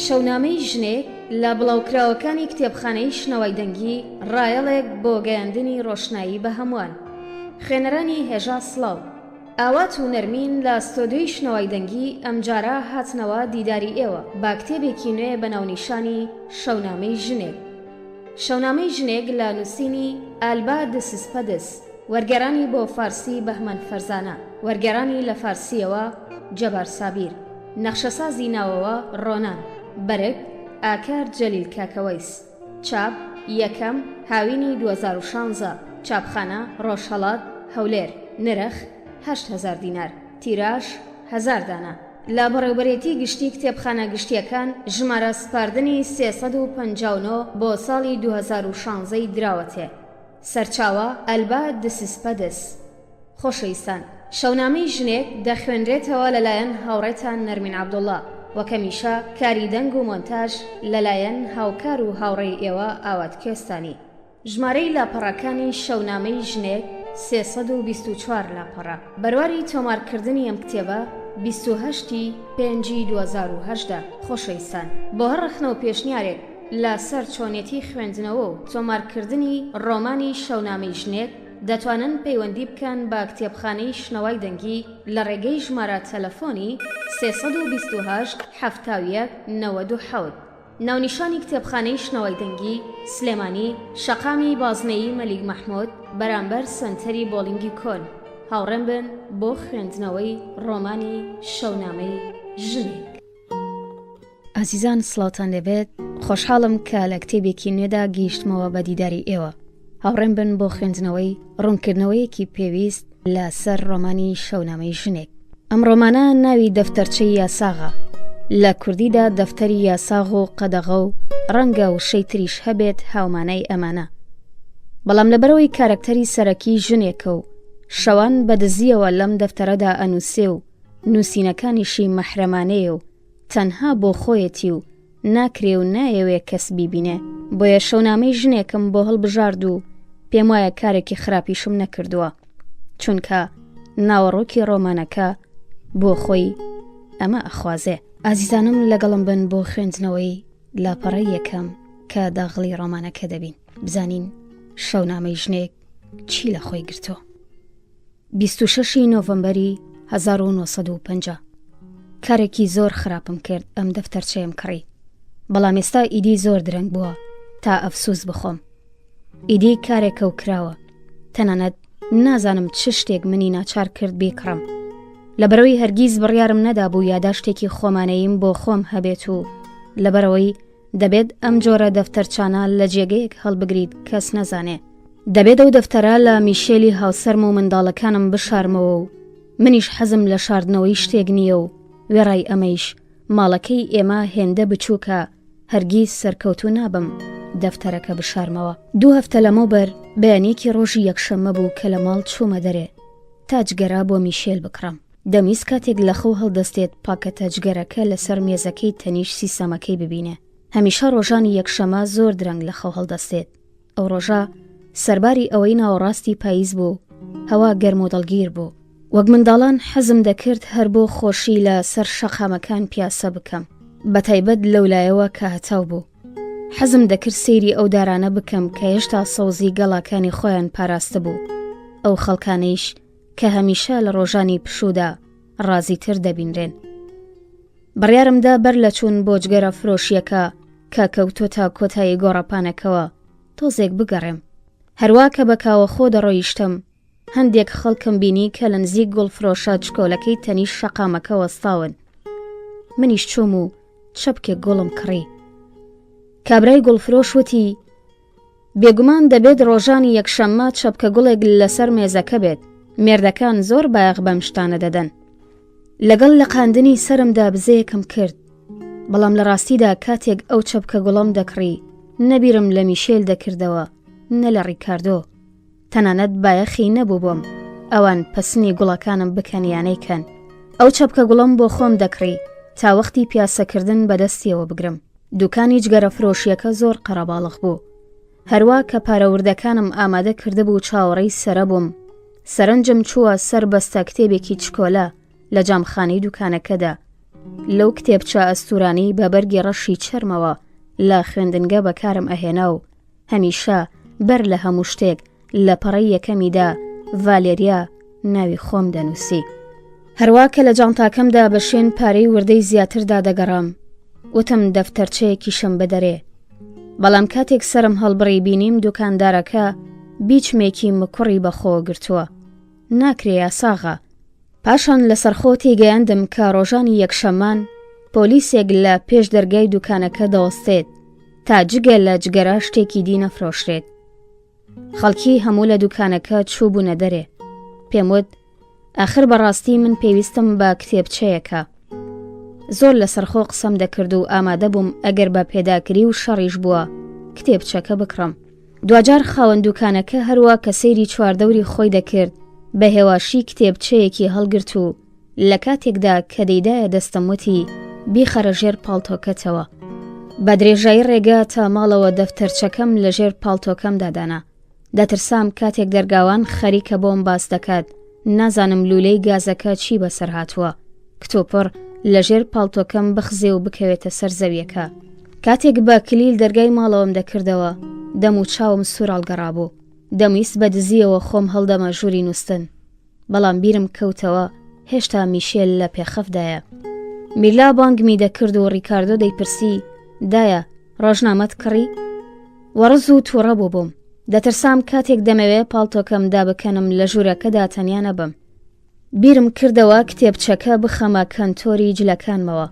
شەونامەی ژنێک لە بڵاوکراوەکانی کتێبخانەی شنەوای دەنگی ڕایەڵێک بۆ گەیاندنی ڕۆشنایی بە هەمووان. خوێنەرانی هێژا سڵاو، ئاوات و نەرمین لە ستۆدیۆی شنەوای دەنگی ئەمجارە هاتنەوە دیداری ئێوە با کتێبێکی نوێ بە ناونیشانی شەونامەی ژنێک. شەونامەی ژنێک لە نووسینی ئالبا دسسپەدس، وەرگێڕانی بۆ فارسی بەهمەن فەرزانە، وەرگێڕانی لە فارسیەوە جەبار سابیر، نەخشەسازی ناوەوە ڕۆنان، بەرگ ئاکار جەلیل کاکەوەیس، چاپ یەکەم هاوینی 2016، چاپخانە ڕۆژهەڵات هەولێر، نرخ 8,000 دینار، تیراژ 1000 دانە. لە بەڕێوەبەرێتی گشتی کتێبخانە گشتیەکان ژمارە سپاردنی 359 بۆ ساڵی 2016 دراوەتێ. سەرچاوە ئەلبا دسسپەدس. خۆشەویستان، شەونامەی ژنێک دەخوێنرێتەوە لەلایەن هاوڕێتان نەرمین عەبدوڵڵا، وەکەمیشە کاری دەنگ و مۆنتاژ لەلایەن هاوکار و هاوڕێی ئێوە ئاوات کوێستانی. ژمارەی لاپەڕەکانی شەونامەی ژنێک 324 لاپەڕە. بەرواری تۆمارکردنی ئەم کتێبە 28/5/2018. خۆشەویستان، بۆ هەر ڕخنە و پێشنیارێک لەسەر چۆنیەتی خوێندنەوە و تۆمارکردنی ڕۆمانی شەونامەی ژنێک دەتوانن پەیوەندی بکەن بە کتێبخانەی شنەوای دەنگی لە ڕێگەی ژمارە تەلەفۆنی 328 71 97. ناونیشانی کتێبخانەی شنەوای دەنگی سلێمانی، شەقامی بازنەیی مەلیک مەحموود، بەرامبەر سنتەری بۆڵینگی کۆن. هاوڕێم بن بۆ خوێندنەوەی ڕۆمانی شەونامەی ژنێک. ئازیزان، سڵاوتان لەبێت. خۆشحاڵم کە لە کتێبێکی نوێدا گەیشتمەوە بە دیداری ئێوە. هاوڕێم بن بۆ خوێندنەوەی ڕوونکردنەوەیەکی پێویست لەسەر ڕۆمانی شەونامەی ژنێک. ئەم ڕۆمانە ناوی دەفتەرچەی یاساغە. لە کوردیدا دەفتەری یاساغ و قەدەغە و ڕەنگە و شەیتریش هەبێت هاومانای ئەمانە. بەڵام لەبەرەوەی کارەکتەری سەرەکی ژنێکە و شەوان بەدزیەوە لەم دەفتەرەدا ئەنووسێ و نووسینەکانیشی مەحرەمانەیە و تەنها بۆ خۆیەتی و ناکرێ و نایەوێ کەس بیبینێ، بۆیە شەونامەی ژنێکم بۆ هەڵبژارد و پێم وایە کارێکی خراپیشم نەکردووە، چونکە ناوەڕۆکی ڕۆمانەکە بۆ خۆی ئەمە ئەخوازێ. ئازیزانم، لەگەڵم بن بۆ خوێندنەوەی لاپەڕەی یەکەم کە داغڵی ڕۆمانەکە دەبین، بزانین شەونامەی ژنێک چی لە خۆی گرتووە. 26 نۆڤەمبەری 1950. کارێکی زۆر خراپم کرد، ئەم دەفتەرچەیەم کڕی، بەڵام ئێستا ئیدی زۆر درەنگ بووە تا ئەفسوس بخۆم. ئیدی کارێکە و کراوە، تەنانەت نازانم چ شتێک منی ناچار کرد بێکڕم، لەبەرەوەی هەرگیز بڕیارم نەدا بوو یاداشتێکی خۆمانەییم بۆ خۆم هەبێت و لەبەرەوەی دەبێت ئەم جۆرە دەفتەرچانە لە جێگەیەک هەڵبگریت کەس نەزانێ. دەبێت ئەو دەفتەرە لە میشێلی هاوسەرم و منداڵەکانم بشارمەوە و منیش حەزم لە شاردنەوەی شتێک نییە و وێڕای ئەمەیش ماڵەکەی ئێمە هێندە بچووکە، هەرگیز سەرکەوتو نابم دەفتەرەکە بشارمەوە. 2 هەفتە لەمەوبەر بەیانێکی ڕۆژی یەکشەممە بوو کە لە ماڵ چوومە دەرێ تا جگەرە بۆ میشێل بکڕم. دەمیست کاتێک لە خەو هەڵدەستێت پاکەتە جگەرەکە لەسەر مێزەکەی تەنیش سیسەمەکەی ببینێ. هەمیشە ڕۆژانی یەکشەمە زۆر درەنگ لە خەو هەڵدەستێت. ئەو ڕۆژە سەرباری ئەوەی ناوەڕاستی پاییز بوو، هەوا گەرم و دڵگیر بوو. وەک منداڵان حەزم دەکرد هەر بۆ خۆشی لە سەر شەقامەکان پیاسە بکەم، بەتایبەت لەولایەوە کە هەتاو بوو. حەزم دەکرد سەیری ئەو دارانە بکەم کە هێشتا سەوزی گەڵاکانی خۆیان پاراستە بوو، ئەو خەڵکانەیش کە هەمیشە لە ڕۆژانی پشوودا ڕازیتر دەبینرێن. بڕیارمدا بەر لە چوون بۆ جگەرە فرۆشیەکە کە کەوتۆتە کۆتایی گۆڕەپانەکەوە تۆزێک بگەڕێم. هەروە کە بە کاوەخۆ دەڕۆیشتم، هەندێک خەڵکم بینی کە لە نزیک گوڵفرۆشە چکۆلەکەی تەنیش شەقامەکە وەستاون. منیش چووم و چەپکێک گوڵم کڕی. کابرای گوڵفرۆش وتی: بێگومان دەبێت ڕۆژانی یەکشەممە چەپکە گوڵێک لەسەر مێزەکە بێت، مێردەکان زۆر بایەغ بەم شتانە دەدەن. لەگەڵ لە قاندنی سرمدا بزەیەکم کرد، بەڵام لە ڕاستیدا کاتێک ئەو چەپکە گوڵم دەکڕی نەبیرم لە میشێل دەکردەوە نە لە ڕیکاردۆ. تەنانەت بایەخی نەبوو بۆم ئەوان پەسنی گوڵەکانم بکەنیانەیکەن. ئەو چەپکە گوڵم بۆ خۆم دەکڕی تا وەختی پیاسەکردن بەدەستیەوە بگرم. دوکانی جگەرە فرۆشیەکە زۆر قەرەباڵغ بوو، هەروە کە پارەوردەکانم ئامادە کردبوو چاوەڕێی سەرە بووم. سەرنجم چووە سەر بەستە کتێبێکی چکۆلە لە جامخانەی دوکانەکەدا لەو کتێبچە ئەستورانی بە بەرگی ڕەشی چەرمەوە لە خوێندنگە بەکارم ئەهێنا و هەمیشە بەر لە هەموو شتێک لە پەڕەی یەکەمیدا ڤالێریا ناوی خۆم دەنووسی. هەروە کە لە جانتاکەمدا بە شوێن پارەی وردەی زیاتردا دەگەڕام وتم دەفتەرچەیەکی شەم بەدەرێ، بەڵام کاتێک سرم هەڵبڕی بینیم دوکاندارەکە بیچمێکی مکوڕی بەخۆ گرتووە. ناکرێ یاساغا. پاشان لە سەرخۆ تێگەیاندم کە ڕۆژانی یەکشەممان پۆلیسێک لە پێش دەرگای دوکانەکە دەوەستێت تا جگە لە جگەرە شتێکی دی نەفرۆشرێت. خەڵکی هەموو لە دوکانەکە چوو بوونە دەرێ. پێم وت ئاخر بەڕاستی من پێویستم بە کتێبچەیەکە. زۆر لە سەرخۆ قسەم دەکرد و ئامادە بووم ئەگەر بە پێداکری و شەڕیش بووە کتێبچەکە بکڕم. دوجار خاوەن دوکانەکە هەروە کە سەیری چواردەوری خۆی دەکرد بە هێواشی کتێبچەیەکی هەڵگرت و لە کاتێکدا کە دەیدایە دەستم وتی بیخەرە ژێر پاڵتۆکەتەوە. بە درێژایی ڕێگە تا ماڵەوە دەفتەرچەکەم لە ژێر پاڵتۆکەم دادانا. دەترسام کاتێک دەرگاوان خەریکە بۆم باس دەکات نازانم لولەی گازەکە چی بەسەر هاتووە. کتۆپڕ لە ژێر پاڵتۆکەم بخزێ و بکەوێتە سەر زەویەکە. کاتێک بە کلیل دەرگای ماڵەوەم دەکردەوە دەم و چاوم سوورەڵگەڕا بوو. دەمویست بە دزیەوە خۆم هەڵدەمە ژووری نووستن، بەڵام بیرم کەوتەوە هێشتا میشێل لە پێخەفدایە. میلا بانگمی دەکرد و ڕیکاردۆ دەیپرسی دایە ڕۆژنامەت کڕی؟ وەڕز و تووڕە بووم. دەترسام کاتێک دەمەوێ پاڵتۆکەم دابکەنم لە ژوورەکەدا تەنیا نەبم. بیرم کردەوە کتێبچەکە بخەمە کەنتۆری جلەکانمەوە،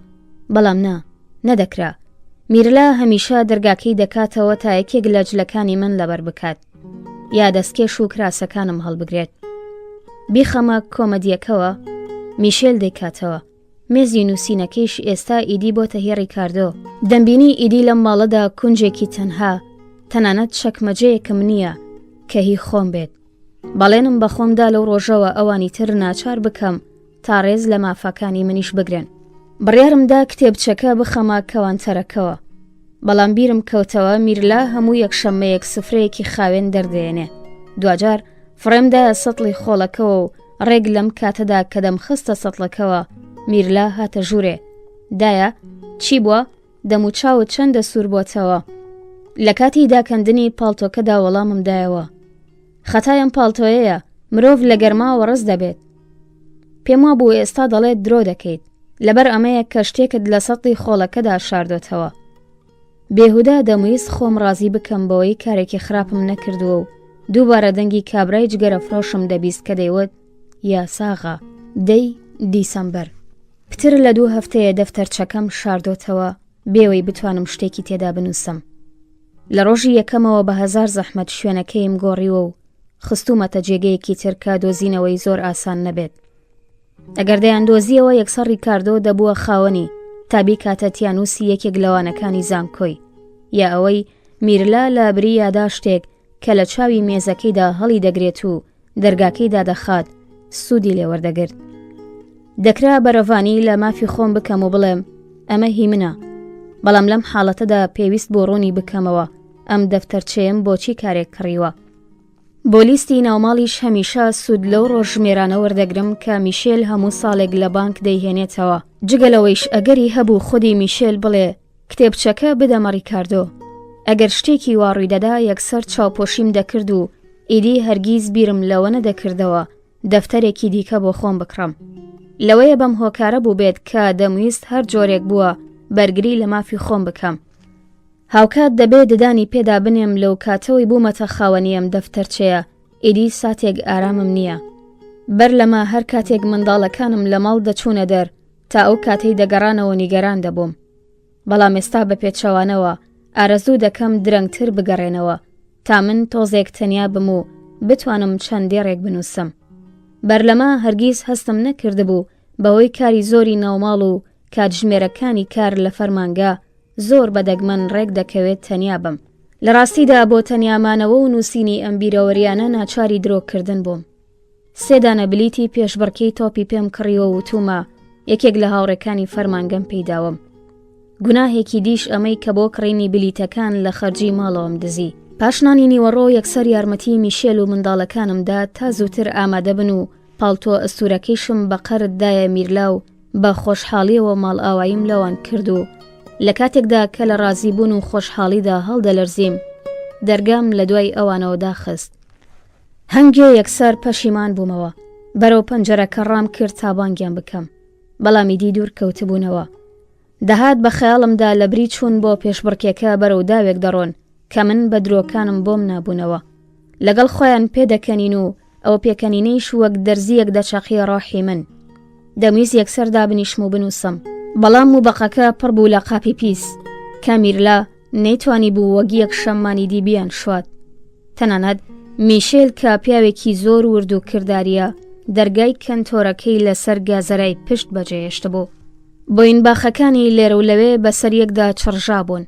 بەڵام نەدەکرا. میرلا هەمیشە دەرگاکەی دەکاتەوە تا یەکێک لە جلەکانی من لەبەر بکات یا دەستکێش و کراسەکانم هەڵبگرێت. بیخەمە کۆمەدیەکەوە میشێل دەیکاتەوە. مێزی نووسینەکەیش ئێستا ئیدی بۆتە هێ ڕیکاردۆ. دەمبینی ئیدی لەم ماڵەدا کونجێکی تەنها، تەنانەت شەکمەجەیەکم نییە کە هی خۆم بێت. بەڵێنم بە خۆمدا لەو ڕۆژەوە ئەوانی تر ناچار بکەم تا ڕێز لە مافەکانی منیش بگرن. بڕیارمدا کتێبچەکە بخەمە کەوانتەرەکەوە، بەڵام بیرم کەوتەوە میرلا هەموو یەکشەممەیەک سفرەیەکی خاوێن دەردێنێ. دوجار فڕێمدایە سەتڵی خۆڵەکەوە و ڕێگ لەم کاتەدا کە دەمخستە سەتڵەکەوە میرلا هاتە ژوورێ. دایە چی بووە؟ دەم و چاوت چەندە سوور بۆتەوە؟ لە کاتی داکەندنی پاڵتۆکەدا وەڵامم دایەوە خەتایم پاڵتۆیەیە، مرۆڤ لە گەرماوە ڕز دەبێت. پێم وا بوو ئێستا دەڵێت درۆ دەکەیت، لەبەر ئەمەیە کە شتێکت لە سەتڵی خۆڵەکەدا شاردۆتەوە. بێهودا دەمویست خۆم ڕازی بکەم بەوەی کارێکی خراپم نەکردووە و دووبارە دەنگی کابرای جگەرە فرۆشم دەبیست کە دەیوت یاساغا دەی دیسەمبەر. پتر لە 2 هەفتەیە دەفتەرچەکەم شاردۆتەوە بێوەی بتوانم شتێکی تێدا بنووسم. لە ڕۆژی یەکەمەوە بە 1000 زەحمەت شوێنەکەیم گۆڕیوە و خستومەتە جێگەیەکی ترکە دۆزینەوەی زۆر ئاسان نەبێت. ئەگەر دەیاندۆزیەوە یەکسەر ریکاردۆ دەبووە خاوەنی تابی کاتە تیانوسی یەکێک لەوانەکانی زانکۆی، یا ئەوەی میرلا لە بری یاداشتێک کە لە چاوی مێزەکەیدا هەڵی دەگرێت و دەرگاکەیدا دەخات سوودی لێوەردەگرت. دەکرا بەرەڤانی لە مافی خۆم بکەم و بڵێم ئەمە هی منە، بەڵام لەم حاڵەتەدا پێویست بۆ ڕوونی بکەمەوە ئەم دەفتەرچەیەم بۆچی کارێک کڕیوە. بۆ لیستی ناوماڵیش هەمیشە سوود لەو ڕۆژژمێرانە وەردەگرم کە میشێل هەموو ساڵێک لە بانک دەیهێنێتەوە. جگەلەوەیش ئەگەری هەبوو خودی میشێل بڵێ کتێبچەکە بدەمە ریکاردۆ. ئەگەر شتێکی واڕووی دەدا یەکسەر چاوپۆشیم دەکرد و ئیدی هەرگیز بیرم لەوە نەدەکردەوە دەفتەرێکی دیکە بۆ خۆم بکڕم. لەوەیە بەم هۆکارە بوو بێت کە دەمویست هەر جۆرێک بووە بەرگری لە مافی خۆم بکەم. هاوکات دەبێت ددانی پێدا بنێم لەو کاتەوەی بوومەتە خاوەنیم دەفتەرچەیە ئیدی ساتێک ئارامم نییە. بەر لەمە هەر کاتێک منداڵەکانم لە ماڵ دەچوونە دەر تا ئەو کاتەی دەگەڕانەوە نیگەران دەبووم. بەڵام ئێستا بە پێچەوانەوە ئارەزوو دەکەم درەنگتر بگەڕێنەوە تا من تۆزێک تەنیا بم و بتوانم چەندێڕێک بنووسم. بەرلەمە هەرگیز هەستم نەکردبوو بەوەی کاری زۆری ناوماڵ و کاتژمێرەکانی کار لە فەرمانگا زۆر بەدەگمەن ڕێک دەکەوێت تەنیا بم. لە ڕاستیدا بۆ تەنیامانەوە و نووسینی ئەم بیرەوەریانە ناچاری درۆکردن بووم. 3 دانە بلیتی پێشبڕکەی تۆپی پێم کڕیوە و تومە یەکێک لە هاوڕێکانی فەرمانگەم پێیداوم. گوناهێکی دیش ئەمەی کە بۆ کڕینی بلیتەکان لە خەرجی ماڵەوەم دزی. پاشنانی نیوەڕۆ یەکسەر یارمەتی میشێل و منداڵەکانمدا تا زووتر ئامادە بن و پاڵتۆ ئەستورەکەیشم بە قەرتدایە میرلا و بە خۆشحاڵیەوە ماڵ ئاواییم لەوان کرد و لە کاتێکدا کە لە ڕازیبوون و خۆشحاڵیدا هەڵدەلەرزیم دەرگام لە دوای ئەوانەوە داخست. هەنگێ یەکسەر پەشیمان بوومەوە، بەرەو پەنجەرەکە ڕام کرد تا بانگیان بکەم، بەڵامی دی دوور کەوتبوونەوە. دەهات بە خەیاڵمدا لە بری چوون بۆ پێشبڕکێکە بەرەو داوێک دەڕۆن کە من بە درۆکانم بۆم نابوونەوە. لەگەڵ خۆیان پێدەکەنین و ئەو پێکەنینەیش وەک دەرزیەک دەچەقی ڕۆحی من. دەمویست یەکسەر دابنیشم و بنووسم، بەڵام و بەقەکە پڕ بوو لە قاپی پیس کە میرلا نەیتوانی بوو وەک یەک شەممانی دیبیان شوات. تەنانەت میشێل کە پیاوێکی زۆر ورد و کرداریە دەرگای کەنتۆرەکەی لەسەر گازەرای پشت بەجێهێشت بوو. بۆین باخەکانی لێرە و لەوێ بەسەر یەکدا چڕژا بوون.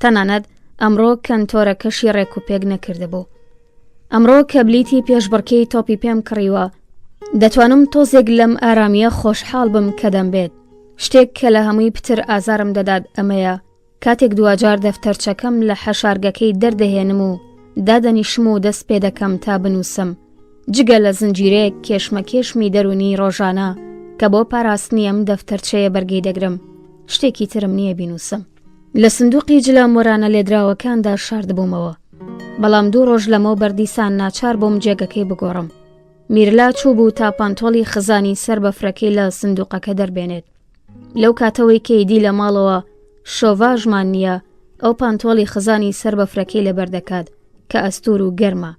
تەنانەت ئەمڕۆ کەنتۆرەکەشی ڕێک و پێک نەکردبوو. ئەمڕۆ کە بلیتی پێشبڕکەی تۆپی پێم کڕیوە دەتوانم تۆزێک لەم ئارامیە خۆشحاڵ بم کە دەمبێت. شتێک کە لە هەمووی پتر ئازارم دەدات ئەمەیە کاتێک دوجار دەفتەرچەکەم لە حەشارگەکەی دەردەهێنم و دادەنیشم و دەست پێ دەکەم تا بنووسم، جگە لە زنجیرەیەک کێشمەکێشمی دەرونی ڕۆژانە کە بۆ پاراستنی ئەم دەفتەرچەیە بەرگەی دەگرم. شتێکی ترم نییە بینوسم. لە سندوقی جلە مۆرانە لێدراوەکاندا شاردبوومەوە، بەڵام 2 ڕۆژ لەمەوە بەردیسان ناچار بۆم جێگەکەی بگۆڕم. میرلا چوو بوو تا پانتۆڵی خزانی سەر بەفرەکەی لە سندوقەکە دەربێنێت. لەو کاتەوەی کەیدی لە ماڵەوە شۆڤاژمان نییە، ئەو پانتۆڵی خزانی سەر بەفرەکەی لەبەردەکات کە ئەستور و گەرمە.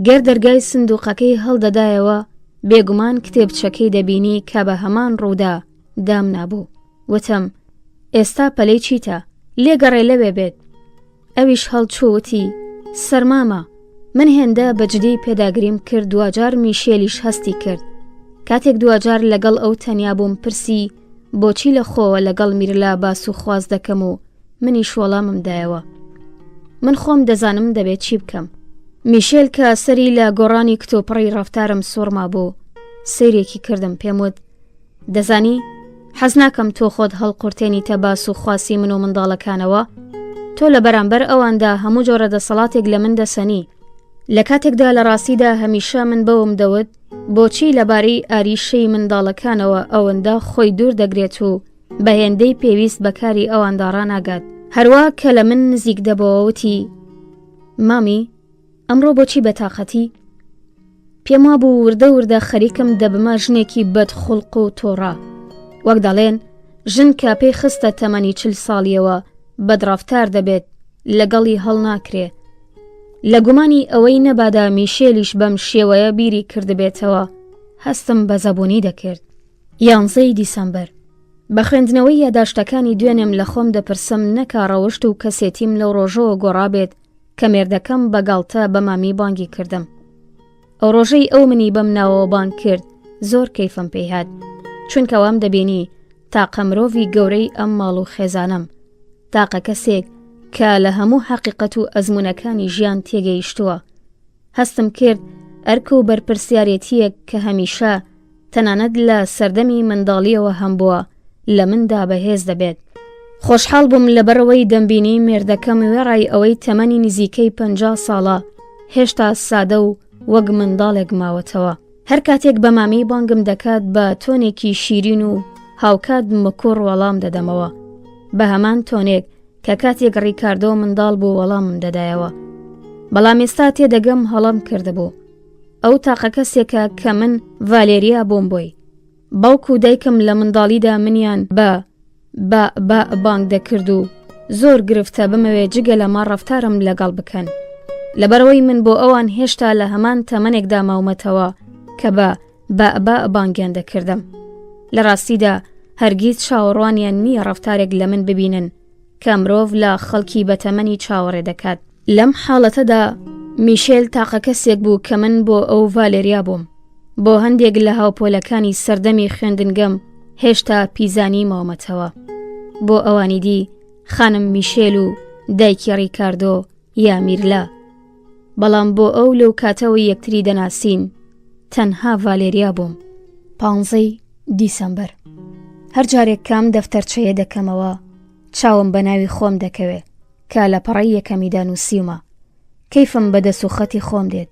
گەر دەرگای سندوقەکەی هەڵدەدایەوە بێگومان کتێبچەکەی دەبینی کە بە هەمان ڕوودا دام نابوو. وتم ئێستا پەلەی چیتە؟ لێگەڕێ لەوێ بێت. ئەویش هەڵچووتی سەرمامە. من هێندە بەجددی پێداگریم کرد، دوجار میشێلیش هەستی کرد. کاتێک دوجار لەگەڵ ئەو تەنیا بووم پرسی بۆچی لە خۆوە لەگەڵ میرلا باس و خواز دەکەم و منیش وەڵامم دایەوە. من خۆم دەزانم دەبێت چی بکەم. میشێل کە سەری لە گۆڕانی کتۆپڕی ڕەفتارم سوورما بوو سەیرێکی کردم، پێم وت دەزانی حەز ناکەم تۆ خۆت هەڵقورتێنیتە باس و خواسی من و منداڵەکانەوە. تۆ لە بەرامبەر ئەواندا هەموو جۆرە دەسەڵاتێک لە من دەسەنی. لە کاتێکدا لە ڕاستیدا هەمیشە من بەوم دەوت بۆچی لەبارەی ئاریشەی منداڵەکانەوە ئەوەندە خۆی دوور دەگرێت و بە هێندەی پێویست بەکاری ئەواندا ڕاناگات. هەروە کە لە من نزیک دەبەوەوتی مامی ئەمڕۆ بۆچی بەتاقەتی؟ پێم وابوو وردە وردە خەریکم دەبمە ژنێکی بەدخوڵق و تۆڕە، وەک دەڵێن ژن کە پێی خستە تەمەنی 40 ساڵیەوە بەدڕافتار دەبێت لەگەڵی هەڵ ناکرێ. لە گومانی ئەوەی نەبادا میشێلیش بەم شێوەیە بیری کردبێتەوە هەستم بە زەبوونی دەکرد. 11 دیسەمبەر. بە خوێندنەوەی یاداشتەکانی دوێنێم لە خۆم دەپرسم نەکا ڕەوشت و کەسێتیم لەو ڕۆژەوە گۆڕابێت کە مێردەکەم بەگاڵتە بە مامی بانگی کردم. ئەو ڕۆژەی ئەو منی بەم ناوەوە بانگ کرد زۆر کەیفم پێی هات، چونکە وام دەبینی تاقە مرۆڤی گەورەی ئەم ماڵ و خێزانم، تاقە کەسێک کە لە هەموو حەقیقەت و ئەزمونەکانی ژیان تێگەیشتووە. هەستم کرد ئەرک و بەرپرسیارەتیەک کە هەمیشە تەنانەت لە سەردەمی منداڵیەوە هەم بووە لە مندا بەهێز دەبێت. خۆشحاڵ بووم لەبەرەوەی دەمبینی مێردەکەم وێڕای ئەوەی تەمەنی نزیکەی 50 ساڵە هێشتا سادە و وەک منداڵێک ماوەتەوە. هەر کاتێک بە مامی بانگم دەکات بە تۆنێکی شیرین و هاوکات مکوڕ وەڵام دەدەمەوە، بە هەمان تۆنێک کە کاتێک ڕیکاردۆ منداڵ بوو وەڵامم دەدایەوە. بەڵام ئێستا تێدەگەم هەڵام کردبوو. ئەو تاقە کەسێکە کە من ڤالێریا بووم بۆی. باوکو و دایکم لە منداڵیدا منیان بە بانگ دەکرد و زۆر گرفتە بمەوێ جگە لەما ڕەفتارم لەگەڵ بکەن. لەبەرەوەی من بۆ ئەوان هێشتا لە هەمان تەمەنێکدا ماومەتەوە کە بە بانگیان دەکردم. لە ڕاستیدا هەرگیز چاوەڕوانیان نییە ڕەفتارێک لە من ببینن کە مرۆڤ لە خەڵکی بەتەمەنی چاوەڕێ دەکات. لەم حاڵەتەدا میشێل تاقە کەسێک بوو کە من بۆ ئەو ڤالێریا بووم. بۆ هەندێک لە هاوپۆلەکانی سەردەمی خوێندنگەم هێشتا پیزانی ماومەتەوە. بۆ ئەوانی دی خانم میشێل و دایکی ڕیکاردۆ یا میرلا. بەڵام بۆ ئەو لەو کاتەوەی یەکتری دەناسین تەنها ڤالێریا بووم. 15 دیسەمبەر. هەر جارێک کام دەفتەرچەیە دەکەمەوە چاوم بە ناوی خۆم دەکەوێ کە لە پەڕەی یەکەمیدا نووسیومە. کەیفم بە دەسوخەتی خۆم دێت،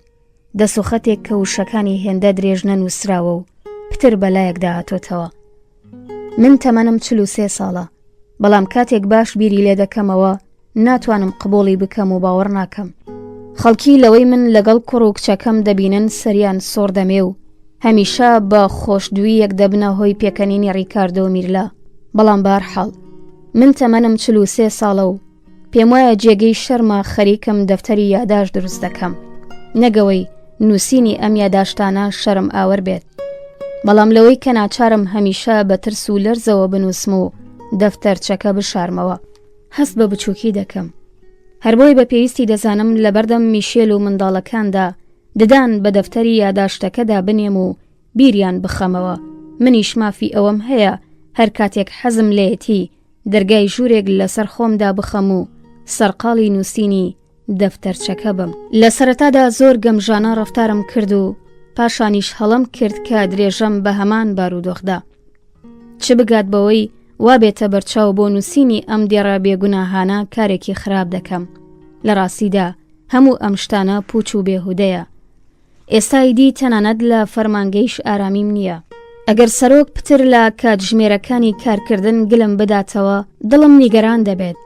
دەسوخەتێک کە وشەکانی هێندە درێژ نەنووسراوە و پتر بەلایەکدا هاتۆتەوە. من تەمەنم 43 ساڵە، بەڵام کاتێک باش بیری لێ دەکەمەوە ناتوانم قبوڵی بکەم و باوەڕ ناکەم. خەڵکی لەوەی من لەگەڵ کوڕ و کچەکەم دەبینن سەریان سۆر دەمێ و هەمیشە بە خۆشدووی یەک دەبنە هۆی پێکەنینی ڕیکاردۆ و میرلا. بەڵام بەهەرحاڵ من تەمەنم 43 ساڵە و پێم وایە جێگەی شەرمە خەریکم دەفتەری یاداش دروست دەکەم، نەگەوەی نووسینی ئەم یاداشتانە شەرم ئاوەر بێت. بەڵام لەوەی کە ناچارم هەمیشە بە ترس و لەرزەوە بنووسم و دەفتەرچەکە بشارمەوە، هەست بە بچووکی دەکەم. هەر بۆی بە پێویستی دەزانم لە بەردەم میشێل و منداڵەکاندا ددان بە دەفتەری یاداشتەکەدا بنێم و بیریان بخەمەوە. منیش مافی ئەوەم هەیە هەر کاتێک حەزم لێتی دەرگای ژوورێک لەسەر خۆمدا بخەم و سەرقاڵی نووسینی دەفتەرچەکە بم. لە سەرەتادا زۆر گەمژانە ڕەفتارم کرد و پاشانیش هەڵم کرد کە درێژەم بە هەمان بارودۆخدا. چ بگات بەوەی وا بێتە بەرچاو بۆ نووسینی ئەم دێڕە بێگوناهانە کارێکی خراپ دەکەم. لە ڕاستیدا هەموو ئەم شتانە پوچ و بێهودەیە. ئێستای دی تەنانەت لە فەرمانگەیش ئارامیم نییە. ئەگەر سەرۆک پتر لە کاتژمێرەکانی کارکردن گلم بداتەوە دڵم نیگەران دەبێت.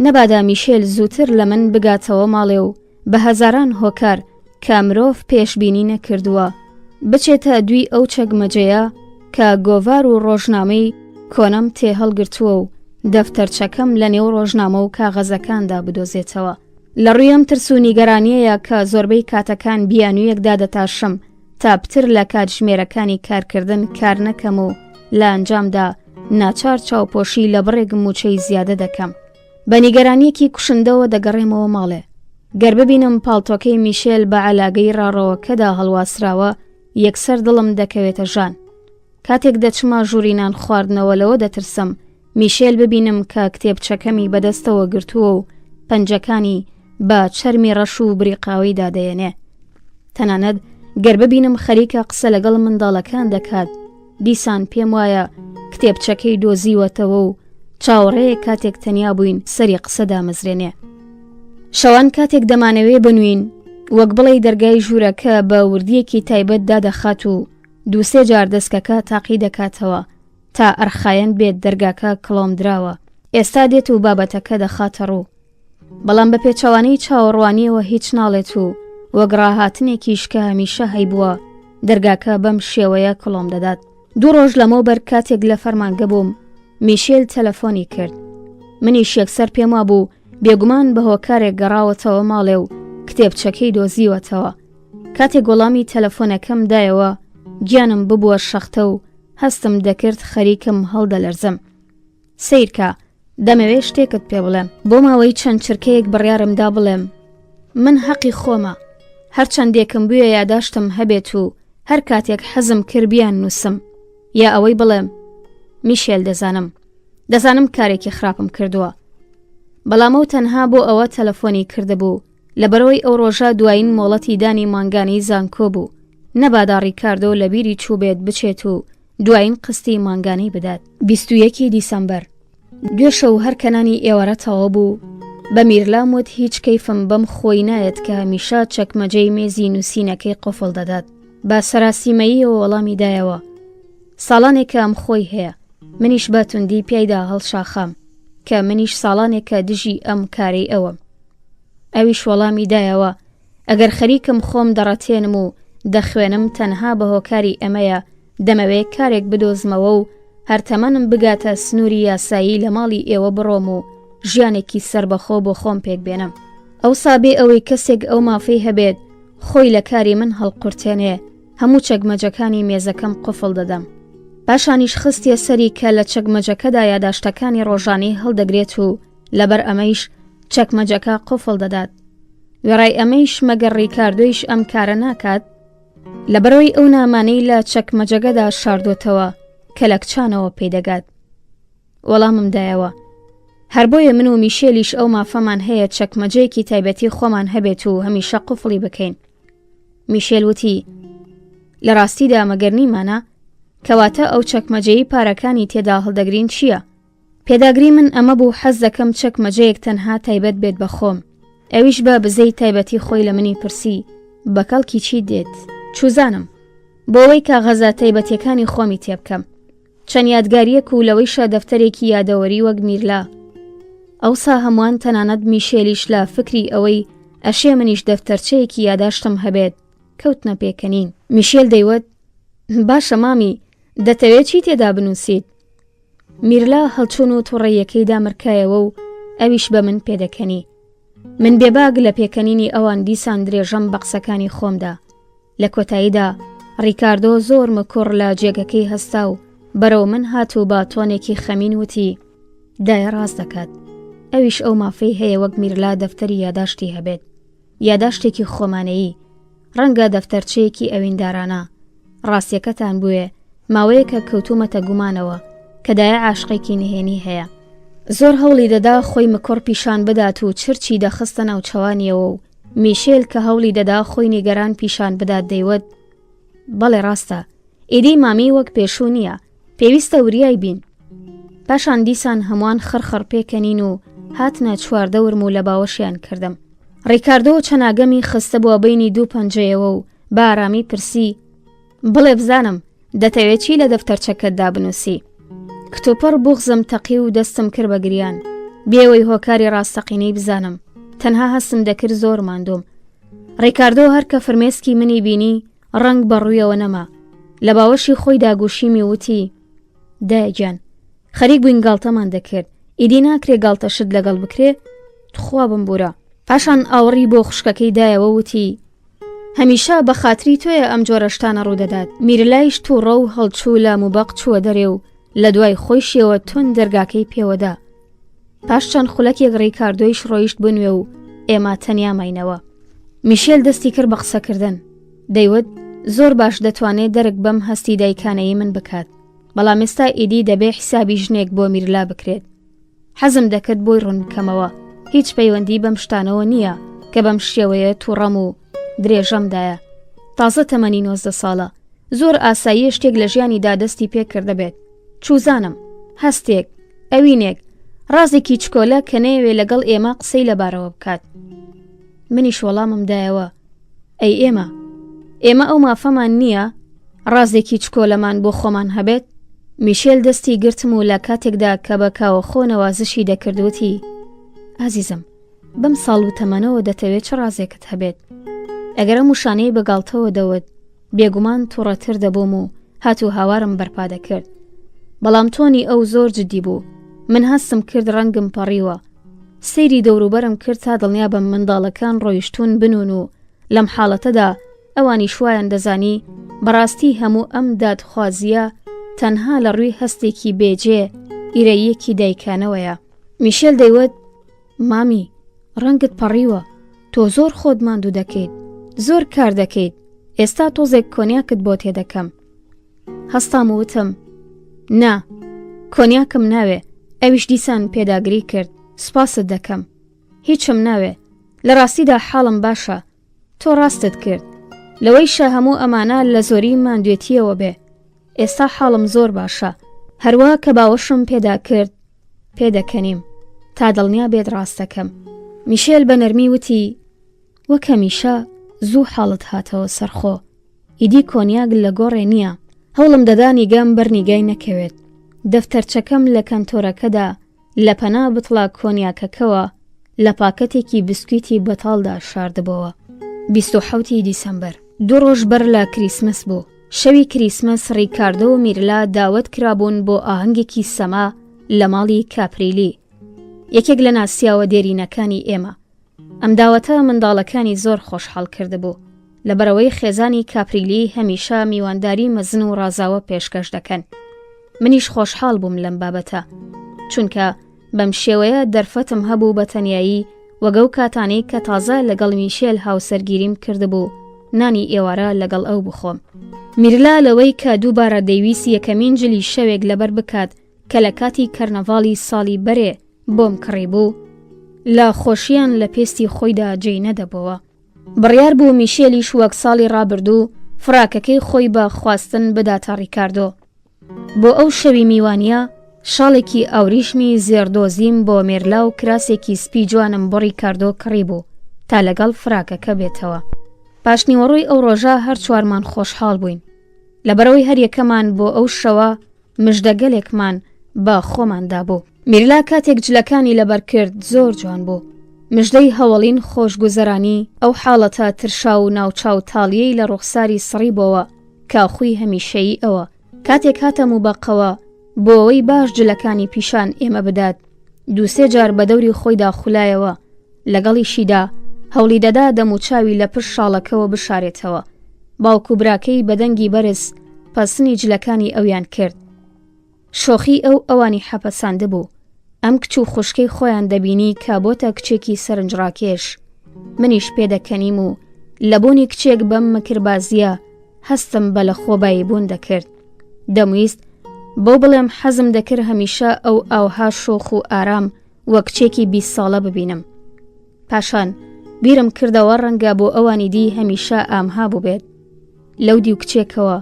نەبادا میشێل زووتر لە من بگاتەوە ماڵێ و بە هەزاران هۆکار کە مرۆڤ پێشبینی نەکردووە بچێتە دوی ئەو چەکمەجەیە کە گۆڤار و ڕۆژنامەی کۆنەم تێ هەڵگرتووە و دەفتەرچەکەم لە نێو ڕۆژنامە و کاغەزەکاندا بدۆزێتەوە. لە ڕوویەم ترس و نیگەرانیەیە کە زۆربەی کاتەکان بیانوویەکدا دەتاشم تا پتر لە کاتژمێرەکانی کارکردن کار نەکەم و لە ئەنجامدا ناچار چاوپۆشی لە بڕێک موچەی زیادە دەکەم. بە نیگەرانیەکی کوشندەوە دەگەڕێمەوە ماڵێ. گەر ببینم پاڵتۆکەی میشێل بە عەلاگەی ڕاڕەوەکەدا هەڵواسراوە یەکسەر دڵم دەکەوێتە ژان. کاتێک دەچمە ژوورینان خواردنەوە لەوە دەترسم میشێل ببینم کە کتێبچەکەمی بەدەستەوە گرتووە و پەنجەکانی بە چەرمی ڕەش و بریقاوی دادەیەنێ. تەنانەت گەر ببینم خەریکە قسە لەگەڵ منداڵەکان دەکات دیسان پێم وایە کتێبچەکەی دۆزیوەتەوە و چاوەڕێیە کاتێک تەنیا بووین سەری قسەدا مەزرێنێ. شەوان کاتێک دەمانەوێ بنوین وەک بڵێ دەرگای ژوورەکە بە وردیەکی تایبەت دادەخات و دووسێ جار دەستکەکە تاقی دەکاتەوە تا ئەرخایەن بێت دەرگاکە کڵۆم دراوە. ئێستا دێت و بابەتەکە دەخاتە ڕوو. بەڵام بە پێچەوانەی چاوەڕوانیەوە هیچ ناڵێت و وەک ڕاهاتنێکیش کە هەمیشە هەیبووە دەرگاکە بەم شێوەیە کڵۆم دەدات. 2 ڕۆژ لەمەوبەر کاتێک لە فەرمانگە بووم میشێل تەلەفۆنی کرد. منیش یەکسەر پێم وابوو بێگومان بە هۆکارێک گەڕاوەتەوە ماڵێ و کتێبچەکەی دۆزیوەتەوە. کاتێک گۆڵامی تەلەفۆنەکەم دایەوە گیانم ببووە شەختە و هەستم دەکرد خەریکم هەڵدەلەرزم. سیرکە دەمەوێت شتێکت پێ بڵێم. بۆ ماوەی چەند چرکەیەک بڕیارمدا بڵێم من حەقی خۆمە هەر چەندێکم بووە یاداشتم هەبێت و هەر کاتێک حەزم کردیان نووسم یا ئەوەی بڵێم میشێل دەزانم کارێکی خراپم کردووە. بەڵام ئەو تەنها بۆ ئەوە تەلەفۆنی کردبوو لەبەرەوەی ئەو ڕۆژە دوایین مۆڵەتی دانی مانگانی زانکۆ بوو. نەبادا ڕیکاردۆ لە بیری چوو بێت بچێت و دوایین قستی مانگانی بدات. 21 دیسەمبەر گوێشە و هەر کەنانی ئێوەرە تەواو بوو. بە میرلام وت هیچ کەیفم بەم خۆی نایەت کە هەمیشە چەکمەجەی مێزی نووسینەکەی قوفڵ دەدات. بە سەراسیمەییەوە وەڵامی دایەوە ساڵانێکە ئەم خۆی هەیە. منیش بە توندی پیایدا هەڵشاخام کە منیش ساڵانێکە دژی ئەم کارەی ئەوەم. ئەویش وەڵامی دایەوە ئەگەر خەریکم خۆم دەڕەتێنم و دەخوێنم تەنها بە هۆکاری ئەمەیە دەمەوێت کارێک بدۆزمەوە و هەرتەمەنم بگاتە سنووری یاسایی لە ماڵی ئێوە بڕۆم و ژیانێکی سربەخۆ بۆ خۆم پێک بێنم. ئەو سابێ ئەوەی کەسێک ئەو مافەی هەبێت خۆی لە کاری من هەڵقورتێنێ هەموو چەکمەجەکانی مێزەکەم قوفڵ دەدەم. پاشانیش خستیە سەری کە لە چەکمەجەکەدا یاداشتەکانی ڕۆژانەی هەڵدەگرێت و لەبەر ئەمەیش چەکمەجەکە قوفڵ دەدات. وێڕای ئەمەیش مەگەر ڕیکاردۆیش ئەم کارە ناکات لەبەرەوەی ئەو نامانەی لە چەکمەجەکەدا شاردۆتەوە کە لە کچانەوە پێدەگات. وەڵامم دایەوە هەر بۆیە من و میشێلیش ئەو مافەمان هەیە چەکمەجەیەکی تایبەتی خۆمان هەبێت و هەمیشە قوفڵی بکەین. میشێل وتی لە ڕاستیدا مەگەر نیمانە کەواتە ئەو چەکمەجەی پارەکانی تێدا هەڵدەگرین چییە؟ پێداگری من ئەمە بوو حەز دەکەم چەکمەجەیەک تەنها تایبەت بێت بە خۆم. ئەویش بە بزەی تایبەتی خۆی لە منی پرسی بەکەڵکی چی دێت؟ چوزانم بۆ ئەوەی کاغەزە تایبەتیەکانی خۆمی تێ بکەم. چەند یادگاریەک و لەوەیشە دەفتەرێکی یادەوەری وەک میرلا. ئەوسا هەمووان تەنانەت میشێلیش لە فکری ئەوەی ئەشێ منیش دەفتەرچەیەکی یاداشتم هەبێت کەوتنە پێکەنین. میشێل دەیوت باشە مامی، دەتەوێت چی تێدا بنووسیت؟ میرلا هەڵچوون و تووڕێیەکەیدا مرکایەوە و ئەویش بە من پێدەکەنی. من بێباگ لە پێکەنینی ئەوان دیسان درێژەم بە قسەکانی خۆمدا. لە کۆتاییدا ڕیکاردۆ زۆر مکوڕ لە جێگەکەی هەستا و بەرەو من هاتوو بە تۆنێکی خەمین وتی دایە ڕاست دەکات. ئەویش ئەو مافەی هەیە وەک میرلا دەفتەری یاداشتی هەبێت، یاداشتێکی خۆمانەیی، ڕەنگە دەفتەرچەیەکی ئەویندارانە. ڕاستیەکەتان بووێ ماوەیەکە کەوتومەتە گومانەوە کە دایە عاشقێکی نهێنی هەیە. زۆر هەوڵی دەدا خۆی مکۆڕ پیشان بدات و چرچی دەخستە ناو چەوانیەوە و میشێل کە هەوڵی دەدا خۆی نیگەران پیشان بدات دەیوت بەڵێ ڕاستە، ئیدی مامی وەک پێشوو نییە، پێویستە وریای بین. پاشان دیسان هەمووان خڕخڕ پێکەنین و هاتنە چواردەورم و لە باوەشیان کردم. ڕیکاردۆ چەناگەمی خستە بووە بینی دوو پەنجەیەوە و بە ئارامی پرسی بڵێ بزانم دەتەوێت چی لە دەفتەرچەکەتدا بنووسی؟ کتۆپەر بوغزم تەقی و دەستم کرد بە گریان. بێوەی هۆکاری ڕاستەقینەی بزانم، تەنها هەستم دەکرد زۆر ماندوم. ڕیکاردۆ هەر کە فرمێسکی منی بینی ڕنگ بەڕوویەوە نەما. لە باوەشی خۆی داگوشیمی وتی دایەگیان خەریک بووین گاڵتەمان دەکرد، ئیدی ناکرێ گاڵتەشت لەگەڵ بکرێ، تخوا بمبورە. پاشان ئاوەڕی بۆ خوشکەکەی دایەوە وتی هەمیشە بە خاتری تۆیە ئەم جۆرە شتانە ڕوودەدات. میرلایش تووڕە و هەڵچوو لە موبەق چووە دەرێ و لە دوای خۆشیەوە تۆن دەرگاکەی پێوەدا. پاش چەند خولەکێک ڕیکاردۆیش ڕۆیشت بنوێ و ئێمە تەنیا ماینەوە. میشێل دەستی کرد بە قسەکردن. دەیوت زۆر باش دەتوانێت دەرک بەم هەستی دایکانەی من بکات، بەڵام ئێستا ئیدی دەبێ حیسابی ژنێک بۆ میرلا بکرێت. حەزم دەکرد بۆی ڕوون بکەمەوە، هیچ پەیوەندی بەم شتانەوە نییە کە بەم شێوەیە تووڕەم و درێژەمدایە. تازە تەمەنی 19 ساڵە، زۆر ئاسایی شتێک لە ژیانیدا دەستی پێ کردەبێت. چوزانم، هەستێک، ئەوینێک، ڕازێکی چکۆلە کە نەیەوێ لەگەڵ ئێمە قسەی لەبارەوە بکات. منیش وەڵامم دایەوە ئەی ئێمە ئەو مافەمان نییە ڕازێکی چکۆلەمان بۆ خۆمان هەبێت. میشێل دەستی گرتم و لە کاتێکدا کە بە کاوە خۆ نەوازشی دەکردوتی ئازیزم بەم ساڵ و تەمەنەوە دەتەوێت چه ڕازێکت هەبێت؟ ئەگەرە موشانەی بەگاڵتەوە دەوت بێگومان تووڕەتر دەبووم و هاتوو هاوارم بەرپا دەکرد. بەڵام تۆنی ئەو زۆر جددی بوو. من هەستم کرد ڕەنگم پەڕیوە. سەیری دەوروبەرم کرد تا دڵنیا بەم منداڵەکان ڕۆیشتون بنون و لەم حاڵەتەدا ئەوانی شوایان دەزانی بەڕاستی هەموو ئەم دادخوازیە تەنها لە ڕووی هەستێکی بێجێ ئیرەیەکی دایکانەوەیە. میشێل دەیوت مامی ڕەنگت پەڕیوە، تۆ زۆر خۆت ماندوو دەکەیت، زۆر کار دەکەیت، ئێستا تۆزێک کۆنیاکت بۆ تێدەکەم. هەستام وتم نا، کۆنیاکم ناوێ، ئەویش دیسان پێداگری کرد، سپاست دەکەم، هیچم ناوێ، لە ڕاستیدا حاڵم باشە، تۆ ڕاستت کرد، لەوەیشە هەموو ئەمانە لە زۆری ماندوێتیەوە بێ، ئێستا حاڵم زۆر باشە، هەروە کە باوەشم پێدا کرد پێدەکەنیم تا دڵنیا بێت ڕاستەکەم. میشێل بە نەرمی وتی وەک هەمیشە زوو حاڵت هاتەوە سەرخۆ، ئیدی کۆنیاگ لە گۆڕێ نییە، هەوڵم دەدا نیگەم بەرنیگای نەکەوێت. دەفتەرچەکەم لە کەنتۆرەکەدا لە پەنا بتڵا کۆنیاکەکەوە لە پاکەتێکی بسکویتی بەتاڵدا شاردبەوە. 27 دیسەمبەر، 2 ڕۆژ بەر لە کریسمس بوو. شەوی کریسمس ڕیکاردۆ و میرلا داوت کرابوون بۆ ئاهەنگێکی سەما لە ماڵی کاپریلی، یەکێک لە ناسیاوە دێرینەکانی ئێمە. ئەم داوەتە منداڵەکانی زۆر خۆشحاڵ کردبوو، لەبەرەوەی خێزانی کاپریلی هەمیشە میوانداری مەزن و ڕازاوە پێشکەش دەکەن. منیش خۆشحاڵ بووم لەم بابەتە، چونکە بەم شێوەیە دەرفەتم هەبوو بە تەنیایی وەگەو کاتانەی کە تازە لەگەڵ میشێل هاوسەرگیریم کردبوو نانی ئێوارە لەگەڵ ئەو بخۆم. میرلا لەوەی کە دووبارە دەیویست یەکەمین جلی شەوێک لەبەر بکات کە لە کاتی کەرنەڤاڵی ساڵی بەرێ بۆم کڕی بوو، لە خۆشییان لە پێستی خۆیدا جێی نەدەبەوە. بڕیار بوو میشێلیش وەک ساڵی ڕابردوو فراکەکەی خۆی بە خواستن بداتە ڕیکاردۆ. بۆ ئەو شەوی میوانیە شاڵێکی ئەوریشمی زێردۆزیم بۆ میرلا و کراسێکی سپی جوانم بۆ ڕیکاردۆ کڕی بوو تا لەگەڵ فراکەکە بێتەوە. پاشنیوەڕۆی ئەو ڕۆژە هەر چوارمان خۆشحاڵ بووین، لەبەرەوەی هەریەکەمان بۆ ئەو شەوە مژدەگەلێکمان بە خۆماندا بوو. میرلا کاتێک جلەکانی لەبەر کرد زۆر جوان بوو. مژدەی هەوڵین خۆشگوزەرانی ئەو حاڵەتە ترشا و ناوچاو تاڵیەی لە ڕوخساری سڕی بۆەوە کاخوی هەمیشەیی ئەوە کاتێک هاتەم و بەقەوە بۆ ئەوەی باش جلەکانی پیشان ئێمە بدات. دووسێ جار بە دەوری خۆیدا خولایەوە لەگەڵیشیدا هەوڵی دەدا دەموچاوی لە پشت شاڵەکەەوە بشارێتەوە. باوکو براکەی بەدەنگی بەرز پەسنی جلەکانی ئەویان کرد. شۆخی ئەوانی حەپەساندە بوو. ئەم کچ و خوشکەی خۆیان دەبینی کە بۆتە کچێکی سەرنجڕاکێش. منیش پێدەکەنیم و لە بوونی کچێک بەم مکربازیە هەستم بە لە خۆبایی بوون دەکرد. دەمویست بۆ بڵێم حەزم دەکرد هەمیشە ئەو ئاوها شۆخ و ئارام وە کچێکی 20 ساڵە ببینم. پاشان بیرم کردەوە ڕەنگە بۆ ئەوانی دی هەمیشە ئامها بوو بێت لەو دی و کچێکەوە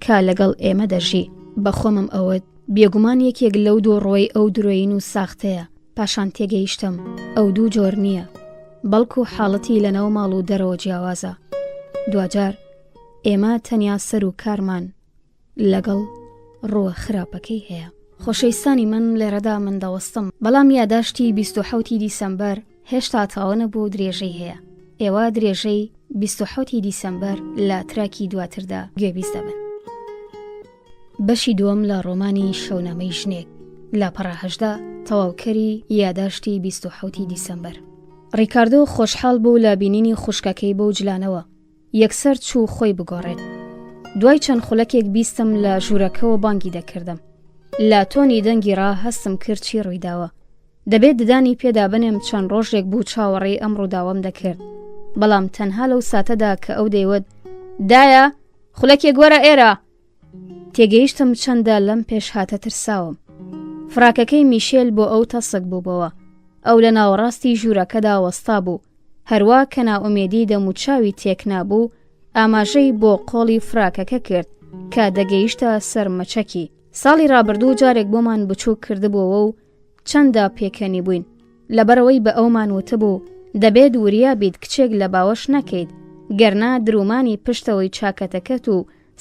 کا لەگەڵ ئێمە دەژی. بەخۆمم ئەوەت بێگومان یەکێک لەو دوو ڕۆی ئەو درۆین و ساختەیە. پاشان تێگەیشتم ئەو دوو جۆر نییە، بەڵکو حاڵەتی لەنەو ماڵ و دەرەوە جیاوازە. دوجار ئێمە تەنیا سەر و کارمان لەگەڵ ڕووە خراپەکەی هەیە. خۆشەویستانی من لێرەدا من دەوەستم، بەڵام یاداشتی 27 دیسەمبەر هێشتا تاوە نەبوو درێژەی هەیە. ئێوە درێژەی 27 دیسەمبەر لە تراکی دواتردا گوێبیست دەبن. بەشی دووەم لە ڕۆمانی شەونامەی ژنێک لە پەڕەهەژدا تەواوکەری یاداشتی 27 دیسەمبەر. ڕیکاردۆ خۆشحاڵ بوو لە بینینی خوشکەکەی بۆ جلانەوە. یەکسەر چوو خۆی بگۆڕێت. دوای چەند خولەکێک بیستم لە ژوورەکەەوە بانگی دەکردم. لە تۆنی دەنگی ڕا هەستم کرد چی ڕوویداوە. دەبێت ددانی پێدا بنێم چەند ڕۆژێک بوو چاوەڕێی ئەم ڕووداوەم دەکرد. بەڵام تەنها لەو ساتەدا کە ئەو دەیوت دایە خولەکێک گۆرە ئێرە. تێگەیشتم چەندە لەم پێش هاتە ترساوم. فراکەکەی میشێل بۆ ئەو تەسک بووبەوە. ئەو لە ناوەڕاستی ژوورەکەدا وەستا بوو. هەروە کە ناومێدی دەموچاوی تێک نابوو ئاماژەی بۆ قۆڵی فراکەکە کرد کە دەگەیشتە سەر مەچەکی. ساڵی ڕابردوو جارێک بۆمان بچوو کردبووەوە و چەندە پێکەنی بووین. لەبەرەوەی بە ئەومان وتبوو دەبێت وریا بیت کچێک لە باوەش نەکەیت، گەرنا درومانی پشتەوەی چاکەتەکەت و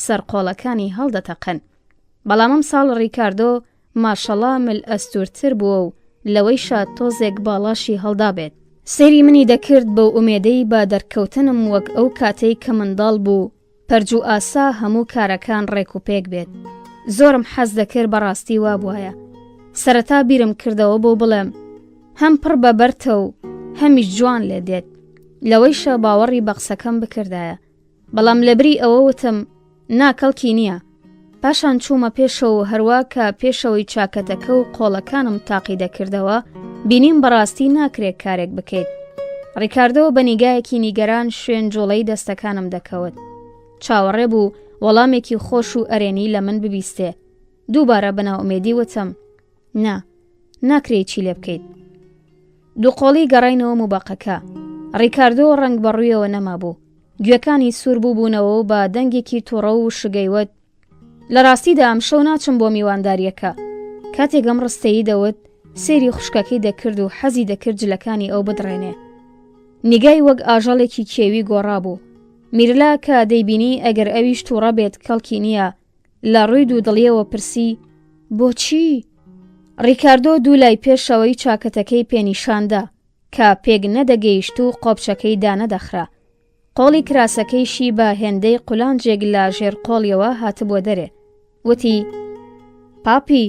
سەرقۆڵەکانی هەڵدەتەقن. بەڵام ئەم ساڵ ڕیکاردۆ ماشەڵا مل ئەستورتر بووە و لەوەی شاد تۆزێک باڵاشی هەڵدا بێت. سەیری منی دەکرد بەو ئومێدەی با دەرکەوتنم وەک ئەو کاتەی کە منداڵ بوو پەرج و ئاسا هەموو کارەکان ڕێک و پێک بێت. زۆرم حەز دەکرد بەڕاستی وا بواە. سەرەتا بیرم کردەوە بۆ بڵێم هەم پڕ بە بەرتە و هەمیش جوان لێ دێت. لەوەیشە باوەڕی بە قسەکەم بکردایە. بەڵام لەبری ئەوە وتم ناکەڵکی نییە. پاشان چوومە پێشەوە هەروە کە پێشەوەی چاکەتەکە و قۆڵەکانم تاقی دەکردەوە بینیم بەڕاستی ناکرێت کارێک بکەیت. ڕیکاردۆ بە نیگایەکی نیگەران شوێن جۆڵەی دەستەکانم دەکەوت. چاوەڕێ بوو وەڵامێکی خۆش و ئەرێنی لە من ببیستێ. دووبارە بەناومێدی وتم ناکرێت چی لێ بکەیت. دووقۆڵی گەڕینەوە موبەقەکە. ڕیکاردۆ ڕنگ بەڕوویەوە نەما بوو. گوێکانی سوور بووبوونەوە و بە دەنگێکی تووڕە و شگەیوت لە ڕاستیدا ئەم شەو ناچم بۆ میوانداریەکە. کاتێک ئەم ڕستەیی دەوت سێری خوشکەکەی دەکرد و حەزی دەکرد جلەکانی ئەو بدڕێنێ. نیگای وەک ئاژەڵێکی کێوی گۆڕا بوو. میرلا کە دەیبینی ئەگەر ئەویش تووڕە بێت کەڵکی نییە لە ڕووی دوو دڵیەوە پرسی بۆچی؟ ڕیکاردۆ دوو لای پێشەوەی چاکەتەکەی پێنیشاندا کە پێک نەدەگەیشت و قۆپچەکەی دانەدەخرا. قۆڵی کراسەکەیشی بە هێندەی قولانجێک لە ژێر قۆڵیەوە هاتبووە دەرێ. وتی پاپی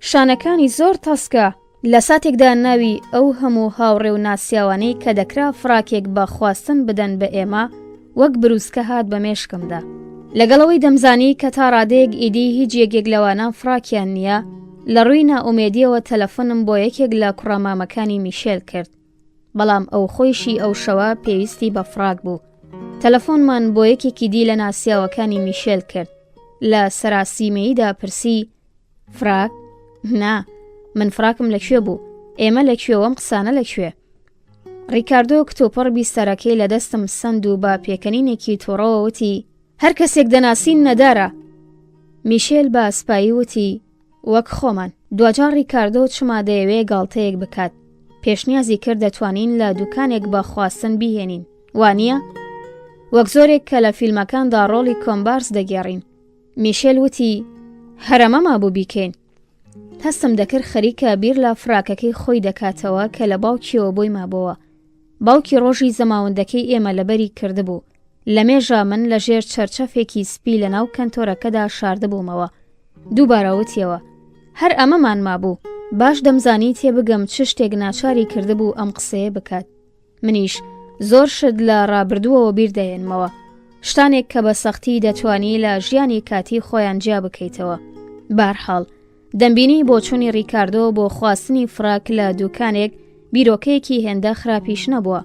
شانەکانی زۆر تەسکە. لە ساتێکدا ناوی ئەو هەموو هاوڕێ و ناسیاوانەی کە دەکرا فراکێک بە خواستن بدەن بە ئێمە وەک بروسکە هات بە مێشکمدا. لەگەڵەوەی دەمزانی کە تا ڕادەیەک ئیدی هیچ یەکێک لەوانە فراکیان نییە لە ڕووی ناومێدیەوە تەلەفۆنم بۆ یەکێک لە کوڕەمامەکانی میشێل کرد. بەڵام ئەو خۆیشی ئەو شەوە پێویستی بە فراک بوو. تەلەفۆنمان بۆ یەکێکی دی لە ناسیاوەکانی میشێل کرد. لە سەراسیمەییدا پرسی فراک؟ نا، من فراکم لەکوێ بوو؟ ئێمە لەکوێوەم قسانە لەکوێ؟ ڕیکاردۆ کتۆپەڕ بیستەرەکەی لە دەستم سند و بە پێکەنینێکی تووڕەوە وتی هەر کەسێک دەناسین نەدارە. میشێل بە ئەسپایی وتی وەک خۆمان. دوجار ڕیکاردۆ چما دەیەوێ گاڵتەیەک بکات. پێشنیازی کرد دەتوانین لە دوکانێک بە خواستن بیهێنین، وانییە؟ وەک زۆرێک کە لە فیلمەکاندا ڕۆڵی کۆمبارس دەگێڕین. میشێل وتی هەرەمە مابوو بیکەین. هەستم دەکرد خەریکە بیر لە فراکەکەی خۆی دەکاتەوە کە لە باوکیەوە بۆی مابەوە. باوکی ڕۆژی زەماوەندەکەی ئێمە لەبەری کردبوو. لە مێژە من لە ژێر چەرچەفێکی سپی لە ناو کەنتۆرەکەدا شاردبوومەوە. دووبارە وتیەوە هەر ئەمەمان مابوو، باش دەمزانی تێبگەم چ شتێک ناچاری کردبوو ئەم قسەیە بکات. منیش زۆر شت لە ڕابردووەوە بیردەهێنمەوە، شتانێک کە بە سەختی دەتوانی لە ژیانی کاتی خۆیان جیا بکەیتەوە. بارحاڵ دەمبینی بۆ چوونی ڕیکاردۆ بۆ خواستنی فراک لە دوکانێک بیرۆکەیەکی هێندە خراپیش نەبووە.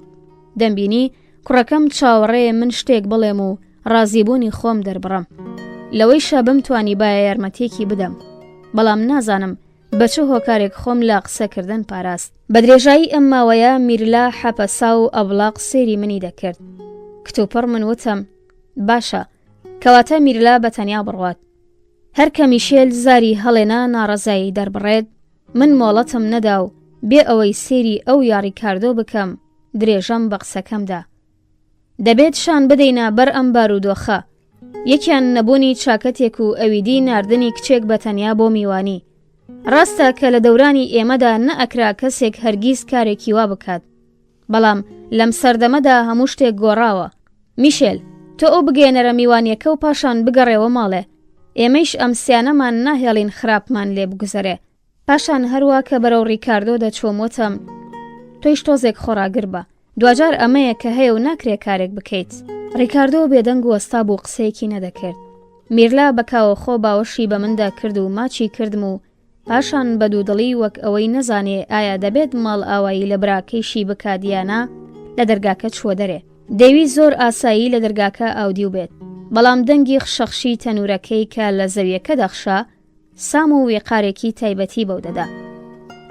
دەمبینی کوڕەکەم چاوەڕێ من شتێک بڵێم و ڕازیبوونی خۆم دەربڕم. لەوەی شەبم توانی باە یارمەتێکی بدەم، بەڵام نازانم بە چه هۆکارێک خۆم لە قسەکردن پاراست. بە درێژایی ئەم ماوەیە میرلا حەپەسا و ئەبلاق سێری منی دەکرد. کتوپڕ من وتم باشە، کەواتە میرلا بەتەنیا بڕوات. هەر کە میشێل زاری هەڵێنا ناڕەزایی دەربڕێت، من مۆڵەتم نەدا و بێ ئەوەی سێری ئەو یاری کاردۆ بکەم درێژەم بە قسەکەمدا. دەبێت شان بدەینە بەر ئەم بارودۆخە. یەکیان نەبوونی چاکەتێک و ئەویدی ناردنی کچێک بەتەنیا بۆ میوانی. ڕاستە کە لە دەورانی ئێمەدا نەئەکرا کەسێک هەرگیز کارێکی وا بکات، بەڵام لەم سەردەمەدا هەموو شتێک گۆڕاوە. میشێل، تۆ ئەو بگەێنەرە میوانیەکە و پاشان بگەڕێەوە ماڵێ. ئێمەش ئەم سیانەمان ناهێڵین خراپمان لێ بگوزەرێ. پاشان هەروە کە بەرەو ڕیکاردۆ دەچۆمۆتەم تۆیش تۆزێک خۆراگر بە، دوجار ئەمەیە کە هەیە و ناکرێ کارێک بکەیت. ڕیکاردۆ بێدەنگ وەستا بوو قسەیەکی نەدەکرد. میرلا بەکاوە خۆ باوەشی بە مندا کرد و ماچی کردم و پاشان بە دوودڵی وەک ئەوەی نەزانێ ئایا دەبێت ماڵ ئاوایی لە براکەیشی بکادیانە لە دەرگاکە چوە دەرێ. دەیوی زۆر ئاسایی لە دەرگاکە ئاودی و بێت، بەڵام دەنگی خشەخشی تەنورەکەی کە لە زەویەکە دەخشا سام و وێقارێکی تایبەتی بەو دەدا.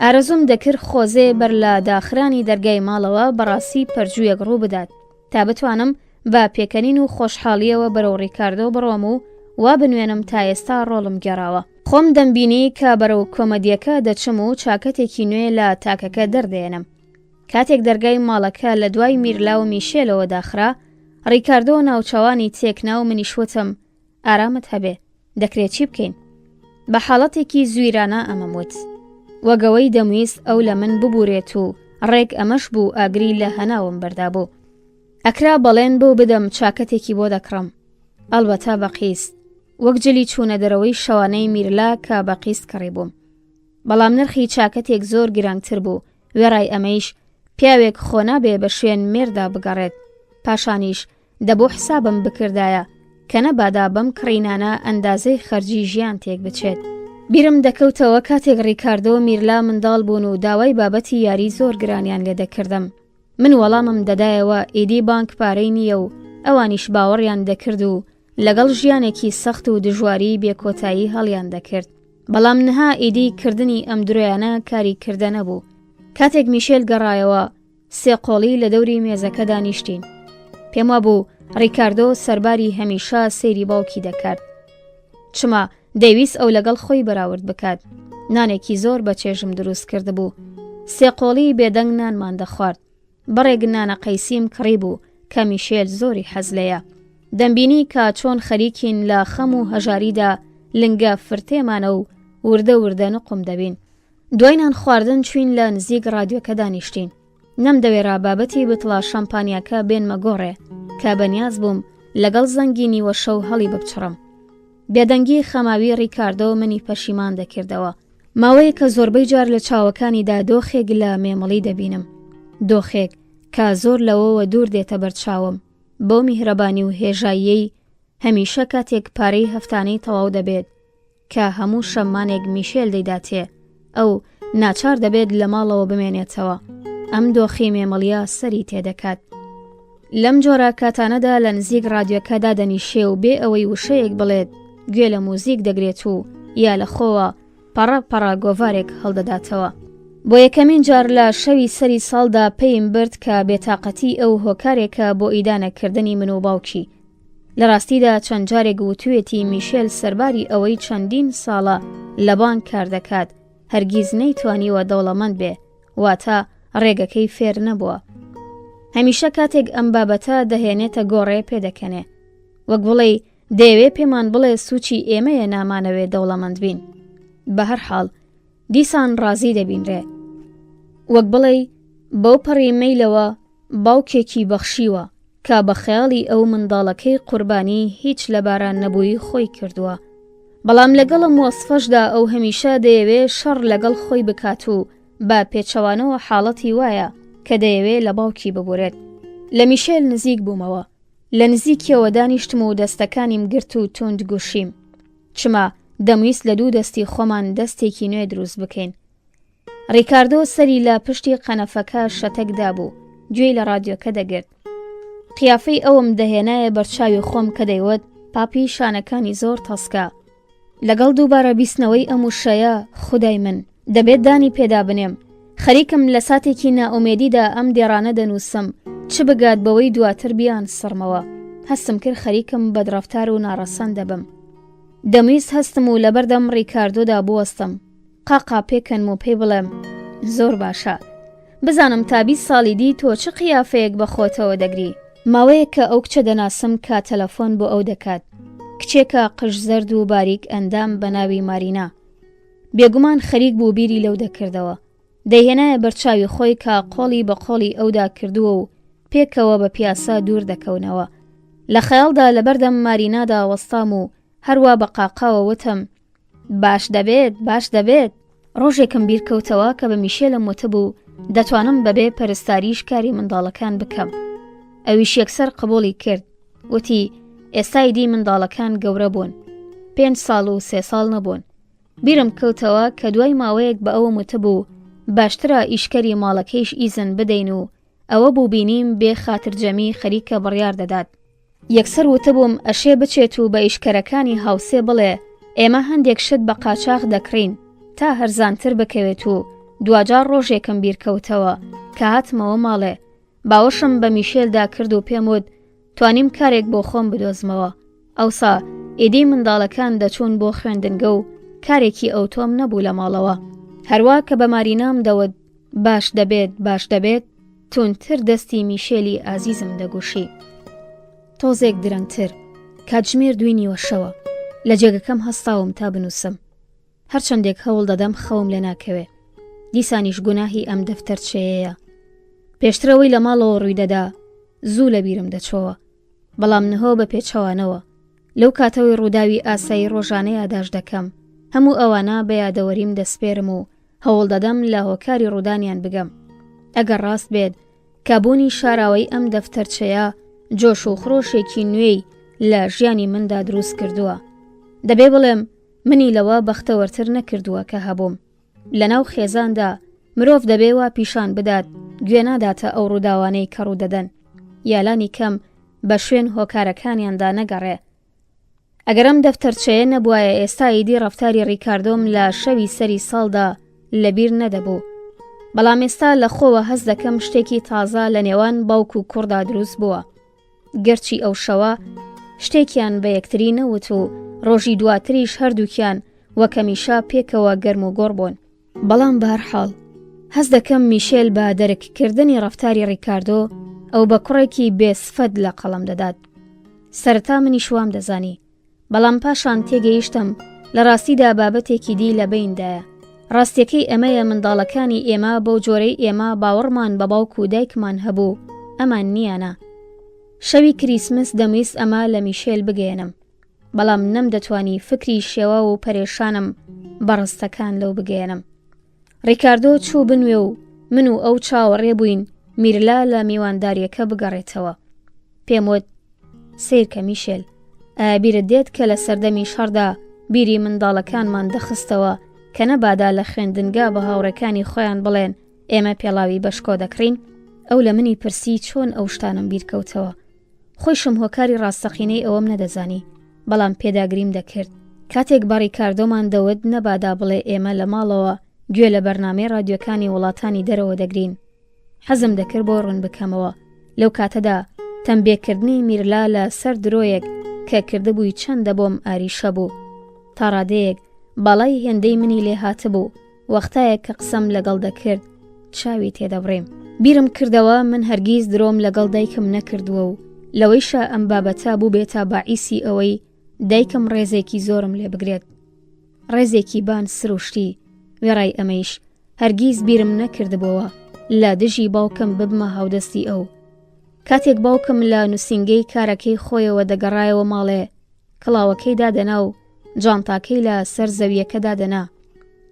ئارەزوم دەکرد خۆزێ بەر لە داخرانی دەرگای ماڵەوە بەڕاستی پەرجوویەک ڕوو بدات تا بتوانم بە پێکەنین و خۆشحاڵیەوە بەرەو ڕیکاردۆ بڕۆم و وا بنوێنم تا ئێستا ڕۆڵم گەڕاوە. خۆم دەمبینی کە بەرەو کۆمەدیەکە دەچم و چاکەتێکی نوێ لە تاکەکە دەردێنم. کاتێک دەرگای ماڵەکە لە دوای میرلا و میشێلەوە داخرا، ڕیکاردۆ ناوچەوانی تێکنا و منیشوتم ئارامت هەبێ، دەکرێت چی بکەین؟ بە حاڵەتێکی زویرانە ئەمەموت، وەگەوەی دەمویست ئەو لە من ببورێت و ڕێک ئەمەش بوو ئاگری لە هەناوم بەردابوو. ئەکرا بەڵێن بۆ بدەم چاکەتێکی بۆ دەکڕم، ئەلبەتە بە قیست، وەک جلی چوونە دەرەوەی شەوانەی میرلا کە بە قیست کڕی بووم. بەڵام نرخی چاکەتێک زۆر گرانگتر بوو، وێڕای ئەمەیش پیاوێک خۆ نابێ بە شوێن مێردا بگەڕێت. پاشانیش دەبوو حسابم بکردایە کە نەبادا بەم کڕینانە ئەندازەی خەرجی ژیان تێک بچێت. بیرم دەکەوتەوە کاتێک ڕیکاردۆ میرلا منداڵ بوون و داوای بابەتی یاری زۆر گرانیان لێ دەکردم. من وەڵامم دەدایەوە ئیدی بانک پارەی نییە و ئەوانیش باوەڕیان دەکرد و لەگەڵ ژیانێکی سەخت و دژواری بێکۆتایی هەڵیان دەکرد. بەڵام نەها ئیدی کردنی ئەم درۆیانە کاری کردە نەبوو. کاتێک میشێل گەڕایەوە، سێ قۆڵی لە دەوری مێزەکە دانیشتین. پێم وابوو ڕیکاردۆ سەرباری هەمیشە سەیری باوکی دەکات. چما دەیویست ئەو لەگەڵ خۆی بەراورد بکات. نانێکی زۆر بە چێژم دروست کرده بوو. سێ قۆڵی بێدەنگ نانمان دەخوارد. بەڕێک نانە قەیسیم کڕی بوو کە میشێل زۆری حەز لێیە. دەمبینی کە چۆن خەریکین لە خەم و هەژاریدا لنگە فرتێمانە و وردە وردە نقم دەبین. دوای خواردن چوین لە نزیک ڕادیۆکە دانیشتین. نەمدەوێرا بابەتی بتڵا شەمپانیاکە بێنمە گۆڕێ کە بەنیاز بووم لەگەڵ زەنگی نیوە شەو هەڵی بپچڕم. بێدەنگی خەماوی ڕیکاردۆ منی پەشیمان دەکردەوە. ماوەیە کە زۆربەی جار لە چاوەکانیدا دۆخێک لە مێمەڵی دەبینم. دۆخێک کە زۆر لەوەوە دوور دێتە بەرچاوم. بۆ میهرەبانی و هێژاییەی هەمیشە کاتێک پارەی هەفتانەی تەواو دەبێت کە هەموو شەمانێک میشێل دەیداتێ، ئەو ناچار دەبێت لە ماڵەوە بمێنێتەوە. ئەم دۆخی مێمەڵیە سەری تێدەکات. لەم جۆرە کاتانەدا لە نزیک ڕادیۆکەدا دەنیشێ و بێ ئەوەی وشەیەک بڵێت گوێ لە موزیک دەگرێت و یا لە خۆوە پەڕە گۆڤارێک هەڵدەداتەوە. بۆ یەکەمین جار لە شەوی سەری ساڵدا پێیم برد کە بێتاقەتی ئەو هۆکارێکە بۆ ئیدانەکردنی من و باوکی. لە ڕاستیدا چەند جارێک وتوێتی میشێل سەرباری ئەوەی چەندین ساڵە لە بانک کار دەکات هەرگیز نەیتوانیوە دەوڵەمەند بێ، واتە ڕێگەکەی فێر نەبووە. هەمیشە کاتێک ئەم بابەتە دەهێنێتە گۆڕێ پێدەکەنێ، وەک بڵێ دەیەوێ پێمان بڵێ سوچی ئێمەیە نامانەوێ دەوڵەمەند بین. بە هەر حاڵ دیسان ڕازی دەبینرێ، وەک بڵێ بەو پەڕی مەیلەوە باوکێکی بەخشیوە کا بە خەیاڵی ئەو منداڵەکەی قوربانی هیچ لە باران نەبووی خۆی کردووە. بەڵام لەگەڵم وەسفەشدا ئەو هەمیشە دەیەوێ شەڕ لەگەڵ خۆی بکات و بە پێچەوانەوە حاڵەتی وایە کە دەیەوێ لە باوکی ببورێت. لە میشێل نزیک بوومەوە، لە نزیکیەوە دانیشتم و دەستەکانیم گرت و تۆند گوشیم، چما دەمویست لە دوو دەستی خۆمان دەستێکی نوێ دروست بکەین. ڕیکاردۆ سەری لە پشتی قەنەفەکە شەتەکدا بوو، گوێی لە رادیۆکە دەگرت. قیافەی ئەوم دەهێنایە بەرچاوی خۆم کە دەیوت پاپی شانەکانی زۆر تەسکە. لەگەڵ دووبارە بیستنەوەی ئەم وشەیە خودای من دەبێت دانی پێدا بنێم. خەریکم لە ساتێکی نائومێدیدا ئەم دێڕانە دەنووسم، چ بگات بەوەی دواتر بیان سڕمەوە. هەستم کرد خەریکم بەدڕەفتار و ناڕەسەن دەبم. دەمویست هەستم و لەبەردەم ڕیکاردۆدا بوەستم. قاقا پێکەن و پێی بڵێم زۆر باشە، بزانم تا 20 ساڵی دی تۆ چ قیافەیەک بە خۆتەوە دەگری. ماوەیە کە ئەو کچە دەناسم کا تەلەفۆن بۆ ئەو دەکات، کچێکە قژ زەرد و باریک ئەندام بە ناوی مارینا. بێگومان خەریک بوو بیری لەو دەکردەوە، دەیهێنایە بەرچاوی خۆی کا قۆڵی بە قۆڵی ئەودا کردووە و پێکەوە بە پیاسە دوور دەکەونەوە. لە خەیاڵدا لەبەردەم مارینادا وەستام و هەروە بە قاقاوە وتم باش دەبێت باش دەبێت. ڕۆژێکم بیرکەوتەوە کە بە میشێلم وتبوو دەتوانم بەبێ پەرستاریش کاری منداڵەکان بکەم. ئەویش یەکسەر قبوڵی کرد، وتی ئێستای دی منداڵەکان گەورە بوون، 5 ساڵ و 3 ساڵ نەبوون. بیرم کەوتەوە کە دوای ماوەیەک بە ئەوە وتبوو باشترە ئیشکەری ماڵەکەیش ئیزن بدەین و ئەوە بوو بینیم بێ خاترجەمی خەریکە بڕیار دەدات. یەکسەر وتبووم ئەشێ بچێت و بە ئیشکەرەکانی هاوسێ بڵێ ئێمە هەندێک شت بە قاچاق دەکڕین تا هەرزانتر بکەوێت و دوجار ڕۆژێکم بیرکەوتەوە کە هاتمەوە ماڵێ. باوەشم بە میشێلدا کرد و پێم وت توانیم کارێک بۆ خۆم بدۆزمەوە. ئەوسا ئیدی منداڵەکان دەچوون بۆ خوێندنگە و کارێکی ئەو تۆم نەبوو لە ماڵەوە. هەروە کە بە مارینام دەوت باش دەبێت باش دەبێت، تونتر دەستی میشێلی ئازیزم دەگوشی. تۆزێک درەنگتر کاتژمێر دوینیوە شەوە لە جێگەکەم هەستاوم تا بنووسم. هەرچەندێک هەوڵ دەدەم خەوم لێ ناکەوێ. دیسانیش گوناهی ئەم دەفتەرچەیەیە. پێشترەوەی لە ماڵەوە ڕوویدەدا زوو لە بیرم دەچۆوە، بەڵام نهۆ بە پێچەوانەوە. لەو کاتەوەی ڕووداوی ئاسایی ڕۆژانەی ئاداش دەکەم، هەموو ئەوانە بە یادەوەریم دەسپێرم و هەوڵ دەدەم لە هۆکاری ڕوودانیان بگەم. ئەگەر ڕاست بێت کابوونی شاراوەی ئەم دەفتەرچەیە جۆش و خڕۆشێکی نوێی لە ژیانی مندا دروست کردووە، دەبێ بڵێم منی لەوە بەختەوەرتر نەکردووە کە هەبووم. لەناو خێزاندا مرۆڤ دەبێ وا پیشان بدات گوێ ناداتە ئەو ڕووداوانەی کە ڕوودەدەن، یالانی کەم بە شوێن هۆکارەکانیاندا نەگەڕێ. ئەگەر ئەم دەفتەرچەیە نەبوایە ئێستاییدی ڕەفتاری ڕیکاردۆم لە شەوی سەری ساڵدا لەبیر نەدەبوو. بەڵام ئێستا لە خۆوە هەست دەکەم شتێکی تازە لە نێوان باوک و کوڕدا دروست بووە. گەرچی ئەو شەوە شتێکیان بە یەکتری نەوت و ڕۆژی دواتریش هەردووکیان وەکەمیشا پێکەوە گەرم و گۆڕ بوون. بەڵام بە هەر حاڵ هەست دەکەم میشێل بە دەرککردنی ڕەفتاری ڕیکاردۆ ئەو بە کوڕێکی بێسفەد لە قەڵم دەدات. سەرەتا منی شوام دەزانی، بەڵام پاشان تێگەیشتم لە ڕاستیدا بابەتێکی دی لە بەیندایە. ڕاستیەکەی ئەمەیە منداڵەکانی ئێمە بەو جۆرەی ئێمە باوەڕمان بە باوک و دایکمان هەبوو ئەمان نییانە. شەوی کریسمس دەمویست ئەمە لە میشێل بگەێنم، بەڵام نەمدەتوانی فکری شێوە و پەرێشانم بەڕستەکان لەو بگەێنم. ڕیکاردۆ چوو بنوێ و من و ئەو چاوەڕێ بووین میرلا لە میوانداریەکە بگەڕێتەوە. پێم وت سیرکە میشێل، ئایا بیرت دێت کە لە سەردەمی شەڕدا بیری منداڵەکانمان دەخستەوە کە نەبادا لە خوێندنگا بە هاوڕەکانی خۆیان بڵێن ئێمە پێڵاوی بەشکۆ دەکڕین؟ ئەو لە منی پرسی چۆن ئەو شتانم بیرکەوتەوە. خۆیشم هۆکاری ڕاستەقینەی ئەوەم نەدەزانی، بەڵام پێداگریم دەکرد. کاتێک بە ڕیکاردۆمان دەوت نەبادا بڵێ ئێمە لە ماڵەوە گوێ لە بەرنامەی رادیۆکانی وڵاتانی دەرەوە دەگرین. حەزم دەکرد بۆ ڕوون بکەمەوە. لەو کاتەدا تەمبێکردنی میرلا لە سەر درۆیەک کە کردبووی چەندە بۆم ئاریشە بوو. تا ڕادەیەک باڵای هێندەی منی لێ هاتبوو، وەختایەک کە قسەم لەگەڵ دەکرد چاوی تێدەبڕێم. بیرم کردەوە من هەرگیز درۆم لەگەڵ دایکم نەکردووە و لەوەیشە ئەم بابەتە بوو بێتە باعیسی ئەوەی دایکم ڕێزێکی زۆرم لێ بگرێت، ڕێزێکی بان سروشتی وێڕای ئەمەیش هەرگیز بیرم نەکردبەوە لە دژی باوکم ببمە هاودەستی ئەو. کاتێک باوکم لە نووسینگەی کارەکەی خۆیەوە دەگەڕایەوە ماڵێ، کڵاوەکەی دادەنا و جانتاکەی لە سەر زەویەکە دادەنا.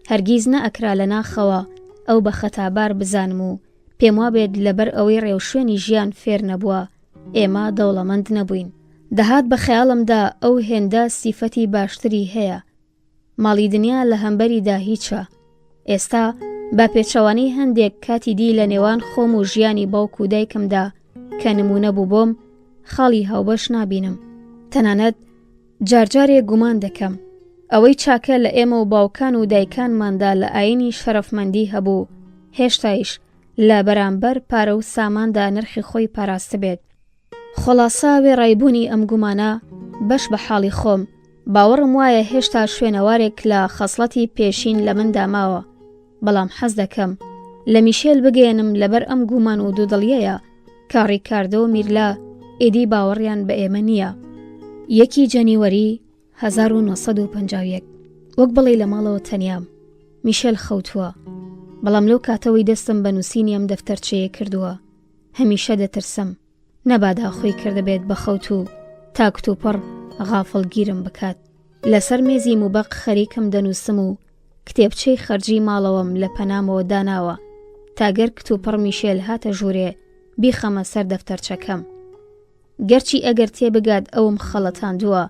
هەرگیز نەئەکرا لە ناخەوە ئەو بە خەتابار بزانم و پێم وابێت لەبەر ئەوەی ڕێوشوێنی ژیان فێر نەبووە ئێمە دەوڵەمەند نەبووین. دەهات بە خەیاڵمدا ئەو هێندە سیفەتی باشتری هەیە، ماڵی دنیا لە هەمبەریدا هیچە. ئێستا با پێچەوانەی هەندێک کاتی دی لە نێوان خۆم و ژیانی باوک و دایکمدا کە نمونە بوو بۆم خاڵی هاوبەش نابینم. تەنانەت جارجارێک گومان دەکەم ئەوەی چاکە لە ئێمە و باوکان و دایکانماندا لە ئاینی شەرەفمەندی هەبوو هێشتایش لە بەرامبەر پارە و ساماندا نرخی خۆی پاراستە بێت. خۆڵاسا وێڕایبوونی ئەم گومانە بەش بە حاڵی خۆم باوەڕم وایە هێشتا شوێنەوارێک لە خەسڵەتی پێشین لە مندا ماوە، بەڵام حەز دەکەم لە میشێل بگەێنم لەبەر ئەم گومان و دوودڵیەیە کە ڕیکاردۆ و میرلا ئیدی باوەڕیان بە ئێمە نییە. 1 جەنیوەری 1951 وەک بڵێ لە ماڵەوە تەنیام. میشێل خەوتووە، بەڵام لەو کاتەوەی دەستم بە نووسینی ئەم دەفتەرچەیە کردووە هەمیشە دەترسم نەبادا خۆی کردبێت بە خەوت و تاکت و پڕ غافڵگیرم بکات. لەسەر مێزی موبەق خەریکم دەنووسم و کتێبچەی خەرجی ماڵەوەم لە پەنامەوە داناوە تاگەر کت و پڕ میشێل هاتە ژوورێ بیخەمە سەر دەفتەرچەکەم. گەرچی ئەگەر تێبگات ئەوم خەڵەتاندووە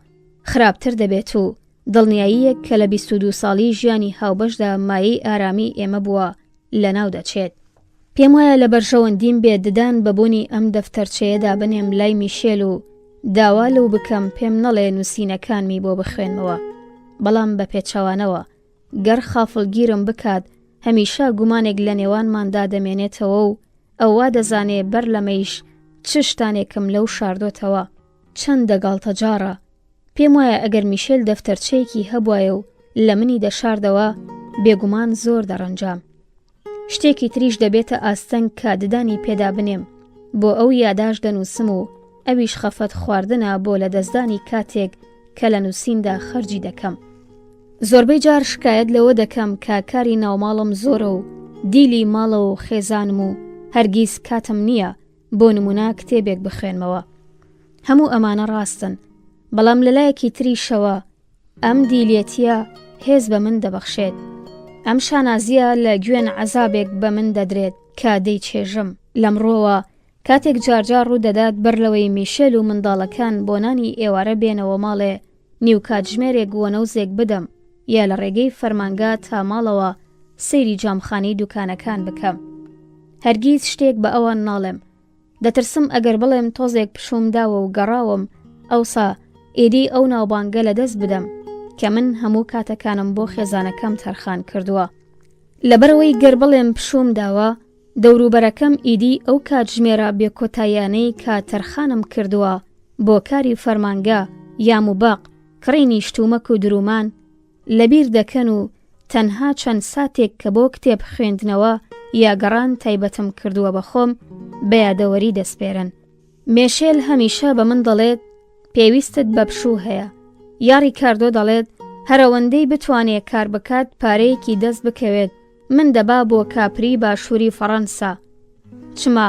خراپتر دەبێت و دڵنیاییەک کە لە 22 ساڵی ژیانی هاوبەشدا مایەی ئارامی ئێمە بووە لە ناو دەچێت. پێم وایە لە بەرژەوەندیم بێت ددان بەبوونی ئەم دەفتەرچەیەدا بنێم لای میشێل و داوا لەو بکەم پێم نەڵێ نووسینەکانمی بۆ بخوێنمەوە، بەڵام بە پێچەوانەوە گەر خافڵگیرم بکات هەمیشە گومانێک لە نێوانماندا دەمێنێتەوە و ئەووا دەزانێ بەر لەمەیش چ شتانێکم لەو شاردۆتەوە. چەند دەگاڵتە جارە پێم وایە ئەگەر میشێل دەفتەرچەیەکی هەبوایە و لە منی دەشاردەوە بێگومان زۆر دەڕەنجام. شتێکی تریش دەبێتە ئاستەنگ کە ددانی پێدا بنێم بۆ ئەو یاداش دەنووسم و ئەویش خەفەت خواردنە بۆ لە دەستدانی کاتێک کە لە نووسیندا خەرجی دەکەم. زۆربەی جار شکایەت لەوە دەکەم کە کاری ناوماڵم زۆرە و دیلی ماڵە و خێزانم و هەرگیز کاتم نییە بۆ نمونە کتێبێک بخوێنمەوە. هەموو ئەمانە ڕاستن، بەڵام لەلایەکی تریشەوە ئەم دیلێتیە هێز بە من دەبەخشێت. ئەم شانازیە لە گوێن عەزابێک بە من دەدرێت کە دەیچێژم. لەمڕۆوە کاتێک جارجار ڕوو دەدات بەر لەوەی میشێل و منداڵەکان بۆ نانی ئێوارە بێنەوە ماڵێ نیو کاتژمێرێک وەنەوزێک بدەم یا لە ڕێگەی فەرمانگا تا ماڵەوە سەیری جامخانەی دوکانەکان بکەم. هەرگیز شتێک بە ئەوان ناڵێم. دەترسم ئەگەر بڵێم تۆزێک پشوم داوە و گەڕاوم ئەوسا ئیدی ئەو ناوبانگە لە دەست بدەم کە من هەموو کاتەکانم بۆ خێزانەکەم تەرخان کردووە. لەبەرەوەی گەر بڵێم پشوم داوە دەوروبەرەکەم ئیدی ئەو کاتژمێرە بێکۆتاییانەی کە تەرخانم کردووە بۆ کاری فەرمانگا یا موباق کڕی نیشتومەک و درومان لەبیر دەکەن و تەنها چەند ساتێک کە بۆ کتێب خوێندنەوە یا گەڕان تایبەتم کردووە بە خۆم بە یادەوەری دەسپێرن. میشێل هەمیشە بە من دەڵێت پێویستت بە پشوو هەیە، یا ڕیکاردۆ دەڵێت هەرەوەندەی بتوانێت کار بکات پارەیەکی دەست بکەوێت من دەبا بۆ کاپری باشووری فەڕەنسا. چما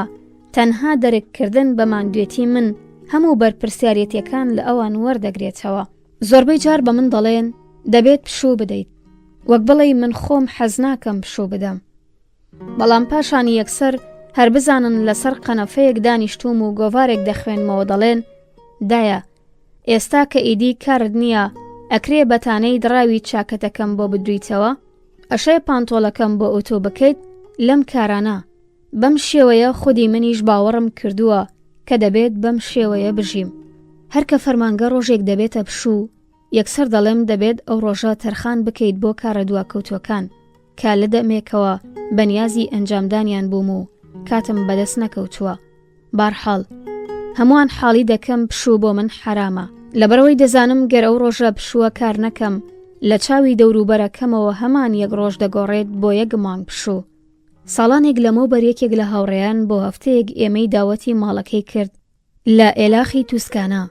تەنها دەرککردن بە ماندوێتی من هەموو بەرپرسیارەتیەکان لە ئەوان وەردەگرێتەوە. زۆربەی جار بە من دەڵێن دەبێت پشوو بدەیت، وەک بڵێ من خۆم حەز ناکەم پشوو بدەم، بەڵام پاشانی یەکسەر هەر بزانن لەسەر قەنەفەیەک دانیشتوم و گۆڤارێک دەخوێنمەوە دەڵێن دایە ئێستا کە ئیدی کارت نییە ئەکرێ بەتانەی دراوی چاکەتەکەم بۆ بدویتەوە، ئەشەی پانتۆڵەکەم بۆ ئۆتۆ بکەیت لەم کارانە. بەم شێوەیە خودی منیش باوەڕم کردووە کە دەبێت بەم شێوەیە بژیم. هەر کە فەرمانگە ڕۆژێک دەبێتە پشوو یەکسەر دەڵێم دەبێت ئەو ڕۆژە تەرخان بکەیت بۆ کارە دواکەوتوەکان کە لە دەمێکەوە بەنیازی ئەنجامدانیان بووم و کاتم بەدەست نەکەوتووە. بارحاڵ هەمووان حاڵی دەکەم پشوو بۆ من حرامە، لەبەرەوەی دەزانم گەر ئەو ڕۆژە پشووە کار نەکەم لە چاوی دەوروبەرەکەمەوە هەمان یەک ڕۆژ دەگۆڕێت بۆ یەک مانگ پشوو. ساڵانێک لەمەوبەر یەکێک لە هاوڕێیان بۆ هەفتەیەک ئێمەی داوەتی ماڵەکەی کرد لە ئێلاخی تووسکانە.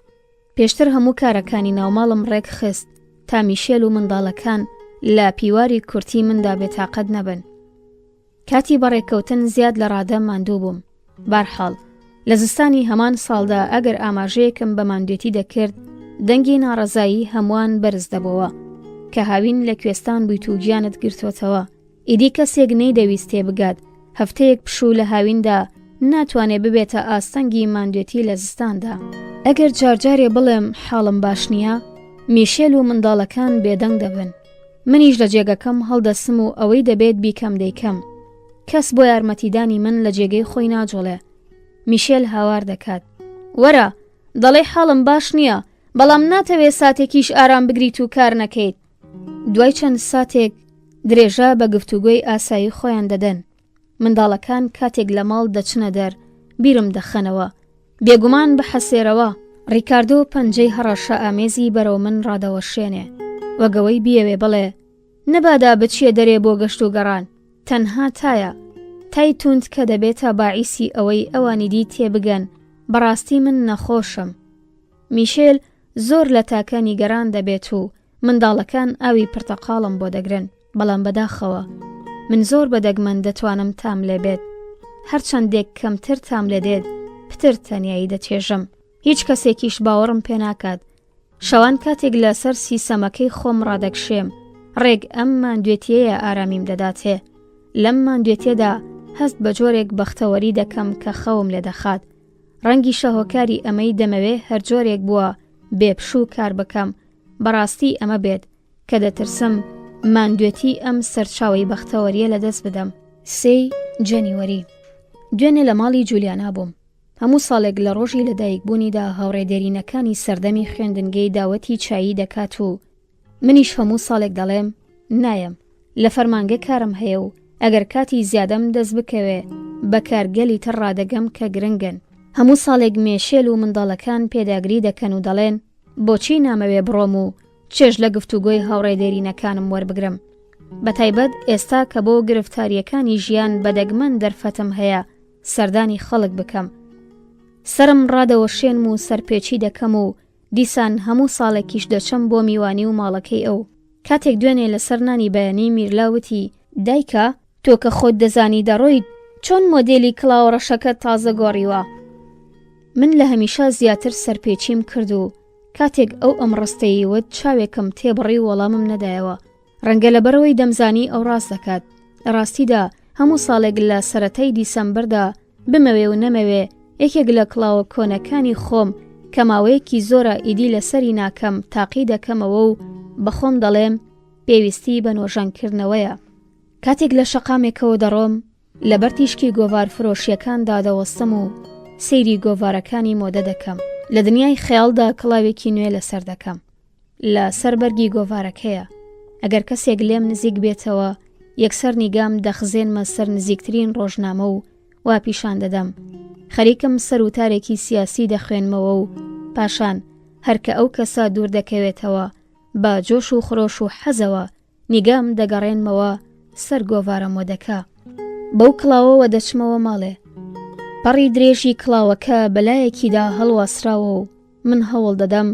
پێشتر هەموو کارەکانی ناوماڵم ڕێک خست تا میشێل و منداڵەکان لە پیواری کورتی مندا بێتاقەت نەبن. کاتی بەڕێکەوتن زیاد لە ڕادە ماندوو بووم. بارحاڵ لە زستانی هەمان ساڵدا ئەگەر ئاماژەیەکم بە ماندوێتی دەکرد دەنگی ناڕەزایی هەمووان بەرز دەبەوە کە هاوین لە کوێستان بوویت و گیانت گرتوتەوە. ئیدی کەسێک نەیدەویست تێبگات هەفتەیەک پشوو لە هاویندا ناتوانێت ببێتە ئاستەنگی ماندوێتی لە زستاندا. ئەگەر جارجارێ بڵێم حاڵم باش نییە میشێل و منداڵەکان بێدەنگ دەبن. منیش لە جێگەکەم هەڵدەسم و ئەوەی دەبێت بیکەم دەیکەم. کەس بۆ یارمەتیدانی من لە جێگەی خۆی ناجۆڵێ. میشێل هاوار دەکات. وەرە دەڵێ حاڵم باش نییە بەڵام ناتەوێت ساتێکیش ئارام بگریت و کار نەکەیت. دوای چەند ساتێک درێژە بە گفتوگۆی ئاسایی خۆیان دەدەن. منداڵەکان کاتێک لە ماڵ دەچنە دەر بیرم دەخەنەوە. بێگومان بە حەسێرەوە ڕیکاردۆ پەنجەی هەڕەشە ئامێزی بەرەو من ڕادەوەشێنێ وەگەوەی بیەوێ بڵێ نەبادا بچیە دەرێ بۆ گەشت و گەڕان تەنها تایە تای توند کە دەبێتە باعیسی ئەوەی ئەوانی دی تێبگەن بەڕاستی من نەخۆشم. میشێل زۆر لە تاکانی گەران دەبێت و منداڵەکان ئاوی پرتەقاڵم بۆ دەگرن بەڵام بەداخەوە من زۆر بەدەگمەن دەتوانم تام لێ بێت. هەرچەندێک کەمتر تام لێ دێت پتر تەنیایی دەچێژم. هیچ کەسێکیش باوەڕم پێ ناکات. شەوان کاتێک لەسەر سیسەمەکەی خۆم ڕادەکشێم ڕێک ئەم ماندوێتیەیە ئارامیم دەداتێ. لەم ماندوێتێدا هەست بە جۆرێک بەختەوەری دەکەم کە خەوم لێ دەخات. ڕەنگی شەهۆکاری ئەمەی دەمەوێ هەر جۆرێک بووە بێپشوو کار بکەم. بەڕاستی ئەمە بێت کە دەترسم ماندوێتی ئەم سەرچاوی بەختەوەریە لەدەست بدەم. 3 جەنیوەری دوێنێ لە ماڵی جولیانا بووم. هەموو ساڵێک لە ڕۆژی لەدایکبوونیدا هاوڕێدێرینەکانی سەردەمی خوێندنگەی داوەتی چایی دەکات و منیش هەموو ساڵێک دەڵێم نایم لە فەرمانگە کارم هەیە و ئەگەر کاتی زیادەم دەست بکەوێ بە کارگەلی تر ڕادەگەم کە گرنگن. هەموو ساڵێک مێشێل و منداڵەکان پێداگری دەکەن و دەڵێن بۆچی نامەوێ بڕۆم و چێژ لە گفتوگۆی هاوڕێدێرینەکانم وەربگرم. بەتایبەت ئێستا کە بۆ گرفتاریەکانی ژیان بەدەگمەن دەرفەتم هەیە سەردانی خەڵک بکەم. سرم ڕادەوەشێنم و سەرپێچی دەکەم و دیسان هەموو ساڵێکیش دەچەم بۆ میوانی و ماڵەکەی ئەو. کاتێک دوێنێ لەسەر نانی بەیانی میرلاوتی دایکە تۆ کە خۆت دەزانی دەڕۆیت چۆن مۆدێلی کڵاوەڕەشەکە تازە گۆڕیوە. من لە هەمیشە زیاتر سەرپێچیم کرد و کاتێک ئەو ئەم ڕستەی وت چاوێکم تێبڕی وەڵامم نەدایەوە. ڕەنگە لەبەرەوەی دەمزانی ئەو ڕاست دەکات. لە ڕاستیدا هەموو ساڵێک لە سەرەتای دیسەمبەردا بمەوێ و نەمەوێ یەکێک لە کڵاوە کۆنەکانی خۆم کە ماوەیەکی زۆرە ئیدی لەسەری ناکەم تاقی دەکەمەوە و بەخۆم دەڵێم پێویستی بە نۆژانکردنەوەیە. کاتێک لە شەقامێکەوە دەڕۆم لەبەر تیشکی گۆڤار فرۆشیەکاندا دەوەستم و سەیری گۆڤارەکانی مۆدە دەکەم. لە دنیای خەیاڵدا کڵاوێکی نوێ لەسەر دەکەم لە سەربەرگی گۆڤارەکەیە. ئەگەر کەسێک لێم نزیک بێتەوە یەکسەر نیگام دەخزێنمە سەر نزیکترین ڕۆژنامە و وا پیشان دەدەم. خەریکم سەروتارێکی سیاسی دەخوێنمەوە و پاشان هەرکە ئەو کەسە دوور دەکەوێتەوە بە جۆش و خڕۆش و حەزەوە نیگام دەگەڕێنمەوە سەر گۆڤارە مۆدەکە. بەو کڵاوەوە دەچمەوە ماڵێ. پەڕی درێژی کڵاوەکە بەلایەکیدا هەڵواسراوە و من هەوڵ دەدەم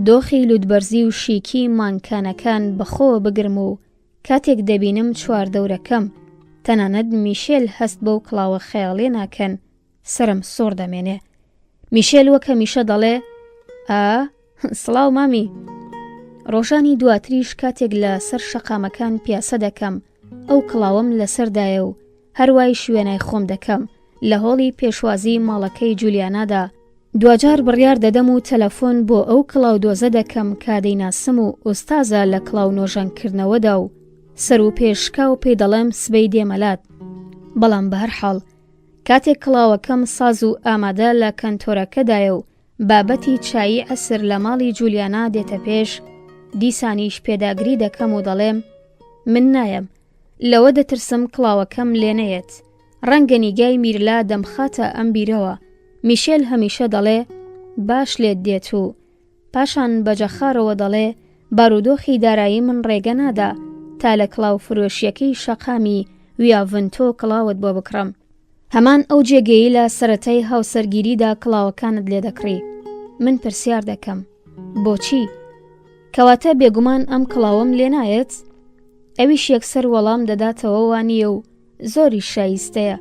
دۆخی لوودبەرزی و شیکی مانکانەکان بەخۆوە بگرم و کاتێک دەبینم چواردەورەکەم تەنانەت میشێل هەست بەو کڵاوە خەیاڵێ ناکەن سرم سۆر دەمێنێ. میشێل وەکە میشە دەڵێ سڵاو مامی. ڕۆژانی دواتریش کاتێک لە سەر شەقامەکان پیاسە دەکەم ئەو کڵاوم لەسەردایە و هەروای شوێنای خۆم دەکەم لە هۆڵی پێشوازی ماڵەکەی جولیانادا. دوجار بڕیار دەدەم و تەلەفۆن بۆ ئەو کڵاو دۆزە دەکەم کادەیناسم و ئۆستازە لە کڵاو نۆژانکردنەوەدا و سەر و پێشکا و پێی دەڵێم سبەی دێمەلات. بەڵام بە هەر حاڵ کاتێک کڵاوەکەم ساز و ئامادە لە کەنتۆرەکەدایە و بابەتی چایی عەسر لە ماڵی جولیانا دێتە پێش دیسانیش پێداگری دەکەم و دەڵێم من نایم لەوە دەترسم کڵاوەکەم لێنەیەت. ڕەنگە نیگای میرلا دەمخاتە ئەم بیرەوە. میشێل هەمیشە دەڵێ باش لێت دێت و پاشان بەجەخارەوە دەڵێ بارودۆخی دارایی من ڕێگە نادا تا لە کڵاو فرۆشیەکەی شەقامی ویاڤنتۆ کڵاوت بۆ بکڕم. هەمان ئەو جێگەی لە سەرەتای هاوسەرگیریدا کڵاوەکانت لێ دەکڕی. من پرسیار دەکەم بۆچی؟ کەواتە بێگومان ئەم کڵاوم لێ نایەت؟ ئەویش یەکسەر وەڵام دەداتەوە وانییە و زۆری شایستەیە.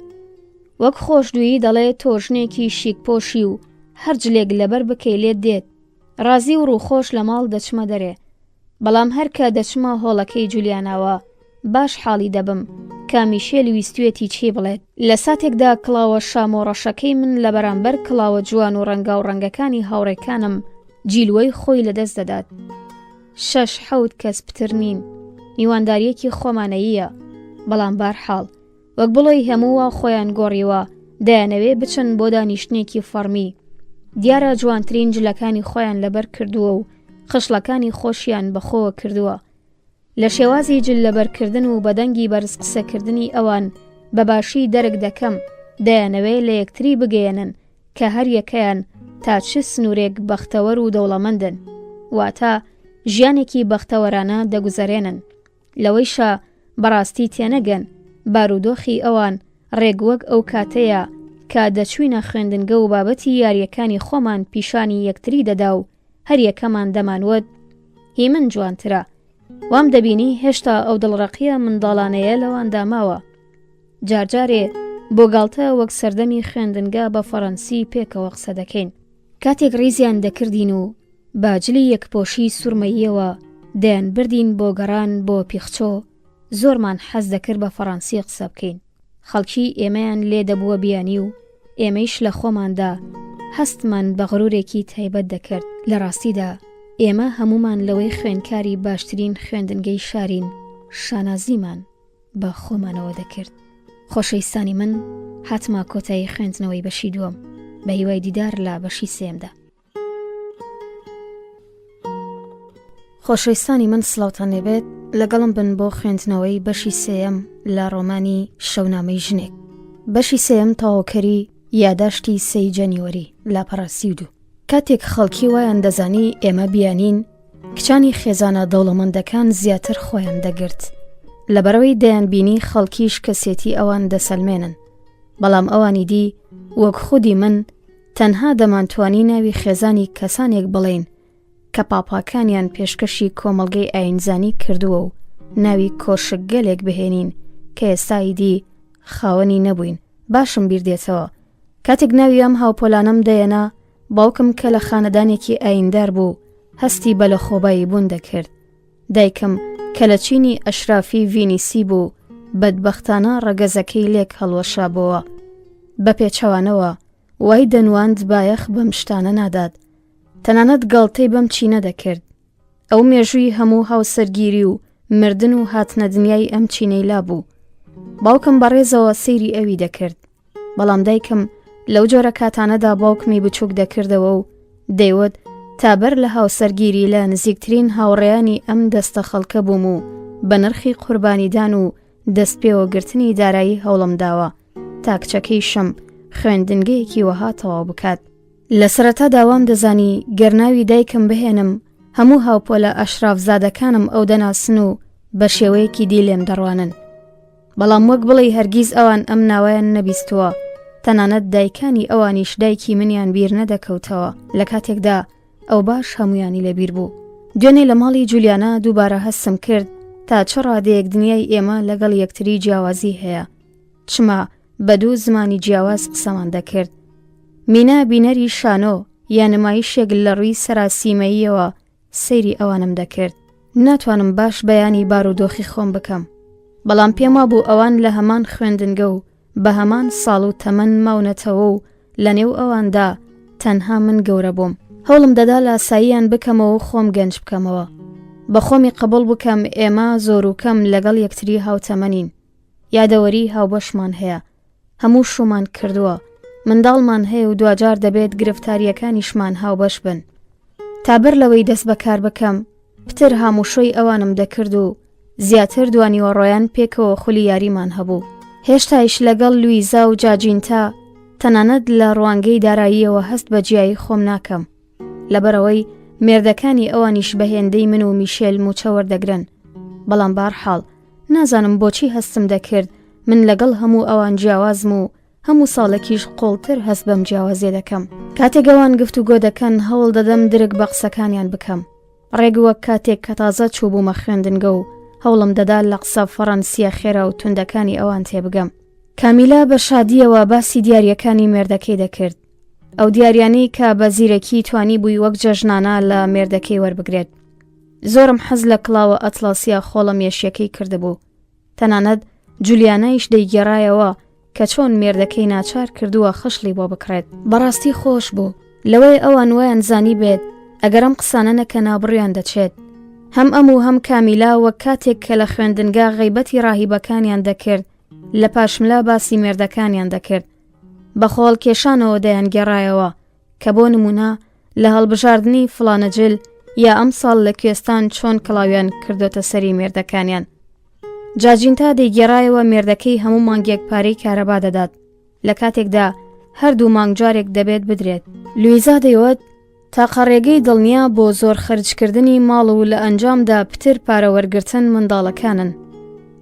وەک خۆشدوویی دەڵێ تۆژنێکی شیکپۆشی و هەر جلێک لەبەر بکەی لێت دێت. ڕازی و ڕووخۆش لە ماڵ دەچمە دەرێ. بەڵام هەرکە دەچمە هۆڵەکەی جولیاناوە باش حاڵی دەبم کامیشێلی ویستوێتی چی بڵێت. لە ساتێکدا کڵاوە شامۆڕەشەکەی من لە بەرامبەر کڵاوە جوان و ڕەنگا و ڕەنگەکانی هاوڕێکانم جیلوەی خۆی لەدەست دەدات. 6-7 کەس پتر نین. میوانداریەکی خۆمانەییە. بەڵام بارحاڵ وەک بڵێ هەمووە خۆیان گۆڕیوە دایانەوێ بچن بۆ دانیشتنێکی فەرمی. دیارە جوانترین جلەکانی خۆیان لەبەر کردووە و خشلەکانی خۆشیان بەخۆوە کردووە. لە شێوازی جل لەبەرکردن و بەدەنگی بەرز قسەکردنی ئەوان بەباشی دەرک دەکەم دایانەوێ لە یەکتری بگەێنن کە هەر یەکەیان تا چ سنوورێک بەختەوەر و دەوڵەمەندن، واتە ژیانێکی بەختەوەرانە دەگوزەرێنن. لەوەیشە بەڕاستی تێنەگەن بارودۆخی ئەوان ڕێگوەک ئەو کاتەیە کە دەچوینە خوێندنگە و بابەتی یاریەکانی خۆمان پیشانی یەکتری دەدا و هەر یەکەمان دەمانوت هی من جوانترە. وام دەبینی هێشتا ئەو دڵڕەقیە منداڵانەیە لەوان داماوە. جارجارێ بۆ گاڵتە وەک سەردەمی خوێندنگە بە فەڕەنسی پێکەوە قسە دەکەین. کاتێک ڕیزیان دەکردین و باجلی یەکپۆشی سوورمەییەوە دەیان بردین بۆ گەڕان بۆ پیخچۆ، زۆرمان حەز دەکرد بە فەڕەنسی قسە بکەین. خەڵکی ئێمەیان لێ دەبووە بیانی و ئێمەیش لە خۆماندا هەستمان بە غرورێکی تایبەت دەکرد. لە ڕاستیدا ئێمە هەمومان لەوەی خوێندکاری باشترین خوێندنگەی شارین شانازیمان بە خۆمانەوە دەکرد. خۆشەویستانی من، هاتما کۆتایی خوێندنەوەی بەشی دووەم بە هیوای دیدار لە بەشی سێمدا. خۆشەویستانی من، سڵاوتان لێبێت. لەگەڵم بن بۆ خوێندنەوەی بەشی سێم لە ڕۆمانی شەونامەی ژنێک. بەشی سێم تاوەکەری یاداشتی 3 جەنیوەری لاپەڕە 32. کاتێک خەڵکی وایان دەزانی ئێمە بیانین، کچانی خێزانە دەوڵەمەندەکان زیاتر خۆیان دەگرت. لەبەرەوەی دەیان بینی خەڵکیش کەسێتی ئەوان دەسەلمێنن. بەڵام ئەوانی دی وەک خودی من تەنها دەمانتوانی ناوی خێزانی کەسانێک بڵێین کە پاپاکانیان پێشکەشی کۆمەڵگەی ئاینزانی کردووە و ناوی کۆشک گەلێک بهێنین کە ئێستای دی خاوەنی نەبووین. باشم بیردێتەوە کاتێک ناوی ئەم هاوپۆلانەم دەیەنا، باوکم کە لە خانەدانێکی ئایندار بوو هەستی بە لە خۆبایی بوون دەکرد. دایکم کە لە چینی ئەشرافی ڤینیسی بوو بەدبەختانە ڕەگەزەکەی لێک هەڵوەشابەوە. بە پێچەوانەوە وای دەنواند بایەخ بەم شتانە نادات، تەنانەت گاڵتەی بەم چینە دەکرد. ئەو مێژووی هەموو هاوسەرگیری و مردن و هاتنە دنیای ئەم چینەی لابوو. باوکم بەڕێزەوە سەیری ئەوی دەکرد. بەڵام دایکم لەو جۆرە کاتانەدا باوکمی بچووک دەکردەوە و دەیوت تابەر لە هاوسەرگیری لە نزیکترین هاوڕێیانی ئەم دەستە خەڵکە بووم و بە نرخی قوربانیدان و دەست پێوەگرتنی دارایی هەوڵم داوە تا کچەکەی شەم خوێندنگەیەکی وەها تەواو بکات. لە سەرەتا داوام دەزانی گەرناوی دایکم بهێنم، هەموو هاوپۆلە ئەشرافزادەکانم ئەو دەناسن و بە شێوەیەکی دی لێم دەڕوانن. بەڵام وەک بڵێ هەرگیز ئەوان ئەم ناوایان نەبیستووە. تەنانەت دایکانی ئەوانیش دایکی منیان بیر نەدەکەوتەوە. لە کاتێکدا ئەو باش هەمویانی لەبیر بوو. دوێنێ لە ماڵی جولیانە دووبارە هەستم کرد تا چ ڕادەیەک دنیای ئێمە لەگەڵ یەکتری جیاوازی هەیە. چما بە 2 زمانی جیاواز قسەمان دەکرد. مینا بینەری شانۆ یا نمایشێک لە ڕووی سەراسیمەییەوە سەیری ئەوانم دەکرد. ناتوانم باش بەیانی بارودۆخی خۆم بکەم. بەڵام پێم وابوو ئەوان لە هەمان خوێندنگە و بە هەمان ساڵ و تەمەن ماونەتەوە و لە نێو ئەواندا تەنها من گەورە بووم. هەوڵم دەدا لە ئاساییان بکەمەوە و خۆم گەنج بکەمەوە. بە خۆمی قبول بکەم ئێمە زۆر و کەم لەگەڵ یەکتری هاوتەمەنین. یادەوەری هاوبەشمان هەیە. هەموو شومان کردووە. منداڵمان هەیە و دوجار دەبێت گرفتاریەکانیشمان هاوبەش بن. تابەر لەوەی دەست بەکار بکەم، پتر هاموشۆی ئەوانم دەکرد و زیاتر دوانیوە ڕۆیان پێکەوە خولی یاریمان هەبوو. هێشتایش لەگەڵ لویزا و جاجینتا تەنانەت لە ڕوانگەی داراییەوە هەست بە جیایی خۆم ناکەم. لەبەرەوەی مێردەکانی ئەوانیش بە هێندەی من و میشێل موچە وەردەگرن. بەڵام بارحاڵ نازانم بۆچی هەستم دەکرد من لەگەڵ هەموو ئەوان جیاوازم و هەموو ساڵێکیش قوڵتر هەست بەم جیاوازیە دەکەم. کاتێک ئەوان گفتوگۆ دەکەن هەوڵ دەدەم درک بە قسەکانیان بکەم. ڕێگ وەک کاتێک کە تازە چوو بوومە خوێندنگە و هەوڵم دەدا لە قسە فەڕەنسیە خێرا و توندەکانی ئەوان تێبگەم. کامیلا بە شادیەوە باسی دیاریەکانی مێردەکەی دەکرد. ئەو دیاریانەی کە بە زیرەکی توانی بووی وەک جەژنانە لە مێردەکەی وەربگرێت. زۆرم حەز لە کڵاوە ئەتلاسیا خۆڵە مێشیەکەی کردبوو. تەنانەت جولیانایش دەیگێڕایەوە کە چۆن مێردەکەی ناچار کردووە خشلی بۆ بکرێت. بەڕاستی خۆش بوو لەوەی ئەوان وایان زانی بێت ئەگەر ئەم قسانە نەکە نابڕیان دەچێت. هەم ئەم و هەم کامیلا وەک کاتێک کە لە خوێندنگا غەیبەتی ڕاهیبەکانیان دەکرد لە پاشملا باسی مێردەکانیان دەکرد. بە خۆڵ کێشانەوە دەیان گێڕایەوە کە بۆ نمونە لە هەڵبژاردننی فڵانە جل یا ئەم ساڵ لە کوێستان چۆن کڵاویان کردوتە سەری مێردەکانیان. جاجینتا دەیگێڕایەوە مێردەکەی هەموو مانگێک پارەی کارەبا دەدات لە کاتێکدا هەردوو مانگجارێک دەبێت بدرێت. لویزا دەیوت تاقە ڕێگەی دڵنیا بۆ زۆر خرجکردنی ماڵ و لە ئەنجامدا پتر پارەوەرگرتن منداڵەکانن.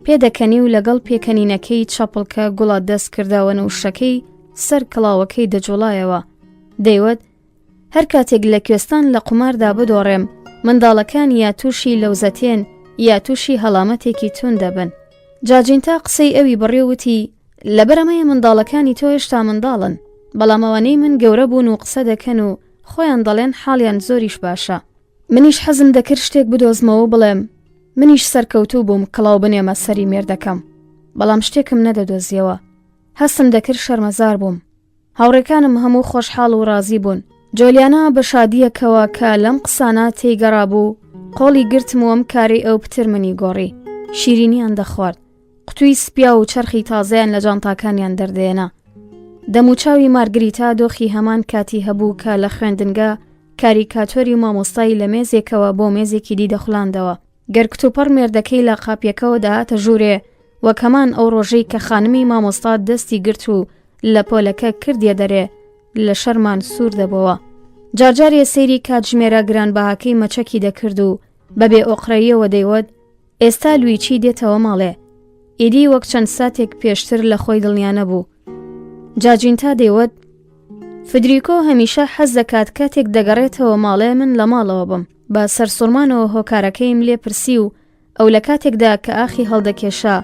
پێدەکەنی و لەگەڵ پێکەنینەکەی چاپڵکە گوڵات دەست کرداوە نەوشەکەی سەر کڵاوەکەی دەجوڵایەوە. دەیوت هەر کاتێک لە کوێستان لە قوماردا بدۆڕێم منداڵەکان یا تووشی لەوزەتێن یا تووشی هەڵامەتێکی تون دەبن. جاجینتا قسەی ئەوی بڕێوتی لەبەرەمەیە منداڵەکانی تۆ هێشتا منداڵن، بەڵام ئەوانەی من گەورە بوون و قسە دەکەن و خۆیان دەڵێن حاڵیان زۆریش باشە. منیش حەزم دەکرد شتێک بدۆزمەوە بڵێم منیش سەرکەوتوو بووم کڵاو بنێمە سەری مێردەکەم، بەڵام شتێکم نەدەدۆزیەوە. هەستم دەکرد شەرمەزار بووم. هاوڕێکانم هەموو خۆشحاڵ و ڕازی بوون. جۆلیانا بە شادیەکەوە کە لەم قسانە تێیگەڕا بوو قۆڵی گرتم و ئەم کاری ئەو پتر منی گۆڕی. شیرینیان دەخوارد. قوتووی سپیا و چرخی تازەیان لە جانتاکانیان دەردێنا. دەموچاوی مارگریتا دۆخی هەمان کاتی هەبوو کە لە خوێندنگا کاریکاتۆری مامۆستایی لە مێزێکەوە بۆ مێزێکی دی دەخڵاندەوە. گەر کتوپەڕ مێردەکەی لە قاپیەکەەوە داهاتە ژوورێ وەک هەمان ئەو ڕۆژەی کە خانمی مامۆستا دەستی گرت و لە پۆلەکە کردیە دەرێ لە شەرمان سوور دەبەوە. جارجارێ سەیری کاتژمێرە گرانبەهاکەی مەچەکی دەکرد و بەبێ ئۆقرەیەوە دەیوت ئێستا لویچی دێتەوە ماڵێ. ئیدی وەک چەند ساتێک پێشتر لە خۆی دڵنیانە بوو. جاجینتا دەیوت فدریکۆ هەمیشە حەز دەکات کاتێک دەگەڕێتەوە ماڵێ من لە ماڵەوە بم. بە سەرسوڕمانەوە هۆکارەکەیم لێ پرسی و ئەو لە کاتێکدا کە ئاخی هەڵدەکێشا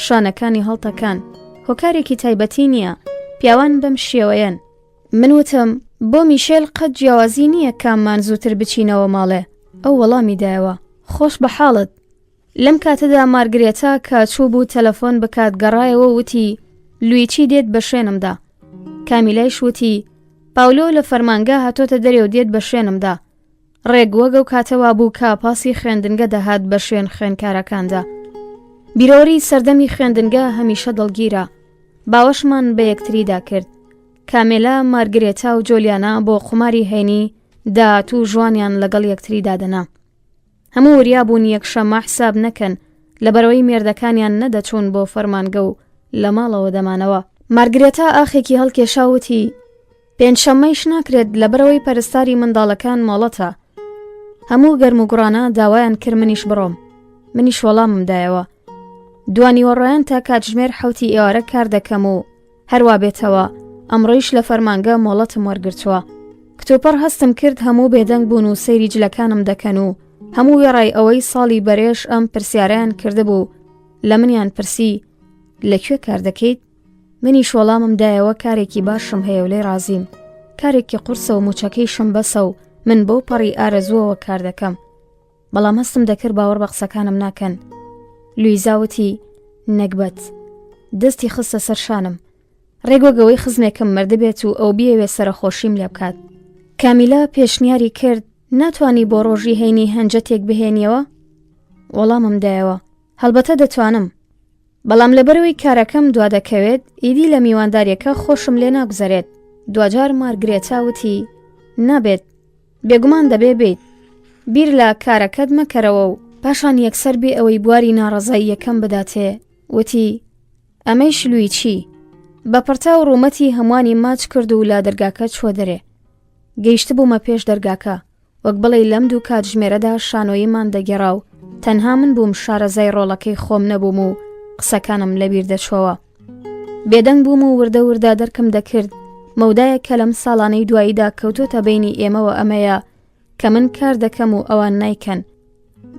شانەکانی هەڵتەکان. هۆکارێکی تایبەتی نییە، پیاوان بەم شێوەیەن. من وتم بۆ میشێل قەت جیاوازی نییە کاممان زووتر بچینەوە ماڵێ. ئەو وەڵامی دایەوە خۆش بە حاڵت. لەم کاتەدا مارگرێتا کە چوو بوو تەلەفۆن بکات گەڕایەوە وتی لویچی دێت بە شوێنمدا. کامیلایش وتی پاولۆ لە فەرمانگا هاتۆتە دەرێ و دێت بە شوێنمدا. ڕێگ وەگە و کاتەوا بوو کە پاسی خوێندنگە دەهات بە شوێن خوێنکارەکاندا. بیرۆری سەردەمی خوێندنگە هەمیشە دڵگیرە. باوەشمان بە یەکتریدا کرد. کامیلا مارگرێتا و جۆلیانا بۆ قوماری هێنی داهات و ژوانیان لەگەڵ یەکتری دادەنا. هەموو وریا بوون یەکشەمە حساب نەکەن لەبەرەوەی مێردەکانیان نەدەچوون بۆ فەرمانگە و لە ماڵەوە دەمانەوە. مارگرێتا ئاخێکی هەڵکێشاوتی پێنجشەممەیش ناکرێت لەبەرەوەی پەرستاری منداڵەکان مۆڵەتە. هەموو گەرم و گوڕانە داوایان کرد منیش بڕۆم. منیش وەڵامم دایەوە. دوانی وەڕۆیان تا کاتژمێر حوتی ئێوارە کار دەکەم و هەروە بێتەوە ئەمڕۆیش لە فەرمانگە مۆڵەتم وەرگرتووە. کتۆپەر هەستم کرد هەموو بێدەنگ بوون و سەیری جلەکانم دەکەن و هەموو وێڕای ئەوەی ساڵی بەرێش ئەم پرسیارەیان کردبوو. لە منیان پرسی لەکوێ کار دەکەیت؟ منیش وەڵامم دایەوە کارێکی باشم هەیە و لێ ڕازیم. کارێکی قورسە و موچەکەی شم بەسە و من بۆ پەڕی ئارەزووەوە کار دەکەم. بەڵام هەستم دەکرد باوەڕ بە قسەکانم ناکەن. لویزاوتی نەکبەت دەستی خستە سەر شانم. ڕێگۆگەوەی خزمێکم مردە بێت و ئەو بیەوێ سەرخۆشیم لێ بکات. کامیلا پێشنیاری کرد ناتوانی بۆ ڕۆژی هەینی هەنجەتێک بهێنیەوە؟ وەڵامم دایەوە هەڵبەتە دەتوانم، بەڵام لەبەرەوەی کارەکەم دوا دەکەوێت ئیدی لە میوانداریەکە خۆشم لێ ناگوزارێت. دوجار مارگرێتا وتی نابێت، بێگومان دەبێ بێت. بیر لە کارەکەت مەکەرەوە و پاشان یەکسەر بێ ئەوەی بواری ناڕەزایی یەکەم بداتێ. وتی ئەمەی شلووی چی؟ بە پڕتا و ڕوومەتی هەموانی ماچ کرد و لا دەرگاکە چوە دەرێ. گەیشت بوومە پێش دەرگاکە وەک بڵێ لەم دوو کاتژمێرەدا شانۆییمان دەگێڕا و تەنها من بووم شارەزای ڕۆڵەکەی خۆم نەبووم و قسەکانم لەبیر دەچۆوە. بێدەنگ بووم و وردە وردە دەرکم دەکرد مەودایە کە لەم ساڵانەی دواییدا کەوتۆتە بینی ئێمەوە ئەمەیە کە من کار دەکەم و ئەوان نایکەن.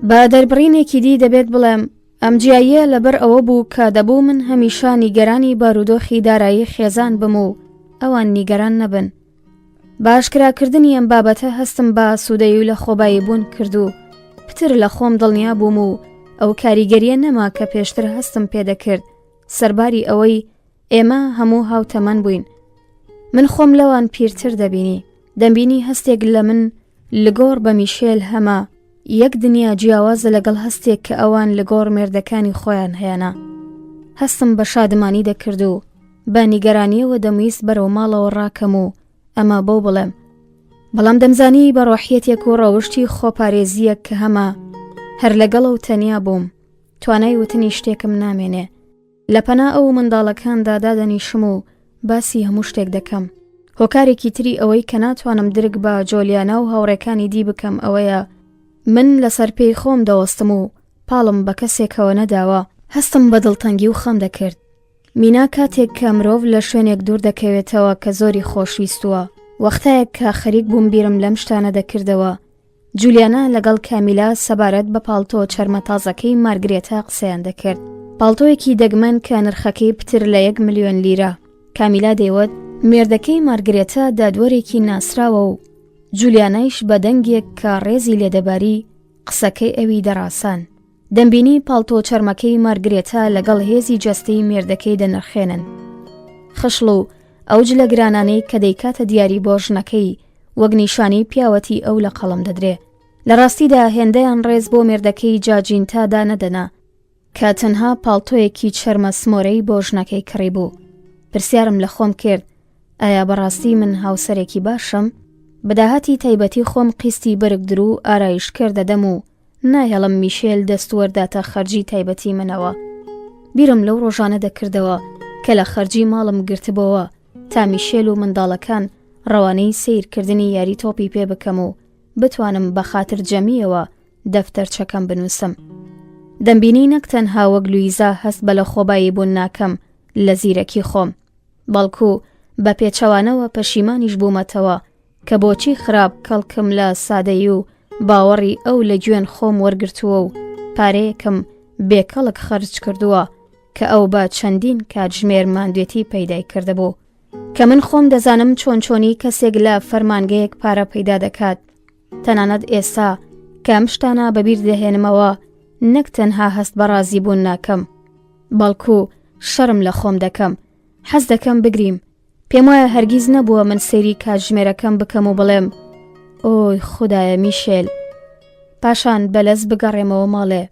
بە دەربڕینێکی دی دەبێت بڵێم ئەم جیاییە لەبەر ئەوە بوو کە دەبوو من هەمیشە نیگەرانی بارودۆخی دارایی خێزان بم و ئەوان نیگەران نەبن. باشکراکردنی ئەم بابەتە هەستم بە سوودەی و لە خۆبایی بوون کرد و پتر لە خۆم دڵنیا بووم و ئەو کاریگەریە نەما کە پێشتر هەستم پێدەکرد سەرباری ئەوەی ئێمە هەموو هاوتەمەن بووین. من خۆم لەوان پیرتر دەبینی دەمبینی هەستێک لە من لەگۆڕ بە میشێل هەما یەک دنیا جیاوازە لەگەڵ هەستێک کە ئەوان لەگۆڕ مێردەکانی خۆیان هەیەنا. هەستم بە شادمانی دەکرد و بە نیگەرانیەوە دەمویست بەرەو ماڵەوە ڕاکەم و ئەمە بۆ بڵێم. بەڵام دەمزانی بە ڕۆحیەتێک و ڕەوشتی خۆپارێزیەک کە هەما هەر لەگەڵ و تەنیا بووم توانای وتنی شتێکم نامێنێ. لە پەنا ئەو منداڵەکاندا دادەنیشم و باسی هەموو شتێک دەکەم. هۆکارێکی تری ئەوەی کە ناتوانم درک بە جۆلیانە و هاوڕێکانی دی بکەم ئەوەیە من لەسەر پێی خۆم دەوەستم و پاڵم بە کەسێکەوە نەداوە. هەستم بە دڵتەنگی و خەم دەکرد. مینا کاتێک کە مرۆڤ لە شوێنێک دوور دەکەوێتەوە کە زۆری خۆشویستووە وەختەیەک کە خەریک بووم بیرم لەم شتانە دەکردەوە. جولیانە لەگەڵ کامیلا سەبارەت بە پاڵتۆ چەرمە تازەکەی مارگرێتە قسەیان دەکرد. پاڵتۆیەکی دەگمەن کە نرخەکەی پتر لە 1 ملیۆن لیرە. کامیلا دەیوت مێردەکەی مارگرێتە دادوەرێکی ناسراوە و جولیانایش بە دەنگێک کە ڕێزی لێدەباری قسەکەی ئەوی دەڕاسان. دەمبینی پاڵتۆ چەرمەکەی مارگرێتە لەگەڵ هێزی جەستەی مێردەکەی دەنرخێنن. خشڵ و ئەوج لە گرانانەی کە دەیکاتە دیاری بۆ ژنەکەی وەک نیشانی پیاوەتی ئەو لە قەڵم دەدرێ. لە ڕاستیدا هێندەیان ڕێز بۆ مێردەکەی جاجینتادا نەدەنا کە تەنها پاڵتۆیەکی چەرمە سمۆرەی بۆ ژنەکەی کڕی بوو. پرسیارم لە خۆم کرد ئایا بەڕاستی من هاوسەرێکی باشم؟ بەداهاتی تایبەتی خۆم قیستی بەرگدر و ئارایشکەر دەدەم و نایهەڵم میشێل دەستوەرداتە خەرجی تایبەتی منەوە. بیرم لەو ڕۆژانە دەکردەوە کە لە خەرجی ماڵم گرتبەوە تا میشێل و منداڵەکان ڕەوانەی سیرکردنی یاری تۆپی پێ بکەم و بتوانم بە خاتر جەمیەوە دەفتەرچەکەم بنووسم. دەمبینی نەک تەنها وەک لویزا هەست بە لە خۆبایی بوون ناکەم لە زیرەکی خۆم بەڵکو بە پێچەوانەوە پەشیمانیش بوومەتەوە کە بۆچی خراپ کەڵکم لە سادەیی و باوەڕی ئەو لە گوێن خۆم وەرگرتووە و پارەیەکم بێکەڵک خەرج کردووە کە ئەو بە چەندین کاتژمێر ماندوێتی پەیدای کردبوو کە من خۆم دەزانم چۆنی کەسێک لە فەرمانگەیەک پارە پەیدا دەکات. تەنانەت ئێستا کە ئەم شتانە بەبیر دەهێنمەوە نەک تەنها هەست بە ڕازی بوون ناکەم بەڵکو شەرم لە خۆم دەکەم. حەز دەکەم بگریم. پێم وایە هەرگیز نەبووە من سەیری کاتژمێرەکەم بکەم و بڵێم ئۆی خودایە میشێل پاشان بەلەز بگەڕێمەوە ماڵێ.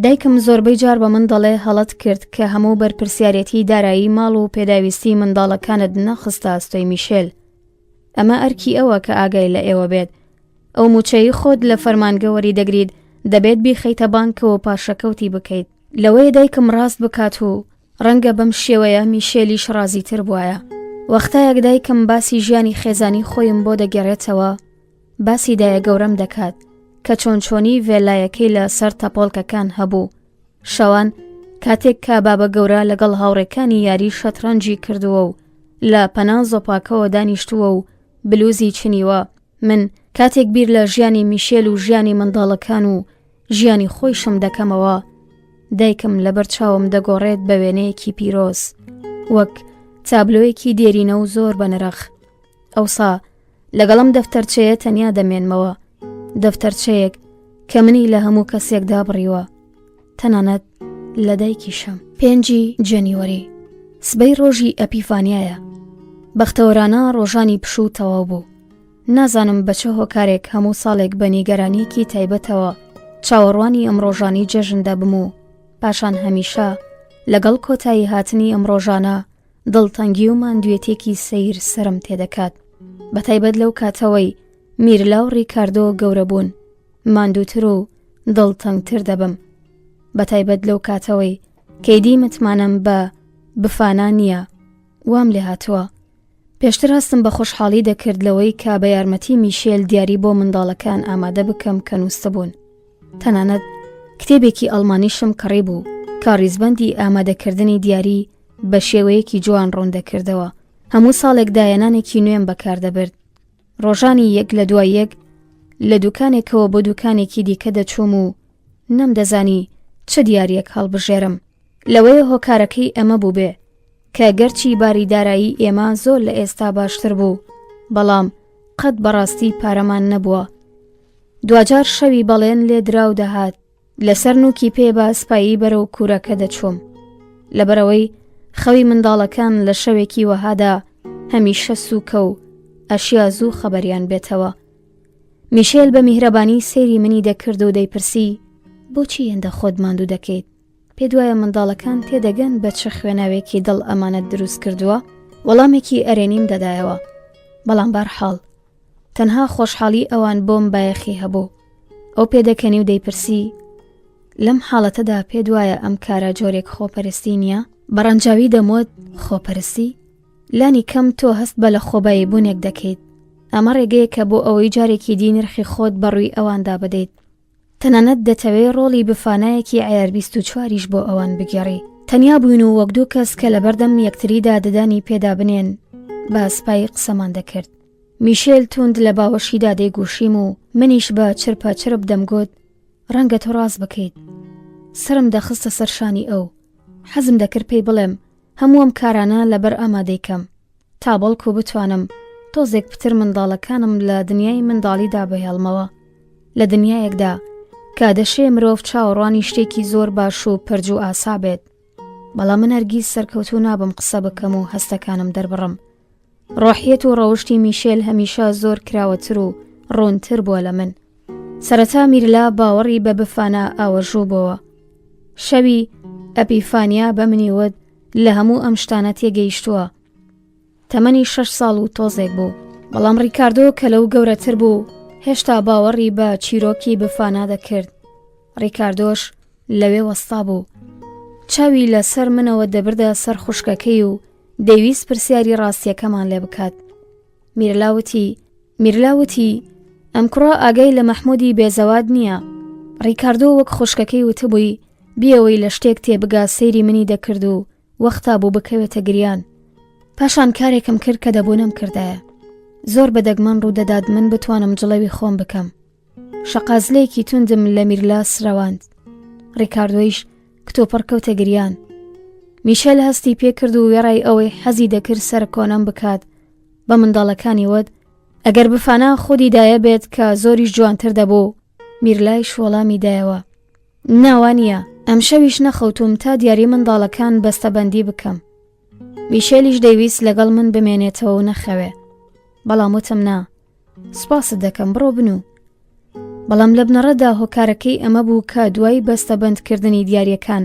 دایکم زۆربەی جار بە من دەڵێ هەڵەت کرد کە هەموو بەرپرسیارەتی دارایی ماڵ و پێداویستی منداڵەکانت نەخستە ئەستۆی میشێل. ئەمە ئەرکی ئەوە کە ئاگای لە ئێوە بێت. ئەو موچەی خۆت لە فەرمانگەوەری دەگریت دەبێت بیخەیتە بانکەوە پاشەکەوتی بکەیت. لەوەی دایکم ڕاست بکات و ڕەنگە بەم شێوەیە میشێلیش ڕازیتر بووایە. وەختایەک دایکم باسی ژیانی خێزانی خۆیم بۆ دەگەڕێتەوە باسی دایە گەورەم دەکات کە چۆنی ڤێلایەکەی لە سەر تەپۆڵکەکان هەبوو. شەوان کاتێک کە بابە گەورە لەگەڵ هاوڕێکانی یاری شەترەنجی کردووە و لە پەنا زۆپاکەوە دانیشتووە و بلوزی چنیوە من کاتێک بیر لە ژیانی میشێل و ژیانی منداڵەکان و ژیانی خۆیشم دەکەمەوە دایکم لەبەر چاوم دەگۆڕێت بە وێنەیەکی پیرۆز وەک تابلۆیەکی دێرینە و زۆر بەنرخ. ئەوسا لەگەڵم دەفتەرچەیە تەنیا دەمێنمەوە دەفتەرچەیەک کە منی لە هەموو کەسێکدا بڕیوە تەنانەت لە دایکیشم. 5 جەنیوەری سبەی ڕۆژی ئەپیفانیایە. بەختەوەرانە ڕۆژانی پشوو تەواو بوو. نازانم بەچە هۆکارێک هەموو ساڵێک بە نیگەرانیەکی تایبەتەوە چاوەڕوانی ئەم ڕۆژانی جەژندا بم و پاشان هەمیشە لەگەڵ کۆتایی هاتنی ئەم ڕۆژانە دڵتەنگی و ماندوێتێکی سەیر سرم تێدەکات. بەتایبەت لەو کاتەوەی میرلا و ڕیکاردۆ گەورە بوون ماندووتر و دڵتەنگتر دەبم. بەتایبەت لەو کاتەوەی کەیدی متمانم بە بفانە نییە وام لێ هاتووە. پێشتر هەستم بە خۆشحاڵی دەکرد لەوەی کا بە یارمەتی میشێل دیاری بۆ منداڵەکان ئامادە بکەم کە نووسە بوون. تەنانەت کتێبێکی ئەڵمانیشم کڕی بوو کە ڕیزبەندی ئامادەکردنی دیاری بە شێوەیەکی جوان ڕوندەکردەوە. هەموو ساڵێک دایەنانێکی نوێم بەکاردەبرد. ڕۆژانی یەک لە دوای یەک لە دوکانێکەوە بۆ دوکانێکی دیکە دەچووم و نەمدەزانی چه دیارەک هەڵبژێرم. لەوەیە هۆکارەکەی ئەمە بوو بێ کە گەرچی باریدارایی ئێمە زۆر لە ئێستا باشتر بوو، بەڵام قەت بەڕاستی پارەمان نەبووە. دوجار شەوی بەڵێن لێ دراو دەهات لەسەر نوکی پێ بە سپایی بەرەو کوورەکە دەچووم، لەبەرەوەی خەوی منداڵەکان لە شەوێکی وەهادا هەمیشە سووکە و ئەشیا زوو خەبەریان بێتەوە. میشێل بە میهرەبانی سەیری منی دەکرد و دەیپرسی بۆچی هێندە خۆت ماندوو دەکەیت؟ پێ دوایە منداڵەکان تێدەگەن بە چه خوێناوێکی دڵ ئەمانەت دروست کردووە؟ وەڵامێکی ئەرێنیم دەدایەوە، بەڵام بەرحاڵ تەنها خۆشحاڵی ئەوان بۆم بایەخی هەبوو. ئەو پێدەکەنی و دەیپرسی لەم حاڵەتەدا پێ دوایە ئەم کارە جۆرێک خۆپەرستی نییە؟ بەڕەنجاوی دەموت خۆپەرستی؟ لانی کەم تۆ هەست بە لە خۆبایی بوونێک دەکەیت. ئەمە ڕێگەیەکە بۆ ئەوەی جارێکی دی نرخی خۆت بەڕووی ئەواندا بدەیت. تەنانەت دەتەوێت ڕۆڵی بفانایەکی عیار 24یش بۆ ئەوان بگێڕی. تەنیا بووین و وەک دوو کەس کە لە بەردەم یەکتریدا دەدانی پێدا بنێن بە سپای قسەمان دەکرد. میشێل توند لە باوەشیدا دەیگوشیم و منیش بە چرپە چرپ دەمگوت ڕەنگە تۆ ڕاست بکەیت. سرم دەخستە سەرشانی ئەو، حەزم دەکرد پێی بڵێم هەموو ئەم کارانە لەبەر ئامادەیکەم تا بەڵکو بتوانم تۆزێک پتر منداڵەکانم لە دنیای منداڵیدا بهێڵمەوە، لە دنیایەکدا کە دەشێ مرۆڤ چاوەڕوانی شتێکی زۆر باش و پرج و ئاسا بێت. بەڵام من هەرگیز سەرکەوتوو نابم قسە بکەم و هەستەکانم دەربڕم. ڕۆحیەت و ڕەوشتی میشێل هەمیشە زۆر کراوەتر و ڕوونتر بووە لە من. سەرەتا میرلا باوەڕی بە بفانە ئاوەژوو بووە. شەوی ئەپیفانیا بە منی وت لە هەموو ئەم شتانە تێگەیشتووە. تەمەنی 6 ساڵ و تۆزێک بوو، بەڵام ڕیکاردۆ کە لەو گەورەتر بوو هێشتا باوەڕی بە چیرۆکی بفانا دەکرد. ڕیکاردۆش لەوێ وەستا بوو، چاوی لەسەر منەوە دەبردە سەر خوشکەکەی و دەیویست پرسیاری ڕاستیەکەمان لێ بکات. میرلاوتی ئەم کوڕە ئاگای لە مەحموودی بێزەواد نییە. ڕیکاردۆ وەک خوشکەکەی وتبووی بیەوەی لە شتێک تێبگا سەیری منی دەکرد و وەختا بوو بکەوێتە گریان. پاشان کارێکم کرد کە دەبوونم کردایە. زۆر بەدەگمەن ڕوودەدات من بتوانم جڵەوی خۆم بکەم. شەقازلەیەکی توندم لە میرلا سرەواند. ڕیکاردۆیش کتۆپەر کەوتە گریان. میشێل هەستی پێ کرد و وێڕای ئەوەی حەزی دەکرد سەر کۆنەم بکات بە منداڵەکانی وت ئەگەر بفانە خودی دایە بێت کە زۆریش جوانتر دەبوو. میرلایش وەڵامی دایەوە ناوانیە، ئەم شەویش نەخەوتوم تا دیاری منداڵەکان بەستەبەندی بکەم. میشێلیش دەیویست لەگەڵ من بمێنێتەوە و نەخەوێ، بەڵام وتم نا، سپاست دەکەم بڕۆ بنوو. بەڵام لە بنەڕەتدا هۆکارەکەی ئەمە بوو کە دوای بەستەبەندکردنی دیاریەکان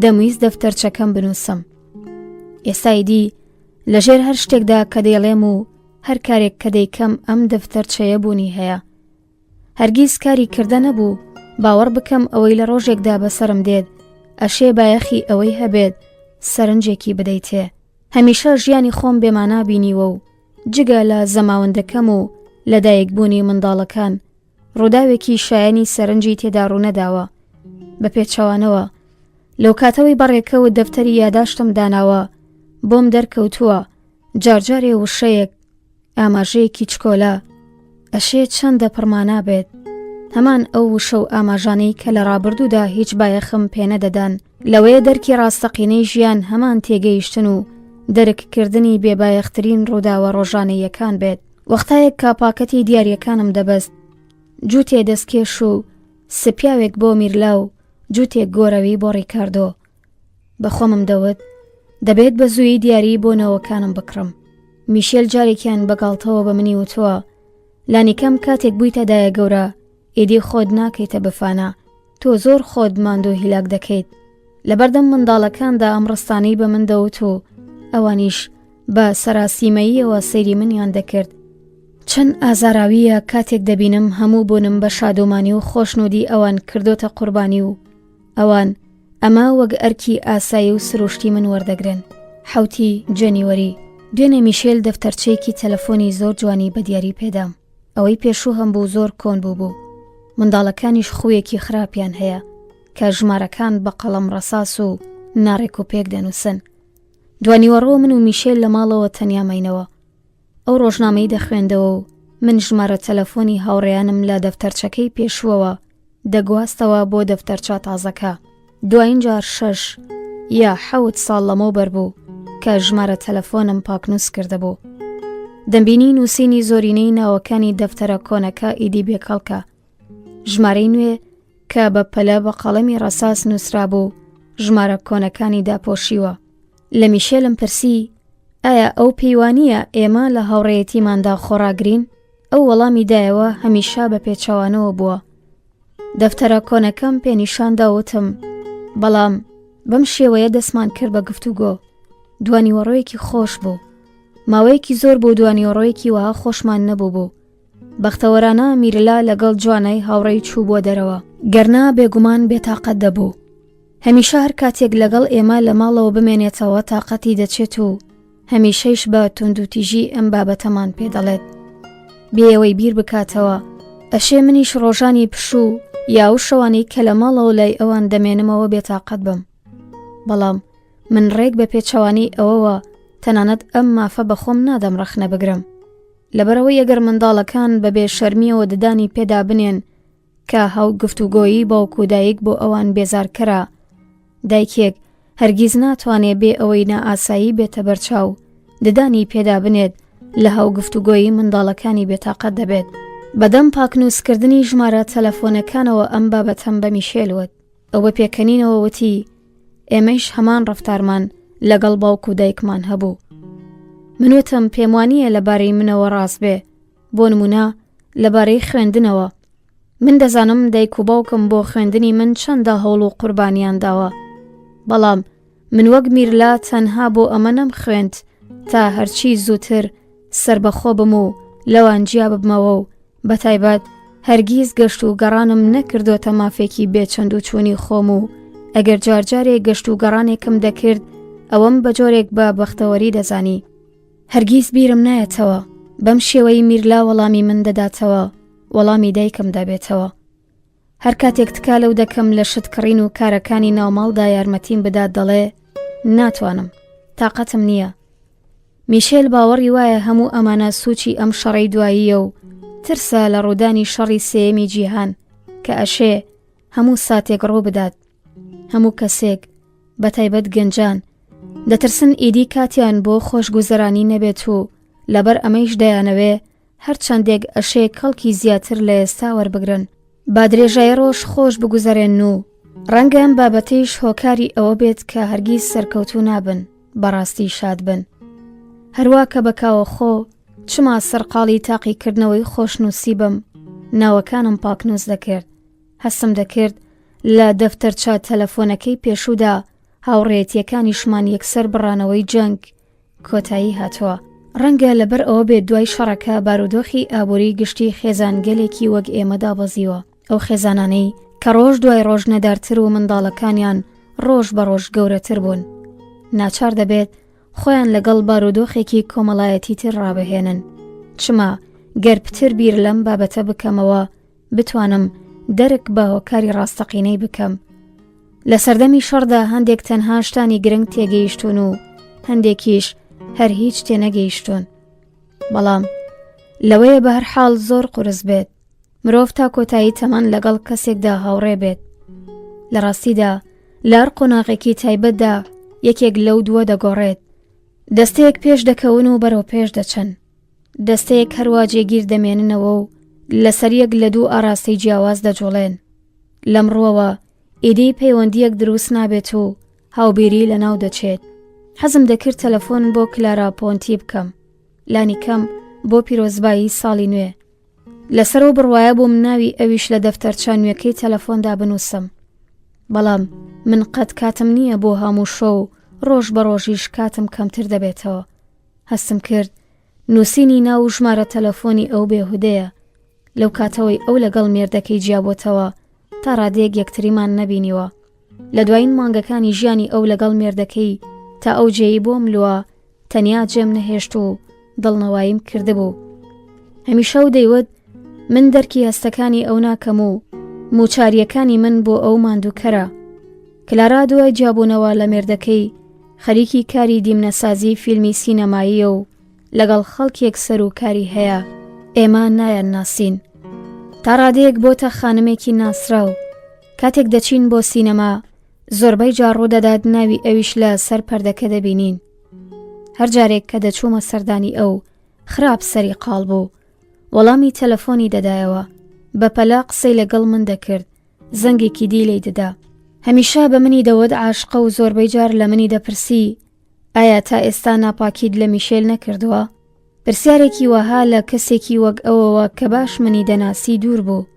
دەمویست دەفتەرچەکەم بنووسم. ئێستای دی لەژێر هەر شتێکدا کە دەیڵێم و هەر کارێک کە دەیکەم ئەم دەفتەرچەیە بوونی هەیە. هەرگیز کاری کردە نەبوو باوەڕ بکەم ئەوەی لە ڕۆژێکدا بەسرم دێت ئەشێ بایەخی ئەوەی هەبێت سەرنجێکی بدەیتێ. هەمیشە ژیانی خۆم بێمانا بینیوە و جگە لە زەماوەندەکەم و لەدایکبوونی منداڵەکان ڕووداوێکی شایانی سەرنجی تێدا ڕوونەداوە. بە پێچەوانەوە لەو کاتەوەی بەڕێکەوت دەفتەری یاداشتم داناوە بۆم دەرکەوتووە جارجارێ وشەیەک ئاماژەیەکی چکۆلا ئەشێ چەندە پڕمانا بێت. هەمان ئەو وشە و ئاماژانەی کە لە ڕابردوودا هیچ بایەخم پێنەدەدان. لەوەیە دەرکی ڕاستەقینەی ژیان هەمان تێگەیشتن و دەرککردنی بێبایەخترین ڕووداوە ڕۆژانەیەکان بێت. وەختایەک کاپاکەتی دیاریەکانم دەبەست، جووتێ دەستکێش و سپیاوێک بۆ میرلا و جووتێک گۆرەوی بۆ ڕیکاردۆ. بەخۆمم دەوت دەبێت بە زووی دیاری بۆ نەوەکانم بکڕم. میشێل جارێکیان بەگاڵتەوە بە منی وتووە لانیکەم کاتێک بوویتەدایە گەورە ئیدی خۆت ناکەیتە بفانە، تۆ زۆر خۆت ماندۆ هیلاک دەکەیت. لەبەردەم منداڵەکاندا ئەم ڕستانەی بە من دەوت و ئەوانیش بە سەراسیمەییەوە سەیری منیان دەکرد. چەند ئازاراویە کاتێک دەبینم هەموو بوونم بە شادۆمانی و خۆشنودی ئەوان کردۆتە قوربانی و ئەوان ئەمە وەک ئەرکی ئاسایی و سروشتی من وەردەگرن. حوتی جەنیوەری دوێنێ میشێل دەفتەرچەیەکی تەلەفۆنی زۆر جوانی بە دیاری پێدام. ئەوەی پێشوو هەم بوو زۆر کۆن بوو. منداڵەکانیش خویەکی خراپیان هەیە کە ژمارەکان بە قەڵەم ڕەساس و ناڕێک و پێک دەنووسن. دوانیوەڕۆ من و میشێل لە ماڵەوە تەنیامینەوە. ئەو ڕۆژنامەی دەخوێندەوە و من ژمارە تەلەفۆنی هاوڕێیانم لە دەفتەرچەکەی پێشووەوە دەگواستەوە بۆ دەفتەرچە تازەکە. دوایین جار 6 یا 7 ساڵ لەمەوبەر بوو کە ژمارە تەلەفۆنم پاکنووس کردهبوو. دەمبینی نووسینی زۆرینەی ناوەکانی دەفتەرە کۆنەکە ئیدی بێکەڵکە. ژمارەی نوێ کە بە پەلە بە قەڵەمی ڕەساس نووسرا بوو ژمارە کۆنەکانی داپۆشیوە. لە میشێلم پرسی ئایا ئەو پەیوانیە ئێمە لە هاوڕێیەتیماندا خۆڕاگرین؟ ئەو وەڵامی دایەوە هەمیشا بە پێچەوانەوە بووە. دەفتەرە کۆنەکەم پێنیشاندا وتم بەڵام بەم شێوەیە دەستمان کرد بە گفتوگۆ. دوانیوەڕۆیەکی خۆش بوو. ماوەیەکی زۆر بوو دوانیوەڕۆیەکی وەها خۆشمان نەبوو بوو. بەختەوەرانە میرلا لەگەڵ جوانای هاوڕێی چوو بۆ دەرەوە. گەرنا بێگومان بێتاقەت دەبوو. هەمیشە هەر کاتێک لەگەڵ ئێمە لە ماڵەوە بمێنێتەوە تاقەتی دەچێت و هەمیشەیش بە توندوتیژی ئەم بابەتەمان پێدەڵێت. بێەوەی بیر بکاتەوە ئەشێ منیش ڕۆژانی پشوو یا و شەوانی کە لە ماڵەوە لای ئەوان دەمێنمەوە بێتاقەت بم. بەڵام من ڕێک بە پێچەوانی ئەوەوە تەنانەت ئەم مافە بەخۆم نادەم ڕەخنە بگرم. لەبەرەوەی ئەگەر منداڵەکان بە بێشەرمیەوە ددانی پێدا بنێن کە هەو گفتوگۆیی باوکو و دایک بۆ ئەوان بێزارکەرە، دایکێک هەرگیز ناتوانێت بێ ئەوەی نائاسایی بێتە بەرچاو ددانی پێدا بنێت لە هەو گفتوگۆیی منداڵەکانی بێتاقەت دەبێت. بەدەم پاکنووسکردنی ژمارە تەلەفۆنەکانەوە ئەم بابەتەم بە میشێل ئەو بە پێکەنینەوە وتی ئێمەش هەمان ڕەفتارمان لەگەڵ باوکو و دایکمان هەبوو. منوتم پێم وانییە لەبارەی منەوە ڕاست بێ. بۆ نمونە لەبارەی خوێندنەوە من دەزانم دایک و باوکم بۆ خوێندنی من چەندە هەوڵ و قوربانیان داوە، بەڵام من وەک میرلا تەنها بۆ ئەمە نەم خوێند تا هەرچی زووتر سربەخۆ بم و لەوان جیا ببمەوە و بەتایبەت هەرگیز گەشت و گەڕانم نەکردوتە مافێکی بێچەند و چوونی خۆم و ئەگەر جارجارێک گەشت و گەڕانێکم دەکرد ئەوەم بە جۆرێک بە بەختەوەری دەزانی. هەرگیز بیرم نایەتەوە بەم شێوەی میرلا وەڵامی من دەداتەوە وەڵامی دایکم دەبێتەوە. هەر کاتێک تکا لەو دەکەم لە شتکڕین و کارەکانی ناوماڵدا یارمەتیم بدات دەڵێ ناتوانم، تاقەتم نییە. میشێل باوەڕی وایە هەموو ئەمانە سوچی ئەم شەڕەی دواییە و ترسە لە ڕوودانی شەڕی سێمی جیهان کە ئەشێ هەموو ساتێک ڕۆ بدات. هەموو کەسێک بەتایبەت گەنجان دەترسن ئیدی کاتیان بۆ خۆشگوزەرانی نەبێت و لەبەر ئەمەیش دەیانەوێ هەر چەندێک ئەشێ کەڵکی زیاتر لە ئێستا وەربگرن با درێژای ڕۆژ خۆش بگوزەرێن و ڕەنگە ئەم بابەتەیش هۆکاری ئەوە بێت کە هەرگیز سەرکەوتوو نابن، بەڕاستی شاد بن. هەروە کە بەکاوە خۆ چما سەرقاڵی تاقیکردنەوەی خۆشنووسی بم ناوەکانم پاکنووس دەکرد. هەستم دەکرد لە دەفتەرچە تەلەفۆنەکەی پێشوودا هاوڕێتیەکانیشمان یەکسەر بڕانەوەی جەنگ کۆتایی هاتووە. ڕەنگە لەبەر ئەوە بێت دوای شەڕەکە بارودۆخی ئابووری گشتی خێزانگەلێکی وەک ئێمەدا بەزیوە. ئەو خێزانانەی کە ڕۆژ دوای ڕۆژ نەدارتر و منداڵەکانیان ڕۆژ بە ڕۆژ گەورەتر بوون، ناچار دەبێت خۆیان لەگەڵ بارودۆخێکی کۆمەڵایەتی تر ڕابهێنن. چما گەر پتر بیر لەم بابەتە بکەمەوە بتوانم دەرک بە هۆکاری ڕاستەقینەی بکەم. لە سەردەمی شەڕدا هەندێک تەنها شتانی گرنگ تێگەیشتون و هەندێکیش هەر هیچ تێنەگەیشتون. بەڵام لەوەیە بە هەر حاڵ زۆر قورس بێت مرۆڤ تا کۆتایی تەمان لەگەڵ کەسێکدا هاوڕێ بێت. لە ڕاستیدا لە هەر قۆناغێکی تایبەتدا یەکێک لەو دووە دەگۆڕێت. دەستەیەک پێش دەکەون و بەرەو پێش دەچن، دەستەیەک هەروە جێگیر دەمێننەوە و لەسەر یەک لە دوو ئاراستەی جیاواز دەجوڵێن. لەمڕۆوە ئیدەی پەیوەندیەک دروست نابێت و هاوبیری لە ناو دەچێت. حەزم دەکرد تەلەفۆن بۆ کلارا پۆنتی بکەم، لانی کەم بۆ پیرۆزبایی ساڵی نوێ. لەسەرەوە بڕوایە بۆم ناوی ئەویش لە دەفتەرچە نوێەکەی تەلەفۆندا بنووسم. بەڵام من قەت کاتم نییە بۆ هەموو شۆ و ڕۆژ بە ڕۆژیش کاتم کەمتر دەبێتەوە. هەستم کرد نووسینی ناو ژمارە تەلەفۆنی ئەو بێهودەیە. لەو کاتەوەی ئەو لەگەڵ مێردەکەی جیابۆتەوە تا ڕادێک یەکتریمان نەبینیوە. لە دوایین مانگەکانی ژیانی ئەو لەگەڵ مێردەکەی تا ئەو جێی بۆم لووە تەنیا جێم نەهێشت و دڵنەواییم کردبوو. هەمیشە و دەیوت من دەرکی هەستەکانی ئەو ناکەم و موچاریەکانی من بۆ ئەو ماندووکەرە. کلارا دوای جیابوونەوە لە مێردەکەی خەریکی کاری دیمنەسازی فیلمی سینەماییە و لەگەڵ خەڵکێک سەر و کاری هەیە ئێمە نایان ناسین. تا ڕادەیەک بۆتە خانمێکی ناسرا و کاتێک دەچین بۆ سینەما زۆربەی جار ڕوودەدات ناوی ئەویش لە سەر پەردەکە دەبینین. هەر جارێک کە دەچوومە سەردانی ئەو خراپ سەری قاڵ بوو، وەڵامی تەلەفۆنی دەدایەوە، بەپەلا قسەی لەگەڵ من دەکرد، زەنگێکی دی لێی دەدا. هەمیشە بە منی دەوت عاشقە و زۆربەی جار لە منی دەپرسی ئایا تا ئێستا ناپاکیت لە میشێل نەکردووە؟ پرسیارێکی وەها لە کەسێکی وەک ئەوەوە کە باش منی دەناسی دوور بوو.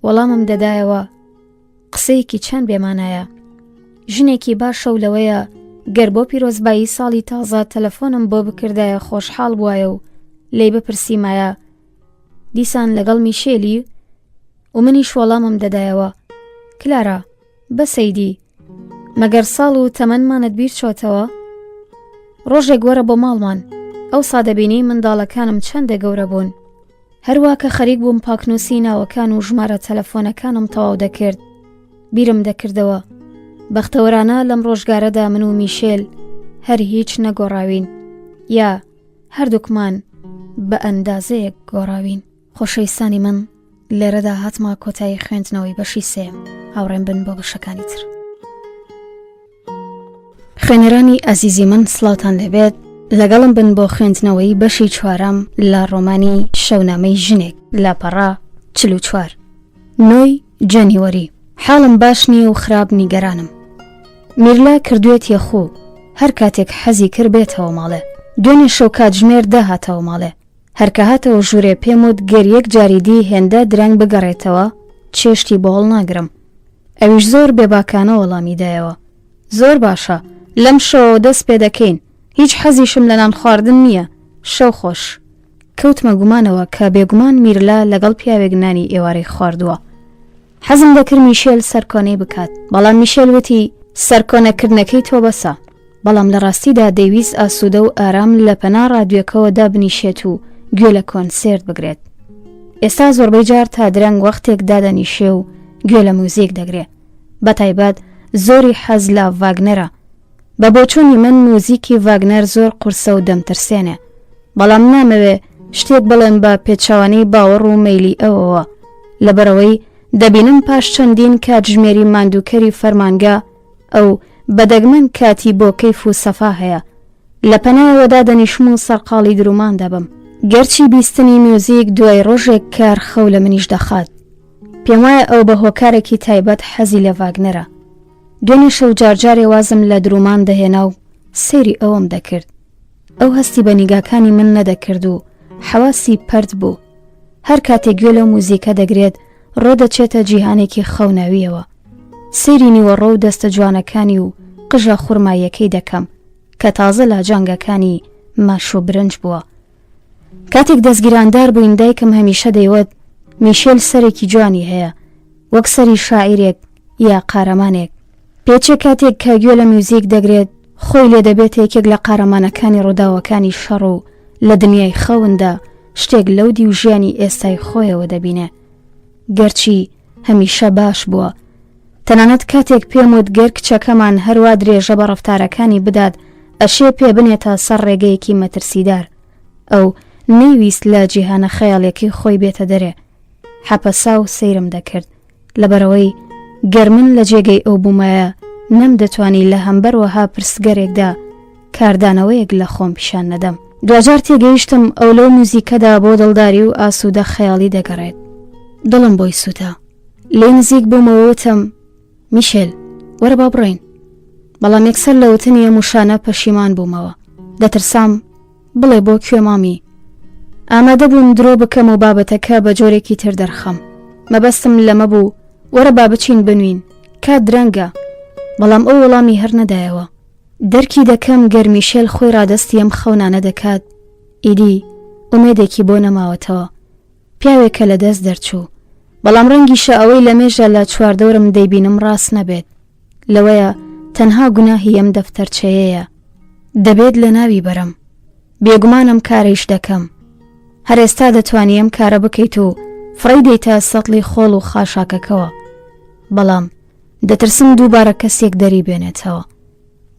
وەڵامم دەدایەوە قسەیەکی چەند بێمانایە. ژنێکی باشە و لەوەیە گەر بۆ پیرۆزبایی ساڵی تازە تەلەفۆنم بۆ بکردایە خۆشحاڵ بووایە و لێی بپرسیمایە دیسان لەگەڵ میشێلی؟ و منیش وەڵامم دەدایەوە کلارا بەسەیدی مەگەر ساڵ و تەمەنمانت بیر چۆتەوە؟ ڕۆژێک وەرە بۆ ماڵمان، ئەو سادەبینی منداڵەکانم چەندە گەورە بوون. هەروە کە خەریک بووم پاکنووسی ناوەکان و ژمارە تەلەفۆنەکانم تەواو دەکرد، بیرم دەکردەوە بەختەوەرانە لەم ڕۆژگارەدا من و میشێل هەر هیچ نەگۆڕاوین، یا هەردووکمان بە ئەندازەیەک گۆڕاوین. خۆشەویستانی من، لێرەدا هاتمە کۆتایی خوێندنەوەی بەشی سێم. هاوڕێم بن بۆ بەشەکانی تر. خوێنەرانی ئازیزی من، سڵاوتان لەبێت. لەگەڵم بن بۆ خوێندنەوەی بەشی چوارەم لە ڕۆمانی شەونامەی ژنێک لاپەڕا 44 9 جەنیوەری. حاڵم باش نییە و خراپ نیگەرانم. میرلا کردوێت یەخوو، هەر کاتێک حەزی کرد بێتەوە ماڵێ. دوێنێ شەو کاتژمێر داهاتەوە ماڵێ. هەرکە هاتەوە ژوورێ پێم وت گەریەک جاریدی هێندە درەنگ بگەڕێتەوە، چێشتی بۆڵ ناگرم. ئەویش زۆر بێباکانە وەڵامی دایەوە. زۆر باشە، لەم شەوە دەست پێ دەکەین، هیچ حەزیشم لە نان خواردن نییە، شەو خۆش. کەوتمە گومانەوە کە بێگومان میرلا لەگەڵ پیاوێک نانی ئێوارەی خواردووە. حەزم دەکرد میشێل سەرکۆنەی بکات، بەڵام میشێل وتی سەرکۆنەکردنەکەی تۆ بەسە. بەڵام لە ڕاستیدا دەیویست ئاسوودە و ئارام لە پەنا ڕادیۆکەوە دابنیشێت و گوێ لە کۆنسێرت بگرێت. ئێستا زۆربەی جار تا درەنگ وەختێک دادەنیشێ و گوێ لە موزیک دەگرێت. بەتایبەت زۆری حەز لە ڤاگنەرە. بە بۆچوونی من موزیکی ڤاگنەر زۆر قورسە و دەمترسێنێ، بەڵام نامەوێ شتێک بڵێن بە پێچەوانەی باوەڕ و مەیلی ئەوەوە، لەبەرەوەی دەبینم پاش چەندین کاتژمێری ماندووکەری فەرمانگا ئەو بەدەگمەن کاتی بۆ کەیف و سەفا هەیە. لە پەنایەوەدا دەنیشم و سەرقاڵی درومان دەبم، گەرچی بیستنی میوزیک دوای ڕۆژێک کار خەو لە منیش دەخات. پێم وایە ئەو بە هۆکارێکی تایبەت حەزی لە ڤاگنەرە. دوێنێ شەو جارجارێ وازم لە درومان دەهێنا و سەیری ئەوم دەکرد. ئەو هەستی بە نیگاکانی من نەدەکرد و حەواسی پەرد بوو. هەر کاتێک گوێ لە موزیکە دەگرێت ڕۆ دەچێتە جیهانێکی خەوناویەوە. سەیری نیوەڕۆ و دەستە جوانەکانی و قژە خوڕمایەکەی دەکەم کە تازە لە جانگەکانی ماش و برنج بووە. کاتێک دەستگیراندار بووین دایکم هەمیشە دەیوت میشێل سەرێکی جوانی هەیە، وەک سەری شاعیرێک یا قارەمانێک. پێچێ کاتێک کە گوێ لە میوزیک دەگرێت خۆی لێ دەبێت یەکێک لە قارەمانەکانی ڕووداوەکانی شەڕ و لە دنیای خەوندا شتێک لەو دی و ژیانی ئێستای خۆیەوە دەبینێ. گەرچی هەمیشە باش بووە، تەنانەت کاتێک پێم وت گەر کچەکەمان هەروە درێژە بە ڕەفتارەکانی بدات ئەشێ پێ بنێتە سەر ڕێگەیەکی مەترسیدار، ئەو نەیویست لە جیهانە خەیاڵێکی خۆی بێتە دەرێ. حەپەسا و سەیرم دەکرد، لەبەرەوەی گەر من لە جێگەی ئەو بوومایە نەم دەتوانی لە هەمبەروەها پرسگەرێکدا کاردانەوەیەک لە خۆم پیشان نەدەم. دوجار تێگەیشتم ئەو لەو موزیکەدا بۆ دڵداری و ئاسوودە خەیاڵی دەگەڕێت. دڵم بۆی سووتە، لێ نزیک بوومەوەتم میشێل وەرە با بڕۆین، بەڵام یەکسەر لە وتنی ئەم وشانە پەشیمان بوومەوە. دەترسام بڵێ بۆ کوێ مامی. ئامادە بووم درۆ بکەم و بابەتەکە بە جۆرێکی تر دەرخەم. مەبەستم لەمە بوو وەرە با بچین بنوین، کات درەنگە. بەڵام ئەو وەڵامی هەر نەدایەوە. دەرکی دەکەم گەر میشێل خۆی ڕادەستی ئەم خەونانە دەکات. ئیدی ئومێدێکی بۆ نەماوەتەوە، پیاوێکە لە دەست دەرچوو، بەڵام ڕەنگیشە ئەوەی لە مێژە لە چواردەورم دەیبینم ڕاست نەبێت. لەوەیە تەنها گوناهی ئەم دەفتەرچەیەیە، دەبێت لە ناوی بەرم. بێگومانم کارەیش دەکەم، هەر ئێستا دەتوانی ئەم کارە بکەیت و فڕی دەیتە سەتڵی خۆڵ و خاشاکەکەوە، بەڵام دەترسم دووبارە کەسێک دەری بێنێتەوە.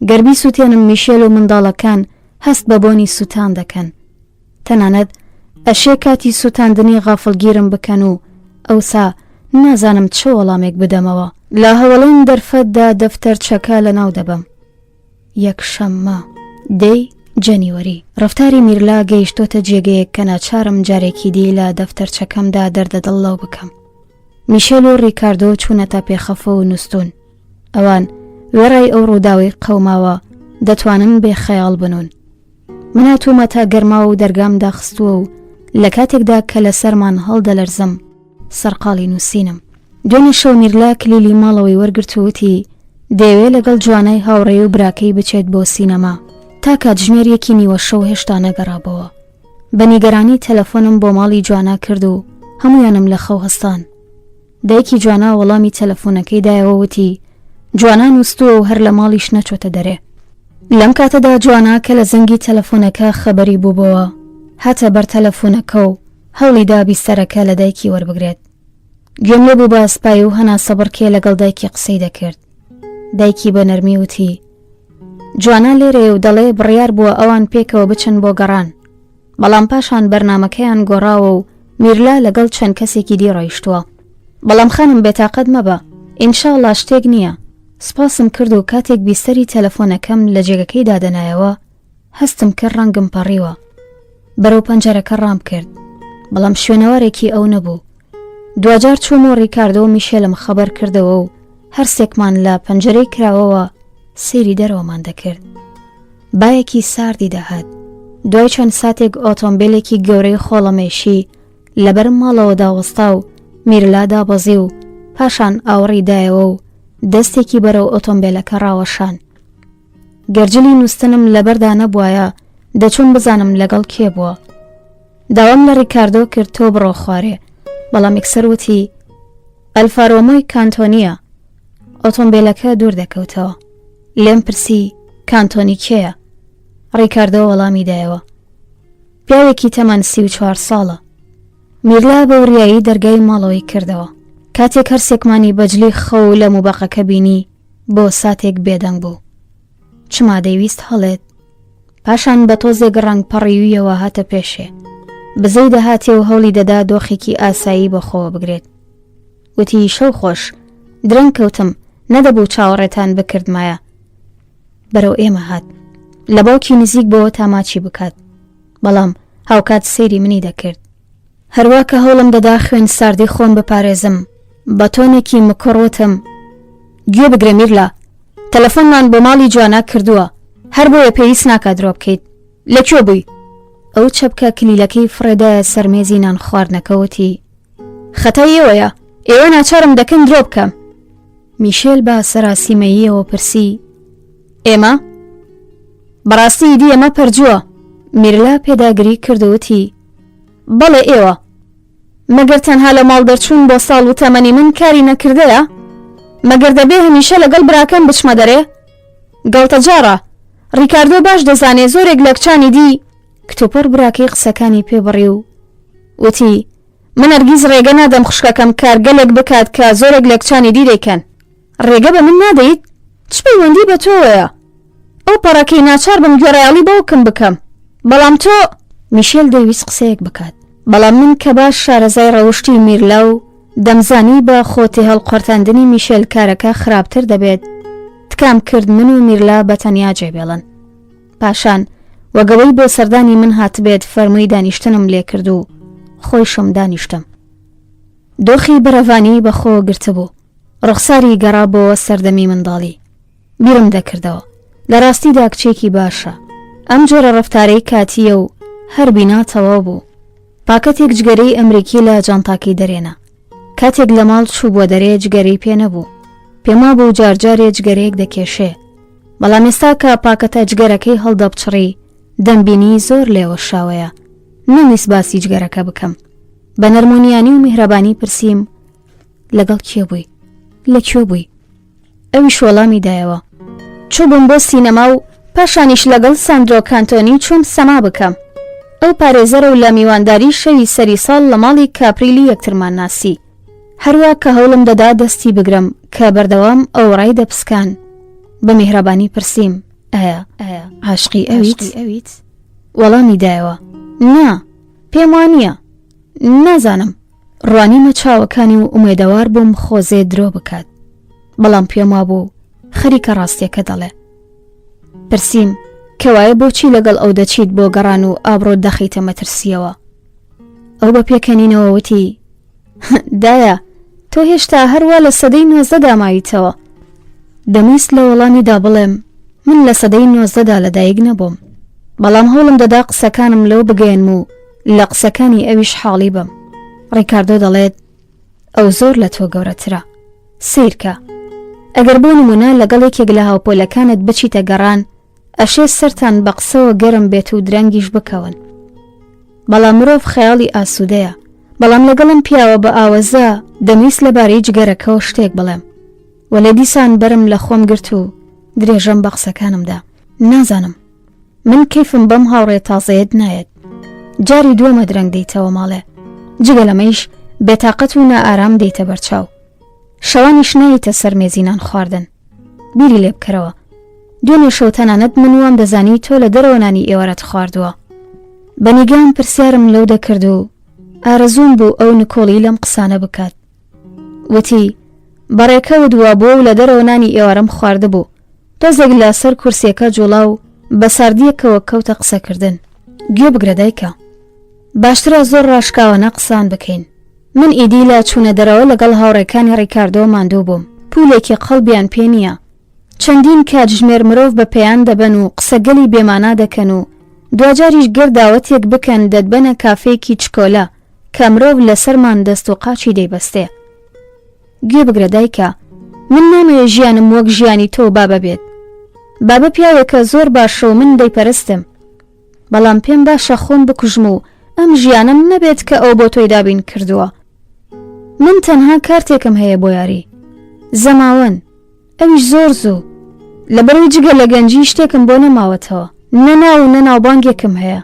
گەربی سووتێنم میشێل و منداڵەکان هەست بە بۆنی سووتان دەکەن. تەنانەت ئەشێ کاتی سووتاندنی غافڵگیرم بکەن و ئەوسا نازانم چه وەڵامێک بدەمەوە. لە هەوڵەن دەرفەتدا دەفتەرچەکە لەناو دەبم. یەکشەممە 10 جەنیوەری. ڕەفتاری میرلا گەیشتۆتە جێگەیەک کە ناچارم جارێکی دی لە دەفتەرچەکەمدا دەردەدڵەو بکەم. میشێل و ڕیکاردۆ چوونەتە پێخەفە و نووسون. ئەوان وێڕای ئەو ڕووداوی قەوماوە دەتوانن بێ خەیاڵ بنون. مناتومە تا گەرما و دەرگامدا خستووە و لە کاتێکدا کە لە سەرمان هەڵدەلەرزم سەرقاڵی نووسینم. دوێنێ شەو میرلا کلیلی ماڵەوەی وەرگرتووتی دەیەوێت لەگەڵ جوانای هاوڕێی و براکەی بچێت بۆ سینەما. تا کاتژمێرێکی نیوە شەو هێشتا نەگەڕابەوە. بە نیگەرانی تەلەفۆنم بۆ ماڵی جوانا کرد و هەمویانم لە خەو هەستان. دایکی جوانا وەڵامی تەلەفۆنەکەی دایەوە وتی جوانا نووستووە و هەر لە ماڵیش نەچۆتە دەرێ. لەم کاتەدا جوانا کە لە زەنگی تەلەفۆنەکە خەبەری بووبەوە هاتە بەر تەلەفۆنەکە و هەوڵیدا بیستەرەکە لە دایکی وەربگرێت. گوێم لێ بوو بە ئەسپای و هەنا سەبڕکێ لەگەڵ دایکی قسەی دەکرد. دایکی بە نەرمی وتی جوانا لێرێ و دەڵێ بڕیار بووە ئەوان پێکەوە بچن بۆ گەڕان، بەڵام پاشان بەرنامەکەیان گۆڕاوە و میرلا لەگەڵ چەند کەسێکی دی ڕۆیشتووە. بەڵام خانم بێتاقەت مەبە، ئینشاڵڵا شتێک نییە. سپاسم کرد و کاتێک بیستەری تەلەفۆنەکەم لە جێگەکەی دادەنایەوە هەستم کرد ڕەنگم پەڕیوە. بەرەو پەنجەرەکە ڕام کرد، بەڵام شوێنەوارێکی ئەو نەبوو. دوجار چووم و ڕیکاردۆ و میشێلم خەبەر کردەوە و هەرسێکمان لە پەنجەرەی کراوەوە سێری دەرەوەمان دەکرد. بایەکی ساردی دەهات. دوای چەند ساتێک ئۆتۆمبیلێکی گەورەی خۆڵەمێشی لەبەرم ماڵەوە داوەستا و میرلا دابەزی و پاشان ئاوڕی دایەوە و دەستێکی بەرەو ئۆتۆمبیلەکە ڕاوەشان. گەرجلی نووستنم لەبەردا نەبووایە دەچوون بزانم لەگەڵ کێ بووە. داوام لە ڕیکاردۆ کرد تۆ بڕۆ خوارێ، بەڵام یەکسەر وتی ئەلفارۆمۆی کانتۆنیە. ئۆتۆمبیلەکە دوور دەکەوتەوە. لێم پرسی کانتۆنی کێیە؟ ڕیکاردۆ وەڵامی دایەوە پیاوێکی تەمەن 34 ساڵە. میرلا بە وریایی دەرگای ماڵەوەی کردەوە. کاتێک هەرسێکمانی بەجلی خەو لە موبەقەکە بینی بۆ ساتێک بێدەنگ بوو. چما دەیویست هەڵێت. پاشان بە تۆزێک ڕنگ پەڕیویەوە هاتە پێشێ. بزەی دەهاتێ و هەوڵی دەدا دۆخێکی ئاسایی بەخۆوە بگرێت. وتی شەو خۆش، درەنگ کەوتم، نەدەبوو چاوەڕێتان بکردمایە. بەرەو ئێمە هات لە باوکی نزیک بەوە تاماچی بکات، بەڵام هاوکات سەیری منی دەکرد. هەروە کە هەوڵم دەدا خوێن ساردی خۆم بپارێزم بە تۆنێکی مکڕوتم گوێ بگرە میرلا، تەلەفۆنمان بۆ ماڵی جوانا کردووە، هەر بۆیە پێویست ناکات درۆ بکەیت. لەکوێ بووی؟ ئەو چەپکە کلیلەکەی فڕێدایە سەرمێزی نان خواردنەکەوتی خەتای ئێوەیە، ئێوە ناچارم دەکەن درۆ بکەم. میشێل بە سەراسیمەییەوە پرسی ئێمە؟ بەڕاستی دی ئەمە پەرجووە. میرلا پێداگری کردووتی بەڵێ ئێوە، مەگەر تەنها لە ماڵ دەرچوون بۆ ساڵ و تەمەنی من کاری نەکردەیە؟ مەگەر دەبێ هەمیشە لەگەڵ براکەم بچمە دەرێ؟ گەڵتە جارە، ڕیکاردۆ باش دەزانێ زۆرێک لە کچانی دی. کتۆپەر براکەی قسەکانی پێبڕی و وتی من هەرگیز ڕێگە نادەم خوشکەکەم کارگەلێک بکات کە زۆرێک لە کچانی دی دەیکەن. ڕێگە بە من نادەیت؟ چ پەیوەندی بە تۆیە؟ ئەو پەڕەکەی ناچار بم گوێڕایاڵی باوکم بکەم، بەڵام تۆ. میشێل دەیویست قسەیەک بکات، بەڵام من کە باش شارەزای ڕەوشتی میرلا و دەمزانی بە خۆتی هەڵقورتاندنی میشێل کارەکە خراپتر دەبێت، تکام کرد من و میرلا بە تەنیا جێبێڵن. پاشان وەگەوەی بۆ سەردانی من هاتبێت فەرمووی دانیشتنم لێ کرد و خۆیشم دانیشتم. دۆخی بەرەڤانی بەخۆ گرتبوو. ڕوخساری گەڕا بۆ سەردەمی منداڵی. بیرم دەکردەوە لە ڕاستیدا کچێکی باشە. ئەم جۆرە ڕەفتارەی کاتیە و هەر بینا تەواو بوو. پاکەتێک جگەرەی ئەمریکی لە جانتاکی دەرێنە. کاتێک لە ماڵ چوو بۆ دەرێ جگەرەی پێ نەبوو. پێما بوو جارجارێ جگەرەیەک دەکێشێ، بەڵام ئێستا کە پاکەتە جگەرەکەی هەڵدەبچڕی دەمبینی زۆر لێوە شاوەیە. نەمیست باسی جگەرەکە بکەم. بە نەرمونیانی و میهرەبانی پرسییم لەگەڵ کێ بووی؟ لەکوێ بووی؟ ئەویش وەڵامی دایەوە چووبم بۆ سینەما و پاشانیش لەگەڵ ساندرۆ کانتۆنی چووم سەما بکەم. ئەو پارێزەرە و لە میوانداری شەوی سەری ساڵ لە ماڵی کاپریلی یەکترمان ناسی. هەروە کە هەوڵم دەدا دەستی بگرم کە بەردەوام ئەو ڕای دەپسکان. بە میهرەبانی پرسییم ئایا عاشقی ئەویت؟ وەڵامی دایەوە نا، پێم وانییە، نازانم. ڕوانیمە چاوەکانی و ئومێدەوار بووم خۆزێ درۆ بکات، بەڵام پێم وابوو خەریکە ڕاستیەکە دەڵێ. پرسییم کەوایە بۆچی لەگەڵ ئەو دەچیت بۆ گەڕان و ئابرۆ دەخیتە مەترسیەوە. ئەو بە پێکەنینەوە وتی دایە تۆ هێشتا هەروە لە سەدەی 19دا ماویتەوە. دەمویست لە وەڵامیدا بڵێم من لە سەدەی 19دا لەدایک نەبووم، بەڵام هەوڵم دەدا قسەکانم لەو بگەێنم و لە قسەکانی ئەویش حاڵی بم. ڕیکاردۆ دەڵێت ئەو زۆر لە تۆ گەورەترە، سیرکە. ئەگەر بۆ نمونە لەگەڵ یەکێک لە هاوپۆلەکانت بچیتە گەڕان، ئەشێ سەرتان بە قسەوە گەرم بێت و درەنگیش بکەون. بەڵام مرۆڤ خەیاڵی ئاسوودەیە، بەڵام لەگەڵم پیاوە بە ئاوەزە دەمویست لەبارەی جگەرەکەەوە شتێک بڵێم، و لە دیسان بەرم لە خۆم گرت و درێژەم بە قسەکانمدا. نازانم، من کەیفم بەم هاوڕێ تازەیەت نایەت. جاری دووەمە درەنگ دەیتەوە ماڵێ، جگە لەمەیش بێتاقەت و نائارام دەیتە بەرچاو. شەوانیش نایتە سەر مێزینان خواردن. بیری لێ بکەرەوە، دوێنێ شەو تەنانەت من وام دەزانی تۆ لە دەرەوە نانی ئێوارەت خواردووە. بەنیگام پرسیارم لەو دەکرد و ئارەزوم بوو ئەو نکۆڵی لەم قسانە بکات. وتی بەڕێکەوت وە بۆ و لە دەرەوە نانی ئێوارەم خواردبوو. دۆزێک لە سەر کورسێکە جوڵا و بە ساردیەکەوە کەوتە قسەکردن. گوێ بگرە دایکە، باشترە زۆر ڕاشکاوانە قسان بکەین. من ئیدی لە چوونە دەرەوە لەگەڵ هاوڕێکانی ڕیکاردۆ ماندوو بووم. پولێکی قەڵبیان پێ نییە. چەندین کاتژمێر مرۆڤ بە پێیان دەبەن و قسەگەلی بێمانا دەکەن و دوجاریش گەرداوەتێک بکەن دەتبەنە کافێکی چکۆلە کە مرۆڤ لەسەرمان دەست و قاچی دەیبەستێ. گوێ بگرە دایکە، من نامەوێ ژیانم وەک ژیانی تۆ بابە بێت. بابە پیاوێکە زۆر باشە و من دەیپەرستم، بەڵام پێم باشە خۆم بکوژم و ئەم ژیانم نەبێت کە ئەو بۆ تۆی دابین کردووە. من تەنها کارتێکم هەیە بۆ یاری، زەماوەن، ئەویش زۆر زوو. لەبەرەوەی جگە لە گەنجی شتێکم بۆ نەماوەتەوە، نەناو و نەناوبانگێکم هەیە،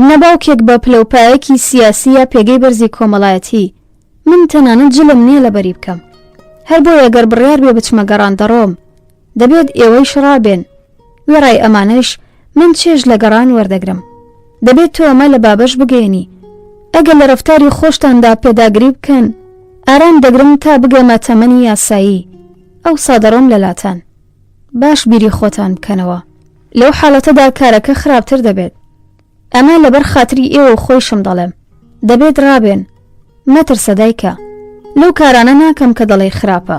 نەباوکێک بە پلەپایەکی سیاسیە پێگەی بەرزی کۆمەڵایەتی. من تەنانەت جلم نییە لەبەری بکەم. هەر بۆیە گەر بڕیار بێ بچمە گەڕان دەڕۆم، دەبێت ئێوەی شڕابێن. وێڕای ئەمانەش من چێژ لە گەڕان وەردەگرم. دەبێت تۆ ئەمە لە بابەش بگەێنی. ئەگەر لە ڕەفتاری خۆشتاندا پێداگری بکەن، ئارام دەگرم تا بگەمە تەمەنی یاسایی. ئەو سادەڕۆم لەلاتان. باش بیری خۆتان بکەنەوە، لەو حاڵەتەدا کارەکە خراپتر دەبێت. ئەمە لەبەر خاتری ئێوە خۆیشم دەڵێم. دەبێت ڕابێن، مەترسە دایکە، لەو کارانە ناکەم کە دەڵێ خراپە.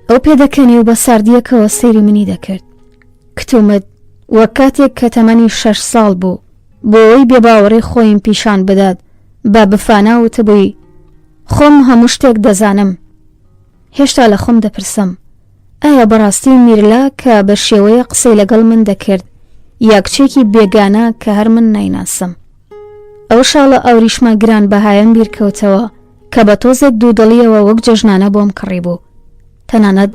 ئەو پێدەکەنی و بە ساردیەکەوە سەیری منی دەکرد. کتومت وەک کاتێک کە تەمەنی 6 ساڵ بوو بۆ ئەوی بێباوەڕی خۆیم پیشان بدات با بفانە وتبووی خۆم هەموو شتێک دەزانم. هێشتا لە خۆم دەپرسم ئایا بەڕاستی میرلا کە بە شێوەیە قسەی لەگەڵ من دەکرد یا کچێکی بێگانە کە هەر من نایناسم. ئەو شاڵە ئەوریشمە گران بەهایەم بیرکەوتەوە کە بە تۆزێک دوودڵیەوە وەک جەژنانە بۆم کڕی بوو. تەنانەت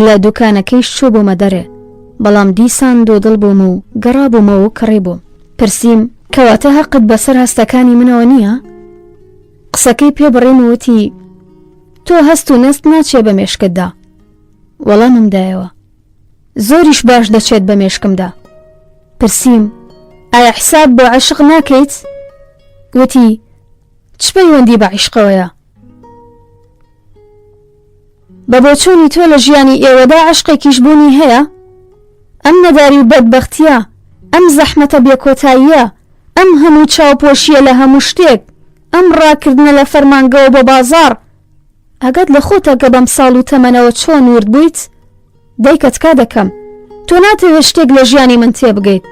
لە دوکانەکەیش چوو بوومە دەرێ، بەڵام دیسان دۆدڵ بووم و گەڕا بوومەوە و کڕی بووم. پرسییم کەواتە حەقت بەسەر هەستەکانی منەوە نییە؟ قسەکەی پێبڕین وتی تۆ هەست و نەست ناچێ بە مێشکتدا. وەڵامم دایەوە زۆریش باش دەچێت بە مێشکمدا. پرسییم ئایا حساب بۆ عەشق ناکەیت؟ وتی چ پەیوەندی بە عیشقەوەیە؟ بە بۆچوونی تۆ لە ژیانی ئێوەدا عەشقێکیش بوونی هەیە؟ ئەم نەداری و بەدبەختیە، ئەم زەحمەتە بێکۆتاییە، ئەم هەموو چاوپۆشیە لە هەموو شتێک، ئەم ڕاکردنە لە فەرمانگەوە بۆ بازاڕ. ئەگەت لە خۆتە کە بەم ساڵ و تەمەنەوە چۆن ورد بوویت؟ دایکت کا دەکەم، تۆ ناتەوێت شتێک لە ژیانی من تێبگەیت،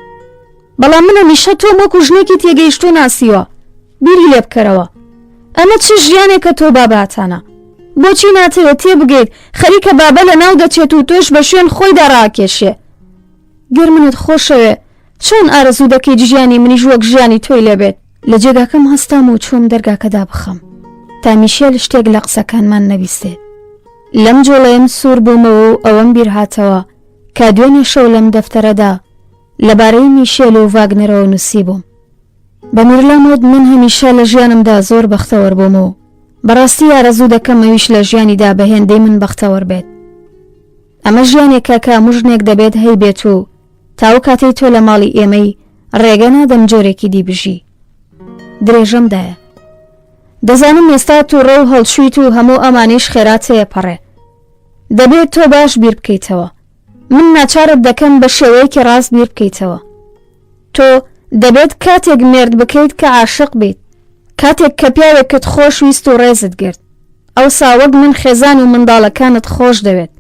بەڵام من هەمیشە تۆم وەکو ژنێکی تێگەیشتۆ ناسیوە. بیری لێ بکەرەوە، ئەمە چ ژیانێکە تۆ باباتانە؟ بۆچی ناتەوێت تێبگەیت خەریکە بابە لە ناو دەچێت و تۆش بە شوێن خۆیدا ڕاکێشێ؟ گەر منت خۆشەوێ چۆن ئارەزوو دەکەیت ژیانی منیش وەک ژیانی تۆی لەبێت؟ لە جێگاکەم هەستام و چۆم دەرگاکەدا بخەم تا میشێل شتێک لە قسەکانمان نەویستێت. لەم جۆڵەیەم سوور بوومەوە و ئەوەم بیر هاتەوە کە دوێنێ شەو لەم دەفتەرەدا لەبارەی میشێل و ڤاگنەرەوە نووسی بووم. بە میرلامۆد من هەمیشە لە ژیانمدا زۆر بەختەوەر بووم و بەڕاستی ئارەزوو دەکەم ئەویش لە ژیانیدا بە هێندەی من بەختەوەر بێت. ئەمە ژیانێکە کە هەموو ژنێک دەبێت هەیبێت و تاو کاتەی تۆ لە ماڵی ئێمەی ڕێگە نادەم جۆرێکی دیبژی. درێژەمدایە. دەزانم ئێستا تووڕە و هەڵشویت و هەموو ئەمانیش خێراتەیە پەڕێ. دەبێت تۆ باش بیر بکەیتەوە. من ناچارت دەکەم بە شێوەیەکی ڕاست بیر بکەیتەوە. تۆ دەبێت کاتێک مێرد بکەیت کە عاشق بیت، کاتێک کە پیاوێکت خۆش ویست و ڕێزت گرت. ئەوسا وەک من خێزان و منداڵەکانت خۆش دەوێت.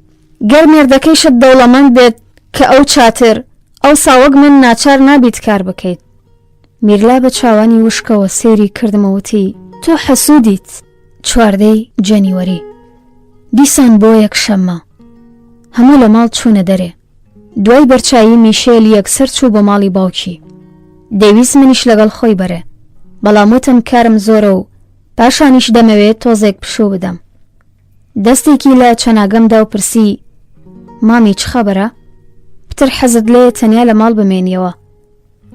گەر مێردەکەیشت دەوڵەمەند بێت کە ئەو چاتر، ئەوسا وەک من ناچار نابیت کار بکەیت. میرلا بە چاوانی وشکەوە سێری کردمەوەتی تۆ حەسوودیت. 14 جەنیوەری. دیسان بۆ یەکشەممە. هەموو لە ماڵ چوونە دەرێ. دوای بەرچایی میشێل یەکسەر چوو بە ماڵی باوکی. دەویست منیش لەگەڵ خۆی بەرێ، بەڵام وتم کارم زۆرە و پاشانیش دەمەوێت تۆزێک پشوو بدەم. دەستێکی لە چەناگەمدا و پرسی مامی چ خەبەرە؟ پتر حەزت لێ تەنیا لە ماڵ بمێنیەوە.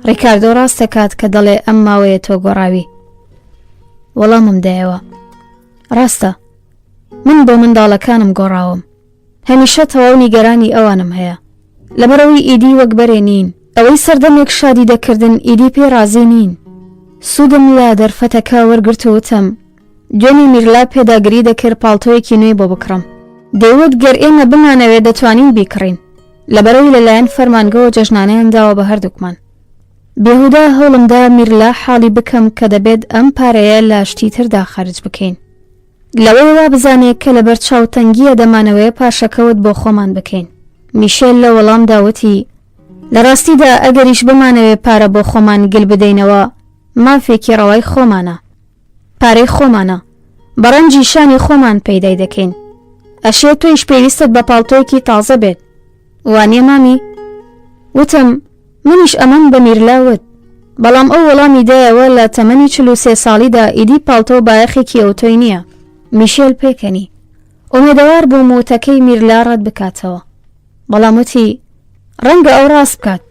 ڕیکاردۆ ڕاست دەکات کە دەڵێ ئەم ماوەیە تۆ گۆڕاوی. وەڵامم دایەوە. ڕاستە، من بۆ منداڵەکانم گۆڕاوم. هەمیشە تەواو نیگەرانی ئەوانم هەیە. لەبەرەوەی ئیدی وەک بەرێ نین، ئەوەی سەردەمێک شادی دەکردن ئیدی پێ رازی نین. سوودم لە دەرفەتەکە وەرگرتووتم دوێنێ میرلا پێداگری دەکرد پاڵتۆیەکی نوێ بۆ بکڕم. دەیوت گەر ئێمە بمانەوێت دەتوانین بیکڕین، لەبەرەوەی لەلایەن فەرمانگەوە جەژنانەیان داوە بە هەردووکمان. بێهودا هەوڵمدا میرلا حاڵی بکەم کە دەبێت ئەم پارەیە لە شتی تردا خەرج بکەین، لەوەیەوە بزانێت کە لەبەر چاوتەنگیە دەمانەوەی پاشەکەوت بۆ خۆمان بکەین. میشێل لە وەڵام داوتی لە ڕاستیدا ئەگەریش بمانەوێت پارە بۆ خۆمان گل بدەینەوە مافێکی ڕەوای خۆمانە، پارەی خۆمانە، بەڕەنجی شانی خۆمان پەیدای دەکەین. ئەشێ تۆیش پێویستت بە پاڵتۆیەکی تازە بێت، وانیە مامی؟ وتم منیش ئەمەم بە میرلاوت، بەڵام ئەو وەڵامی دایەوە لە تەمەنی 43 ساڵیدا ئیدی پاڵتۆ بایەخێکی ئەوتۆی نییە. میشێل پێکەنی ئومێدەوار بووم وتەکەی میرلا ڕەت بکاتەوە، بەڵام وتی ڕەنگە ئەو ڕاست بکات.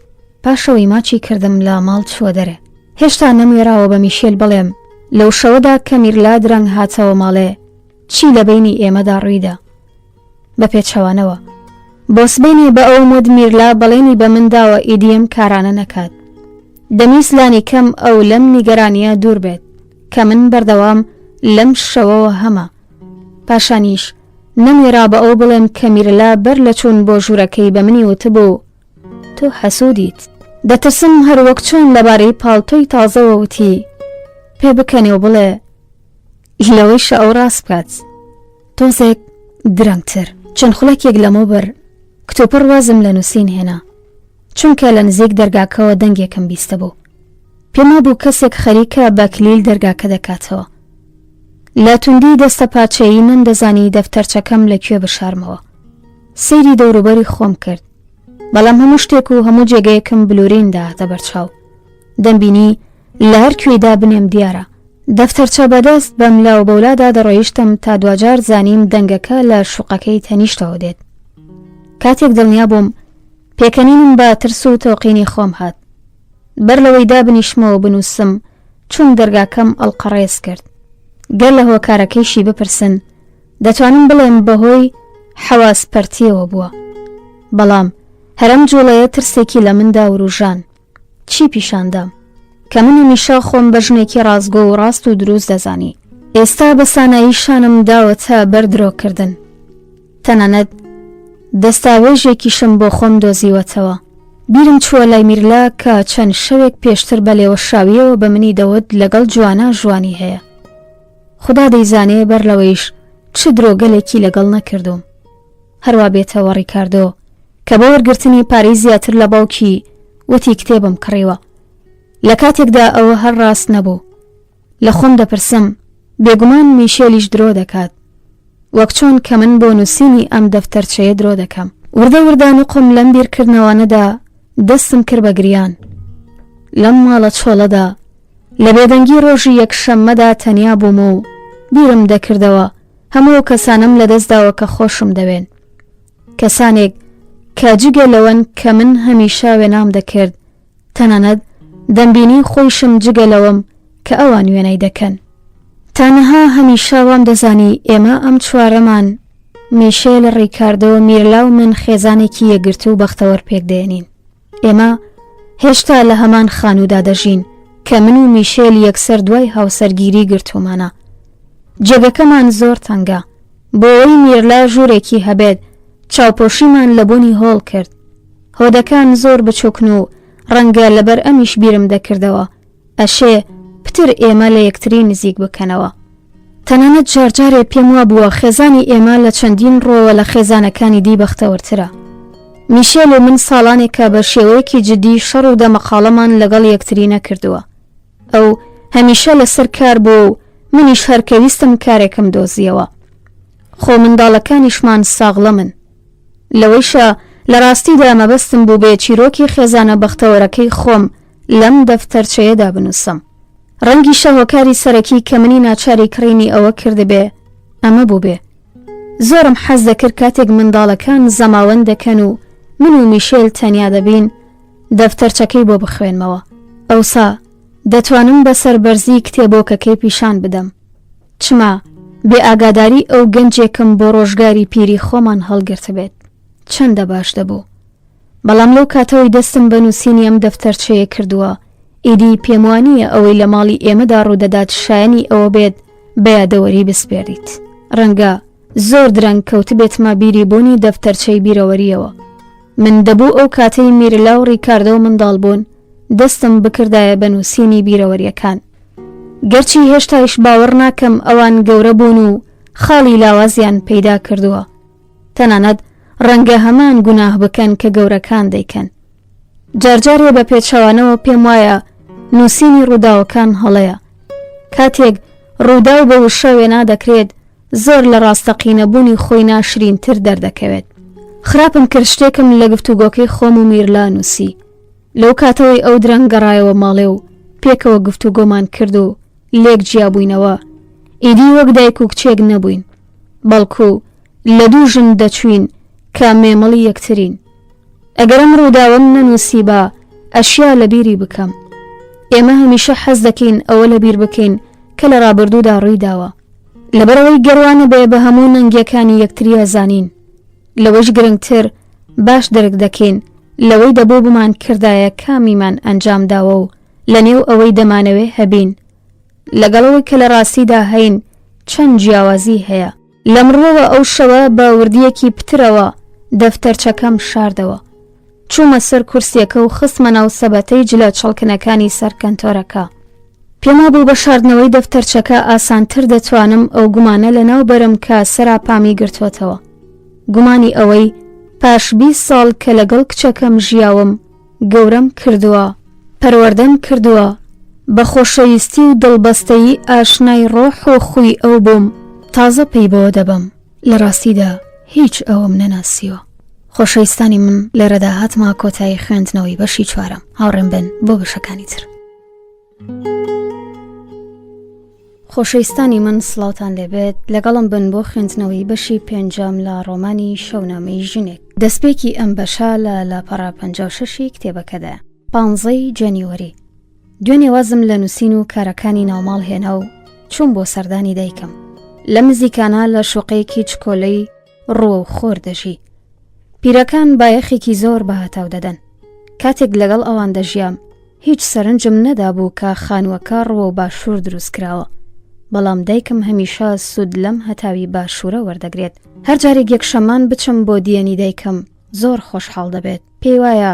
پاشەوەی ماچی کردم لە ماڵ چووە دەرێ. هێشتا نەمێراوە بە میشێل بڵێم لەو شەوەدا کە میرلا درەنگ هاتەوە ماڵێ چی لە بینی ئێمەدا ڕوویدا. بە پێچەوانەوە بۆ سبەینێ بە ئەو مد میرلا بەڵێنی بە من داوە ئیدیم کارانە نەکات. دەمیسلانی کەم ئەو لەم نیگەرانیە دوور بێت کە من بەردەوام لەم شەوەوە هەمە. پاشانیش نەمێرا بە ئەو بڵێم کە میرلا بەر لە چوون بۆ ژوورەکەی بە منی وتبوو تۆ حەسوودیت. دەترسم هەروەک چۆن لەبارەی پاڵتۆی تازەوە وتی پێ بکەنێ و بڵێ لەوەیشە ئەو ڕاست بکات. تۆزێک درەنگتر چەند خولەکێک لەمە بەر کتۆپڕ وازم لە نووسین هێنا، چونکە لە نزیک دەرگاکەوە دەنگێکم بیستە بوو. پێما بوو کەسێک خەریکە بە کلیل دەرگاکە دەکاتەوە. لە توندی دەستە پاچەیی من دەزانی دەفتەرچەکەم لەکوێ بشارمەوە. سەیری دەوروبەری خۆم کرد، بەڵام هەموو شتێک و هەموو جێگەیەکم بلوریندا دەبەرچاو. دەمبینی لە هەر کوێدا بنێم دیارە. دەفتەرچە بەدەست بەم لاو بەولادا دەڕۆیشتم تا دوجار زانیم دەنگەکە لە شوقەکەی تەنیشتەوە دێت. کاتێک دڵنیا بووم پێکەنینم بە ترس و تۆقینی خۆم هات. بەر لەوەی دابنیشمەوە بنووسم چون دەرگاکەم ئەڵقەڕێز کرد. گەر لە هۆکارەکەیشی بپرسن دەتوانم بڵێم بەهۆی حەواس پەرتیەوە بووە، بەڵام هەرم جوڵەیە ترسێکی لە مندا وروژان. چی پیشاندام کە من هەمیشە خۆم بە ژنێکی ڕازگۆ و ڕاست و دروست دەزانی. ئێستا بە سانایی شانم داوەتە بەردرۆکردن. تەنانەت دەستاوێژێکیشم بۆ خۆم دۆزیوەتەوە. بیرم چووە لای میرلا کە چەند شەوێک پێشتر بە لێوە شاویەوە بە منی دەوت لەگەڵ جوانە ژوانی هەیە. خدا دەیزانێ بەر لەوەیش چ درۆگەلێکی لەگەڵ نەکردوم. هەروە بێتەوە ڕیکاردۆ کە بە وەرگرتنی پارەی زیاتر لە باوکی وتی کتێبم کڕیوە. لە کاتێکدا ئەوە هەر ڕاست نەبوو. لە خۆم دەپرسم بێگومان میشێلیش درۆ دەکات، وەک چۆن کە من بۆ نووسینی ئەم دەفتەرچەیە درۆ دەکەم. وردە وردان و قم لەم بیرکردنەوەنەدا دەستم کرد بە گریان. لەم ماڵە چۆڵەدا لە بێدەنگی ڕۆژی یەکشەممەدا تەنیا بووم و بیرم دەکردەوە هەموو کەسانم لەدەستداوە کە خۆشم دەوێن، کەسانێک کە جگە لەوەن کە من هەمیشە وێنام دەکرد، تەنانەت دەمبینی خۆیشم جگە لەوەم کە ئەوان وێنەی دەکەن. تەنەها هەمیشە وام دەزانی ئێمە ئەم چوارەمان میشێل، ڕیکاردۆ، میرلا و من خێزانێکی یەگرت و بەختەوەر پێک دێنین. ئێمە هێشتا لە هەمان خانوودا دەژین کە من و میشێل یەکسەر دوای هاوسەرگیری گرتومانە. جێگەکەمان زۆر تەنگە، بۆ ئەوەی میرلا ژوورێکی هەبێت چاوپۆشیمان لە بوونی هۆڵ کرد. هۆدەکان زۆر بچووکن و ڕەنگە لەبەر ئەمیش بیرم دەکردەوە ئەشێ پتر ئێمە لە یەکتری نزیک بکەنەوە. تەنانەت جارجارێ پێم وا بووە خێزانی ئێمە لە چەندین ڕۆوە لە خێزانەکانی دی بەختەوەرترە. میشێل و من ساڵانێکە بە شێوەیەکی جدی شەڕ و دەمەقاڵەمان لەگەڵ یەکتری نەکردووە. ئەو هەمیشە لەسەر کار بوو و منیش هەرکەویستم کارێکم دۆزیەوە. خۆ منداڵەکانیشمان ساغڵە من. لەوەیشە لە ڕاستیدا مەبەستم بوو بێ چیرۆکی خێزانە بەختەوەرەکەی خۆم لەم دەفتەرچەیەدا بنووسم. ڕەنگی شەهۆکاری سەرەکی کە منی ناچاری کڕینی ئەوە کردبێ ئەمە بوو بێ. زۆرم حەز دەکرد کاتێک منداڵەکان زەماوەند دەکەن و من و میشێل تەنیا دەبین دەفتەرچەکەی بۆ بخوێنمەوە. ئەوسا دەتوانم بەسەر بەرزی کتێبۆکەکەی پیشان بدەم. چما بێ ئاگاداری ئەو گەنجێکم بۆ ڕۆژگاری پیری خۆمان هەڵگرت بێت. چەندە باش دەبوو. بەڵام لەو کاتەوەی دەستم بە نووسینی ئەم دەفتەرچەیە کردووە ئیدی پێم وانییە ئەوەی لە ماڵی ئێمەدا ڕوودەدات شایانی ئەوە بێت بە یادەوەری بسپێریت. ڕەنگە زۆر درەنگ کەوت بێتمە بیری بوونی دەفتەرچەی بیرەوەریەوە. من دەبوو ئەو کاتەی میرلا و ڕیکاردۆ منداڵ بوون دەستم بکردایە بە نووسینی بیرەوەریەکان. گەرچی هێشتایش باوەڕ ناکەم ئەوان گەورە بوون و خاڵی لاوازیان پەیدا کردووە. تەنانەت ڕەنگە هەمان گوناه بکەن کە گەورەکان دەیکەن. جارجارێ بە پێچەوانەوە پێم وایە نووسینی ڕووداوەکان هەڵەیە. کاتێک ڕووداو بە وشە وێنا دەکرێت زۆر لە ڕاستەقینەبوونی خۆی ناشرینتر دەردەکەوێت. خراپم کرد شتێکم لە گفتوگۆکەی خۆم و میرلا نووسی. لەو کاتەوەی ئەو درەنگ گەڕایەوە ماڵێ و پێکەوە گفتوگۆمان کرد و لێک جیابووینەوە ئیدی وەک دایک و کچێک نەبووین، بەڵکو لە دوو ژن دەچوین کە مێمەڵی یەکترین. ئەگەرم ڕووداوم نەنووسی بە ئەشیا لە بیری بکەم. ئێمە هەمیشە حەز دەکەین ئەوە لە بیر بکەین کە لە ڕابردوودا ڕووی داوە. لەبەرەوەی گەڕوانە بێ بە هەموو نەنگیەکانی یەکتری ئەزانین. لەوەش گرنگتر باش دەرک دەکەین لەوەی دەبوو بمان کردایە کامیمان ئەنجام داوە و لە نێو ئەوەی دەمانەوێ هەبین لەگەڵەوەی کە لە ڕاستیدا هەین چەند جیاوازی هەیە. لەمڕۆوە ئەو شەوە بە وردیەکی پترەوە دەفتەرچەکەم شاردەوە. چوومە سەر کورسیەکە و خستمە ناو سەبەتەی جلە چڵکنەکانی سەر کەنتۆرەکە. پێما بوو بە شاردنەوەی دەفتەرچەکە ئاسانتر دەتوانم ئەو گومانە لە ناو بەرم کە سەراپامی گرتوۆتەوە. گومانی ئەوەی پاش 20 ساڵ کە لەگەڵ کچەکەم ژیاوم گەورەم کردووە، پەروەردەم کردووە، بە خۆشەویستی و دڵبەستەیی ئاشنای ڕۆح و خوی ئەو بووم تازە پێی بەوە دەبم لە ڕاستیدا هیچ ئەوم نەناسیوە. خۆشەویستانی من لێرەدا هاتمە کۆتایی خوێندنەوەی بەشی 4. هاوڕێم بن بۆ بەشەکانی تر. خۆشەویستانی من سڵاوتان لێبێت، لەگەڵم بن بۆ خوێندنەوەی بەشی 5 لە ڕۆمانی شەونامەی ژنێک. دەستپێکی ئەم بەشە لە لاپەڕا 56 کتێبەکەدا 15 جەنیوەری. دوێنێ وازم لە نووسین و کارەکانی ناوماڵ هێنا و چوون بۆ سەردانی دایکم. لە نزیکانە لە شوقەیەکی چکۆلەی ڕووە و خۆر دەژی. پیرەکان بایەخێکی زۆر بەهاتاو دەدەن. کاتێک لەگەڵ ئەوان دەژیام هیچ سەرنجم نەدابوو کە خانووەکە ڕووە و باشوور دروست کراوە. بەڵام دایکم هەمیشە سوود لەم هەتاوی باشوورە وەردەگرێت. هەر جارێک یەکشەمان بچم بۆ دیێنی دایکم زۆر خۆشحاڵ دەبێت. پێی وایە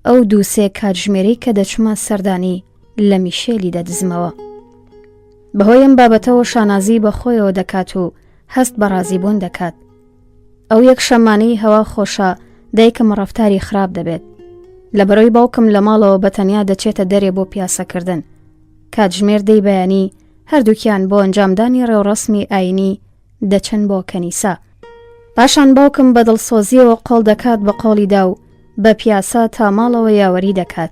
ئەو دووسێ کاتژمێرەی کە دەچمە سەردانی لە میشێلی دەدزمەوە. بەهۆی ئەم بابەتەوە شانازی بە خۆیەوە دەکات و هەست بە ڕازیبوون دەکات. ئەو یەکشەمانەی هەوا خۆشە دایکم ڕەفتاری خراپ دەبێت. لەبەرەوەی باوکم لە ماڵەوە بەتەنیا دەچێتە دەرێ بۆ پیاسەکردن. کاتژمێر دەی بەیانی هەردووکیان بۆ ئەنجامدانی ڕێوڕەسمی ئاینی دەچن بۆ کەنیسا. پاشان باوکم بە دڵسۆزیەوە قۆڵ دەکات بە قۆڵیدا و بە پیاسە تا ماڵەوە یاوەری دەکات.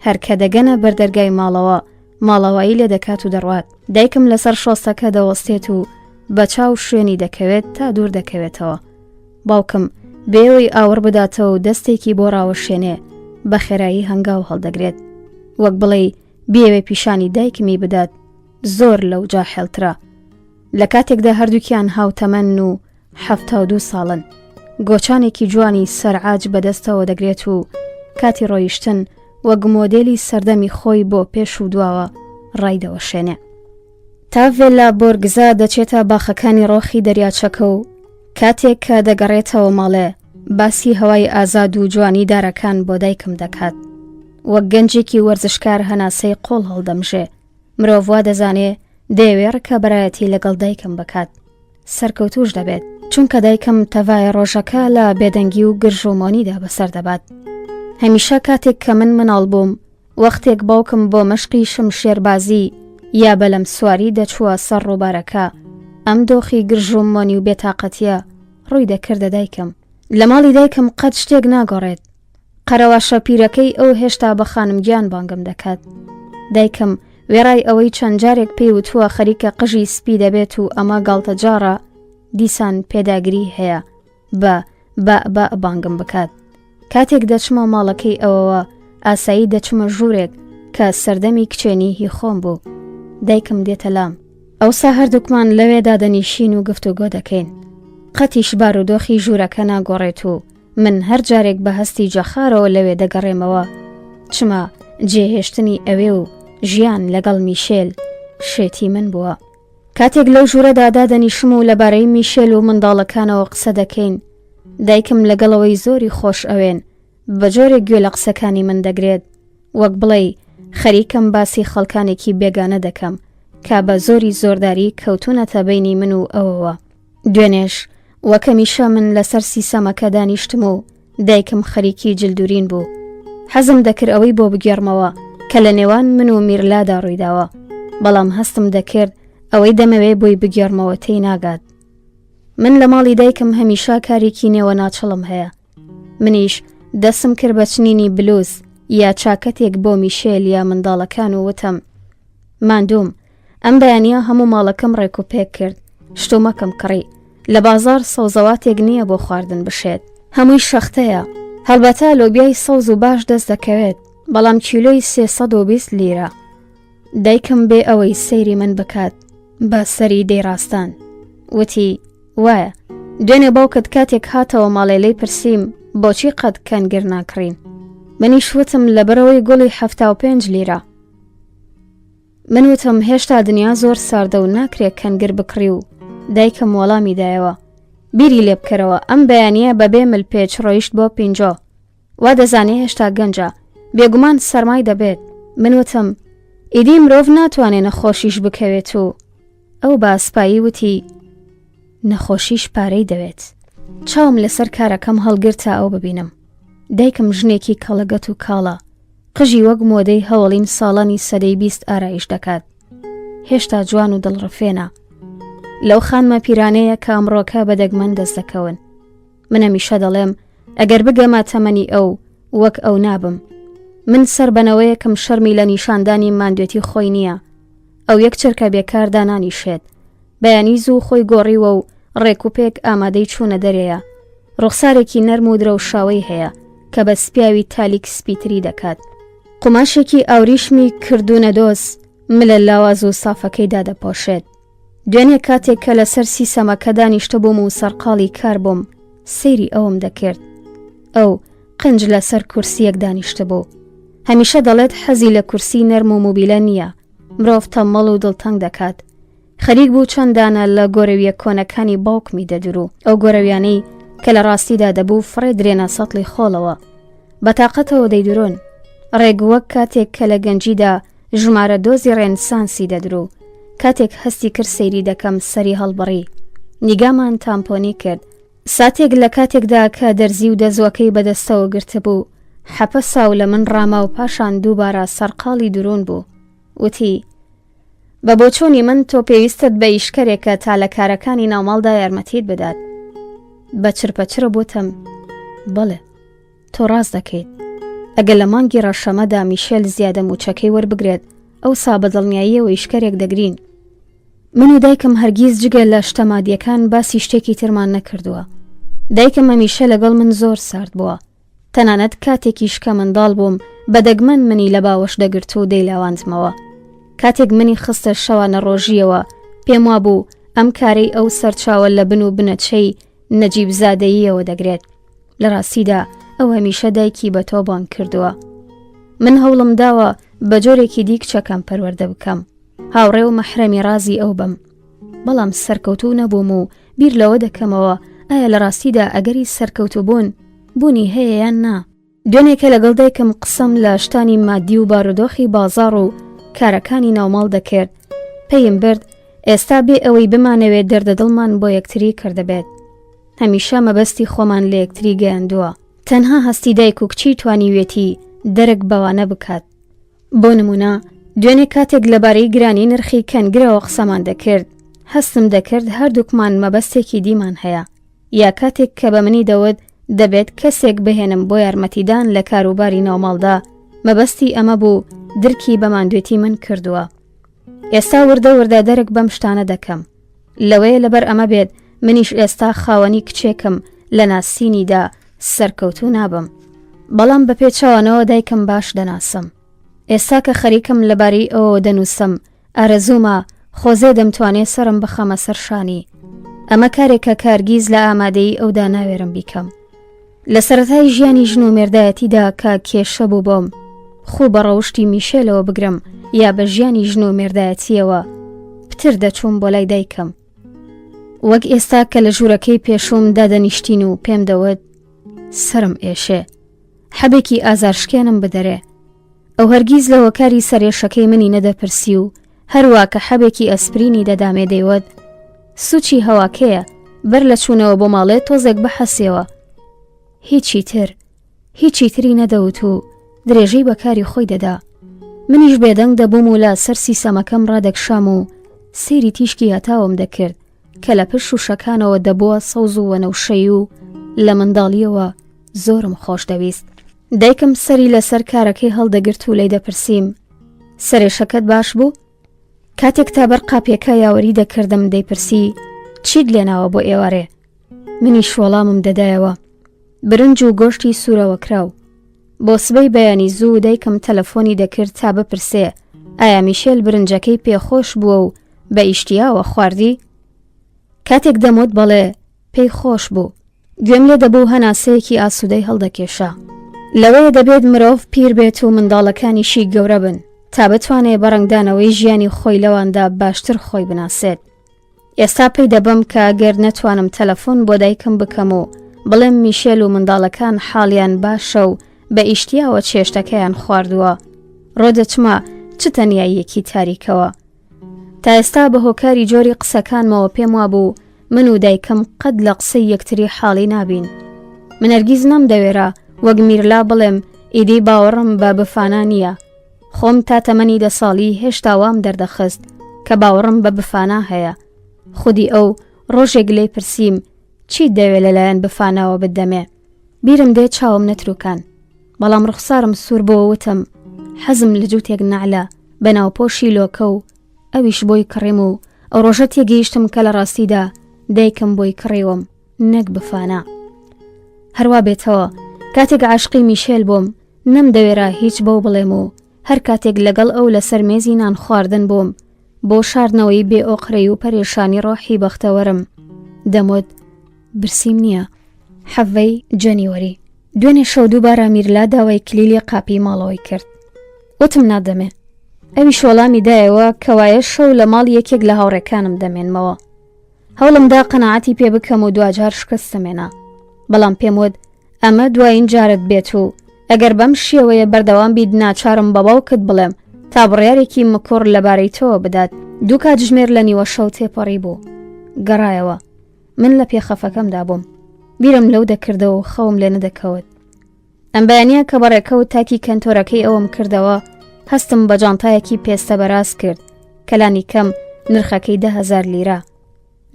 هەرکە دەگەنە بەردەرگای ماڵەوە ماڵەوایی لێ دەکات و دەڕوات. دایکم لەسەر شۆستەکە دەوەستێت و بە چاو شوێنی دەکەوێت تا دوور دەکەوێتەوە. باوکم بێوەی ئاور بداتەوە و دەستێکی بۆ ڕاوەشێنێ بە خێرایی هەنگاو هەڵدەگرێت. وەک بڵێ بێوێ پیشانی دایکمی بدات زۆر لەو جا حێڵترە. لە کاتێکدا هەردووکیان هاوتەمەن و 72 ساڵن. گۆچانێکی جوانی سەرعاج بەدەستەوە دەگرێت و کاتی ڕۆیشتن وەک مۆدێلی سەردەمی خۆی بۆ پێش و دواوە ڕایدەوەشێنێ. تا ڤێلا بۆرگزا دەچێتە باخەکانی ڕۆخی دەریاچەکە و کاتێک کە دەگەڕێتەوە ماڵێ باسی هەوای ئازاد و جوانی دارەکان بۆ دایکم دەکات. وەک گەنجێکی وەرزشکار هەناسەی قۆڵ هەڵدەمژێ. مرۆڤ وا دەزانێ دەیەوێ ڕکە بەرایەتی لەگەڵ دایکم بکات. سەرکەوتوش دەبێت چونکە دایکم تەڤایە ڕۆژەکە لە بێدەنگی و گرژومۆنیدا بەسەر دەبات. هەمیشە کاتێک کە من مناڵ بووم وەختێک باوکم بۆ مەشقی شمشێربازی یا بەلەم سواری دەچووە سەر ڕووبارەکە ئەم دۆخی گرژومۆنی و بێتاقەتیە ڕووی دەکردە دایکم. لە ماڵی دایکم قەت شتێک ناگۆڕێت. قەرەواشە پیرەکەی ئەو هێشتا بە خانمگیان بانگم دەکات. دایکم وێڕای ئەوەی چەند جارێک پێی وتووە خەریکە قژی سپی دەبێت و ئەمە گاڵتەجارە دیسان پێداگری هەیە بە بانگم بکات. کاتێک دەچمە ماڵەکەی ئەوەوە ئاسایی دەچمە ژوورێک کە سەردەمی کچێنی هی خۆم بوو. دایکم دێتە لام. ئەوسا هەردووکمان لەوێدا دەنیشین و گفتوگۆ دەکەین. قەتیش بارودۆخی ژوورەکە ناگۆڕێت و من هەر جارێک بە هەستی جەخارەوە لەوێ دەگەڕێمەوە چما جێهێشتنی ئەوێ و ژیان لەگەڵ میشێل شێتی من بووە. کاتێک لەو ژوورەدا دادەنیشم و لەبارەی میشێل و منداڵەکانەوە قسە دەکەین دایکم لەگەڵەوەی زۆری خۆش ئەوێن بە جۆرێک گوێ لە قسەکانی من دەگرێت وەک بڵێ خەریکم باسی خەڵکانێکی بێگانە دەکەم کا بە زۆری زۆرداری کەوتونەتە بینی من و ئەوەوە. دوێنێش وەکەمیشە من لەسەر سیسەمەکە دانیشتم و دایکم خەریکی جلدورین بوو. حەزم دەکرد ئەوەی بۆ بگێڕمەوە کە لە نێوان من و میرلادا ڕوویداوە بەڵام هەستم دەکرد ئەوەی دەمەوێ بۆی بگێڕمەوە تێی ناگات. من لە ماڵی دایکم هەمیشا کارێکی نێوە ناچڵم هەیە. منیش دەسم کرد بە چنینی بلوز یا چاکەتێک بۆ میشێل یا منداڵەکان و وتم ماندوم ئەم بەیانیە هەموو ماڵەکەم ڕێک و پێک کرد. شتومەکەم کڕی لە بازار سەوزەواتێک نییە بۆ خواردن بشێت. هەمووی شەختەیە. هەڵبەتە لۆبیای سەوز و باش دەست دەکەوێت بەڵام کیلۆی 320 لیرە. دایکم بێ ئەوەی سەیری من بکات بە سەری دەیڕاستان وتی وایە دوێنێ باوکت کاتێک هاتەوە ماڵێلەی پرسییم بۆچی قەت کەنگر ناکڕین. منیش وتم لەبەرەوەی گوڵی 75 لیرە. من وتم هێشتا دنیا زۆر ساردە و ناکرێت کەنگر بکڕی و دایکم وەڵامی دایەوە بیری لێ بکەرەوە ئەم بەیانیە بەبێ ملپێچ ڕۆیشت بۆ 50 وا دەزانێ هێشتا گەنجە بێگومان سەرمای دەبێت. من وتم ئیدی مرۆڤ ناتوانێت نەخۆشیش بکەوێت و ئەو باسپایی وتی نەخۆشیش پارەی دەوێت. چاوم لەسەر کارەکەم هەڵگرتا ئەو ببینم. دایکم ژنێکی کەڵەگەت و کاڵە قژی وەک مۆدەی هەوڵین ساڵانی سەدەی 20 ئارایش دەکات. هێشتا جوان و دڵڕفێنە. لەو خانمە پیرانەیە کە ئەمڕۆکە بەدەگمەن دەست دەکەون. من هەمیشە دەڵێم ئەگەر بگەمە تەمەنی ئەو وەک ئەو نابم. من سەر بەنەوەیەکم شەرمی لە نیشاندانی ماندوێتی خۆی نییە. ئەو یەک چرکە بێکار دانانیشێت. بەیانی زوو خۆی گۆڕیوە و ڕێکوپێک ئامادەی چوونە دەرەیە. ڕوخسارێکی نەرم و درەوشاوی هەیە کە بە سپیاوی تالیک سپیتری دەکات. قوماشێکی ئاوریشمی کردوونە دۆز ملە لاواز و سافەکەیدا دەپۆشێت. دوێنێ کاتێک کە لەسەر سیسەمەکە دانیشتە بووم و سەرقاڵی کار بووم سەیری ئەوم دەکرد. ئەو قنج لەسەر کورسیەک دانیشتە بوو. هەمیشە دەڵێت حەزی لە کورسی نەرم و موبیلە نییە. مرۆڤ تەمەڵ و دڵتەنگ دەکات. خەریک بوو چەندانە لە گۆرەویە کۆنەکانی باوکمی دەدرو ئەو گۆرەویانەی کە لە ڕاستیدا دەبوو فڕێ درێنە سەتڵی خۆڵەوە بەتاقەتەوە دەیدرۆن. ڕێگووەک کاتێک کە لە گەنجیدا ژمارە دۆزی ڕێنسانسی دەدرو کاتێک هەستی کرد سەیری دەکەم سەری هەڵبڕی. نیگامان تامپۆنی کرد. ساتێک لە کاتێکدا کە دەرزی و دەزوەکەی بەدەستەوە گرتبوو حەپە ساو لە من ڕاما و پاشان دووبارە سەرقاڵی درۆن بوو. وتی بە بۆچۆنی من تۆ پێویستت بە ئیشکەرێکە تا لە کارەکانی ناوماڵدا یارمەتیت بدات. بە چرپەچرە بۆتم بەڵێ تۆ ڕاست دەکەیت. ئەگەر لە مانگی ڕەشەمەدا میشێل زیادە موچەکەی وەربگرێت ئەو سا بەدڵنیاییەوە ئیشکەرێک دەگرین. من و دایکم هەرگیز جگە لە شتەمادیەکان باسی شتێکی ترمان نەکردووە. دایکم هەمیشە لەگەڵ من زۆر سارد بووە. تەنانەت کاتێکیش کە منداڵ بووم بەدەگمەن منی لە باوەش دەگرت و دەیلاوانتمەوە. کاتێک منی خستە شەوانە ڕۆژیەوە پێم وابوو ئەم کارەی ئەو سەرچاوە لە بن و بنەچەی نەجیب زادەییەوە دەگرێت. لە ڕاستیدا ئەو هەمیشە دایکی بە تۆ بان کردووە. من هەوڵم داوە بە جۆرێکی دی کچەکەم پەروەردە بکەم، هاوڕێ و مەحرەمی رازی ئەو بم، بەڵام سەرکەوتوو نەبووم و بیر لەوە دەکەمەوە ئایا لە ڕاستیدا ئەگەری سەرکەوتوو بوونی هەیە یان نا. دوێنێکە لەگەڵ دایکم قسەم لە شتانی مادی و بارودۆخی بازاڕ و کارەکانی ناوماڵ دەکرد. پێیم برد ئێستا بێ ئەوەی بمانەوێت دەردەدڵمان بۆ یەکتری کردبێت. هەمیشە مەبەستی خۆمان لە یەکتری گەیاندووە. تەنها هەستی دایک و کچی توانیوێتی دەرک بەوانە بکات. بۆ نمونە دوێنێ کاتێک لەبارەی گرانی نرخی کەنگرەوە قسەمان دەکرد، هەستم دەکرد هەردووکمان مەبەستێکی دیمان هەیە، یا کاتێک کە بە منی دەوت دەبێت کەسێک بهێنم بۆ یارمەتیدان لە کاروباری ناوماڵدا، مەبەستی ئەمە بوو درکی بەماندوێتی من کردووە. ئێستا وردە وردە دەرک بەم شتانە دەکەم. لەوەیە لەبەر ئەمە بێت منیش ئێستا خاوەنی کچێکم لە ناسینیدا سەرکەوتوو نابم، بەڵام بە پێچەوانەوە دایکم باش دەناسم. ئێستا کە خەریکم لەبارەی ئەوە دەنووسم، ئارەزوومە خۆزێ دەمتوانێت سرم بخەمە سەرشانی. ئەمە کارێکە کارگیز لە ئامادەی ئەودا ناوێرم بیکەم. لە سەرەتای ژیانی ژن و مێردایەتیدا کە کێشە بوو بۆم خوو بە ڕەوشتی میشێلەوە بگرم یا بە ژیانی ژن و مێردایەتیەوە پتر دەچووم بۆ لای دایکم. وەک ئێستا کە لە ژوورەکەی پێشوم دادەنیشتین و پێم دەوت سرم ئێشێ، حەبێکی ئازارشکێنم بدەرێ. ئەو هەرگیز لەوە کاری سەرێشەکەی منی نەدەپرسی و هەروە کە حەبێکی ئەسپرینی دەدامێ دەیوت سوچی هەواکەیە بەر لە چوونەوە بۆ ماڵێت تۆزێک بەحەسیەوە. هیچی تری نەدەوت و درێژەی بەکاری خۆی دەدا. منیش بێدەنگ دەبووم و لە سەر سیسەمەکەم ڕادەکشام و سێری تیشکی هەتاوم دەکرد کە لە پشت شوشەکانەوە دەبووە سەوز و وەنەوشەی و لە منداڵیەوە زۆرم خۆش دەویست. دایکم سەری لەسەر کارەکەی هەڵدەگرت و لێی دەپرسیم سەرێشەکەت باش بوو؟ کاتێک تا بەر قاپیەکە یاوەری دەکردم دەیپرسی چیت لێناوە بۆ ئێوارێ؟ منیش وەڵامم دەدایەوە برنج و گۆشتی سوورەوە کراو. بۆ سبەی بەیانی زوو دایکم تەلەفۆنی دەکرد تا بپرسێ ئایا میشێل برنجەکەی پێخۆش بووە و بە ئیشتیاوە خواردی؟ کاتێک دەموت بەڵێ پێی خۆش بوو، گوێم لێ دەبوو هەناسەیەکی ئاسوودەی هەڵدەکێشا. لەوەیە دەبێت مرۆڤ پیر بێت و منداڵەکانیشی گەورە بن تا بتوانێت بەڕنگدانەوەی ژیانی خۆی لەواندا باشتر خۆی بناسێت. ئێستا پێی دەبم کە ئەگەر نەتوانم تەلەفۆن بۆ دایکم بکەم و بڵێم میشێل و منداڵەکان حاڵیان باشە و بە ئیشتیاوە چێشتەکەیان خواردووە، ڕۆدەچمە چ تەنیاییەکی تاریکەوە. تا ئێستا بە هۆکاری جۆری قسەکانمەوە پێم وابوو من و دایکم قەت لە قسەی یەکتری حاڵی نابین. من هەرگیز نەمدەوێرە وەک میرلا بڵێم ئیدی باوەڕم بە بفانە نییە. خۆم تا تەمەنی 10 ساڵی هێشتا وام دەردەخست کە باوەڕم بە بفانە هەیە. خودی ئەو ڕۆژێک لێی پرسییم چی دەوێت لەلایەن بفانەوە بدەمێ؟ بیرم دێت چاوم نەتروکان، بەڵام ڕوخسارم سوور بۆ وتم حەزم لە جووتێک نەعلە بە ناوپۆشی لۆکە و ئەویش بۆی کڕیم و ئەو ڕۆژە تێگەیشتم کە لە ڕاستیدا دایکم بۆی کڕیوم نەک بفانە. هەروە بێتەوە کاتێک عاشقی میشێل بووم نەمدەوێرە هیچ بەو بڵێم و هەر کاتێک لەگەڵ ئەو لەسەر مێزی نان خواردن بووم بۆ شاردنەوەی بێ ئۆقرەی و پەرێشانی ڕۆحی بەختەوەرم دەموت برسیم نییە. حەڤەی جەنیوەری دوێنێ شەو دووبارە میرلا داوای کلیلی قاپی ماڵەوەی کرد. وتم نادەمێ. ئەویش وەڵامی دایەوە کە وایە شەو لە ماڵ یەکێک لە هاوڕێکانم دەمێنمەوە. هەوڵمدا قەناعەتی پێ بکەم و دوجار شکستمێنە، بەڵام پێم وت ئەمە دوایین جارت بێت و ئەگەر بەم شێوەیە بەردەوام بیت ناچارم بە باوکت بڵێم تا بڕیارێکی مکۆڕ لەبارەی تۆ بدات. دوو کاتژمێر لە نیوە شەو تێپەڕی بوو. گەڕایەوە. من لە پێخەفەکەمدا بووم. بیرم لەو دەکردەوە و خەوم لێ نەدەکەوت. ئەم بەیانیە کە بەڕێکەوت تاکی کەنتۆرەکەی ئەوم کردەوە هەستم بە جانتایەکی پێستە بەراز کرد کەلانی کەم نرخەکەی 10,000 لیرە.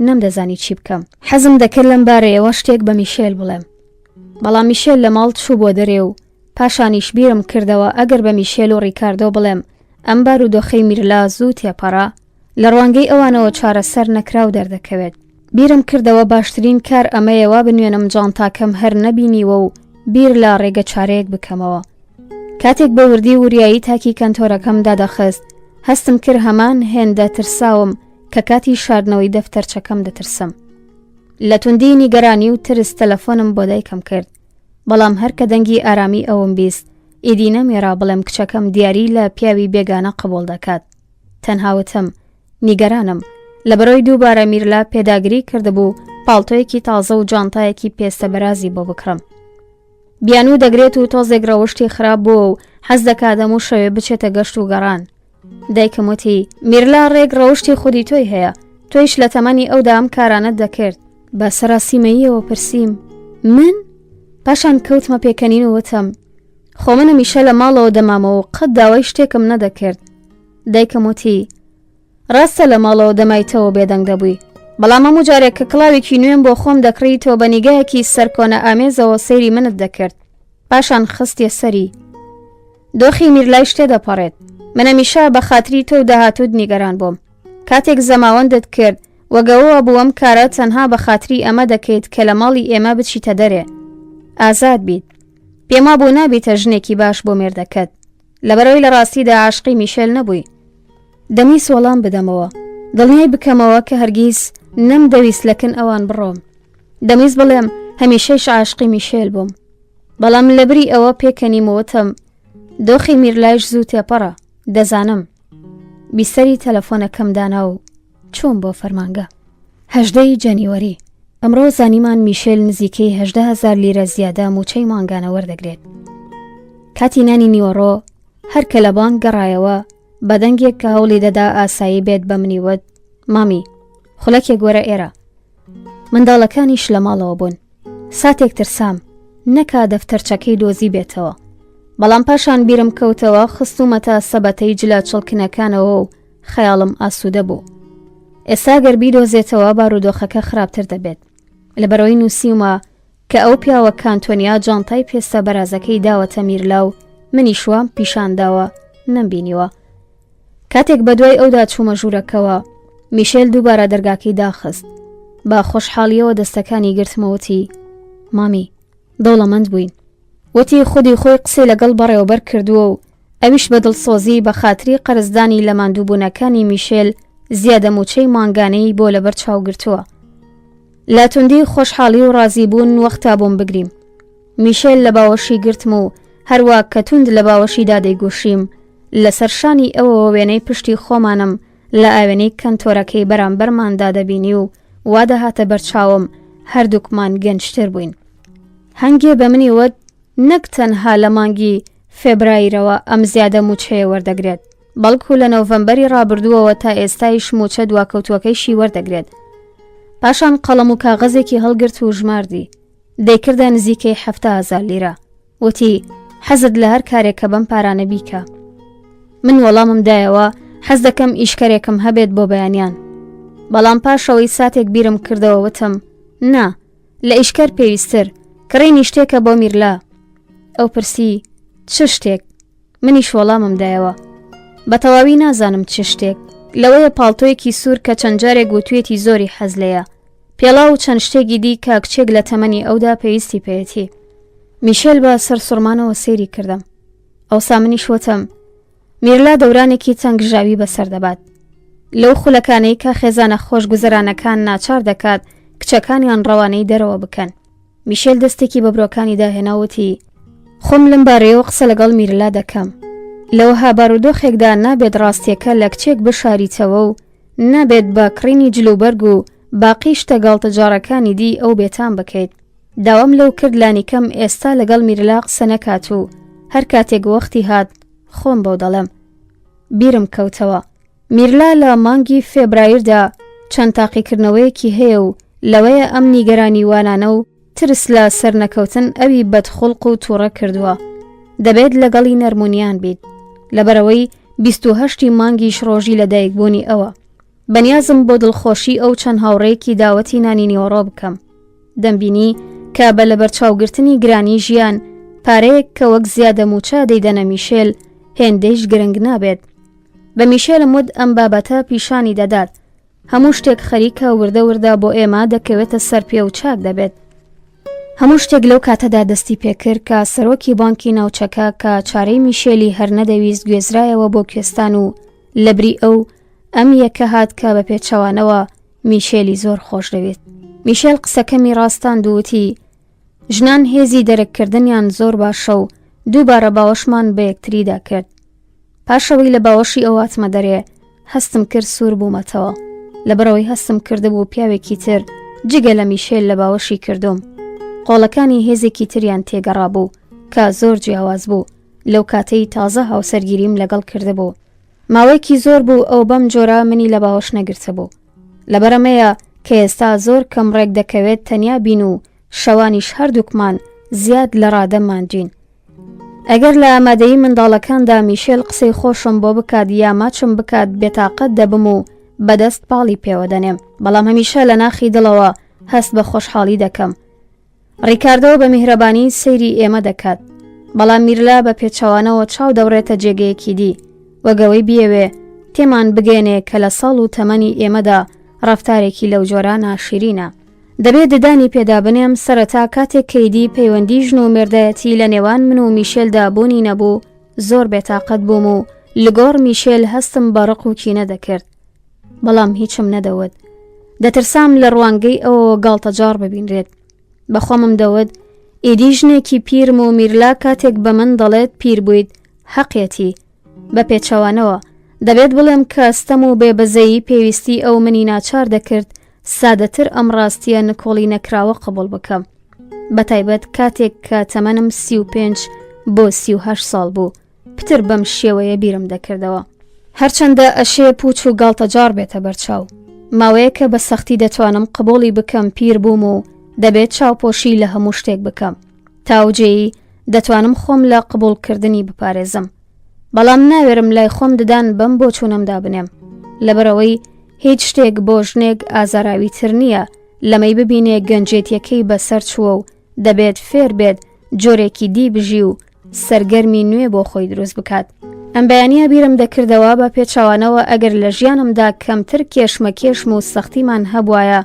نەمدەزانی چی بکەم. حەزم دەکرد لەم بارەیەوە شتێک بە میشێل بڵێم، بەڵام میشێل لە ماڵ چوو بۆ دەرێ و پاشانیش بیرم کردەوە ئەگەر بە میشێل و ڕیکاردۆ بڵێم ئەم بارودۆخەی میرلا زوو تێپەڕا لە ڕوانگەی ئەوانەوە چارەسەر نەکراو دەردەکەوێت. بیرم کردەوە باشترین کار ئەمەیەوە بنوێنم جانتاکەم هەر نەبینیوە و بیر لە ڕێگە چارەیەک بکەمەوە. کاتێک بە وردی وریایی تاکی کەنتۆرەکەم دادەخست هەستم کرد هەمان هێندە ترساوم کە کاتی شاردنەوەی دەفتەرچەکەم دەترسم. لە توندی نیگەرانی و ترس تەلەفۆنم بۆ دایکم کرد. بەڵام هەر کە دەنگی ئارامی ئەوم بیست ئیدی نەمێرا بڵێم کچەکەم دیاری لە پیاوی بێگانە قبول دەکات. تەنهاوتم نیگەرانم لەبەرەوەی دووبارە میرلا پێداگری کردبوو پاڵتۆیەکی تازە و جانتایەکی پێستە بەرازی بۆ بکڕم. بیانوو دەگرێت و تۆزێک ڕەوشتی خراپ بووە و حەز دەکات هەموو شەوێ بچێتە گەشت و گەڕان. دایکم وتی میرلا ڕێک ڕەوشتی خودی تۆی هەیە، تۆیش لە تەمەنی ئەودا ئەم کارانت دەکرد. بە سەراسیمەییەوە پرسییم من؟ پاشان کەوتمە پێکەنین و وتم خۆ من هەمیشە لە ماڵەوە دەمامەوە قەت داوای شتێکم نەدەکرد. دایکم وتی ڕاستە لە ماڵەوە دەمایتەوە بێدەنگ دەبووی، بەڵام هەموو جارێک کە کڵاوێکی نوێم بۆ خۆم دەکڕیتەوە بە نیگایەکی سەرکۆنە ئامێزەوە سەیری منت دەکرد. پاشان خستیە سەری. دۆخی میرلای شتێ دەپەڕێت. من هەمیشە بە خاتری تۆ و داهاتوت نیگەران بووم. کاتێک زەماوەندت کرد وەگەوە بووەم کارە تەنها بە خاتری ئەمە دەکەیت کە لە ماڵی ئێمە بچیتە دەرێ ئازاد بیت. پێما بوو نابیتە ژنێکی باش بۆ مێردەکەت، لەبەرەوەی لە ڕاستیدا عاشقی میشێل نەبووی. دەمیست وەڵام بدەمەوە، دڵنیای بکەمەوە کە هەرگیز نەمدەویست لەکن ئەوان بڕۆم. دەمیست بڵێم هەمیشەیش عاشقی میشێل بووم، بەڵام لەبری ئەوە پێکەنیمەوەتم دۆخی میرلایش زوو تێپەڕە. دەزانم. بیسەری تەلەفۆنەکەم دانا و چووم بۆ فەرمانگە. 18 جەنیوەری. ئەمڕۆ زانیمان میشێل نزیکەی 18,000 لیرە زیادە موچەی مانگانە وەردەگرێت. کاتی نانی نیوەڕۆ هەر کە لە بانک گەڕایەوە بەدەنگێک کە هەوڵی دەدا ئاسایی بێت بە منیوت مامی خولەکێک گوەرە ئێرە. منداڵەکانیش لە ماڵەوە بوون. ساتێک ترسام نەکا دەفتەرچەکەی دۆزی بێتەوە، بەڵام پاشان بیرم کەوتەوە خستومەتە سەبەتەی جلا چڵکنەکانەوە و خەیاڵم ئاسوودە بوو. ئێستا گەر بیدۆزێتەوە بارودۆخەکە خراپتر دەبێت. لەبەرەوەی نووسیومە کە ئەو پیاوە کانتۆنیا جانتای پێستە بەرازەکەی داوەتە میرلا و منی شوام پیشانداوە نەمبینیوە. کاتێک بەدوای ئەودا چوومە ژوورەکەوە میشێل دووبارە دەرگاکەی داخست. با خۆشحاڵیەوە دەستەکانی گرتمەوتی مامی دەوڵەمەند بووین. وتی خودی خۆی قسەی لەگەڵ بەڕێوەبەر کردووە و ئەویش بە دڵسۆزی بە خاتری قەرزدانی لە ماندووبوونەکانی میشێل زیادە موچەی مانگانەی بۆ لەبەر چاوگرتووە. لە توندی خۆشحاڵی و ڕازی بوون وەختا بۆم بگریم. میشێل لە باوەشی گرتم و هەروە کە توند لە باوەشیدا دەیگوشیم لەسەر شانی ئەوەوە وێنەی پشتی خۆمانم لە ئاوێنەی کەنتۆرەکەی بەرامبەرماندا دەبینی و وا دەهاتە بەرچاوم هەردووکمان گەنجتر بووین. هەنگێ بە منی وت نەک تەنها لە مانگی فێبرایرەوە ئەم زیادە موچەیە وەردەگرێت، بەڵکو لە نۆڤەمبەری ڕابردووەوە تا ئێستایش موچە دواکەوتوەکەیشی وەردەگرێت. پاشان قەڵەم و کاغەزێکی هەڵگرت و ژماردی. دەیکردە نزیکەی 7,000 لیرە. وتی حەزت لە هەر کارێکە بەم پارانە بیکە. من وەڵامم دایەوە حەز دەکەم ئیشکارێکم هەبێت بۆ بەیانیان. بەڵام پاشەوەی ساتێک بیرم کردەوە وتم نا لە ئیشکار پێویستتر کڕینی شتێکە بۆ میرلا. ئەو پرسی چ شتێک؟ منیش وەڵامم دایەوە بە تەواوی نازانم چ شتێک. لەوەیە پاڵتۆیەکی سوور کە چەند جارێک گوتوێتی زۆری حەز لەیە، پێڵا و چەند شتێکی دی کە کچێک لە تەمەنی ئەودا پێویستی پێیەتی. میشێل بە سەر سوڕمانەوە سەیری کردم. ئەوسا منیش وتم میرلا دەورانێکی تەنگژاوی بەسەر دەبات. لەو خولەکانەی کە خێزانە خۆش گوزەرانەکان ناچار دەکات کچەکانیان ڕەوانەی دەرەوە بکەن. میشێل دەستێکی بە برۆکانی داهێناوتی خۆم لەم بارەیەوە قسە لەگەڵ میرلا دەکەم. لەوها بارودۆخێکدا نابێت ڕاستیەکە لە کچێک بشاریتەوە و نابێت بە کڕینی جلوبەرگ و باقی شتە گاڵتەجارەکانی دی ئەو بێتان بکەیت. داوام لەو کرد لانیکەم ئێستا لەگەڵ میرلا قسە نەکات و هەر کاتێک وەختی هات خۆم بۆ دەڵێم. بیرم کەوتەوە میرلا لە مانگی فێبرایردا چەند تاقیکردنەوەیەکی هەیە و لەوەیە ئەم نیگەرانی وانانە و ترس لە سەرنەکەوتن ئەوی بەدخوڵق و تووڕە کردووە. دەبێت لەگەڵی نەرمونیان بیت. لەبەرەوەی 28 مانگیش ڕۆژی لەدایکبوونی ئەوە. بەنیازم بۆ دڵخۆشی ئەو چەند هاوڕێیەکی داوەتی نانی نیوەڕۆ بکەم. دەمبینی کە بە لەبەرچاوگرتنی گرانی ژیان پارەیەک کە وەک زیادە موچە دەیدەنە میشێل هێندەیش گرنگ نابێت. بە میشێلم وت ئەم بابەتە پیشانی دەدات. هەموو شتێک خەریکە وردە وردە بۆ ئێمە دەکەوێتە سەر پێ و چاک دەبێت. هەموو شتێک لەو کاتەدا دەستی پێکرد کە سەرۆکی بانکی ناوچەکە کە چارەی میشێلی هەر نەدەویست گوێزرایەوە بۆ کوێستان و لەبری ئەو ئەم یەکە هات کە بە پێچەوانەوە میشێلی زۆر خۆش دەوێت. میشێل قسەکەمی ڕاستان دووتی ژنان هێزی دەرەککردنیان زۆر باشە و دووبارە باوەشمان بە یەکتریدا کرد. پاشەوەی لە باوەشی ئەو هاتمە دەرێ هەستم کرد سوور بوومەتەوە، لەبەرەوەی هەستم کردبوو پیاوێکی تر جگە لە میشێل لە باوەشی کردوم. قۆڵەکانی هێزێکی تریان تێگەڕا بوو کە زۆر جیاواز بوو. لەو کاتەی تازە هاوسەرگیریم لەگەڵ کردبوو. ماوەیەکی زۆر بوو ئەو بەم جۆرە منی لە باوەش نەگرتە بوو. لەبەرەمەیە کە ئێستا زۆر کەم ڕێک دەکەوێت تەنیا بین و شەوانیش هەردووکمان زیاد لە ڕادەمانجین. ئەگەر لە ئامادەی منداڵەکاندا میشێل قسەی خۆشم بۆ بکات یا ماچم بکات بێتاقەت دەبم و بەدەست پاڵی پێوە دەنێم، بەڵام هەمیشە لە ناخی دڵەوە هەست بە خۆشحاڵی دەکەم. ڕیکاردۆ بە میهرەبانی سەیری ئێمە دەکات، بەڵام میرلا بە پێچەوانەوە چاو دەوڕێتە جێگەیەکی دی وەگەوەی بیەوێ تێمان بگەێنێ کە لە ساڵ و تەمەنی ئێمەدا ڕەفتارێکی لەو جۆرە ناشیرینە. دەبێت ددانی پێدا بنێم سەرەتا کاتێک کەیدی پەیوەندی ژن و مێردایەتی لە نێوان من و میشێلدا بوونی نەبوو زۆر بێتاقەت بووم و لەگۆڕ میشێل هەستم بە ڕق و کینە دەکرد، بەڵام هیچم نەدەوت. دەترسام لە ڕوانگەی ئەوە گاڵتەجار ببینرێت. بەخۆمم دەوت ئیدی ژنێکی پیرم و میرلا کاتێک بە من دەڵێت پیر بوویت حەقیەتی. بە پێچەوانەوە دەبێت بڵێم کە ئەستەم و بێبەزەیی پێویستی ئەو منی ناچار دەکرد سادەتر ئەم ڕاستیە نکۆڵی نەکراوە قبول بکەم، بەتایبەت کاتێک کە تەمەنم 35 بۆ 38 ساڵ بوو. پتر بەم شێوەیە بیرم دەکردەوە. هەرچەندە ئەشێ پوچ و گاڵتەجار بێتە بەرچاو، ماوەیە کە بە سەختی دەتوانم قبوڵی بکەم پیر بووم و دەبێت چاوپۆشی لە هەموو شتێک بکەم. تاوجێی دەتوانم خۆم لە قبولکردنی بپارێزم، بەڵام ناوێرم لای خۆم ددان بەم بۆ چوونەمدا بنێم، لەبەرەوەی هیچ شتێک بۆ ژنێک ئازاراوی تر نییە لەمەی ببینێ گەنجێتیەکەی بەسەر چووە و دەبێت فێر بێت جۆرێکی دی بژی و سەرگەرمی نوێ بۆ خۆی دروست بکات. ئەم بەیانیە بیرم دەکردەوە بە پێچەوانەوە ئەگەر لە ژیانمدا کەمتر کێشمەکێشم و سەختیمان هەبوایە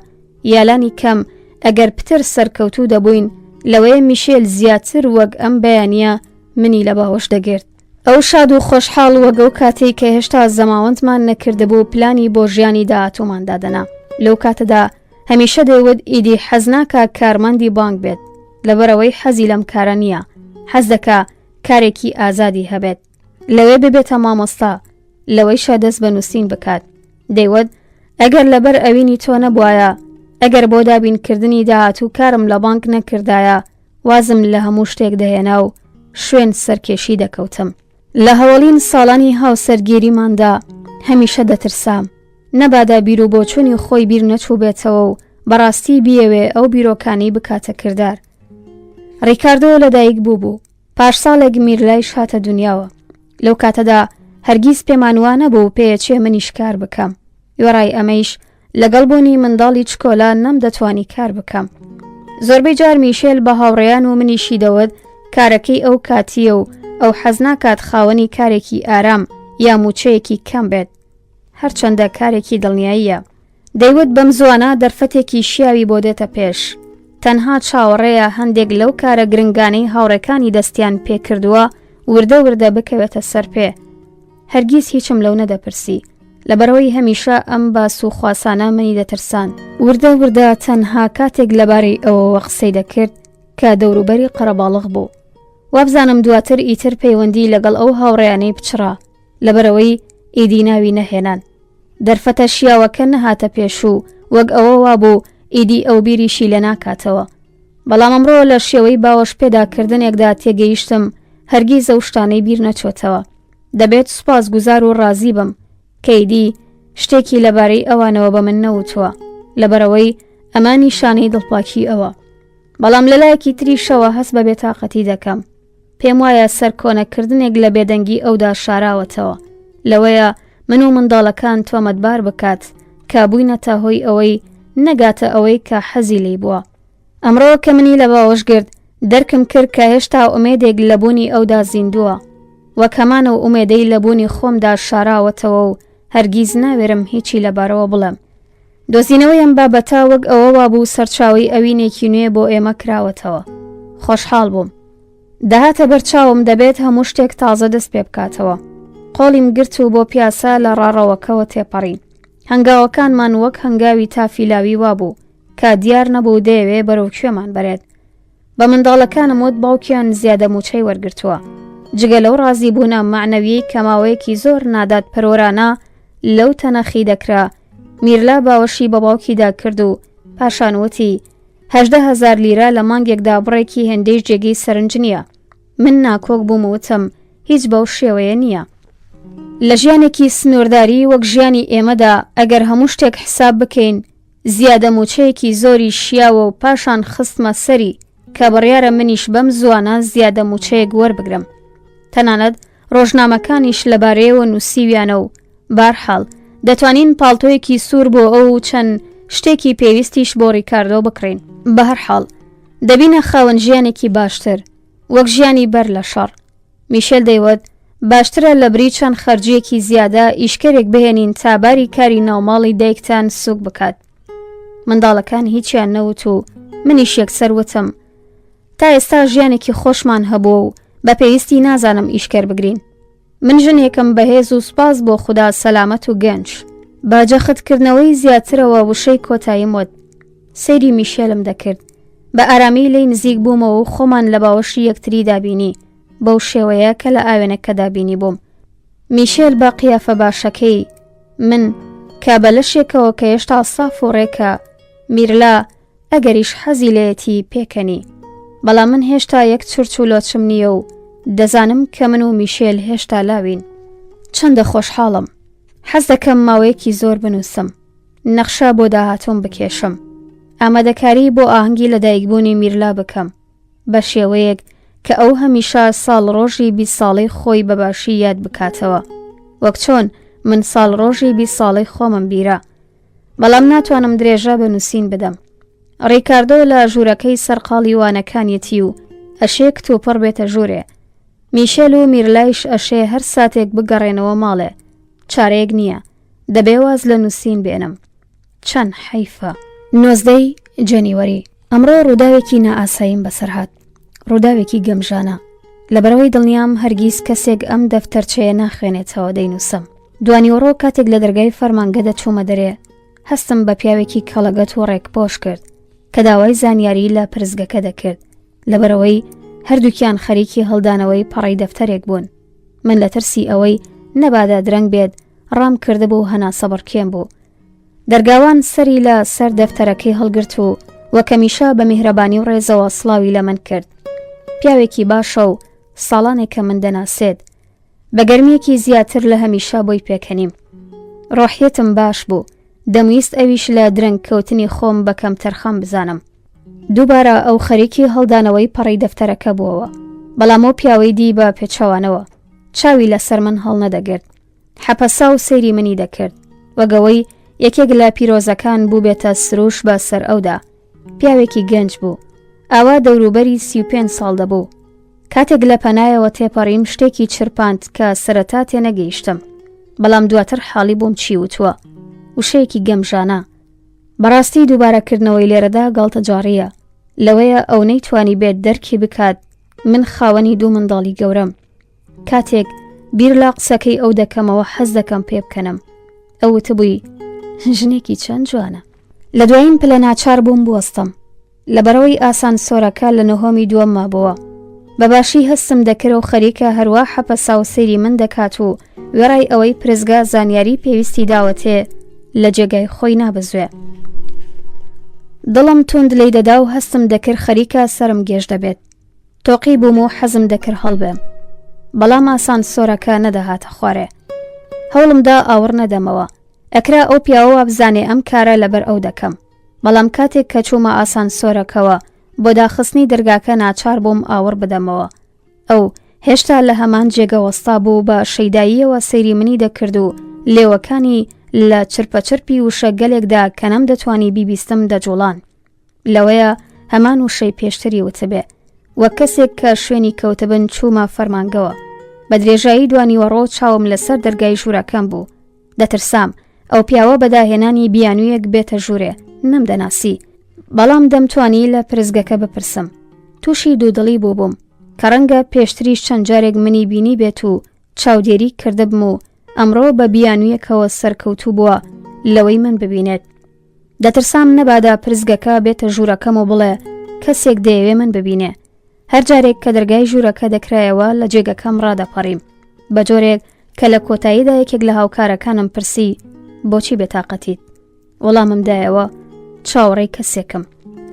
یالانی کەم ئەگەر پتر سەرکەوتوو دەبووین لەوەیە میشێل زیاتر وەک ئەم بەیانیە منی لە باوەش دەگرت. ئەو شاد و خۆشحاڵ وەگەو کاتێک کە هێشتا زەماوەندمان نەکردبوو پلانی بۆ ژیانی داهاتوومان دادەنا. لەو کاتەدا هەمیشە دەیوت ئیدی حەز ناکا کارمەندی بانک بێت، لەبەرەوەی حەزی لەم کارە نییە، حەز دەکا کارێکی ئازادی هەبێت، لەوێ ببێتە مامۆستا، لەوەیشە دەست بە نووسین بکات. دەیوت ئەگەر لەبەر ئەوینی تۆ نەبوایە، ئەگەر بۆ دابینکردنی داهاتوو کارم لە بانک نەکردایە وازم لە هەموو شتێک دەهێنا و شوێن سەرکێشی دەکەوتم. لە هەوڵین ساڵانی هاوسەرگیریماندا هەمیشە دەترسام نەبادا بیر و بۆچوونی خۆی بیر نەچوو بێتەوە و بەڕاستی بیەوێ ئەو بیرۆکانی بکاتە کردار. ڕیکاردۆ لەدایک بوو. پاش ساڵێک میرلایش هاتە دنیاوە. لەو کاتەدا هەرگیز پێمان وانە بوو پێچێ منیش کار بکەم. وێڕای ئەمەیش لەگەڵ بوونی منداڵی چکۆلا نەم دەتوانی کار بکەم. زۆربەی جار میشێل بە هاوڕێیان و منیشی دەوت کارەکەی ئەو کاتیە و ئەو حەز ناکات خاوەنی کارێکی ئارام یا موچەیەکی کەم بێت، هەرچەندە کارێکی دڵنیاییە. دەیوت بەم زوانە دەرفەتێکی شیاوی بۆ دێتە پێش. تەنها چاوەڕێیە هەندێک لەو کارە گرنگانەی هاوڕێکانی دەستیان پێکردووە وردە وردە بکەوێتە سەر پێ. هەرگیز هیچم لەو نەدەپرسی، لەبەرەوەی هەمیشە ئەم باس و خواسانە منی دەترسان. وردە وردە تەنها کاتێک لەبارەی ئەوەوە قسەی دەکرد کە دەوروبەری قەرەباڵغ بوو. وابزانم دواتر ئیتر پەیوەندی لەگەڵ ئەو هاوڕێیانەی بچڕا، لەبەرەوەی ئیدی ناوی نەهێنان. دەرفەتە شیاوەکە نەهاتە پێش و وەک ئەوە وابوو ئیدی ئەو بیریشی لە ناکاتەوە. بەڵام ئەمڕۆ لە شێوەی باوەش پێداکردنێکدا تێگەیشتم هەرگیز ئەو شتانەی بیر نەچۆتەوە. دەبێت سوپاس گوزار و ڕازی بم کە ئیدی شتێکی لەبارەی ئەوانەوە بە من نەوتووە، لەبەرەوەی ئەمە نیشانەی دڵپاکی ئەوە. بەڵام لەلایەکی تریشەوە هەست بە بێتاقەتی دەکەم. پێم وایە سەر کۆنەکردنێک لە بێدەنگی ئەودا شاراوەتەوە، لەوەیە من و منداڵەکان تۆمەتبار بکات کە بووینەتە هۆی ئەوەی نەگاتە ئەوەی کە حەزی لێی بووە. ئەمڕۆ کە منی لە باوەش گرت دەرکم کرد کە هێشتا ئومێدێک لە بوونی ئەودا زیندووە، وەک هەمانە و ئومێدەی لە بوونی خۆمدا شاراوەتەوە و هەرگیز ناوێرم هیچی لەبارەوە بڵێم. دۆزینەوەی ئەم بابەتە وەک ئەوە وابوو سەرچاوی ئەوینێکی نوێ بۆ ئێمە کراوەتەوە. خۆشحاڵ بووم. داهاتە بەرچاوم دەبێت هەموو شتێک تازە دەست پێ بکاتەوە. قۆڵیم گرت و بۆ پیاسە لە ڕاڕەوەکەوە تێپەڕین. هەنگاوەکانمان وەک هەنگاوی تافیلاوی وابوو کە دیار نەبوو دەیەوێ بەرەو کوێمان بەرێت. بە منداڵەکانم وت باوکیان زیادە موچەی وەرگرتووە، جگە لەو ڕازی بوونە معنەوی کەماوەیەکی زۆر نادات پەرۆرانە لەو تەنەخی دەکرا. میرلا باوەشی بە باوکیدا کرد و پاشان وتی 18,000 لیرە لە مانگێکدا بڕێکی هێندەی جێگەی سەرنج نییە. من ناکۆک بووم وتم هیچ بەو شێوەیە نییە. لە ژیانێکی سنوورداری وەک ژیانی ئێمەدا ئەگەر هەموو شتێک حساب بکەین زیادە موچەیەکی زۆری شیاوە و پاشان خستمە سەری کە بڕیارە منیش بەم زوانە زیادە موچەیەک وەربگرم. تەنانەت ڕۆژنامەکانیش لەبارەیەوە نووسیویانە و بارحاڵ دەتوانین پاڵتۆیەکی سوور بۆ ئەو چەند شتێکی پێویستیش بۆ ڕیکاردۆ بکڕین. بە هەر حاڵ دەبینە خاوەن ژیانێکی باشتر وەک ژیانی بەر لە شەڕ. میشێل دەیوت باشترە لە بری چەند خەرجیەکی زیادە ئیشکەرێک بهێنین تا باری کاری ناوماڵی دایکتان سوک بکات. منداڵەکان هیچیان نەوت و منیش یەکسەر وتم تا ئێستا ژیانێکی خۆشمان هەبووە و بە پێویستی نازانم ئیشکەر بگرین. من ژنێکم بەهێز و سپاس بۆ خوددا سەلامەت و گەنج. باجەختکردنەوەی زیاترەوە وشەی کۆتاییم وت. سەیری میشێلم دەکرد. بە ئارامی لی نزیک بوومەوە و خۆمان لە باوەشی یەکتری دابینی بەو شێوەیە کە لە ئاوێنەکە دابینی بووم. میشێل بە قیافە باشەکەی من کە بەلەشێکەوە کە هێشتا ساف و ڕێکە میرلا ئەگەریش حەزی لەیەتی پێکەنی، بەڵام من هێشتا یەک چرچ و لۆچم نییە و دەزانم کە من و میشێل هێشتا لاوین. چەندە خۆشحاڵم. حەز دەکەم ماوەیەکی زۆر بنووسم، نەخشە بۆ داهاتوم بکێشم، ئامادەکاری بۆ ئاهەنگی لەدایکبوونی میرلا بکەم بە شێوەیەک کە ئەو هەمیشە ساڵ ڕۆژی 20 ساڵەی خۆی بەباشی یاد بکاتەوە وەک چۆن من ساڵ ڕۆژی 20 ساڵەی خۆمم بیرە. بەڵام ناتوانم درێژە بنووسین بدەم. ڕیکاردۆ لە ژوورەکەی سەرقاڵی وانەکانیەتی و ئەشێ کتۆپڕ بێتە ژوورێ. میشێل و میرلایش ئەشێ هەر ساتێک بگەڕێنەوە ماڵێ. چارەیەک نییە، دەبێ واز لە نووسین بێنم. چەند حەیفە. 19 جەنیوەری. ئەمڕۆ ڕووداوێکی نائاساییم بەسەرهات، ڕووداوێکی گەمژانە. لەبەرەوەی دڵنیام هەرگیز کەسێک ئەم دەفتەرچەیە ناخوێنێتەوە دەینووسم. دوانیوەڕۆ کاتێک لە دەرگای فەرمانگە دەچوومە دەرێ هەستم بە پیاوێکی کەڵەگەت و ڕێکپۆش کرد کە داوای زانیاری لە پرزگەکە دەکرد لەبەرەوەی هەردووکیان خەریکی هەڵدانەوەی پەڕی دەفتەرێک بوون. من لە ترسی ئەوەی نەبادا درەنگ بێت ڕام کردبوو و هەنا سەبڕکێم بوو. دەرگاوان سەری لە سەر دەفتەرەکەی هەڵگرت و وەکەمیشە بە میهرەبانی و ڕێزەوە سڵاوی لە من کرد. پیاوێکی باشە و ساڵانێکە من دەناسێت، بە گەرمیەکی زیاتر لە هەمیشە بۆی پێکەنیم. ڕۆحیەتم باش بوو، دەمویست ئەویش لە درەنگ کەوتنی خۆم بەکەم تەرخەم بزانم. دووبارە ئەو خەریکی هەڵدانەوەی پەڕی دەفتەرەکە بووەوە، بەڵام ئەو پیاوەی دی بە پێچەوانەوە چاوی لەسەر من هەڵ نەدەگرت. حەپەسا و سەیری منی دەکرد وەگەوەی یەکێک لە پیرۆزەکان بوو بێتە سروش بە سەر ئەودا. پیاوێکی گەنج بوو، ئاوا دەوروبەری 35 ساڵ دەبوو. کاتێک لە پەنایەوە تێپەڕیم شتێکی چرپاند کە سەرەتا تێنەگەیشتم، بەڵام دواتر حاڵی بۆم چی وتووە. وشەیەکی گەمژانە. بەڕاستی دووبارەکردنەوەی لێرەدا گاڵتە جاڕیە، لەوەیە ئەو نەیتوانی بێت دەرکی بکات من خاوەنی دوو منداڵی گەورەم. کاتێک بیر لە قسەکەی ئەو دەکەمەوە حەز دەکەم پێ بکەنم. ئەو وتبووی ژنێکی چەند جوانە. لە دوایین پلە ناچار بووم بوەستم، لەبەرەوەی ئاسانسۆرەکە لە نۆهۆمی دووەم مابووە. بەباشی هەستم دەکرد و خەریکە هەروە حەپەسا و سەیری من دەکات و وێڕای ئەوەی پرزگا زانیاری پێویستی داوەتێ لە جێگای خۆی نابزوێ. دڵم توند لی دەدا و هەستم دەکرد خەریکە سرم گێژ دەبێت. تۆقی بووم و حەزم دەکرد هەڵبێم، بەڵام ئاسانسۆرەکە نەدەهاتە خوارێ. هەوڵمدا ئاور نەدەمەوە، ئەکرا ئەو پیاوە بزانێ ئەم کارە لەبەر ئەو دەکەم. بەڵام کاتێک کە چوومە ئاسانسۆرەکەوە بۆ داخستنی دەرگاکە ناچار بووم ئاور بدەمەوە. ئەو هێشتا لە هەمان جێگە وەستا بوو، بە شەیداییەوە سەیری منی دەکرد و لێوەکانی لە چرپەچرپی وشە گەلێکدا کە نەم دەتوانی بیبیستم دەجوڵان. لەوەیە هەمان وشەی پێشتری وتبێ وە کەسێک کە شوێنی کەوتبن چوومە فەرمانگەوە. بە درێژایی دوانیوەڕۆ چاوم لەسەر دەرگای ژوورەکەم بوو. دەترسام ئەو پیاوە بەداهێنانی بیانوویەک بێتە ژوورێ نەمدەناسی، بەڵام دەمتوانی لە پرزگەکە بپرسم. تووشی دوودڵی بووبووم کە ڕەنگە پێشتریش چەند جارێک منی بینی بێت و چاودێری کردبم و ئەمڕۆ بە بیانوویەکەوە سەرکەوتوو بووە لەوەی من ببینێت. دەترسام نەبادا پرزگەکە بێتە ژوورەکەم و بڵێ کەسێک دەیەوێ من ببینێ. هەر جارێک کە دەرگای ژوورەکە دەکرایەوە لە جێگەکەم ڕادەپەڕیم بە جۆرێک کە لە کۆتاییدا یەکێک لە هاوکارەکانم پرسی بۆچی بێتاقەتیت؟ وەڵامم دایەوە چاوەڕێی کەسێکم.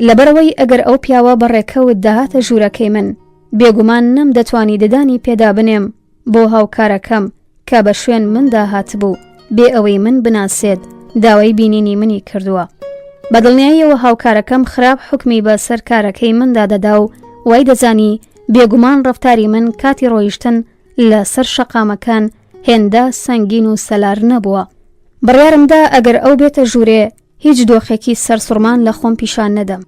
لەبەرەوەی ئەگەر ئەو پیاوە بەڕێکەوت داهاتە ژوورەکەی من بێگومان نەم دەتوانی ددانی پێدا بنێم بۆ هاوکارەکەم کە بە شوێن مندا هاتبوو بێ ئەوەی من بناسێت داوای بینینی منی کردووە. بەدڵنیاییەوە هاوکارەکەم خراپ حکمی بە سەر کارەکەی مندا دەدا و وای دەزانی بێگومان ڕەفتاری من کاتی ڕۆیشتن لە سەر شەقامەکان هێندە سەنگین و سەلار نەبووە. بڕیارمدا ئەگەر ئەو بێتە ژوورێ هیچ دۆخێکی سەرسوڕمان لە خۆم پیشان نەدەم.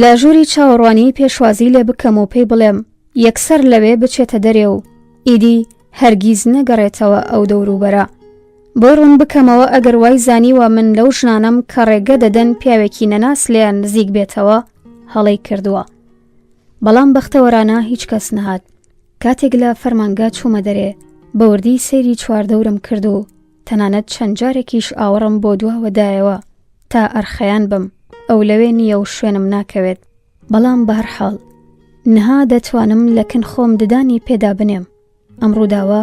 لە ژووری چاوەڕوانی پێشوازی لێ بکەم و پێی بڵێم یەکسەر لەوێ بچێتە دەرێ و ئیدی هەرگیز نەگەڕێتەوە ئەو دەوروبەرە. بۆ ڕوون بکەمەوە ئەگەر وای زانیوە من لەو ژنانم کە ڕێگە دەدەن پیاوێکی نەناس لێیان نزیک بێتەوە هەڵەی کردووە. بەڵام بەختەوەرانە هیچ کەس نەهات. کاتێک لە فەرمانگا چوومە دەرێ بەوردی سەیری چواردەورم کرد و تەنانەت چەند جارێکیش ئاوەڕم بۆ دواوەدایەوە تا ئەرخەیان بم ئەو لەوێ نییە و شوێنم ناکەوێت. بەڵام بەهەرحاڵ نەها دەتوانم لەکن خۆم ددانی پێدا بنێم. ئەم ڕووداوە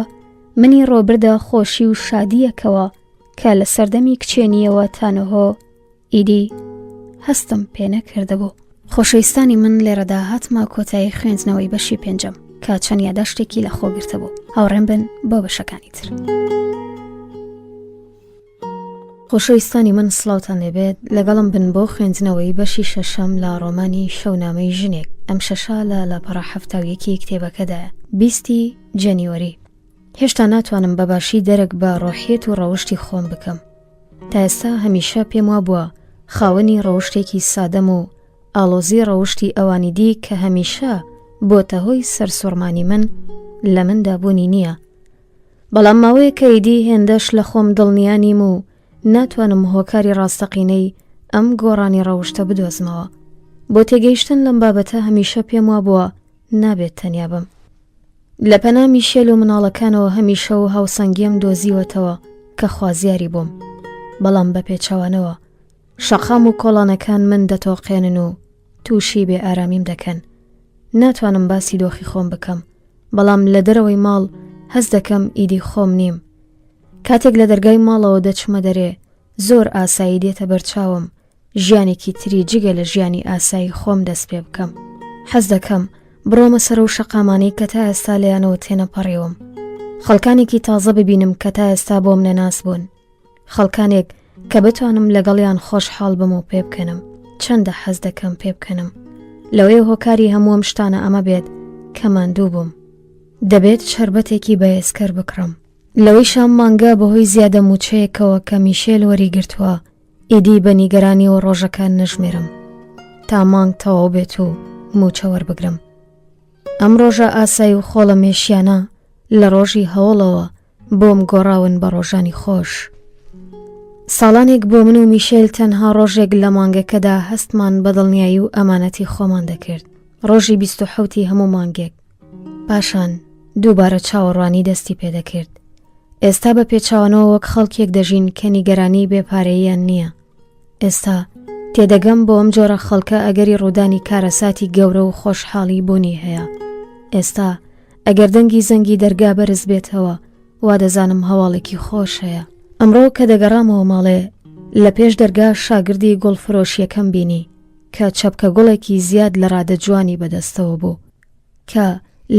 منی ڕۆبردە خۆشی و شادیەکەوە کە لە سەردەمی کچێنیەوە تانەهۆ ئیدی هەستم پێ نەکردەبوو. خۆشەویستانی من لێرەدا هاتمە کۆتایی خوێندنەوەی بەشی پێنجەم کە چەند یادداشتێکی لە خۆ گرتەبوو. هاوڕێم بن بۆ بەشەکانی تر. خۆشەویستانی من سڵاوتان لێبێت، لەگەڵم بن بۆ خوێندنەوەی بەشی شەشەم لە ڕۆمانی شەونامەی ژنێک. ئەم شەشە لە لاپەڕە هەفتاویەکی کتێبەکەدایە 20 جەنیوەری. هێشتا ناتوانم بەباشی دەرەک بە ڕۆحیەت و ڕەوشتی خۆم بکەم. تا ئێستا هەمیشە پێم وا بووە خاوەنی ڕەوشتێکی سادەم و ئاڵۆزی ڕەوشتی ئەوانی دی کە هەمیشە بۆتە هۆی سەرسوڕمانی من لە مندا بوونی نییە. بەڵام ماوەیە کە ئیدی هێندەش لە خۆم دڵنیانیم و ناتوانم هۆکاری ڕاستەقینەی ئەم گۆڕانی ڕەوشتە بدۆزمەوە. بۆ تێگەیشتن لەم بابەتە هەمیشە پێم وا بووە نابێت تەنیا بم. لە پەنا میشێل و مناڵەکانەوە هەمیشە و هاوسەنگیم دۆزیوەتەوە کە خوازیاری بووم. بەڵام بە پێچەوانەوە شەقام و کۆڵانەکان من دەتۆقێنن و تووشی بێ ئارامیم دەکەن. ناتوانم باسی دۆخی خۆم بکەم، بەڵام لە دەرەوەی ماڵ هەز دەکەم ئیدی خۆم نیم. کاتێک لە دەرگای ماڵەوە دەچمە دەرێ زۆر ئاسایی دێتە بەرچاوم ژیانێکی تری جگە لە ژیانی ئاسایی خۆم دەست پێ بکەم. حەز دەکەم بڕۆمە سەر و شەقامانەی کە تا ئێستا لەیانەوە تێنەپەڕێوم. خەڵکانێکی تازە ببینم کە تا ئێستا بۆم نەناس بوون. خەڵکانێک کە بتوانم لەگەڵیان خۆشحاڵ بم و پێ بکەنم. چەندە حەز دەکەم پێ بکەنم. لەوەی هۆکاری هەمووم شتانە ئەمە بێت کە ماندوو بووم. دەبێت شەربەتێکی بەهێزکەر بکڕم. لەوەی شام مانگە بەهۆی زیادە موچەیەکەوە کە میشێل وەریگرتووە ئیدی بە نیگەرانی و ڕۆژەکان نەژمێرم تا مانگ تەواو بێت و موچە وەربگرم. ئەم ڕۆژە ئاسایی و خۆڵە مێشیانە لە ڕۆژی هەوڵەوە بۆم گۆڕاون بە ڕۆژانی خۆش. ساڵانێک بۆ من و میشێل تەنها ڕۆژێک لە مانگەکەدا هەستمان بەدڵنیایی و ئەمانەتی خۆمان دەکرد. ڕۆژی 27 هەموو مانگێک. پاشان دووبارە چاوەڕوانی دەستی پێدەکرد. ئێستا بە پێچاوانەوە وەک خەڵکێک دەژین کە نیگەرانی بێپارەییان نییە. ئێستا تێدەگەم بۆ ئەم جۆرە خەڵکە ئەگەری ڕوودانی کارەساتی گەورە و خۆشحاڵی بوونی هەیە. ئێستا ئەگەر دەنگی زەنگی دەرگا بەرز بێتەوە وا دەزانم هەواڵێکی خۆش هەیە. ئەمڕۆ کە دەگەڕامەوە ماڵێ لە پێش دەرگا شاگردی گوڵفرۆشیەکەم بینی کە چەپکە گوڵێکی زیاد لە ڕادە جوانی بەدەستەوە بوو کە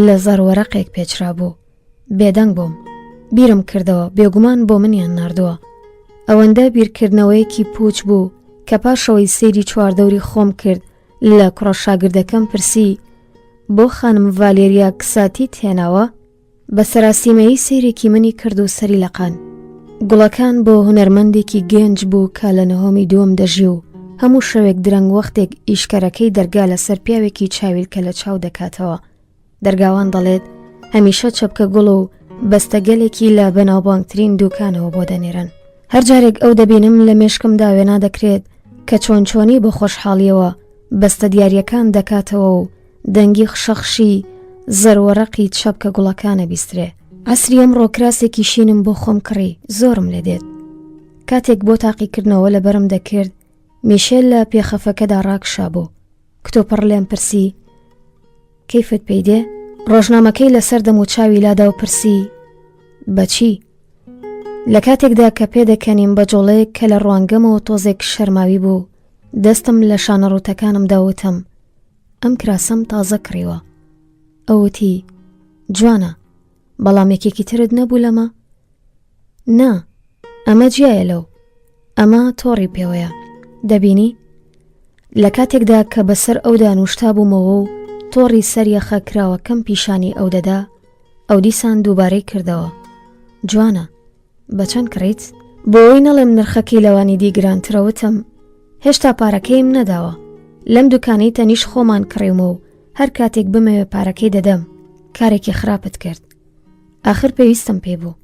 لە زەروەرەقێک پێچرا بوو. بێدەنگ بووم. بیرم کردەوە بێگومان بۆ منیان ناردووە. ئەوەندە بیرکردنەوەیەکی پوچ بوو کە پاشەوەی سەیری چواردەوری خۆم کرد لە کوڕە شاگردەکەم پرسی بۆ خانم ڤالێریا کساتی تێناوە؟ بە سەراسیمەیی سەیرێکی منی کرد و سەری لەقان. گوڵەکان بۆ هونەرمەندێکی گەنج بوو کە لە نەهۆمی دووەم دەژی و هەموو شەوێک درەنگ وەختێک ئیشکەرەکەی دەرگا لەسەر پیاوێکی چاویل کە لە چاو دەکاتەوە. دەرگاوان دەڵێت هەمیشە چەپکە گوڵ و بەستەگەلێکی لە بەناوبانگترین دوکانەوە بۆ دەنێرن. هەر جارێک ئەو دەبینم لە مێشکمدا وێنا دەکرێت کە چۆن چۆنی بە خۆشحاڵیەوە بەستە دیاریەکان دەکاتەوە و دەنگی خشەخشی زەروەرەقی چەپکە گوڵەکانە بیسترێ. عەسری ئەمڕۆ کراسێکی شینم بۆ خۆم کڕی زۆرم لێ دێت. کاتێک بۆ تاقیکردنەوە لەبەرم دەکرد میشێل لە پێخەفەکەدا ڕاکشا بوو. کتۆپەڕ لێم پرسی کەیفت پێی دێ؟ ڕۆژنامەکەی لەسەر دەم و چاوی لادا و پرسی بەچی؟ لە کاتێکدا کە پێدەکەنیم بە جۆڵەیەک کە لە ڕوانگەمەوە تۆزێک شەرماوی بوو دەستم لە شانەڕوتەکانم داوتم ئەم کراسەم تازە کڕیوە. ئەوتی جوانە بەڵام یەکێکی ترت نەبوو لەمە؟ نا ئەمە جیایە لەو ئەمە تۆڕی پێوەیە دەبینی؟ لە کاتێکدا کە بەسەر ئەو دانوشتا بوومەوە و تۆڕی سەریەخە کراوەکەم پیشانی ئەو دەدا ئەو دیسان دووبارەی کردەوە. جوانە بە چەند کڕیت؟ بۆ ئەوی نەڵێم نرخەکەی لەوانی دیگرانترەوتم هێشتا پارەکەیم نەداوە لەم دوکانەی تەنیش خۆمان کڕێمە و هەر کاتێک بمەوێ پارەکەی دەدەم کارێکی خراپت کرد. آخر پێویستم پێ بوو.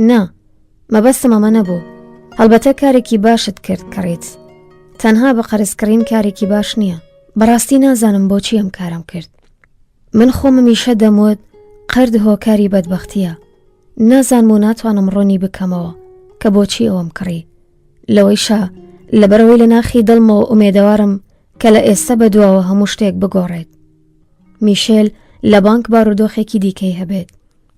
نا مەبەستم ئەمە نەبوو. هەڵبەتە کارێکی باشت کرد کڕیت. تەنها بە قەرزکردن کارێکی باش نییە. بەڕاستی نازانم بۆچی ئەم کارم کرد. من خۆم هەمیشە دەموت قەرد هۆکاری بەدبەختیە. نازانم و ناتوانم ڕۆنی بکەمەوە کە بۆچی ئەوم کڕی. لەوەیشە لەبەرەوەی لە ناخی دڵمەوە ئومێدەوارم کە لە ئێستا بەدواوە هەموو شتێک بگۆڕێت. میشێل لە بانک بارودۆخێکی دیکەی هەبێت.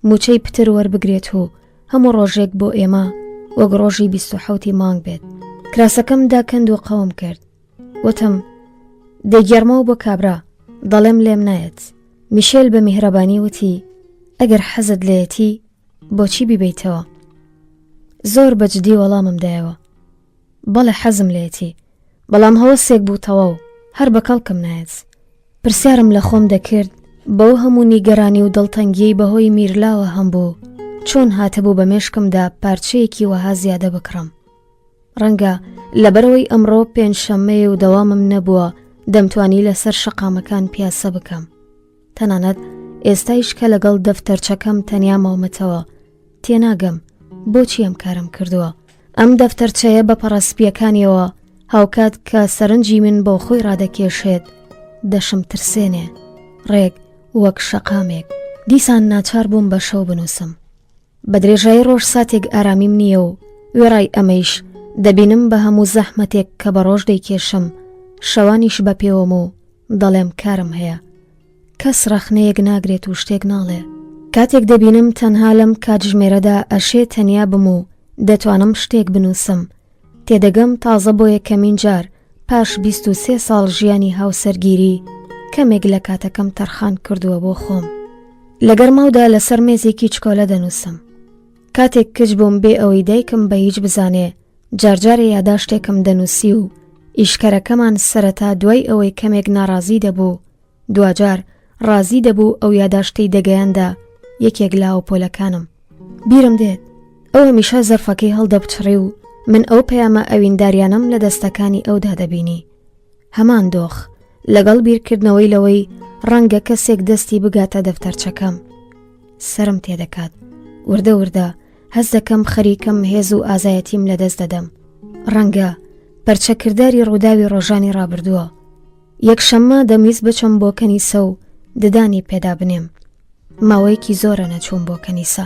موچەی پتر وەربگرێت و هەموو ڕۆژێک بۆ ئێمە وەک ڕۆژی 27 مانگ بێت. کراسەکەم داکەند و قەوم کرد. وتم دەیگەرمەوە بۆ کابرا دەڵێم لێم نایەت. میشێل بە میهرەبانی وتی ئەگەر حەزت لێتی بۆچی بیبیتەوە؟ زۆر بەجددی وەڵامم دایەوە. بەڵێ حەزم لێتی بەڵام هەوەسێک بوو تەواو هەر بەکەڵکم نایەت. پرسیارم لە خۆم دەکرد بەو هەموو نیگەرانی و دڵتەنگیەی بەهۆی میرلاوە هەمبوو چۆن هاتەبوو بە مێشکمدا پارچەیەکی وەها زیادە بکڕم. ڕەنگە لەبەرەوەی ئەمڕۆ پێنجشەممەیە و دەوامم نەبووە دەمتوانی لەسەر شەقامەکان پیاسە بکەم. تەنانەت ئێستایش کە لەگەڵ دەفتەرچەکەم تەنیا ماومەتەوە تێناگەم بۆچی ئەم کارم کردووە. ئەم دەفتەرچەیە بە پەڕەسپیەکانیەوە هاوکات کە سەرنجی من بۆ خۆی ڕادەکێشێت دەشم ترسێنێ ڕێک وەک شەقامێک. دیسان ناچار بووم بە شەو بنووسم. بە درێژایی ڕۆژ ساتێک ئارامیم نییە و وێڕای ئەمەیش دەبینم بە هەموو زەحمەتێک کە بە ڕۆژ دەیکێشم شەوانیش بە پێوەم و دەڵێم کارم هەیە. کەس ڕەخنەیەک ناگرێت و شتێک ناڵێ. کاتێک دەبینم تەنها لەم کاتژمێرەدا ئەشێ تەنیا بم و دەتوانم شتێک بنووسم تێدەگەم تازە بۆ یەکەمین جار پاش 23 ساڵ ژیانی هاوسەرگیری کەمێک لە کاتەکەم تەرخان کردووە بۆ خۆم. لە گەرماودا لەسەر مێزێکی چکۆلە دەنووسم. کاتێک کچ بووم بێ ئەوەی دایکم بە هیچ بزانێ جارجارێ یاداشتێکم دەنووسی و ئیشکەرەکەمان سەرەتا دوای ئەوەی کەمێک ناڕازی دەبوو دوجار ڕازی دەبوو ئەو یاداشتەی دەگەیاندا یەکێک لە ئاوپۆلەکانم. بیرم دێت ئەو هەمیشە زەرفەکەی هەڵدەبچڕی و من ئەو پەیامە ئەوینداریانم لە دەستەکانی ئەودا دەبینی. هەمان دۆخ لەگەڵ بیرکردنەوەی لەوەی ڕەنگە کەسێک دەستی بگاتە دەفتەرچەکەم. سرم تێدەکات وردە وردە هەز دەکەم خەریکەم هێز و ئازایەتیم لەدەست دەدەم. ڕەنگە پەرچەکرداری ڕووداوی ڕۆژانی ڕابردووە. یەکشەممە دەمیست بچم بۆ کەنیسە و ددانی پێدا بنێم. ماوەیەکی زۆرە نەچووم بۆ کەنیسە.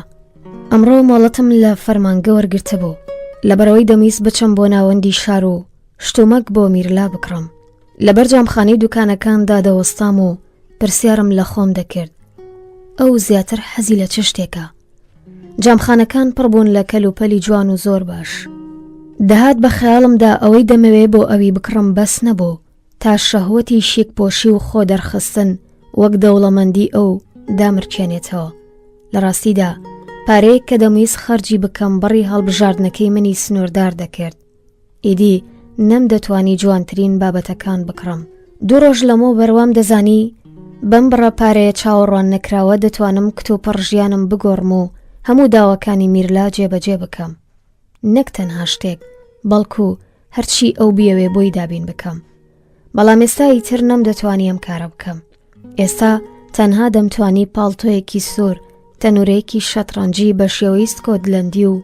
ئەمڕۆ مۆڵەتم لە فەرمانگە وەرگرتە بوو لەبەرەوەی دەمیست بچم بۆ ناوەندی شار و شتومەک بۆ میرلا بکڕم. لەبەر جامخانەی دوکانەکاندا دەوەستام و پرسیارم لە خۆم دەکرد ئەو زیاتر حەزی لە چ شتێکە؟ جامخانەکان پڕبوون لە کەلوپەلی جوان و زۆر باش. دەهات بە خەیاڵمدا ئەوەی دەمەوێ بۆ ئەوی بکڕم بەس نەبوو تا شەهوەتی شیک پۆشی و خۆ دەرخستن وەک دەوڵەمەندی ئەو دامرکێنێتەوە. لە ڕاستیدا پارەیەک کە دەمویست خەرجی بکەم بڕی هەڵبژاردنەکەی منی سنووردار دەکرد. ئیدی نەم دەتوانی جوانترین بابەتەکان بکڕم. دوو ڕۆژ لەمەوە بەروام دەزانی بەم بڕە پارەیە چاوەڕوان نەکراوە دەتوانم کتۆپەڕ ژیانم بگۆڕم و هەموو داواکانی میرلا جێبەجێ بکەم. نەک تەنها شتێک بەڵکو هەرچی ئەو بیەوێ بۆی دابین بکەم. بەڵام ئێستا ئیتر نەم دەتوانی ئەم کارە بکەم. ئێستا تەنها دەمتوانی پاڵتۆیەکی سوور تەنورەیەکی شەتڕەنجی بە شێوەی سکۆتلەندی و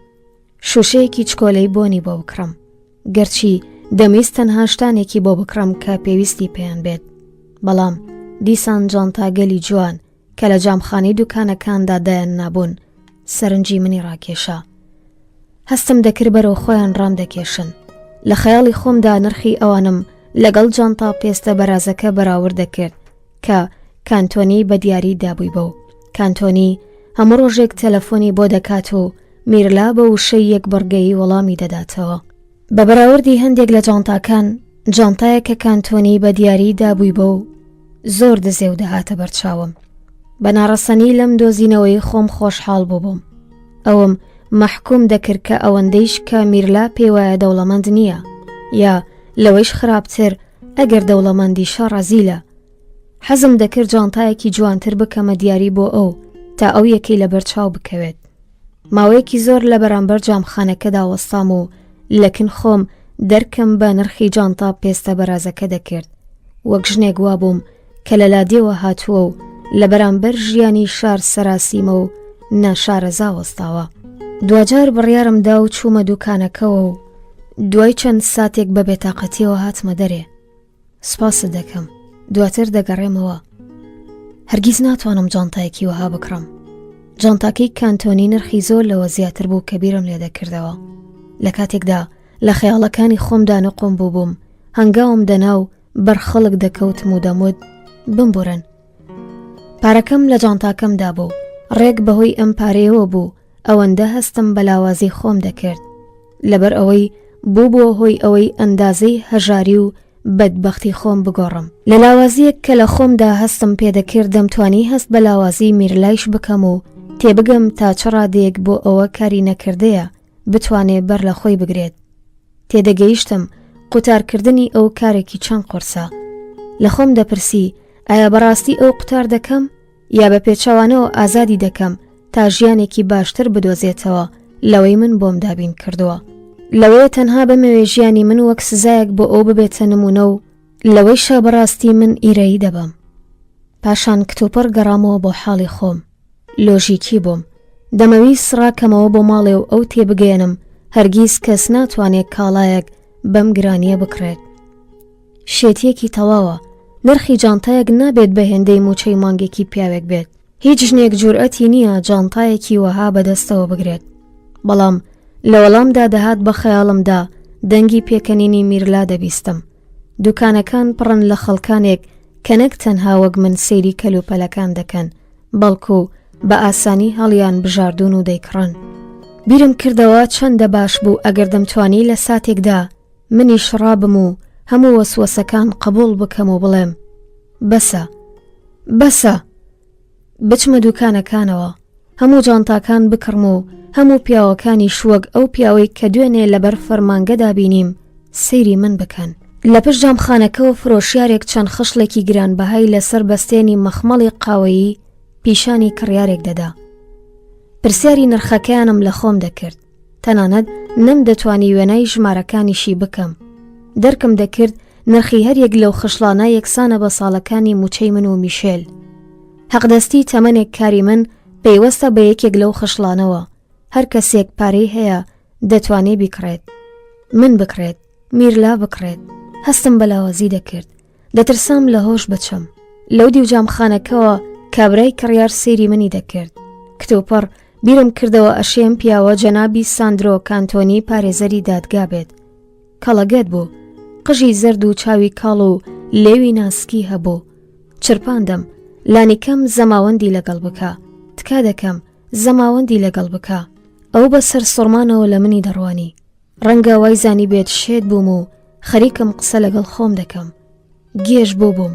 شوشەیەکی چکۆلەی بۆنی بۆ بکڕم. گەرچی دەمویست تەنها شتانێکی بۆ بکڕم کە پێویستی پێیان بێت. بەڵام دیسان جانتاگەلی جوان کە لە جامخانەی دوکانەکاندا دایان نابوون سەرنجی منی ڕاکێشا. هەستم دەکرد بەرەو خۆیان ڕام دەکێشن. لە خەیاڵی خۆمدا نرخی ئەوانم لەگەڵ جانتا پێستە بەرازەکە بەراورد دەکرد کە کانتۆنی بە دیاری دابووی بۆ. کانتۆنی هەموو ڕۆژێک تەلەفۆنی بۆ دەکات و میرلا بە وشەی یەک بڕگەی وەڵامی دەداتەوە. بە بەراوردی هەندێک لە جانتاکان، جانتایە کە کانتۆنی بە دیاری دابووی بۆ و زۆر دزێ و دەهاتە بەرچاوم. بە ناڕەسەنی لەم دۆزینەوەی خۆم خۆشحاڵ بووبووم. ئەوم مەحکوم دەکرد کە ئەوەندەیش کە میرلا پێی وایە دەوڵەمەند نییە، یا لەوەیش خراپتر ئەگەر دەوڵەمەندیشە ڕەزیلە. حەزم دەکرد جانتایەکی جوانتر بکەمە دیاری بۆ ئەو تا ئەو یەکەی لە بەرچاو بکەوێت. ماوەیەکی زۆر لە بەرامبەر جامخانەکەدا وەستام و لەکن خۆم دەرکەم بە نرخی جانتا پێستە بەرازەکە دەکرد. وەک ژنێک وا بووم کە لە لادێوە هاتووە و لە بەرامبەر ژیانی شار سەراسیمە و ناشارەزا وەستاوە. دوجار بڕیارمدا و چوومە دوکانەکەەوە و دوای چەند ساتێک بە بێتاقەتیەوە هاتمە دەرێ. سپاست دەکەم، دواتر دەگەڕێمەوە. هەرگیز ناتوانم جانتایەکی وەها بکڕم. جانتاکەی کانتۆنی نرخی زۆر لەوە زیاتر بوو کە بیرم لێ دەکردەوە. لە کاتێکدا لە خەیاڵەکانی خۆمدا نەقۆم بووبووم، هەنگاوم دەناو بەرخەڵک دەکەوتم و دەموت بمبورن. پارەکەم لە جانتاکەمدا بوو. ڕێک بەهۆی ئەم پارەیەوە بوو ئەوەندە هەستم بەلاوازی خۆم دەکرد، لەبەر ئەوەی بوو هۆی ئەوەی ئەندازەی هەژاری و بەدبەختی خۆم بگۆڕم. لە لاوازیەک کە لە خۆمدا هەستم پێدەکرد دەمتوانی هەست بە لاوازی میرلایش بکەم و تێبگەم تا چ ڕادەیەک بۆ ئەوە کاری نەکردەیە بتوانێت بەر لە خۆی بگرێت. تێدەگەیشتم قوتارکردنی ئەو کارێکی چەند قورسە. لە خۆم دەپرسی ئایا بەڕاستی ئەو قوتار دەکەم یا بە پێچەوانەوە ئازادی دەکەم تا ژیانێکی باشتر بدۆزێتەوە لەوەی من بۆم دابین کردووە. لەوەیە تەنها بەمەوێ ژیانی من وەک سزایەک بۆ ئەو ببێتە نمونە و لەوەی شە بەڕاستی من ئیرەیی دەبم. پاشان کتوپەر گەڕامەوە بۆ حاڵی خۆم. لۆژیکی بووم. دەمەویست سڕاکەمەوە بۆ ماڵێ و ئەو تێبگەێنم هەرگیز کەس ناتوانێت کاڵایەک بەم گرانیە بکرێت. شێتیەکی تەواوە. نرخی جانتایەک نابێت بە هێندەی موچەی مانگێکی پیاوێک بێت. هیچ ژنێک جورئەتی نییە جانتایەکی وەها بەدەستەوە بگرێت. بەڵام لە وەڵامدا دەهات بە خەیاڵمدا دەنگی پێکەنینی میرلا دەبیستم. دوکانەکان پڕن لە خەڵکانێک کە نەک تەنها وەک من سەیری کەلوپەلەکان دەکەن، بەڵکو بە ئاسانی هەڵیان بژاردون و دەیکڕن. بیرم کردەوە چەندە باش بوو ئەگەر دەمتوانی لە ساتێکدا منیش ڕابم و هەموو وەسوەسەکان قبول بکەم و بڵێم بەسە بچمە دوکانەکانەوە، هەموو جانتاکان بکڕم و هەموو پیاوەکانی شوەک ئەو پیاوەی کە دوێنێ لەبەر فەرمانگەدا بینیم سەیری من بکەن. لە پشت جامخانەکەەوە فرۆشیارێک چەند خشلێکی گرانبەهای لەسەر بەستێنی مەخمەڵی قاوەیی پیشانی کڕیارێک دەدا. پرسیاری نرخەکەیانم لە خۆم دەکرد. تەنانەت نەم دەتوانی وێنای ژمارەکانیشی بکەم. دەرکم دەکرد نرخی هەریەک لەو خشلانە یەکسانە بە ساڵەکانی موچەی من و میشێل. حەقدەستی تەمەنێک کاری من پەیوەستە بە یەکێک لەو خشلانەوە. هەر کەسێک پارەی هەیە دەتوانێت بیکڕێت. من بکرێت، میرلا بکرێت. هەستم بەلاوازی دەکرد. دەترسام لە هۆش بچم. لەو دیو جامخانەکەەوە کابرای کڕیار سەیری منی دەکرد. کتوپەڕ بیرم کردەوە ئەشێم پیاوە جەنابی ساندرۆ کانتۆنی پارێزەری دادگا بێت. کەڵەگەت بوو. قژی زەرد و چاوی کاڵ و لێوی ناسکی هەبوو. چرپاندەم. لانیکەم زەماوەندی لەگەڵ بکە. تکا دەکەم زەماوەندی لەگەڵ بکە. ئەو بە سەر سوڕمانەوە لە منی دەڕوانی. ڕەنگە وای زانی بێت شێت بووم و خەریکم قسە لەگەڵ خۆم دەکەم. گێژ بووم.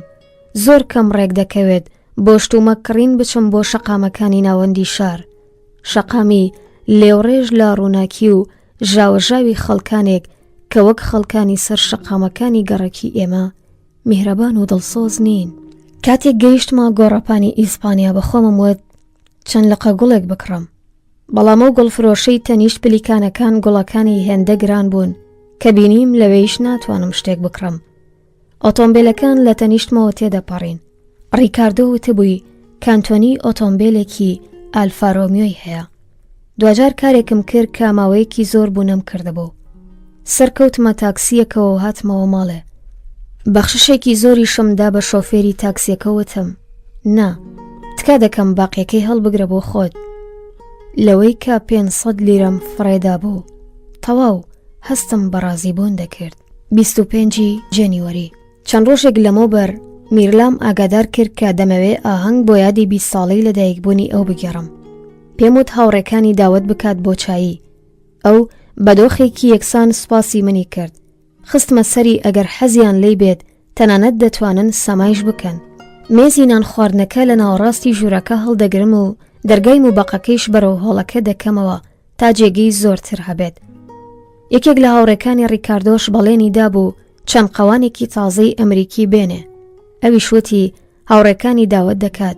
زۆر کەم ڕێک دەکەوێت بۆ شتومە کڕین بچم بۆ شەقامەکانی ناوەندی شار. شەقامی لێوڕێژ لە ڕووناکی و ژاوەژاوی خەڵکانێک کە وەک خەڵکانی سەر شەقامەکانی گەڕێکی ئێمە میهرەبان و دڵسۆز نین. کاتێک گەیشتمە گۆڕەپانی ئیسپانیا بە خۆمم وت چەند لەقە گوڵێک بکڕم. بەڵام ئەو گوڵفرۆشەی تەنیشت پلیکانەکان گوڵەکانی هێندە گران بوون کە بینیم لەوەیش ناتوانم شتێک بکڕم. ئۆتۆمبیلەکان لە تەنیشتمەوە تێدەپەڕین. ڕیکاردۆ وتبووی کانتۆنی ئۆتۆمبیلێکی ئالفارۆمیۆی هەیە. دوجار کارێکم کرد کە ماوەیەکی زۆر بوونم کردبوو. سەرکەوتمە تاکسیەکەەوە و هاتمەوە ماڵێ. بەخششێکی زۆری شمدا بە شۆفێری تاکسیەکە وتم نا، تکا دەکەم باقیەکەی هەڵبگرە بۆ خۆت. لەوەی کە 500 لیرەم فڕێدا بوو تەواو هەستم بەڕازیبوون دەکرد. 25 جەنیوەری. چەند ڕۆژێک لەمەوبەر میرلام ئاگادار کرد کە دەمەوێت ئاهەنگ بۆ یادی 20 ساڵەی لەدایکبوونی ئەو بگێڕم. پێم وت هاوڕێکانی داوت بکات بۆ چایی. ئەو بەدۆخێکی یەکسان سوپاسی منی کرد. خستمە سەری ئەگەر حەزیان لێی بێت تەنانەت دەتوانن سەمایش بکەن. مێزی نان خواردنەکە لە ناوەڕاستی ژوورەکە هەڵدەگرم و دەرگای موبەقەکەیش بەرەو هۆڵەکە دەکەمەوە تا جێگەی زۆرتر هەبێت. یەکێک لە هاوڕێکانی ڕیکاردۆش بەڵێنی دابوو چەند قەوانێکی تازەی ئەمریکی بێنێ. ئەویش وتی هاوڕێکانی داوت دەکات.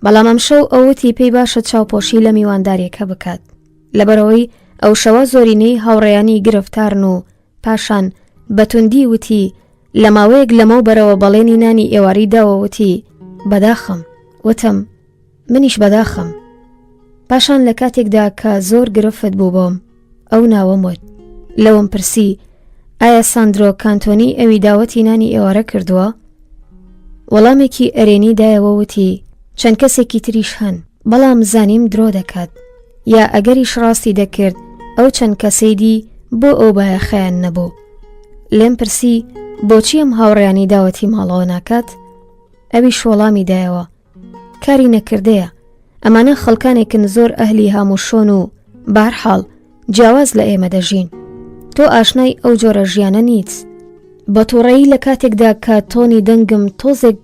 بەڵام ئەم شەو ئەوتی پێی باشە چاوپۆشی لە میوانداریەکە بکات، لەبەرەوەی ئەو شەوە زۆرینەی هاوڕێیانی گرفتارن و پاشان بەتوندی وتی لە ماوەیەک لەمەو بەرەوە بەڵێنی نانی ئێواری داوەوتی بەداخم. وتم منیش بەداخم. پاشان لە کاتێکدا کە زۆر گرفت بوو بۆم ئەو ناوەم وت. لەوەم پرسی ئایا ساندرۆ کانتۆنی ئەوی داوەتی نانی ئێوارە کردووە؟ وەڵامێکی ئەرێنی دایەوە وتی چەند کەسێکی تریش هەن، بەڵام زانیم درۆ دەکات، یا ئەگەریش ڕاستی دەکرد ئەو چەند کەسەی دی بۆ ئەو بایەخەیان نەبوو. لێم پرسی بۆچی ئەم هاوڕێیانی داوەتی ماڵەوە ناکات؟ ئەویش وەڵامی دایەوە کاری نەکردەیە، ئەمانە خەڵکانێکن زۆر ئەهلی هەمووشۆن و بەهەرحاڵ جیاواز لە ئێمە دەژین. تۆ ئاشنای ئەو جۆرە ژیانە نیت. بە تووڕەیی لە کاتێکدا کە تۆنی دەنگم تۆزێک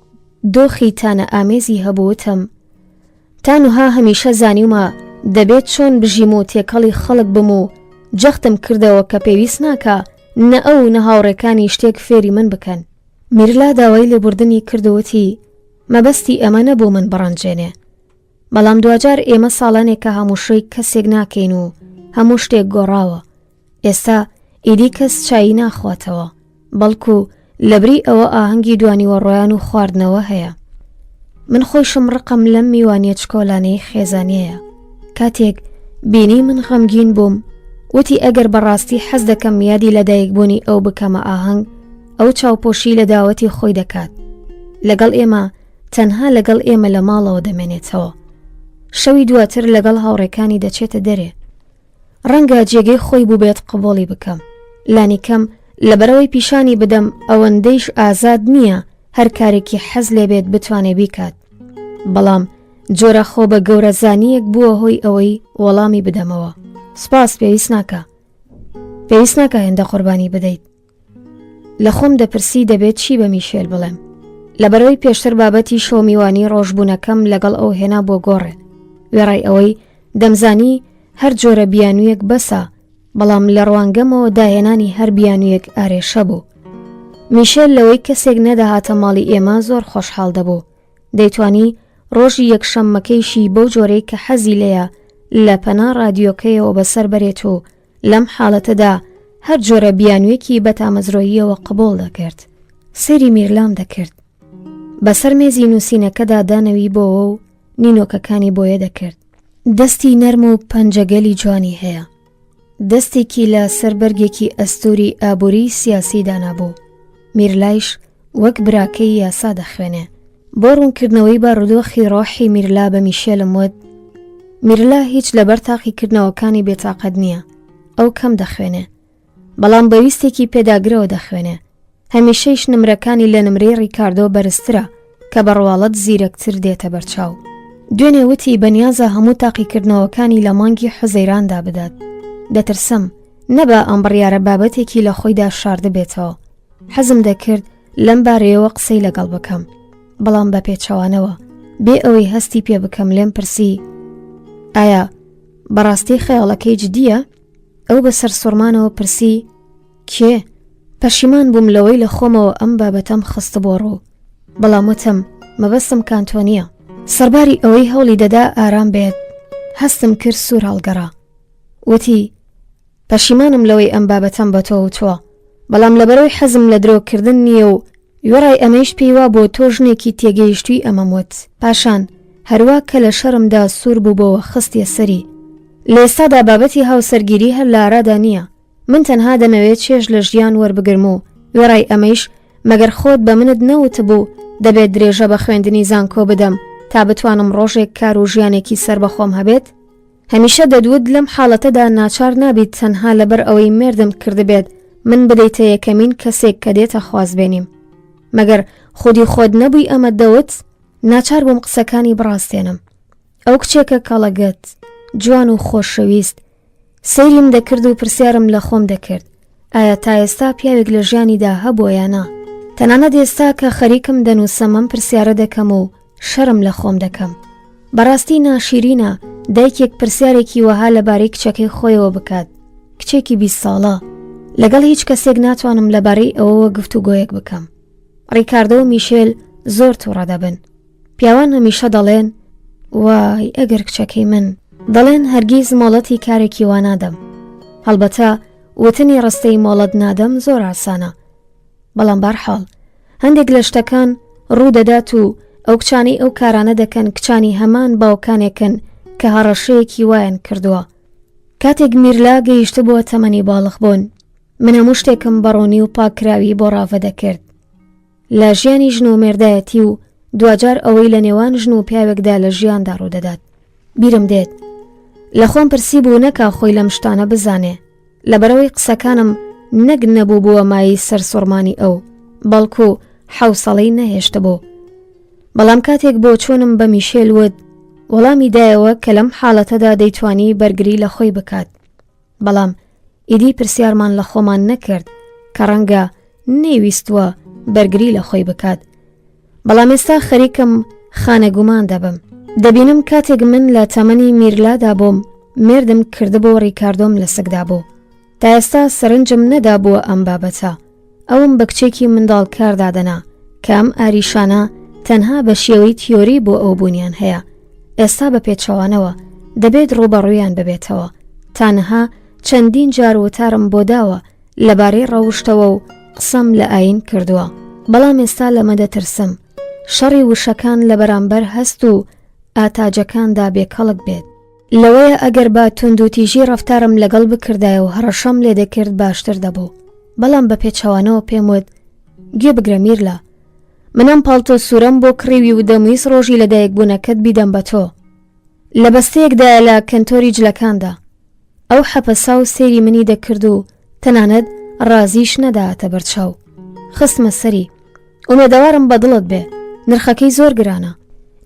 دۆخی تانە ئامێزی هەبووتم، تانوها هەمیشە زانیومە دەبێت چۆن بژیم و تێکەڵی خەڵک بم و جەختم کردەوە کە پێویست ناکە نە ئەو نە هاوڕێکانی شتێک فێری من بکەن. میرلا داوای لێبوردنی کردووتی مەبەستی ئەمە نەبوو من بڕەنجێنێ، بەڵام دوجار ئێمە ساڵانێکە هەمووشەی کەسێک ناکەین و هەموو شتێک گۆڕاوە. ئێستا ئیدی کەس چایی ناخواتەوە، بەڵکو لەبری ئەوە ئاهەنگی دوانیوە ڕۆیان و خواردنەوە هەیە. من خۆشم ڕقم لەم میوانیە چکۆلانەی خێزانیەیە. کاتێک بینی من غەمگین بووم وتی ئەگەر بەڕاستی حەز دەکەم یادی لەدایکبوونی ئەو بکەمە ئاهەنگ، ئەو چاوپۆشی لە داوەتی خۆی دەکات. لەگەڵ ئێمە تەنها لەگەڵ ئێمە لە ماڵەوە دەمێنێتەوە. شەوی دواتر لەگەڵ هاوڕێکانی دەچێتە دەرێ. ڕەنگە جێگەی خۆی بوو بێت قبوڵی بکەم، لانیکەم لەبەرەوەی پیشانی بدەم ئەوەندەیش ئازاد نییە هەر کارێکی حەز لێبێت بتوانێ بیکات. بەڵام جۆرە خۆ بە گەورەزانیەک بووە هۆی ئەوەی وەڵامی بدەمەوە. سپاس پێویست ناکە هێندە قوربانی بدەیت. لە خۆم دەپرسی دەبێت چی بە میشێل بڵێم، لەبەرەوەی پێشتر بابەتی شۆمیوانی ڕۆژبوونەکەم لەگەڵ ئەو هێنا بۆ گۆڕێ. وێڕای ئەوەی دەمزانی هەر جۆرە بیانوویەک بەسە، بەڵام لە ڕوانگەمەوە داهێنانی هەر بیانوویەک ئارێشە بوو. میشێل لەوەی کەسێک نەداهاتە ماڵی ئێمە زۆر خۆشحاڵ دەبوو. دەیتوانی ڕۆژی یەکشەممەکەیشی بەو جۆرەی کە حەزی لێیە لە پەنا ڕادیۆکەیەوە بەسەر بەرێت و لەم حاڵەتەدا هەر جۆرە بیانوێکی بەتامەزرۆییەوە قبول دەکرد. سەیری میرلام دەکرد، بەسەر مێزی نووسینەکەدا دانەوی بۆەوە و نینۆکەکانی بۆیە دەکرد. دەستی نەرم و پەنجەگەلی جوانی هەیە، دەستێکی لە سەربەرگێکی ئەستوری ئابووری سیاسی دانابوو. میرلایش وەک براکەی یاسا دەخوێنێ. بۆ ڕوونکردنەوەی بارودۆخی ڕۆحی میرلا بە میشێلم وت میرلا هیچ لەبەر تاقیکردنەوەکانی بێتاقەت نییە، ئەو کەم دەخوێنێ، بەڵام بەویستێکی پێداگرەوە دەخوێنێ. هەمیشەیش نمرەکانی لە نمرەی ڕیکاردۆ بەرزترە کە بەڕواڵەت زیرەکتر دێتە بەرچاو. دوێنێ وتی بەنیازە هەموو تاقیکردنەوەکانی لە مانگی حوزەیراندا بدات. دەترسم نەبا ئەم بڕیارە بابەتێکی لە خۆیدا شاردە بێتەوە. حەزم دەکرد لەم بارەیەوە قسەی لەگەڵ بکەم، بەڵام بە پێچەوانەوە بێ ئەوەی هەستی پێ بکەم. لێم پرسی ئایا بەڕاستی خەیاڵەکەی جدیە؟ ئەو بەسەر سوڕمانەوە پرسی کێ؟ پەشیمان بووم لەوەی لە خۆمەوە ئەم بابەتەم خست بۆ ڕوو، بەڵام وتم مەبەستم کانتۆنیە. سەرباری ئەوەی هەوڵی دەدا ئارام بێت هەستم کرد سوور هەڵگەڕا. وتی پەشیمانم لەوەی ئەم بابەتەم بە تۆ وتووە، بەڵام لەبەرەوەی حەزم لە درۆکردن نییە و وێڕای ئەمەش پێیوا بۆ تۆ ژنێکی تێگەیشتووی ئەمەم وت. پاشان هەروە کە لە شەرمدا سوور بوو بۆەوە خستیە سەری. لێستادا بابەتی هاوسەرگیری هەر لە ئارادا نییە. من تەنها دەمەوێت چێژ لە ژیان وەربگرم و وێڕای ئەمەش مەگەر خۆت بە منت نەوت بوو دەبێت درێژە بە خوێندنی زانکۆ بدەم تا بتوانم ڕۆژێک کار و ژیانێکی سەر بەخۆم هەبێت. هەمیشە دەدوت لەم حاڵەتەدا ناچار نابیت تەنها لەبەر ئەوەی مێردم کردبێت من بدەیتە یەکەمین کەسێک کە دێتە خوازبێنیم. مەگەر خودی خۆت نەبووی ئەمە دەوت، ناچار بووم قسەکانی بڕاستێنم. ئەو کچێکە کاڵەگەت، جوان و خۆشەویست، سەیریم دەکرد و پرسیارم لە خۆم دەکرد ئایا تا ئێستا پیاوێک لە ژیانیدا هەبووە یانە. تەنانەت ئێستا کە خەریکم دەنووسم ئەم پرسیارە دەکەم و شەرم لە خۆم دەکەم. بەڕاستی ناشیرینە دایکێک پرسیارێکی وەها لەبارەی کچەکەی خۆیەوە بکات، کچێکی 20 ساڵە. لەگەڵ هیچ کەسێک ناتوانم لەبارەی ئەوەوە گفتوگۆیەک بکەم. ڕیکاردۆ و میشێل زۆر تووڕە دەبن. پیاوان هەمیشە دەڵێن وای ئەگەر کچەکەی من، دەڵێن هەرگیز مۆڵەتی کارێکی وا نادەم. هەڵبەتە وتنی ڕستەی مۆڵەت نادەم زۆر ئاسانە، بەڵام بەرحاڵ هەندێک لە شتەکان ڕوو دەدات و ئەو کچانەی ئەو کارانە دەکەن کچانی هەمان باوکانێکن کە هەڕەشەیەکی وایان کردووە. کاتێک میرلا گەیشتە بۆ تەمەنی باڵغ بوون، من هەموو شتێکم بەڕوونی و پاکراوی بۆ ڕاوە دەکرد لە ژیانی ژن و مێردایەتی و دوجار ئەوەی لە نێوان ژن و پیاوێکدا لە ژیاندا ڕوودەدات. بیرم دێت لە خۆم پرسی بوو نەکا خۆی لەم شتانە بزانێ، لەبەرەوەی قسەکانم نەک نەبوو بووە مای سەر سوڕمانی ئەو، بەڵکو حوسەڵەی نەهێشتە بوو. بەڵام کاتێک بۆ چۆنم بە میشێل وت، وەڵامی دایەوە کە لەم حاڵەتەدا دەیتوانی بەرگری لە خۆی بکات. بەڵام ئیدی پرسیارمان لە خۆمان نەکرد کە ڕەنگە نەیویستووە بەرگری لە خۆی بکات. بەڵام ئێستا خەریکم خانەگومان دەبم. دەبینم کاتێک من لە تەمەنی میرلادا بووم، مێردم کردبوو ڕیکاردۆم لە سەگدا بوو. تا ئێستا سەرنجم نەدا بووە ئەم بابەتە. ئەوم بە کچێکی منداڵکار دادەنا کە ئەم ئاریشانە تەنها بە شێوەی تیۆری بۆ ئەو بوونیان هەیە. ئێستا بە پێچەوانەوە دەبێت ڕوبەڕوویان ببێتەوە. تانەها چەندین جار وتارم بۆ داوە لەبارەی ڕەوشتەوە و قسەم لە ئاین کردووە، بەڵام ئێستا لەمە دەترسم شەڕی وشەکان لە بەرامبەر هەست و ئاتاجەکاندا بێکەڵک بێت. لەوەیە ئەگەر با تونند و تیژی ڕەفتارم لەگەڵ بکردایە و هەڕەشەم لێ دەکرد باشتر دەبوو. بەڵام بە پێچەوانەوە پێم وت گوێ بگرە میرلا، منم پاڵتۆ سوورەم بۆ کڕیوی و دەمویست ڕۆژی لەدایک بوونەکەت بیدەم بە تۆ. لە بەستەیەکدا لە کەنتۆری جلەکاندا ئەو حەپەسا و سێری منی دەکرد و تەنانەت ڕازیش نەداتە بەرچاو. خستمە سەری، ئومێدەوارم بەدڵت بێ، نرخەکەی زۆر گرانە.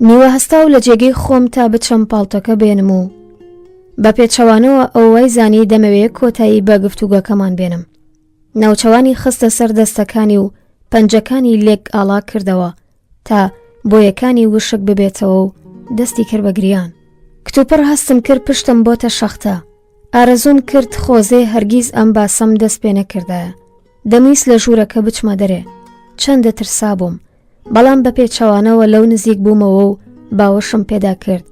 نیوە هەستا و لە جێگەی خۆم تا بچەم پاڵتۆکە بێنم و بە پێچەوانەوە ئەوەی زانی دەمەوێت کۆتایی بە گفتوگەکەمان بێنم. ناوچەوانی خستە سەر دەستەکانی و پەنجەکانی لێک ئاڵا کردەوە تا بۆیەکانی وشک ببێتەوە و دەستی کرد بە گریان. کتوپڕ هەستم کرد پشتم بۆتە شەختە. ئارەزوم کرد خۆزێ هەرگیز ئەم باسەم دەست پێ نەکردایە. دەمویست لە ژوورەکە بچمە دەرێ. چەندە ترسا بووم، بەڵام بە پێچەوانەوە لەو نزیک بوومەوە و باوەشم پێدا کرد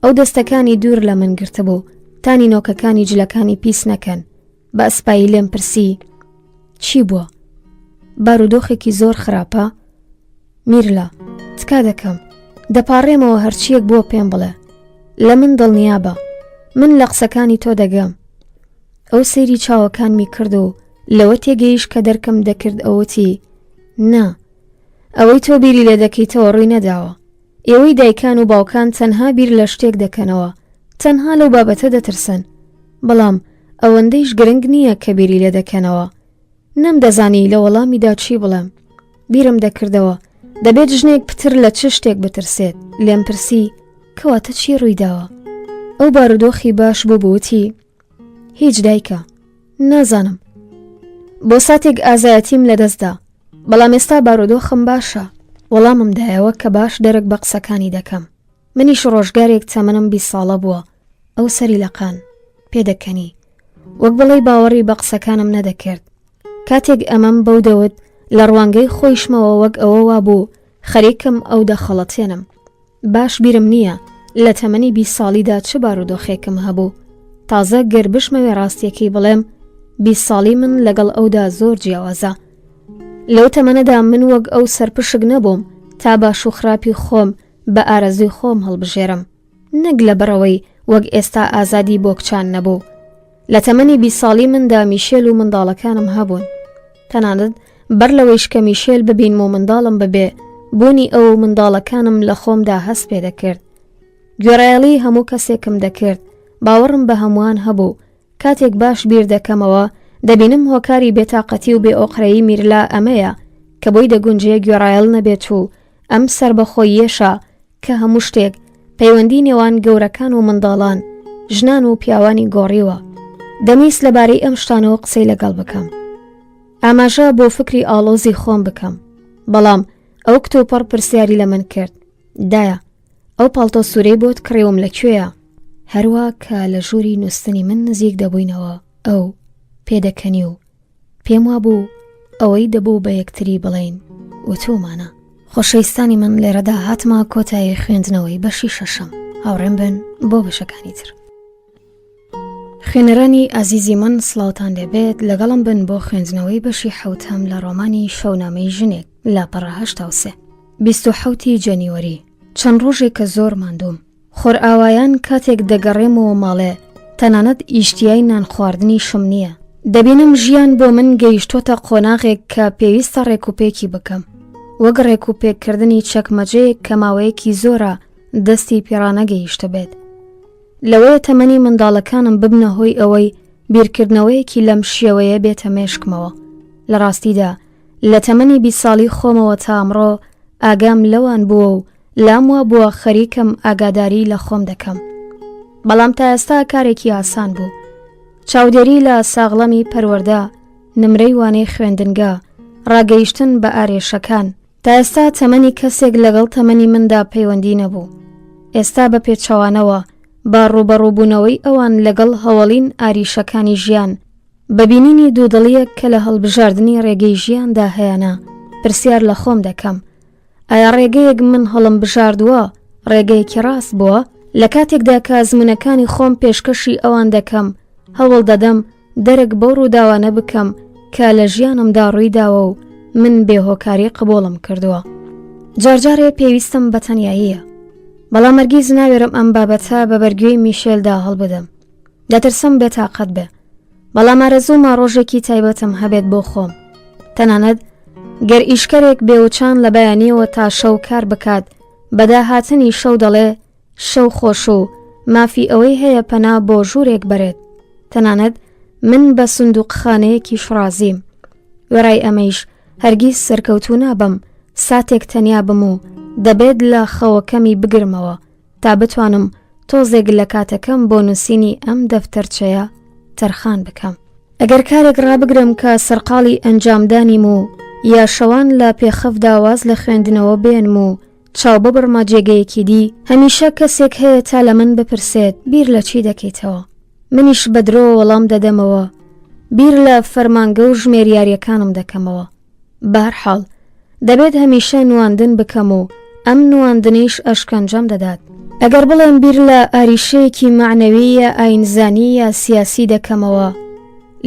ئەو دەستەکانی دوور لە من گرتبوو تانی نۆکەکانی جلەکانی پیس نەکەن. بە ئەسپایی لێم پرسی چی بووە؟ بارودۆخێکی زۆر خراپە؟ میرلا، تکا دەکەم، دەپاڕێمەوە هەرچیەک بۆ پێم بڵێ، لە من دڵنیابە، من لە قسەکانی تۆ دەگەم. ئەو سەیری چاوەکانمی کرد و لەوە تێگەیش کە دەرکم دەکرد ئەوەتی نا، ئەوەی تۆ بیری لێ دەکەیتەوە ڕووی نەداوە. ئێوەی دایکان و باوکان تەنها بیر لە شتێک دەکەنەوە، تەنها لەو بابەتە دەترسن، بەڵام ئەوەندەیش گرنگ نییە کە بیری لێ دەکەنەوە. نەم دەزانی لە وەڵامیدا چی بڵێم. بیرم دەکردەوە دەبێت ژنێک پتر لە چ شتێک بترسێت. لێم پرسی کەواتە چی ڕووی داوە؟ ئەو بارودۆخی باش ببووتی هیچ دایکە، نازانم، بۆ ساتێک ئازایەتیم لەدەستدا، بەڵام ئێستا بارودۆخم باشە. وەڵامم دایەوە کە باش دەرەک بە قسەکانی دەکەم. منیش ڕۆژگارێک تەمەنم 20 ساڵە بووە. ئەو سەری لەقان پێدەکەنی وەک بڵێ باوەڕی بە قسەکانم نەدەکرد. کاتێک ئەمەم بەو دەوت لە ڕوانگەی خۆیشمەوە وەک ئەوە وابوو خەریکم ئەو دەخەڵەتێنم. باش بیرم نییە لە تەمەنی 20 ساڵیدا چ بارودۆخێکم هەبوو. تازە گەر بشمەوێ ڕاستیەکەی بڵێم 20 ساڵی من لەگەڵ ئەودا زۆر جیاوازە. لەو تەمەنەدا من وەک ئەو سەرپشک نەبووم تا باش و خراپی خۆم بە ئارەزوی خۆم هەڵبژێرم، نەک لە بەرەوەی وەک ئێستا ئازادی بۆ کچان نەبوو. لە تەمەنی 20 ساڵی مندا میشێل و منداڵەکانم هەبوون. تەنانەت بەر لەوەیش کە میشێل ببین و منداڵم ببێ، بوونی ئەو منداڵەکانم لە خۆمدا هەست پێ دەکرد. گوێڕایەڵی هەموو کەسێکم دەکرد، باوەڕم بە هەمووان هەبوو. کاتێک باش بیر دەکەمەوە دەبینم هۆکاری بێتاقەتی و بێ ئۆقرەیی میرلا ئەمەیە کە بۆی دەگونجێ گوێڕایەڵ نەبێت و ئەم سربەخۆییەشە کە هەموو شتێک پەیوەندی نێوان گەورەکان و منداڵان، ژنان و پیاوانی گۆڕیوە. دەمویست لەبارەی ئەم شتانەوە قسەی لەگەڵ بکەم. ئاماژە بۆ فکری ئاڵۆزی خۆم بکەم. بەڵام ئەو کتۆپەڕ پرسیاری لە من کرد. دایە، ئەو پاڵتۆ سوورەی بۆت کڕێوم لەکوێیە؟ هەروە کە لە ژووری نووستنی من نزیک دەبووینەوە ئەو پێدەکەنی و پێم وابوو ئەوەی دەبوو بە یەکتری بڵێین وتومانە. خۆشەویستانی من، لێرەدا هاتمە کۆتایی خوێندنەوەی بەشی شەشەم. هاوڕێم بن بۆ بەشەکانی تر. خوێنەرانی ئازیزی من، سڵاوتان لێبێت. لەگەڵم بن بۆ خوێندنەوەی بەشی حەوتەم لە ڕۆمانی شەونامەی ژنێک لاپەڕە 1970 27 جەنیوەری. چەند ڕۆژێک کە زۆر ماندوم. خۆرئاوایان کاتێک دەگەڕێمەوە ماڵێ تەنانەت ئیشتیای نان خواردنی شم نییە. دەبینم ژیان بۆ من گەیشتۆتە قۆناغێک کە پێویستە ڕێکوپێکی بکەم، وەک ڕێکوپێکردنی چەکمەجەیەک کە ماوەیەکی زۆرە دەستی پێڕانەگەیشتە بێت. لەوەیە تەمەنی منداڵەکانم ببنە هۆی ئەوەی بیرکردنەوەیەکی لەم شێوەیە بێتە مێشکمەوە. لە ڕاستیدا لە تەمەنی 20 ساڵی خۆمەوە تا ئەمڕۆ ئاگام لەوان بووە و لام وا بووە خەریکم ئاگاداری لە خۆم دەکەم. بەڵام تا ئێستا کارێکی ئاسان بوو. چاودێری لە ساغڵەمی پەروەردە، نمرەی وانەی خوێندنگە، ڕاگەیشتن بە ئارێشەکان. تا ئێستا تەمەنی کەسێک لەگەڵ تەمەنی مندا پەیوەندی نەبوو. ئێستا بە پێچەوانەوە با ڕوبەڕووبوونەوەی ئەوان لەگەڵ هەوڵین ئاریشەکانی ژیان، بەبینینی دوودڵیەک کە لە هەڵبژاردننی ڕێگەی ژیاندا هەیەە، پرسیار لە خۆم دەکەم: ئایا ڕێگەیەک من هەڵم بژاردووە ڕێگەیەکی ڕاست بووە؟ لە کاتێکدا کە ئەزمونەکانی خۆم پێشکەشی ئەوان دەکەم، هەوڵ دەدەم دەرک بۆ ڕووداوانە بکەم کە لە ژیانمدا ڕوویداوە و من بێهۆکاری قبوڵم کردووە. جارجارێ پێویستم بە تەنیاییە، بەڵام هەرگیز ناوێرم ئەم بابەتە بە بەرگوێی میشێلدا هەڵبدەم. دەترسم بێتاقەت بێ، بەڵام ئارەزوومە ڕۆژێکی تایبەتم هەبێت بۆ خۆم. تەنانەت گەر ئیشکەرێک بێوچان لە بەیانیەوە تا شەو کار بکات، بەداهاتنی شەو دەڵێ شەو خۆش و مافی ئەوەی هەیە پەنا بۆ ژوورێک بەرێت. تەنانەت من بە سندوقخانەیەکی شڕازیم. وێڕای ئەمەیش هەرگیز سەرکەوتوو نابم ساتێک تەنیا بم و دەبێت لە خەوەکەمی بگرمەوە تا بتوانم تۆزێک لە کاتەکەم بۆ نووسینی ئەم دەفتەرچەیە تەرخان بکەم. ئەگەر کارێک ڕابگرم کە سەرقاڵی ئەنجامدانیم و یا شەوان لە پێخەفدا واز لە خوێندنەوە بێنم و چاو ببڕمە جێگەیەکی دی، هەمیشە کەسێک هەیە تا لە من بپرسێت بیر لە چی دەکەیتەوە؟ منیش بە درۆ وەڵام دەدەمەوە، بیر لە فەرمانگە و ژمێریاریەکانم دەکەمەوە. بەهەرحاڵ دەبێت هەمیشە نواندن بکەم و ئەم نواندنیش ئەشکەنجەم دەدات. ئەگەر بڵێم بیر لە ئاریشەیەکی معنەویە ئاینزانی یا سیاسی دەکەمەوە،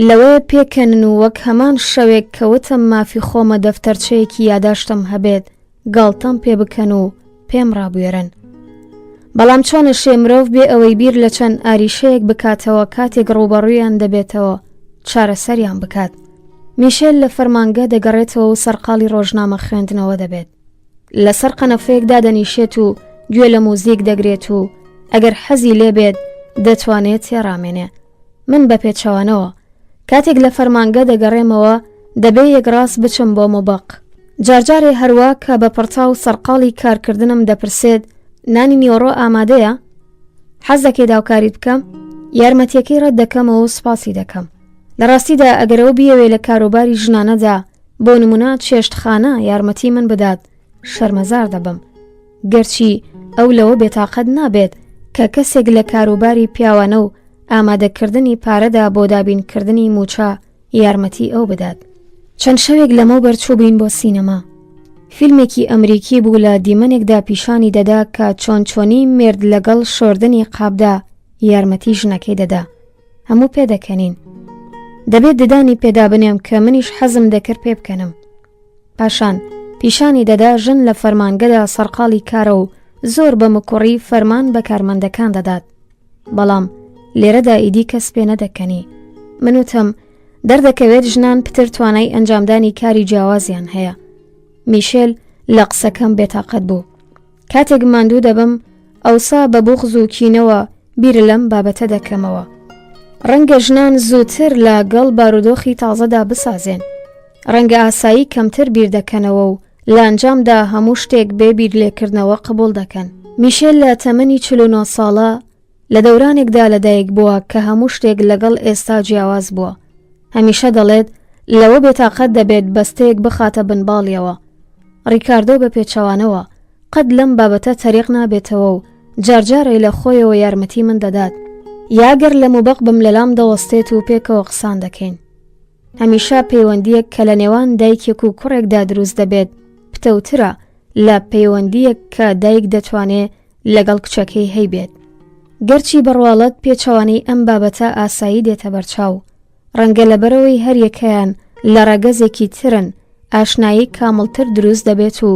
لەوەیە پێکەنن و وەک هەمان شەوێک کەوتم مافی خۆمە دەفتەرچەیەکی یاداشتم هەبێت گاڵتەم پێ بکەن و پێم ڕابوێرن. بەڵام چۆنەشێ مرۆڤ بێ ئەوەی بیر لە چەند ئاریشەیەک بکاتەوە کاتێک ڕوبەڕوویان دەبێتەوە چارەسەریان بکات. میشێل لە فەرمانگە دەگەڕێتەوە و سەرقاڵی ڕۆژنامە خوێندنەوە دەبێت. لەسەر قەنەفەیەکدا دەنیشێت و گوێ لە موزیک دەگرێت و ئەگەر حەزی لێبێت دەتوانێت تێڕامێنێ. من بە پێچەوانەوە کاتێک لە فەرمانگە دەگەڕێمەوە دەبێ یەکڕاست بچم بۆ مۆبەق. جارجارێ هەروە کە بە پڕتا و سەرقاڵی کارکردنم دەپرسێت نانی نیۆڕۆ ئامادەیە؟ حەز دەکەی داوکاریت بکەم؟ یارمەتیەکەی ڕەت دەکەمەوە و سپاسی دەکەم. لە ڕاستیدا ئەگەرەوە بیەوێ لە کاروباری ژنانەدا بۆ نمونە چێشتخانە یارمەتی من بدات، شەرمەزار دەبم. گەرچی ئەو لەوە بێتاقەت نابێت کە کەسێک لە کاروباری پیاوانە و ئامادەکردنی پارەدا بۆ دابینکردنی موچە یارمەتی ئەو بدات. چەند شەوێک لەمەوە بەرچوو بووین بۆ سینەما. فیلمێکی ئەمریکی بوو لە دیمەنێکدا پیشانی دەدا کە چۆنی مرد لەگەڵ شۆردنی قابدا یارمەتی ژنەکەی دەدا. هەموو پێدەکەنین. دەبێت ددانی پێدا بنێم کە منیش حەزم دەکرد پێ بکەنم. پاشان پیشانی دەدا ژن لە فەرمانگەدا سەرقاڵی کارە و زۆر بە مکوڕی فەرمان بە کارمەندەکان دەدات. بەڵام لێرەدا ئیدی کەس پێ نەدەکەنی. من وتم دەردەکەوێت ژنان پتر توانای ئەنجامدانی کاری جیاوازیان هەیە. میشێل لە قسەکەم بێتاقەت بوو. کاتێک ماندوو دەبم ئەوسا بە بوغز و کینەوە بیر لەم بابەتە دەکەمەوە. ڕەنگە ژنان زووتر لە گەڵ بارودۆخی تازەدا بسازێن، ڕەنگە ئاسایی کەمتر بیر دەکەنەوە و لە ئەنجامدا هەموو شتێک بێ بیر لێکردنەوە قبول دەکەن. میشێل لە تەمەنی 49 ساڵە لە دەورانێکدا لەدایک بووە کە هەموو شتێک لەگەڵ ئێستا جیاواز بووە. هەمیشە دەڵێت لەوە بێتاقەت دەبێت بەستەیەک بخاتە بنباڵیەوە. ڕیکاردۆ بە پێچەوانەوە قەت لەم بابەتە تەریق نابێتەوە و جارجارێ لە خۆیەوە یارمەتی من دەدات، یاگەر لە موبەق بم لەلام دەوەستێت و پێکەوە قسان دەکەین. هەمیشە پەیوەندیەک کە لە نێوان دایکێک و کوڕێکدا دروست دەبێت پتەوترە لە پەیوەندیەک کە دایک دەتوانێت لەگەڵ کچەکەی هەیبێت. گەرچی بڕواڵەت پێچەوانەی ئەم بابەتە ئاسایی دێتە بەرچاو، ڕەنگە لەبەرەوەی هەریەکەیان لە ڕەگەزێکی ترن ئاشنایی کامڵتر دروست دەبێت و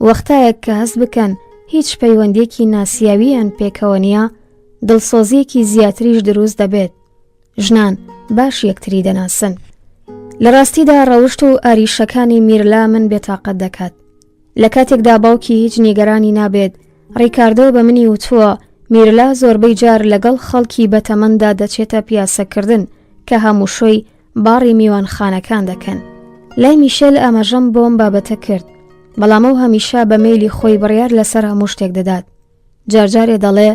وەختایەک کە هەست بکەن هیچ پەیوەندێکی ناسیاویان پێکەوە نیە، دڵسۆزیەکی زیاتریش دروست دەبێت. ژنان باش یەکتری دەناسن. لە ڕاستیدا ڕەوشت و ئاریشەکانی میرلا من بێتاقەت دەکات. لە کاتێکدا باوکی هیچ نیگەرانی نابێت، ڕیکاردۆ بە منی وتووە میرلا زۆربەی جار لەگەڵ خەڵکی بەتەمەندا دەچێتە پیاسەکردن کە هەمووشۆی باڕی میوانخانەکان دەکەن. لای میشێل ئاماژەم بۆم بابەتە کرد، بەڵام ئەو هەمیشە بە مەیلی خۆی بڕیار لەسەر هەموو شتێک دەدات. جارجارێ دەڵێ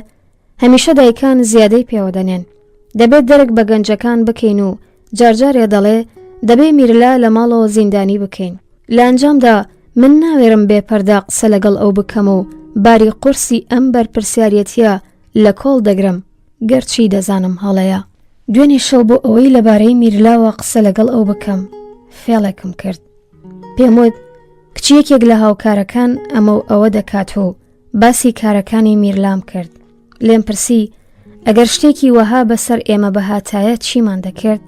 هەمیشە دایکان زیادەی پێوە دەنێن، دەبێت دەرک بە گەنجەکان بکەین و جارجارێ دەڵێ دەبێ میرلا لە ماڵەوە زیندانی بکەین. لە ئەنجامدا من ناوێرم بێپەردا قسە لەگەڵ ئەو بکەم و باری قورسی ئەم بەرپرسیارەتیە لە کۆڵ دەگرم، گەرچی دەزانم هەڵەیە. دوێنێ شەو بۆ ئەوەی لەبارەی میرلاوە قسە لەگەڵ ئەو بکەم فێڵێکم کرد. پێم وت کچیەکێک لە هاوکارەکان ئەمە و ئەوە دەکات و باسی کارەکانی میرلام کرد. لێم پرسی ئەگەر شتێکی وەها بەسەر ئێمە بەهاتایە چیمان دەکرد؟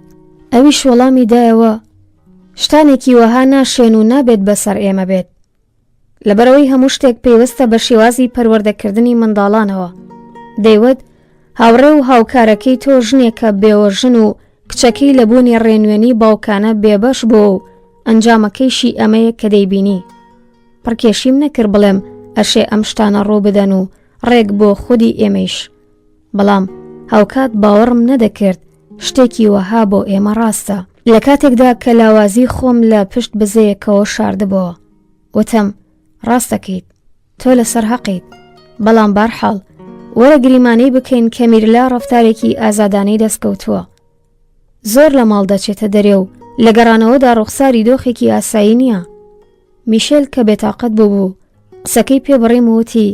ئەویش وەڵامی دایەوە شتانێکی وەها ناشێن و نابێت بەسەر ئێمە بێت، لەبەرەوەی هەموو شتێک پێویستە بە شێوازی پەروەردەکردنی منداڵانەوە. دەیوت هاوڕێ و هاوکارەکەی تۆ ژنێکە بێوەژن و کچەکەی لە بوونی ڕێنوێنی باوکانە بێبەش بۆ و ئەنجامەکەیشی ئەمەیە کە دەیبینی. پڕکێشیم نەکرد بڵێم ئەشێ ئەم شتانە ڕوو بدەن و ڕێک بۆ خودی ئێمەیش، بەڵام هاوکات باوەڕم نەدەکرد شتێکی وەها بۆ ئێمە ڕاستە. لە کاتێکدا کە لاوازی خۆم لە پشت بزەیەکەوە شاردبەوە، وتم ڕاستەکەیت، تۆ لەسەر حەقیت، بەڵام بارحاڵ وەرە گریمانەی بکەین کە میرلا ڕەفتارێکی ئازادانەی دەستکەوتووە. زۆر لە ماڵ دەچێتە دەرێ و لە گەڕانەوەدا ڕوخساری دۆخێکی ئاسایی نییە. میشێل کە بێتاقەت بوو قسەکەی پێبڕیم وتی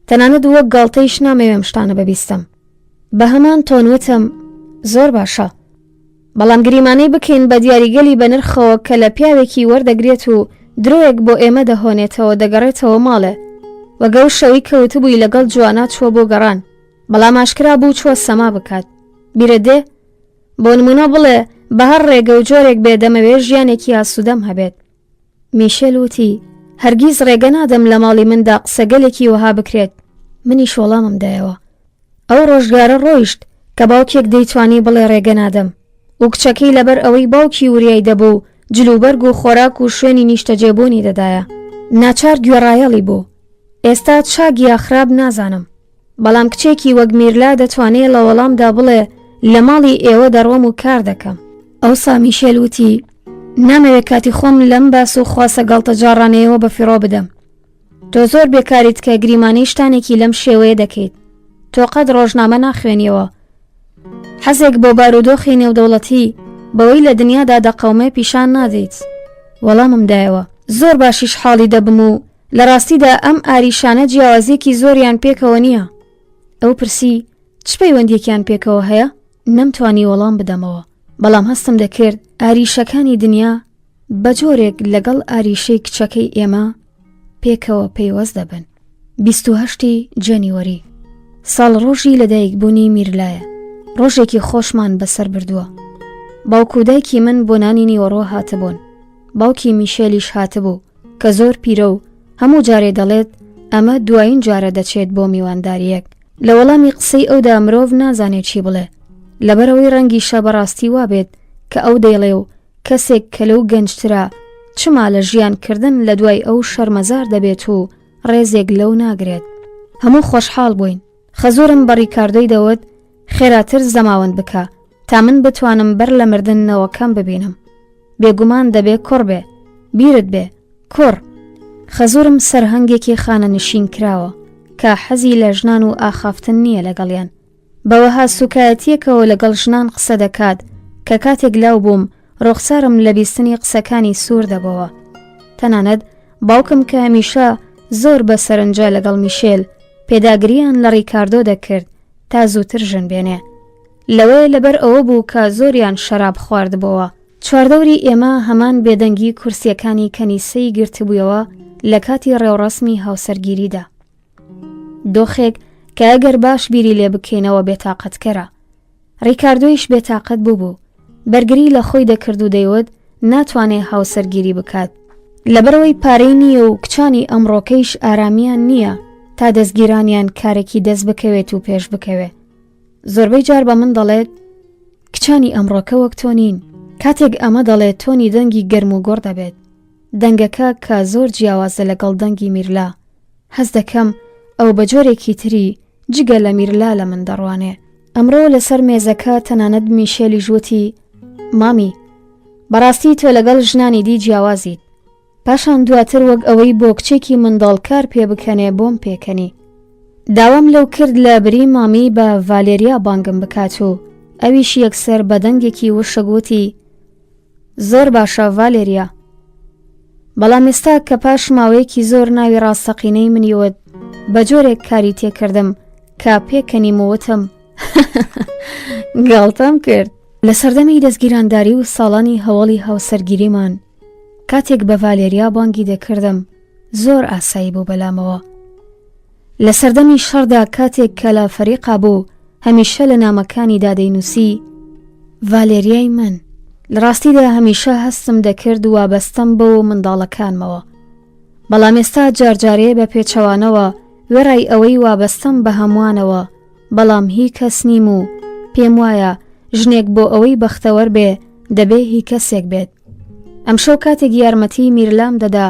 تەنانەت وەک گاڵتەیش نامەوێم شتانە ببیستم. بە هەمان تۆنوتم زۆر باشە، بەڵام گریمانەی بکەین بە دیاریگەلی بە نرخەوە کە لە پیاوێکی وەردەگرێت و درۆیەک بۆ ئێمە دەهۆنێتەوە دەگەڕێتەوە ماڵێ، وەگە و شەوی کەوتبووی لەگەڵ جوانات چوە بۆ گەڕان، بەڵام ئاشکرا بوو چوە سەما بکات. بیرە دێ بۆ نمونە بڵێ بە هەر ڕێگە و جۆرێک بێ دەمەوێت ژیانێکی ئاسوودەم هەبێت. میشێل وتی هەرگیز ڕێگە نادەم لە ماڵی مندا قسەگەلێکی وەها بکرێت. منیش وەڵامم دایەوە. ئەو ڕۆژگارە ڕۆیشت کە باوکێک دەیتوانی بڵێ ڕێگە نادەم و کچەکەی لەبەر ئەوەی باوکی وریای دەبوو جلوبەرگ و خۆراک و شوێنی نیشتەجێبوونی دەدایە. ناچار گوێڕایەڵی بوو. ئێستا چاگیا خراپ نازانم، بەڵام کچێکی وەک میرلا دەتوانێت لە وەڵامدا بڵێ لە ماڵی ئێوە دەڕۆم و کار دەکەم. ئەوسا میشێل وتی نامەوێت کاتی خۆم لەم باس و خواسە گەڵتە جاڕانەیەوە بە فیڕۆ بدەم. تۆ زۆر بێکاریت کە گریمانەی شتانێکی لەم شێوەیە دەکەیت. تۆ قەت ڕۆژنامە ناخوێنیەوە، حەزێک بۆ بارودۆخی نێودەوڵەتی بەوەی لە دنیادا دەقەومێ پیشان نادەیت. وەڵامم دایەوە زۆر باشیش حاڵی دەبم و لە ڕاستیدا ئەم ئاریشانە جیاوازیەکی زۆریان پێکەوە نییە. ئەو پرسی چ پەیوەندیەکیان پێکەوە هەیە؟ نەمتوانی وەڵام بدەمەوە، بەڵام هەستم دەکرد ئاریشەکانی دنیا بە جۆرێک لەگەڵ ئاریشەی کچەکەی ئێمە پێکەوە پەیوەست دەبن. 28 جەنیوەری ساڵ ڕۆژی لەدایکبوونی میرلایە. ڕۆژێکی خۆشمان بەسەر بردووە. باوکو دایکی من بۆ نانی نیوەڕۆ هاتبوون. باوکی میشێلیش هاتبوو کە زۆر پیرە و هەموو جارێ دەڵێت ئەمە دوایین جارە دەچێت بۆ میوانداریەک. لە وەڵامی قسەی ئەودا مرۆڤ نازانێت چی بڵێ، لەبەرەوەی ڕەنگی شە بەڕاستی وابێت کە ئەو دەیڵێ و کەسێک کە لەو گەنجترا چما لە ژیانکردن لە دوای ئەو شەرمەزار دەبێت و ڕێزێک لەو ناگرێت. هەموو خۆشحاڵ بووین. خەزۆرم بە ڕیکاردۆی دەوت خێراتر زەماوەند بکە تا من بتوانم بەر لە مردنەوەکەم ببینم. بێگومان دەبێ کوڕ بێ، بیرت بێ کوڕ. خەزورم سەرهەنگێکی خانە نشین کراوە کە حەزی لە ژنان و ئاخافتن نییە لەگەڵیان. بەوەها سوکایەتیەکەوە لەگەڵ ژنان قسە دەکات کە کاتێک لاو بووم ڕوخسارم لە بیستنی قسەکانی سوور دەبەوە. تەنانەت باوکم کە هەمیشە زۆر بە سەرنجە لەگەڵ میشێل پێداگریان لە ڕیکاردۆ دەکرد تا زووتر ژن بێنێ. لەوەی لەبەر ئەوە بوو کە زۆریان شەراب خواردبەوە. چواردەوری ئێمە هەمان بێدەنگی کورسیەکانی کەنیسەی گرتبوویەوە لە کاتی ڕێوڕسمی هاوسەرگیریدا. دۆخێک کە ئەگەر باش بیری لێ بکەینەوە بێتاقەتکەرە. ڕیکاردۆیش بێتاقەت بوو. بەرگری لە خۆی دەکرد و دەیوت ناتوانێ هاوسەرگیری بکات. لەبەرەوەی پارەی نییە و کچانی ئەمڕۆکەیش ئارامیان نییە تا دەستگیرانیان کارێکی دەست بکەوێت و پێش بکەوێ. زۆربەی جار بە من دەڵێت کچانی ئەمڕۆکە وەک تۆ نین. کاتێک ئەمە دەڵێت تۆنی دەنگی گەرم و گۆڕ دەبێت. دەنگەکە کە زۆر جیاوازە لەگەڵ دەنگی میرلا. هەست دەکەم ئەو بە جۆرێکی تری جگە لە میرلا لە من دەڕوانێ. ئەمڕۆ لەسەر مێزەکە تەنانەت میشێلی ژووتی مامی بەڕاستی تۆ لەگەڵ ژنانی دی جیاوازیت. پاشان دواتر وەک ئەوەی بۆ کچێکی منداڵکار پێ بکەنێ بۆم پێکەنی. داوام لەو کرد لە بری مامی بە ڤالێریا بانگم بکات و ئەویش یەکسەر بە دەنگێکی وشەگوتی زۆر باشە ڤالێریا. بەڵام ئێستا کە پاش ماوەیەکی زۆر ناوی ڕاستەقینەی منیوت بە جۆرێک کاری تێکردم کە پێکەنیمەوەتم گاڵتەم کرد. لە سەردەمی دەستگیرانداری و ساڵانی هەوڵی هاوسەرگیریمان کاتێک بە ڤالێریا بانگی دەکردم زۆر ئاسایی بوو بەلامەوە. لە سەردەمی شەڕدا کاتێک کە لە فەریقا بوو هەمیشە لە نامەکانی دادەینووسی ڤالێریای من. لە ڕاستیدا هەمیشە هەستم دەکرد و وابەستەم بە و منداڵەکانمەوە. بەڵام ئێستا جارجارێ بە پێچەوانەوە وێڕای ئەوەی وابەستەم بە هەمووانەوە بەڵام هی کەس نیم و پێم وایە ژنێک بۆ ئەوەی بەختەوەر بێ دەبێ هی کەسێک بێت. ئەمشەو کاتێک یارمەتی میرلام دەدا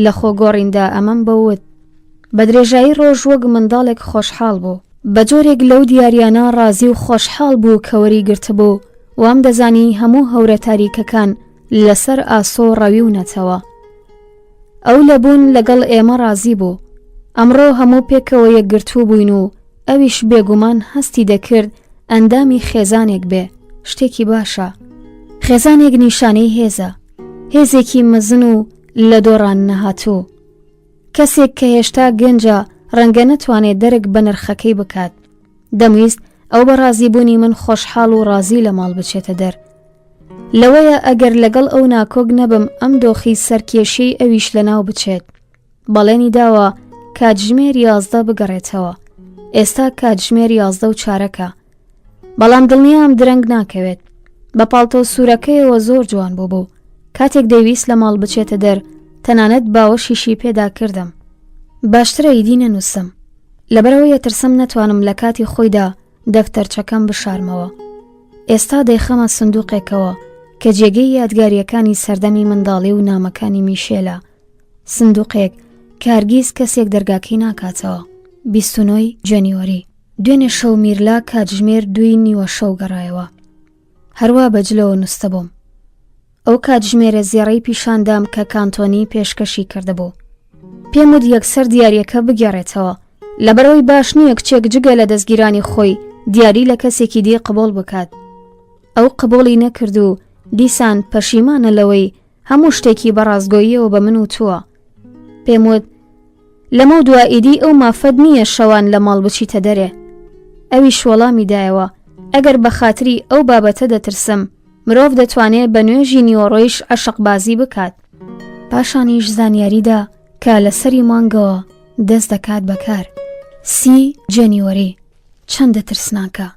لە خۆگۆڕیندا ئەمەم بەوت بە درێژایی ڕۆژ وەک منداڵێک خۆشحاڵ بوو. بە جۆرێک لەو دیاریانە ڕازی و خۆشحاڵ بوو کە وەری گرتبوو وام دەزانی هەموو هەورە تاریکەکان لەسەر ئاسۆ ڕەوی و نەتەوە. ئەو لەبوون لەگەڵ ئێمە ڕازی بوو. ئەمڕۆ هەموو پێکەوە یەکگرتوو بووین و ئەویش بێگومان هەستی دەکرد ئەندامی خێزانێک بێ. شتێکی باشە. خێزانێک نیشانەی هێزە. هێزێکی مەزن و لە دۆڕان نەهاتوو. کەسێک کە هێشتا گەنجە ڕەنگە نەتوانێت دەرک بە نرخەکەی بکات. دەمویست ئەو بە ڕازیبوونی من خۆشحاڵ و ڕازی لە ماڵ بچێتە دەر. لەوەیە ئەگەر لەگەڵ ئەو ناکۆک نەبم ئەم دۆخی سەرکێشەی ئەویش لەناو بچێت. بەڵێنی داوە کاتژمێر 11 بگەڕێتەوە. ئێستا کاتژمێر 11:04. بەڵام دڵنیام درەنگ ناکەوێت. بە پاڵتۆ سوورەکەیەوە زۆر جوان بوو. کاتێک دەیویست لە ماڵ بچێتە دەر تەنانەت باوەشیشی پێدا کردم. باشترە ئیدی نەنووسم. لەبەرەوەی یەترسم نەتوانم لە کاتی خۆیدا دەفتەرچەکەم بشارمەوە. ئێستا دەیخەمە سندوقێکەوە کە جێگەی یادگاریەکانی سەردەمی منداڵی و نامەکانی میشێلە. سندوقێک کارگیز کەسێک دەرگاکەی ناکاتەوە. 29 جەنیوەری. دوێنێ شەو میرلا کاتژمێر 2:15 گەڕایەوە. هەروە بەجلەوە نووسە بووم. ئەو کاتژمێرە زێڕەی پیشاندام کە کانتۆنی پێشکەشی کردبوو. پێم وت یەکسەر دیاریەکە بگێڕێتەوە لەبەرەوەی باش نییە کچێک جگە لە دەستگیرانی خۆی دیاری لە کەسێکی دی قبول بکات. ئەو قبولی نەکرد و دیسان پەشیمانە لەوەی هەموو شتێکی بەڕازگۆییەوە بە من و تووە. پێم وت لەمە دوائیدی ئەو مافەد نییە شەوان لە ماڵ بچیتە دەرێ. ئەویش وەڵامی دایەوە ئەگەر بە خاتری ئەو بابەتە دەترسم مرۆڤ دەتوانێت بە نوێژی نیوەڕۆیش عەشقبازی بکات. پاشانیش زانیاریدا کە لەسەری مانگەوە دەست دەکات بەکار. 30 جەنیوەری. چەندە ترسناکە.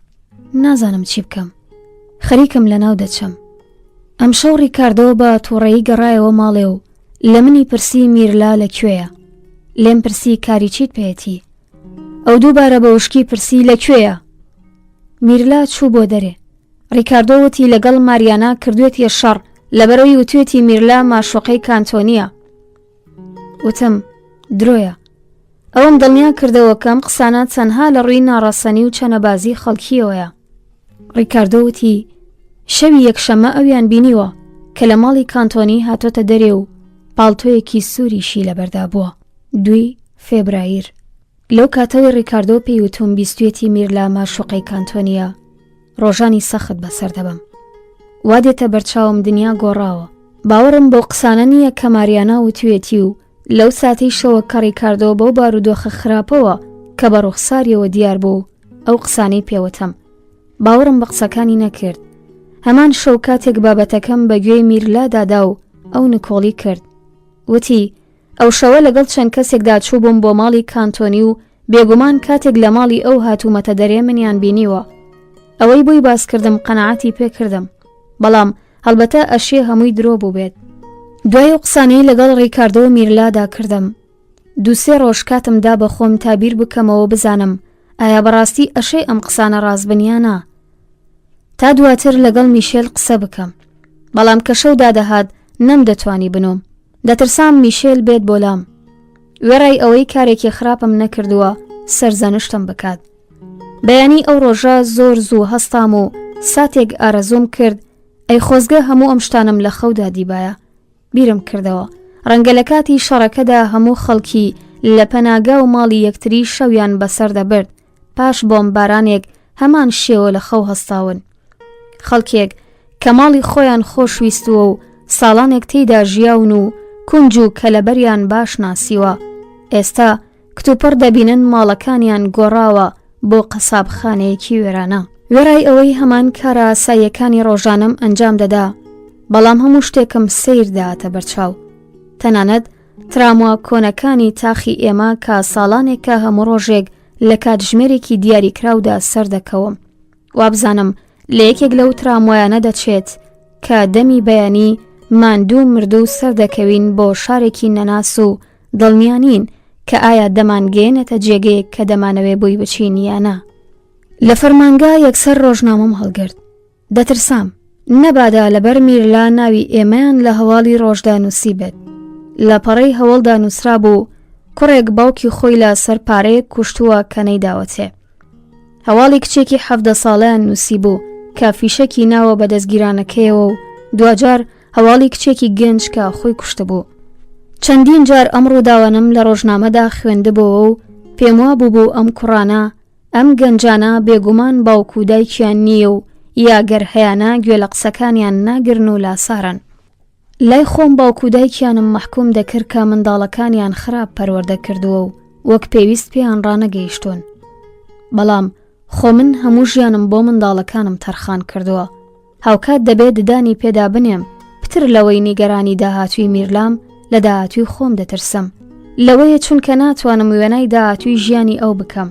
نازانم چی بکەم. خەریکم لەناو دەچم. ئەمشەو ڕیکاردۆ بە تووڕەیی گەڕایەوە ماڵێ و لە منی پرسی میرلا لەکوێیە. لێم پرسی کاری چیت پێێتی. ئەو دووبارە بە وشکی پرسی لەکوێیە. میرلا چوو بۆ دەرێ. ڕیکاردۆ وتی لەگەڵ ماریانا کردوێتیە شەڕ لەبەرەوەی وتوێتی میرلا ماشۆقەی کانتۆنیە. وتم درۆیە. ئەوم دڵنیا کردەوە کەم قسانە چەندها لە ڕووی ناڕەسەنی و چەنەبازی خەڵکیەوەیە. ڕیکاردۆ وتی شەوی یەکشەممە ئەویان بینیوە کە لە ماڵی کانتۆنی هاتۆتە دەرێ و پاڵتۆیەکی سووریشی لەبەردا بووە. 2 فێبرایر. لەو کاتەوەی ڕیکاردۆ پێی وتوم بیستوێتی میرلا ماشوقەی کانتۆنیە، ڕۆژانی سەخت بەسەر دەبم. وا دێتە بەرچاوم دنیا گۆڕاوە. باوەڕم بۆ قسانە نییە کە ماریانا وتوێتی و لەو ساتەی شەوە کە ڕیکاردۆ بەو بارودۆخە خراپەوە کە بە ڕوخساریەوە دیار بوو ئەو قسانەی پێوتم. باوەڕم بە قسەکانی نەکرد. هەمان شەو کاتێک بابەتەکەم بە گوێی میرلادادا و ئەو نکۆڵی کرد. وتی ئەو شەوە لەگەڵ چەند کەسێکدا چوو بووم بۆ ماڵی کانتۆنی و بێگومان کاتێک لە ماڵی ئەو هاتوومەتە دەرێ منیان بینیوە. ئەوەی بۆی باس کردم قەنەعەتی پێکردم، بەڵام هەڵبەتە ئەشێ هەمووی درۆ بوو بێت. دوای ئەو قسانەی لەگەڵ ڕیکاردۆ و میرلادا کردم. 2-3 ڕۆژ کاتمدا بە خۆم تابیر بکەمەوە بزانم ئایا بەڕاستی ئەشەی ئەم قسانە ڕازبنیانە، تا دواتر لەگەڵ میشێل قسە بکەم. بەڵام کە شەودا دەهات نەمدەتوانی بنوم. دەترسام میشێل بێت بۆلام. وێڕای ئەوەی کارێکی خراپم نەکردووە سەرزەنشتم بکات. بەیانی ئەو ڕۆژە زۆر زوو هەستام و ساتێک ئارەزوم کرد ئەی خۆزگە هەموو ئەم شتانم لە خەودا دیبایە. بیرم کردەوە ڕەنگە لە کاتی شەڕەکەدا هەموو خەڵکی لە پەناگا و ماڵی یەکتری شەویان بەسەر دەبرد، پاش بۆمبارانێک هەمان شێوە لە خەو هەستاون. خەڵکێک کە ماڵی خۆیان خۆشویستووە و ساڵانێک تێیدا ژیاون و کونج و کەلەبەریان باش ناسیوە، ئێستا کتوپەر دەبینن ماڵەکانیان گۆڕاوە بۆ قەسابخانەیەکی وێرانە. وێرای ئەوەی هەمان کارە ئاساییەکانی ڕۆژانم ئەنجام دەدا، بەڵام هەموو شتێکم سیر داهاتە بەرچاو. تەنانەت تراموا کۆنەکانی تاخی ئێمە کە ساڵانێکە هەموو ڕۆژێک لە کاتژمێرێکی دیاریکراودا سەردەکەوم. وابزانم لە یەکێک لەو تراموایانە دەچێت کە دەمی بەیانی ماندوو مردوو سەردەکەوین بۆ شارێکی نەناس و دڵنیانین کە ئایا دەمانگەێنێتە جێگەیەک کە دەمانەوێ بووی بچین یانە. لە فەرمانگا یەکسەر ڕۆژنامەم هەڵگرت. دەترسام نەبادا لەبەر میرلا ناوی ئێمەیان لە هەواڵی ڕۆژدا نووسی بێت. لە پەڕەی هەوڵدا نووسرا بوو کوڕێک باوکی خۆی لە سەر پارەیەک کوشتووە کە نەیداوەتێ. هەواڵی کچێکی 17 ساڵەیان نووسی بوو کە فیشەکی ناوە بە دەستگیرانەکەیەوە و دوجار هەواڵی کچێکی گەنج کە خۆی کوشتە بوو. چەندین جار ئەم ڕووداوانم لە ڕۆژنامەدا خوێندبەوە و پێم وا بوو ئەم کوڕانە ئەم گەنجانە بێگومان باوکو دایکیان نییە و یاگەر هەیانە گوێ لە قسەکانیان ناگرن و لاسارن. لای خۆم باوکو دایکیانم مەحکوم دەکرد کە منداڵەکانیان خراپ پەروەردە کردووە و وەک پێویست پێیان ڕانەگەیشتون. بەڵام خۆ من هەموو ژیانم بۆ منداڵەکانم تەرخان کردووە. هاوکات دەبێت ددانی پێدا بنێم پتر لەوەی نیگەرانی داهاتووی میرلام لە داهاتووی خۆم دەترسم. لەوەیە چونکە ناتوانم وێنای داهاتووی ژیانی ئەو بکەم.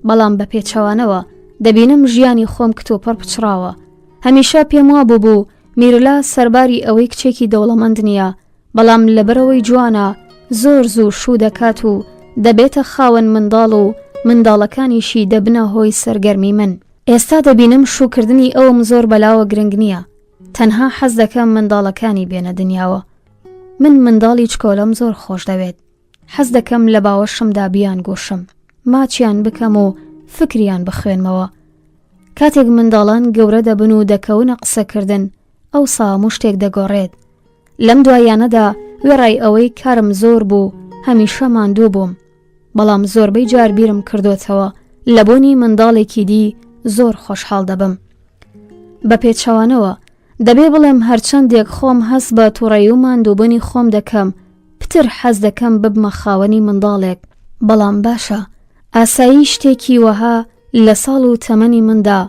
بەڵام بە پێچەوانەوە دەبینم ژیانی خۆم کتۆپەر پچراوە. هەمیشە پێم وا بوو میرلا سەرباری ئەوەی کچێکی دەوڵەمەند نییە، بەڵام لەبەرەوەی جوانە زۆر زوو شوو دەکات و دەبێتە خاوەن منداڵ و منداڵەکانیشی دەبنە هۆی سەرگەرمی من. ئێستا دەبینم شوکردنی ئەوم زۆر بەلاوە گرنگ نییە، تەنها حەز دەکەم منداڵەکانی بێنە دنیاوە. من منداڵی چکۆلم زۆر خۆش دەوێت. حەز دەکەم لە باوەشمدا بیان گۆشم، ماچیان بکەم و فکریان بخوێنمەوە. کاتێک منداڵان گەورە دەبن و دەکەونە قسەکردن ئەو ساموو شتێک دەگۆڕێت. لەم دوایانەدا وێڕای ئەوەی کارم زۆر بوو هەمیشە ماندوو بووم، بەڵام زۆربەی جار بیرم کردوتەوە لە بۆنی منداڵێکی دی زۆر خۆشحاڵ دەبم. بە پێچەوانەوە دەبێ بڵێم هەرچەندێک خۆم هەست بە تووڕەیی و ماندووبوونی خۆم دەکەم، پتر حەز دەکەم ببمە خاوەنی منداڵێک. بەڵام باشە ئاسایی شتێکی وەها لە ساڵ و تەمەنی مندا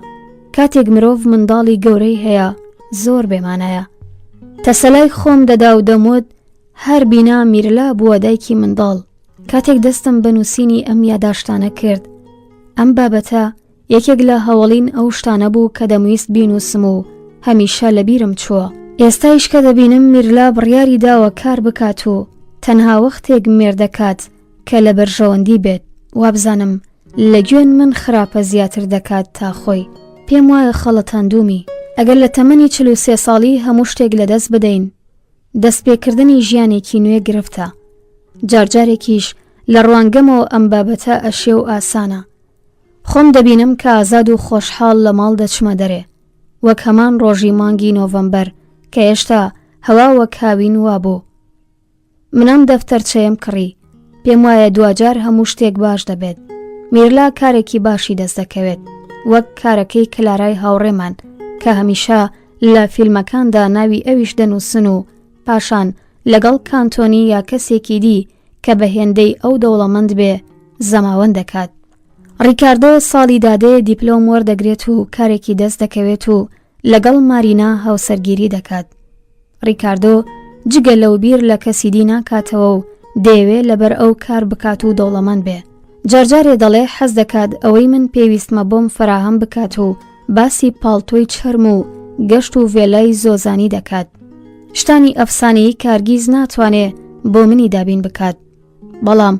کاتێک مرۆڤ منداڵی گەورەی هەیە زۆر بێمانایە. تەسەلای خۆم دەدا و دەموت هەر بینا میرلا بووە دایکی منداڵ. کاتێک دەستم بە نووسینی ئەم یاداشتانە کرد، ئەم بابەتە یەکێک لە هەوڵین ئەو شتانە بوو کە دەمویست بینوسم و هەمیشە لە بیرم چووە. ئێستایش کە دەبینم میرلا بڕیاری داوە کار بکات و تەنها وەختێک مێر دەکات کە لە بەرژەوەندی بێت، وابزانم لە گوێن من خراپە زیاتر دەکات تا خۆی. پێم وایە خەڵەتاندومی. ئەگەر لە تەمەنی 43 ساڵی هەموو شتێک لەدەست بدەین، دەستپێکردنی ژیانێکی نوێ گرفتە. جارجارێکیش لە ڕوانگەمەوە ئەم بابەتە ئەشێ و ئاسانە. خۆم دەبینم کە ئازاد و خۆشحاڵ لە ماڵ دەچمە دەرێ. وەک هەمان ڕۆژی مانگی نۆڤەمبەر کە هێشتا هەوا وەک هاوین وابوو. منم دەفتەرچەیەم کڕی، پێم وایە دوجار هەموو شتێک باش دەبێت. میرلا کارێکی باشی دەست دەکەوێت، وەک کارەکەی کلارای هاوڕێمان کە هەمیشە لە فیلمەکاندا ناوی ئەویش دەنووسن و پاشان لەگەڵ کانتۆنی یا کەسێکی دی کە بە هێندەی ئەو دەوڵەمەند بێ زەماوەند دەکات. ڕیکاردۆ ساڵی دادەیە دیپلۆم وەردەگرێت و کارێکی دەست دەکەوێت و لەگەڵ مارینا هاوسەرگیری دەکات. ڕیکاردۆ جگە لەو بیر لە کەسی دی ناکاتەوە و دەیەوێت لەبەر ئەو کار بکات و دەوڵەمەند بێ. جارجارێ دەڵێ حەز دەکات ئەوەی من پێویستمە بۆم فراهەم بکات و باسی پاڵتۆی چەرم و گەشت و vێلای زۆزانی دەکات. شتانی ئەفسانەیی کارگیز ناتوانێ بۆ منی دابین بکات. بەڵام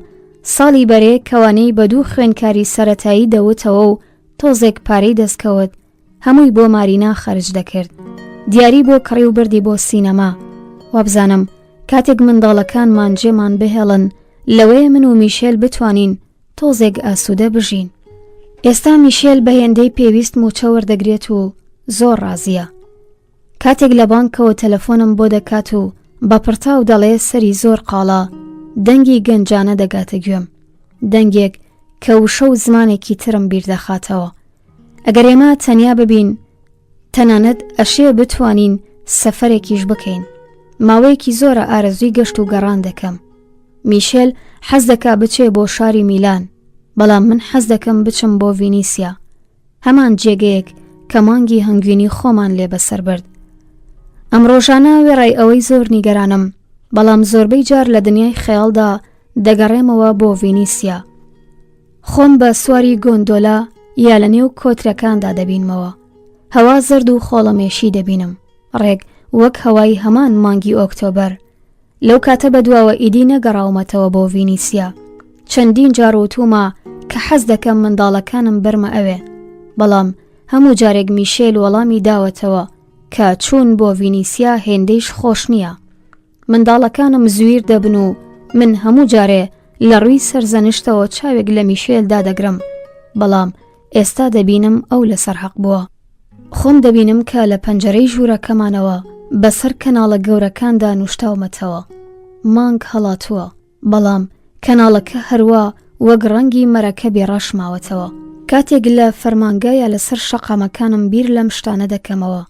ساڵی بەرێ کەوانەی بە دوو خوێندکاری سەرەتایی دەوتەوە و تۆزێک پارەی دەستکەوت هەمووی بۆ مارینا خەرج دەکرد. دیاری بۆ کڕی و بردی بۆ سینەما. وابزانم کاتێک منداڵەکانمان جێمان بهێڵن لەوەیە من و میشێل بتوانین تۆزێک ئاسوودە بژین. ئێستا میشێل بە هێندەی پێویست موچە وەردەگرێت و زۆر ڕازیە. کاتێک لە بانکەوە تەلەفۆنم بۆ دەکات و بە پرتاو دەڵێ سەری زۆر قاڵە، دەنگی گەنجانە دەگاتە گوێم، دەنگێک کە وشە و زمانێکی ترم بیر دەخاتەوە. ئەگەر ئێمە تەنیا ببین تەنانەت ئەشێ بتوانین سەفەرێکیش بکەین. ماوەیەکی زۆرە ئارەزوی گەشت و گەڕان دەکەم. میشێل حەز دەکا بچێ بۆ شاری میلان، بەڵام من حەز دەکەم بچم بۆ ڤینیسیا، هەمان جێگەیەک کە مانگی هەنگوینی خۆمان لێ بەسەر برد. ئەم ڕۆژانە وێڕای ئەوەی زۆر نیگەرانم، بەڵام زۆربەی جار لە دنیای خەیاڵدا دەگەڕێمەوە بۆ ڤینیسیا. خۆم بە سواری گۆندۆلا یا لە نێو کۆترەکاندا دەبینمەوە. هەوا زەرد و خۆڵەمێشی دەبینم، ڕێک وەک هەوای هەمان مانگی ئۆکتۆبەر. لەو کاتە بەدواوە ئیدی نەگەڕاومەتەوە بۆ ڤینیسیا. چەندین جار وتومە کە حەز دەکەم منداڵەکانم بەرمە ئەوێ، بەڵام هەموو جارێک میشێل وەڵامی داوەتەوە کە چوون بۆ ڤینیسیا هێندەیش خۆش نییە. منداڵەکانم زویر دەبن و من هەموو جارێ لە ڕووی سەرزەنشتەوە چاوێک لە میشێل دادەگرم، بەڵام ئێستا دەبینم ئەو لەسەر حەق بووە. خۆم دەبینم کە لە پەنجەرەی ژوورەکەمانەوە بەسەر کەناڵە گەورەکاندا نوشتاومەتەوە. مانگ هەڵاتووە، بەڵام کەناڵەکە هەروە وەک ڕەنگی مەرەکەبی ڕەش ماوەتەوە. کاتێک لە فەرمانگایە لەسەر شەقامەکانم بیر لەم شتانە دەکەمەوە.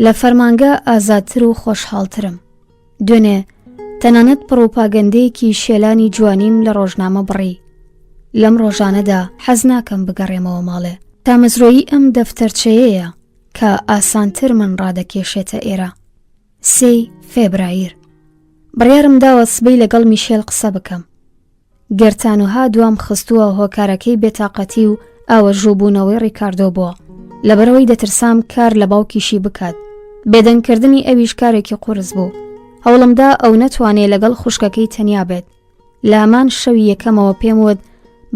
لە فەرمانگا ئازادتر و خۆشحاڵترم. دوێنێ تەنانەت پڕۆپاگەندەیەکی شێلانی جوانیم لە ڕۆژنامە بڕی. لەم ڕۆژانەدا حەز ناکەم بگەڕێمەوە ماڵێ. تامەزرۆیی ئەم دەفتەرچەیەیە کە ئاسانتر من ڕادەکێشێتە ئێرە. 3 فێبرایر. بڕیارم داوە سبەی لەگەڵ میشێل قسە بکەم. گەرتانوها دوام خستووە هۆکارەکەی بێتاقەتی و ئاوە ژووبوونەوەی ڕیکاردۆ بووە، لەبەرەوەی دەترسام کار لە باوکیشی بکات. بێدەنگکردنی ئەویش کارێکی قورس بوو. هەوڵمدا ئەو نەتوانێت لەگەڵ خوشکەکەی تەنیا بێت. لە هەمان شەوی یەکەمەوە پێم وت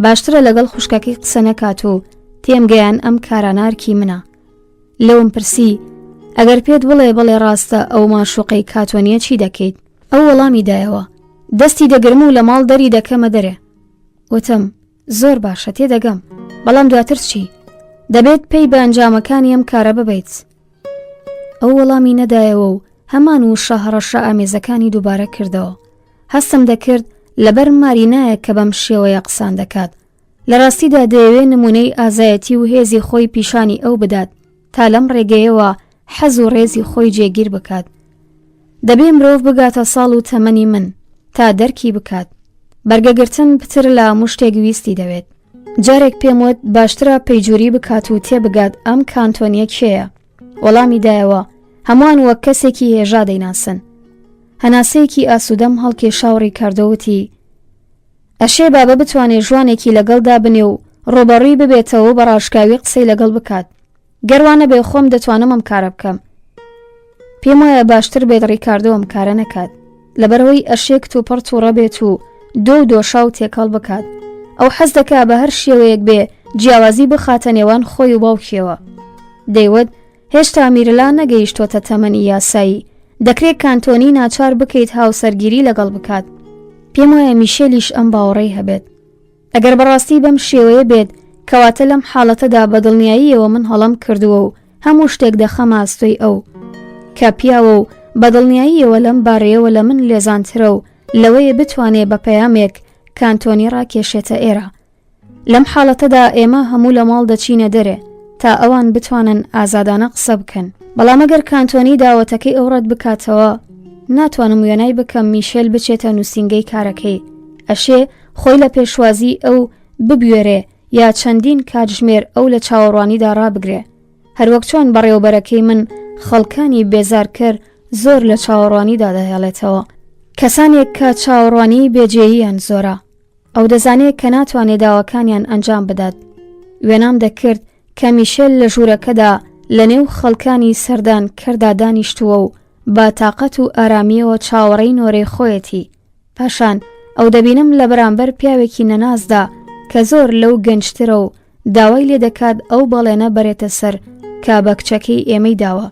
باشترە لەگەڵ خوشکەکەی قسە نەکات و تێمگەیان ئەم کارانارکی منە. لەوم پرسی ئەگەر پێت بڵێ بڵێ ڕاستە ئەو ماشوقەی کاتۆنیە چی دەکەیت؟ ئەو وەڵامی دایەوە دەستی دەگرم و لە ماڵ دەری دەکەمە دەرێ. وتم زۆر باشە تێدەگەم، بەڵام دواتر چی؟ دەبێت پێی بە ئەنجامەکانی ئەم کارە ببیت. ئەو وەڵامی نەدایەوە و هەمان و شەهڕەشە ئامێزەکانی دووبارە کردەوە. هەستم دەکرد لەبەر مارینایە کە بەم شێوەیە قسان دەکات. لە ڕاستیدا دەیەوێت نمونەی ئازایەتی و هێزی خۆی پیشانی ئەو بدات تا لەم ڕێگەیەوە حەز و ڕێزی خۆی جێگیر بکات. دەبێ مرۆڤ بگاتە ساڵ و تەمەنی من تا دەرکی بکات. بەرگەگرتن پتر لە هەموو شتێک ویستی دەوێت. جارێک پێم وت باشترە پەیجووری بکات و تێبگات ئەم کانتۆنیە کێیە. وەڵامی دایەوە هەمووان وەک کەسێکی هێژا دەیناسن. هەناسەیەکی ئاسوودەم هەڵکێشا و ڕیکاردۆوتی ئەشێ بابە بتوانێت ژوانێکی لەگەڵدا بنێ و ڕۆبەڕووی ببێتەوە بە ڕاشکاوی قسەی لەگەڵ بکات. گەروانە بێ خۆم دەتوانم ئەم کارە بکەم. پێم وایە باشتر بێت ڕیکاردۆ ئەم کارە نەکات، لەبەرەوەی ئەشێک توپەڕ تووڕە بێت و دۆشا و تێکەڵ بکات. ئەو حەز دەکا بە هەر شێوەیەک بێ جیاوازی بخاتە نێوان خۆی و باوکیەوە. دەیوت هێشتا میرلا نەگەیشتۆتە تەمەنی یاسایی، دەکرێت کانتۆنی ناچار بکەیت هاوسەرگیری لەگەڵ بکات. پێم وایە میشێلیش ئەم باوەڕەی هەبێت. ئەگەر بەڕاستی بەم شێوەیە بێت کەواتە لەم حاڵەتەدا بەدڵنیاییەوە من هەڵم کردووە و هەموو شتێک دەخەمە ئەستۆی ئەو کە پیاوە و بەدڵنیاییەوە لەم بارەیەوە لە من لێزانترە و لەوەیە بتوانێ بە پەیامێک کانتۆنی ڕاکێشێتە ئێرە. لەم حاڵەتەدا ئێمە هەموو لە ماڵ دەچینە دەرێ تا ئەوان بتوانن ئازادانە قسە بکەن. بەڵام ئەگەر کانتۆنی داوەتەکەی ئەو ڕەت بکاتەوە ناتوانم وێنای بکەم میشێل بچێتە نووسینگەی کارەکەی. ئەشێ خۆی لە پێشوازی ئەو ببوێرێ یا چەندین کاتژمێر ئەو لە چاوەڕوانیدا ڕابگرێ. هەروەک چۆن بەڕێوەبەرەکەی من خەڵکانی بێزار کرد زۆر لە چاوەڕوانیدا دەهێڵێتەوە. کەسانێک کە چاوەڕوانی بێجێییان زۆرە ئەو دەزانێت کە ناتوانێت داواکانیان ئەنجام بدات. وێنام دەکرد کە میشێل لە ژوورەکەدا لە نێو خەڵکانی سەردان کەردا دانیشتووە و با تااقەت و ئارامیەوە چاوەڕێی نۆرەی خۆیەتی. پاشان ئەو دەبینم لە بەرامبەر پیاوێکی نەنازدا کە زۆر لەو گەنجترە و داوای لێ دەکات ئەو بەڵێنە بەرێتە سەر کە بە کچەکەی ئێمەی داوە.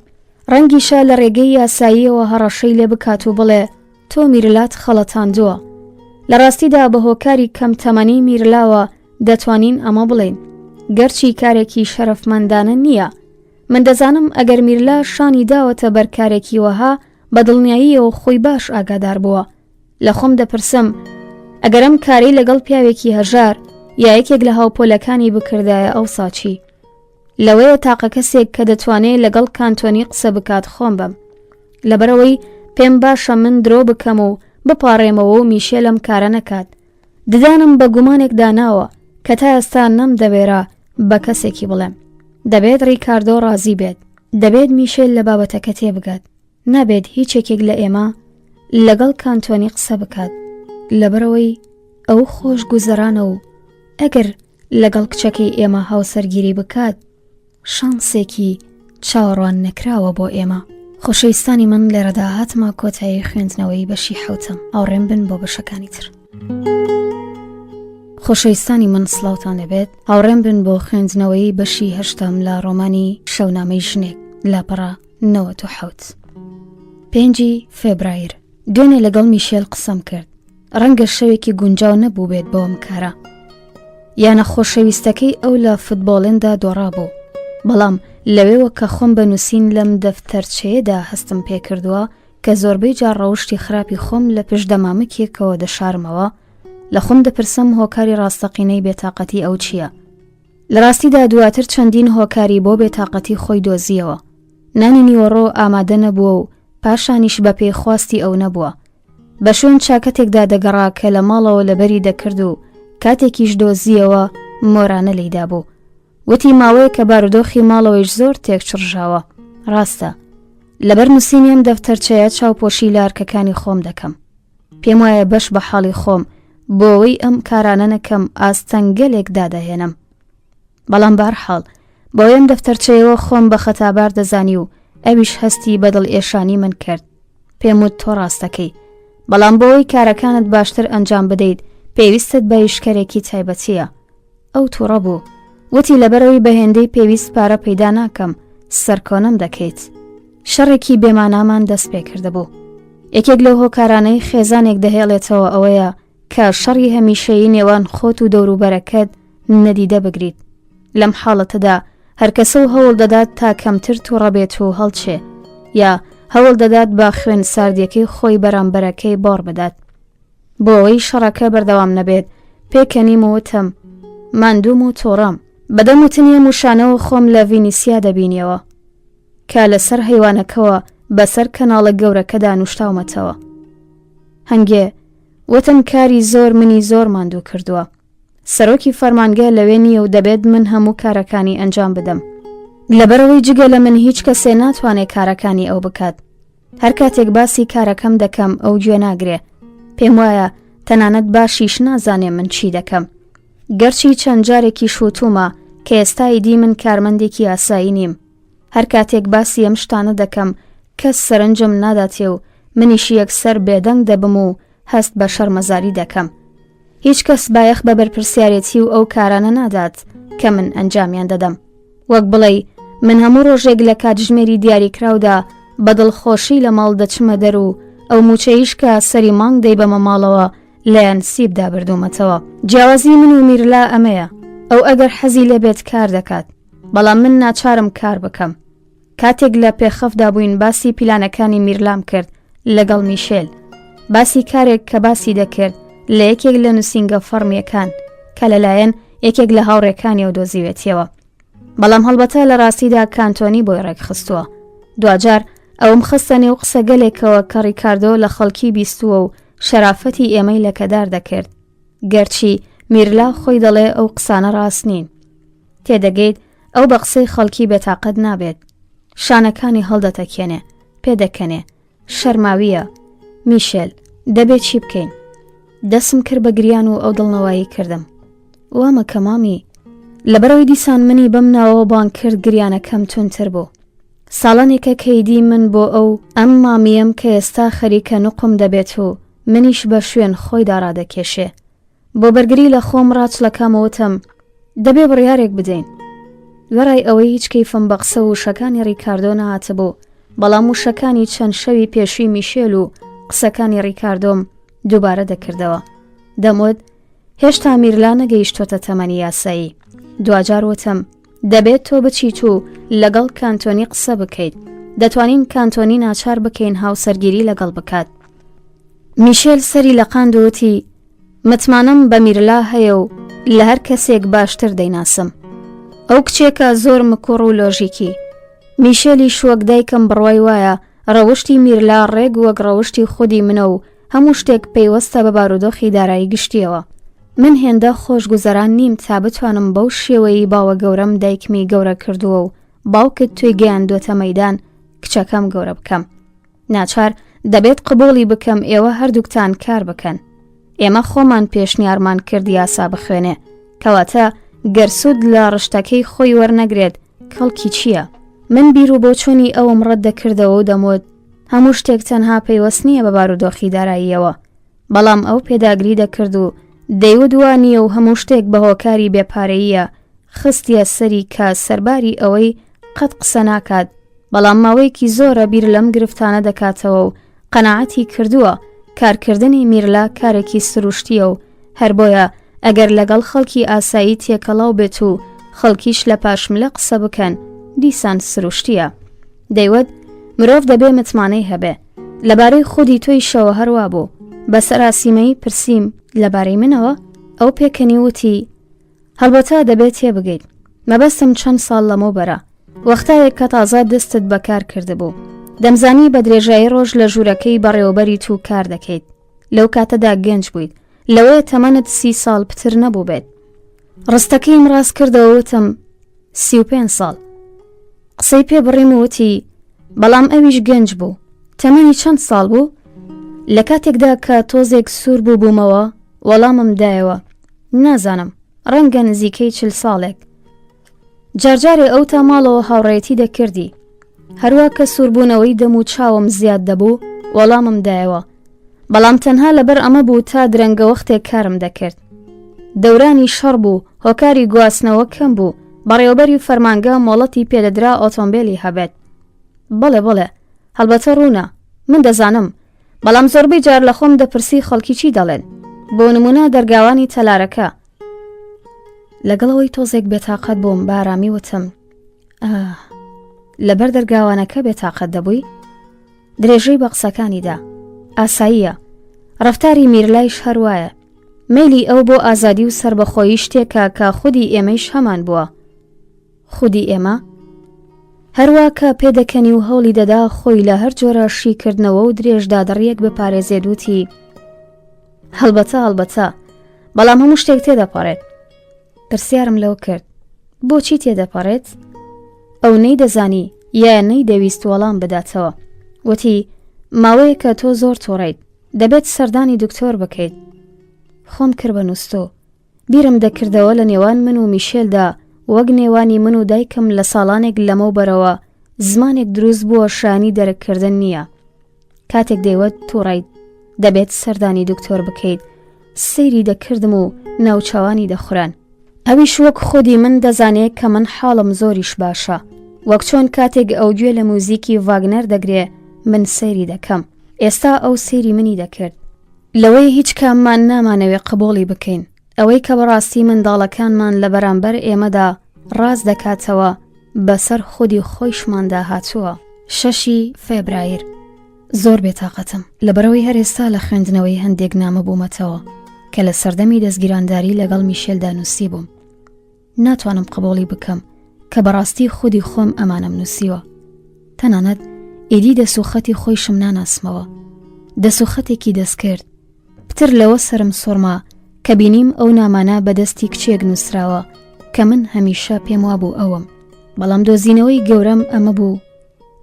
ڕەنگیشە لە ڕێگەی یاساییەوە هەڕەشەی لێ بکات و بڵێ تۆ میرلات خەڵەتاندووە. لە ڕاستیدا بە هۆکاری کەم تەمەنی میرلاوە دەتوانین ئەمە بڵێن، گەرچی کارێکی شەرەفمەندانە نییە. من دەزانم ئەگەر میرلا شانی داوەتە بەرکارێکی وەها بەدڵنیاییەوە خۆی باش ئاگادار بووە. لە خۆم دەپرسم ئەگەرم کاری لەگەڵ پیاوێکی هەژار یا یەکێک لە هاوپۆلەکانی بکردایە ئەو ساچی. لەوەیە تاقە کەسێک کە دەتوانێت لەگەڵ کانتۆنی قسە بکات خۆم بم. لەبەرەوەی پێم باشە من درۆ بکەم و بپارڕێمەوە و میشێلم کارە نەکات. ددانم بە گومانێک داناوە کە تا ئێستا نەم دەوێرا بە کەسێکی بڵێم. دەبێت ڕیکاردۆ ڕازی بێت، دەبێت میشێل لە بابەتەکە تێبگات، نابێت هیچێکێک لە ئێمە لەگەڵ کانتۆنی قسە بکات لەبەرەوەی ئەو خۆش گوزەرانە و ئەگەر لەگەڵ کچەکەی ئێمە هاوسەرگیری بکات شانسێکی چاوەڕوان نەکراوە بۆ ئێمە. خۆشەویستانی من لێرەدا هاتمە کۆتایی خوێندنەوەی بەشی حوتم. ئاوڕێم بن بۆ بەشەکانی تر. خۆشەویستانی من سڵاوتان لەبێت. هاوڕێم بن بۆ خوێندنەوەی بەشی هەشتم لە ڕۆمانی شەونامەی ژنێک لاپەڕە 97. 5 فێبرایر. دوێنێ لەگەڵ میشێل قسەم کرد. ڕەنگە شەوێکی گونجاو نەبوو بێت بۆم کارە. یانە خۆشەویستەکەی ئەو لە فوتبۆڵێندا دۆڕابوو. بەڵام لەوێوە کە خۆم بە نووسین لەم دەفتەرچەیەدا هەستم پێ کردووە کە زۆربەی جار ڕەوشتی خراپی خۆم لە پشدەمامکێکەوە دەشارمەوە، لە خۆم دەپرسم هۆکاری ڕاستەقینەی بێتاقەتی ئەو چییە؟ لە ڕاستیدا دواتر چەندین هۆکاری بۆ بێتاقەتی خۆی دۆزیەوە. نانی نیوەڕۆ ئامادە نەبووە و پاشانیش بە پێخواستی ئەو نەبووە. بە شوێن چاکەتێکدا دەگەڕا کە لە ماڵەوە لەبەری دەکرد و کاتێکیش دۆزیەوە مۆرانە لێیدا بوو. وتی ماوەیە کە بارودۆخی ماڵەوەیش زۆر تێک چڕژاوە. ڕاستە لەبەر نووسینیم دەفتەرچەیە چاوپۆشی لارکەکانی خۆم دەکەم. پێم وایە بەش بە حاڵی خۆم بۆەوەی ئەم کارانە نەکەم ئاستەنگەلێک دادەهێنم. بەڵام بەرحاڵ بۆیەم دەفتەرچەیەوە خۆم بە خەتابار دەزانی و ئەویش هەستی بەدڵ ئێشانی من کرد. پێم وت تۆ ڕاستەکەی، بەڵام بۆەوەی کارەکانت باشتر ئەنجام بدەیت پێویستت بە ئیشکەرێکی تایبەتیە. ئەو تووڕە بوو. وتی لەبەرەوەی بە هێندەی پێویست پارە پەیدا ناکەم سەرکۆنم دەکەیت. شەڕێکی بێمانامان دەست پێ کردبوو. یەکێک لەو هۆکارانەی خێزانێک دەهێڵێتەوە ئەوەیە کە شەڕی هەمیشەیی نێوان خۆت و دەوروبەرەکەت نەدیدە بگریت. لەم حاڵەتەدا هەرکەسە و هەوڵ دەدات تا کەمتر تووڕە بێت و هەڵچێ یا هەوڵ دەدات با خوێن ساردیەکەی خۆی بەرامبەرەکەی بۆڕ بدات. بۆ ئەوەی شەڕەکە بەردەوام نەبێت پێکەنیمەوەتم ماندووم و تۆڕام. بەدەم وتنیە موشانەوە خۆم لە ڤینیسیا دەبینیەوە کە لەسەر هەیوانەکەوە بەسەر کەناڵە گەورەکەدا نوشتاومەتەوە. هەنگێ وتم کاری زۆر منی زۆر ماندوو کردووە. سەرۆکی فەرمانگە لەوێ نییە و دەبێت من هەموو کارەکانی ئەنجام بدەم. لەبەرەوەی جگە لە من هیچ کەسێ ناتوانێت کارەکانی ئەو بکات. هەر کاتێک باسی کارەکەم دەکەم ئەو گوێ ناگرێ. پێم وایە تەنانەت باشیش نازانێ من چی دەکەم. گەرچی چەند جارێکی شوتومە کە ئێستای دی من کارمەندێکی ئاسایی نیم. هەر کاتێک باسی ئەم شتانە دەکەم کەس سەرنجم ناداتێ و منیش یەکسەر بێدەنگ دەبم و هەست بە شەرمەزاری دەکەم. هیچ کەس بایەخ بە بەرپرسیارەتی و ئەو کارانە نادات کە من ئەنجامیان دەدەم. وەک بڵێ من هەموو ڕۆژێک لە کاتژمێری دیاریکراودا بە دڵخۆشی لە ماڵ دەچمە دەر و ئەو موچەیش کە سەری مانگ دەی بەمە ماڵەوە لەیان سیبدا بردوومەتەوە. جیاوازی من و میرلا ئەمەیە. ئەو ئەگەر حەزی لێبێت کار دەکات، بەڵام من ناچارم کار بکەم. کاتێک لە پێخەفدا بووین باسی پیلانەکانی میرلام کرد لەگەڵ میشێل، باسی کارێک کە باسی دەکرد لە یەکێک لە نووسینگە فەرمیەکان کە لەلایەن یەکێک لە هاوڕێکانی و دۆزیوێتیەوە. بەڵام هەڵبەتە لە ڕاستیدا کانتۆنی بۆی ڕێکخستووە. دوجار ئەوم خستە نێو قسە گەلێکەوە کە ڕیکاردۆ لە خەڵکی بیستووە و شەرافەتی ئێمەی لەکەدار دەکرد، گەرچی میرلا خۆی دەڵێ ئەو قسانە ڕاست نین. تێدەگەیت ئەو بە قسەی خەڵکی بێتاقەت نابێت، شانەکانی هەڵدەتەکێنێ، پێدەکەنێ، شەرماویە. میشێل، دەبێت چی بکەین؟ دەسم کرد بە گریان و ئەو دڵنەوایی کردم. وامە کە مامی، لەبەرەوەی دیسان منی بەم ناوەوە بان کرد گریانەکەم تونتر بوو. ساڵانێکە کەیدی من بۆ ئەم مامیم کە ئێستا خەریکە نوقم دەبێت و منیش بە شوێن خۆیدا ڕادەکێشێ. بۆ بەرگری لە خۆم ڕاچلەکەمەوەتم دەبێ بڕیارێک بدەین. وەڕای ئەوەی هیچ کەیفم بە قسە و شەکانی ڕیکاردۆ نەهاتە بوو، بەڵام وشەکانی چەند شەوی پێشووی میشێل و قسەکانی ڕیکاردۆم دووبارە دەکردەوە. دەموت هێشتا میرلا نەگەیشتۆتە تەمەنی یاسایی. دوجار وتم دەبێت تۆ بچیت و لەگەڵ کانتۆنی قسە بکەیت، دەتوانین کانتۆنی ناچار بکەین هاوسەرگیری لەگەڵ بکات. میشێل سەری لە قاندووتی متمانم بە میرلا هەیە و لە هەر کەسێک باشتر دەیناسم. ئەو کچێکە زۆر مکوڕ و لۆژیکی. میشێلی شوەک دایکم بڕوای وایە ڕەوشتی میرلا ڕێگ وەک ڕەوشتی خودی منە و هەموو شتێک پەیوەستە بە بارودۆخی دارایی گشتیەوە. من هێندە خۆشگوزەران نیم تا بتوانم بەو شێوەی باوە گەورەم دایکمی گەورە کردووە و باوکت توی گەیاندۆتە مەیدان کچەکەم گەورە بکەم. ناچار دەبێت قبوڵی بکەم ئێوە هەردووکتان کار بکەن. ئێمە خۆمان پێشنیارمان کرد یاسا بخوێنێ، کەواتە گەرسود لە ڕشتەکەی خۆی وەرنەگرێت کەڵکی چییە؟ من بیر و بۆچوونی ئەوم ڕەت دەکردەوە و دەموت هەموو شتێک تەنها پەیوەست نییە بە بارودۆخی داراییەوە، بەڵام ئەو پێداگری دەکرد و دەیود وانییە و هەموو شتێک بە هۆکاری بێپارەییە خستیە سەری کە سەرباری ئەوەی قەت قسە ناکات، بەڵام ماوەیەکی زۆرە بیر لەم گرفتانە دەکاتەوە و قەناعەتی کردووە کارکردنی میرلا کارێکی سروشتیە و هەر بۆیە ئەگەر لەگەڵ خەڵکی ئاسایی تێکەڵاو بێت و خەڵکیش لە پاشملە قسە بکەن دیسان سروشتیە. دەیوت مرۆڤ دەبێ متمانەی هەبێ. لەبارەی خودی تۆی شەوە هەروە بوو. بەسەراسیمەی پرسییم لەبارەی منەوە، ئەو پێکەنی وتی هەڵبەتە دەبێت تێبگەیت. مەبەستم چەند ساڵ لەمەوبەرە، وەختایەک کە تازە دەستت بەکار کردبوو. دەمزانی بە درێژایی ڕۆژ لە ژوورەکەی بەڕێوەبەری تو کار دەکەیت. لەو کاتەدا گەنج بوویت، لەوەیە تەمەنت 30 ساڵ پتر نەبوو بێت. ڕستەکەیم ڕاست کردەوەتم 35 ساڵ. قسەی پێ بڕیم وتی بەڵام ئەویش گەنج بوو. تەمەنی چەند ساڵ بوو؟ لە کاتێکدا کە تۆزێک سوور بوو بوومەوە وەڵامم دایەوە نازانم، ڕەنگە نزیکەی 40 ساڵێک. جارجارێ ئەو تا ماڵەوە هاوڕێتی دەکردی. هەروە کە سووربوونەوەی دەم و چاوم زیاد دەبوو وەڵامم دایەوە، بەڵام تەنها لەبەر ئەمە بوو تا درەنگە وەختێک کارم دەکرد. دەورانی شەڕ بوو، هۆکاری گواستنەوە کەم بوو، بەڕێوەبەری فەرمانگە مۆڵەتی پێدەدرا ئۆتۆمبیلی هەبێت. بەڵێ بەڵێ، هەڵبەتە ڕوونە، من دەزانم، بەڵام زۆربەی جار لە خۆم دەپرسی خەڵکی چی دەڵێن. بۆ نمونە دەرگاوانی تەلارەکە. لەگەڵەوەی تۆزێک بێتاقەت بووم بارامی وتم لەبەر دەرگاوانەکە بێتاقەت دەبووی؟ درێژەی بە قسەکانیدا ئاساییە. ڕەفتاری میرلایش هەروایە. مەیلی ئەو بۆ ئازادی و سربەخۆیی شتێکە کە خودی ئێمەیش هەمان بووە. خودی ئێمە؟ هەروە کە پێدەکەنی و هەوڵی دەدا خۆی لە هەر جۆرە شیکردنەوە و درێژدا دەڕیەک بپارێزێت وتی هەڵبەتە، بەڵام هەموو شتێک تێدەپەڕێت. پرسیارم لەو کرد بۆچی تێدەپەڕێت؟ ئەو نەی دەزانی یا نەی دەویست وەڵام بداتەوە. وتی ماوەیە کە تۆ زۆر تۆڕیت، دەبێت سەردانی دکتۆر بکەیت. خۆم کرد بە نووستۆ. بیرم دەکردەوە لە نێوان من و میشێلدا وەک نێوانی من و دایکم لە ساڵانێک لەمەوبەرەوە زمانێک دروست بووە شانی دەرەکردن نییە. کاتێک دەیوت تووڕیت دەبێت سەردانی دکتۆر بکەیت، سەیری دەکردم و ناوچاوانی دەخوران. ئەویش وەک خودی من دەزانێت کە من حاڵم زۆریش باشە، وەک چۆن کاتێک ئەو گوێ لە موزیکی ڤاگنەر دەگرێ من سەیری دەکەم. ئێستا ئەو سەیری منی دەکرد. لەوەی هیچ کاممان نامانەوێت قبوڵی بکەین، ئەوەی کە بەڕاستی منداڵەکانمان لە بەرامبەر ئێمەدا ڕاز دەکاتەوە بەسەر خودی خۆیشماندا هاتووە. 6 فێبرایر. زۆر بێتاقەتم لەبەرەوەی هەر ئێستا لە خوێندنەوەی هەندێک نامە بوومەتەوە کە لە سەردەمی دەستگیرانداری لەگەڵ میشێلدا نووسی بووم. ناتوانم قبوڵی بکەم کە بەڕاستی خودی خۆم ئەمانم نووسیوە. تەنانەت ئیدی دەسوخەتی خۆیشم ناناسمەوە. دەسوخەتێکی دەستکرد. پتر لەوە سرم سۆرما کە بینیم ئەو نامانە بەدەستی کچێک نووسراوە کە من هەمیشە پێم وابوو ئەوم. بەڵام دۆزینەوەی گەورەم ئەمە بوو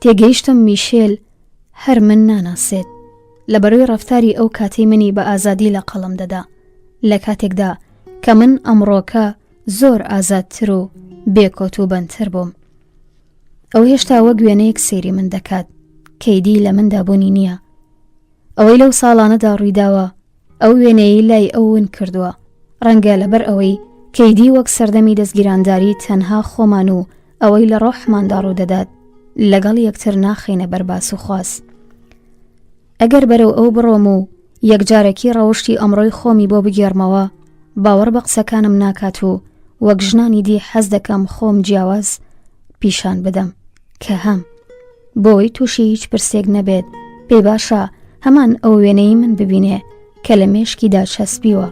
تێگەیشتم میشێل هەر من ناناسێت لەبەرەوەی ڕەفتاری ئەو کاتەی منی بە ئازادی لە قەڵم دەدا لە کاتێکدا کە من ئەمڕۆکە زۆر ئازادتر و بێکۆت و بەندتر بووم. ئەو هێشتا وەک وێنەیەک سێری من دەکات کەیدی لە مندا بوونی نییە. ئەوەی لەو ساڵانەدا ڕوویداوە ئەو وێنەیە لای ئەوون کردووە. ڕەنگە لەبەر ئەوەی کەیدی وەک سەردەمی دەستگیرانداری تەنها خۆمان و ئەوەی لە ڕۆحماندا ڕوودەدات لەگەڵ یەکتر ناخینە بەرباس و خواست. ئەگەر بەرەو ئەو بڕۆم و یەکجارێکی ڕەوشتی ئەمڕۆی خۆمی بۆ بگێڕمەوە باوەڕ بە قسەکانم ناکات و وەک ژنانی دی حەز دەکەم خۆم جیاواز پیشان بدەم کە هەم بۆی تووشی هیچ پرسێک نەبێت پێ باشە هەمان ئەو وێنەی من ببینێ کە لە مێشکیدا چەسبیوە.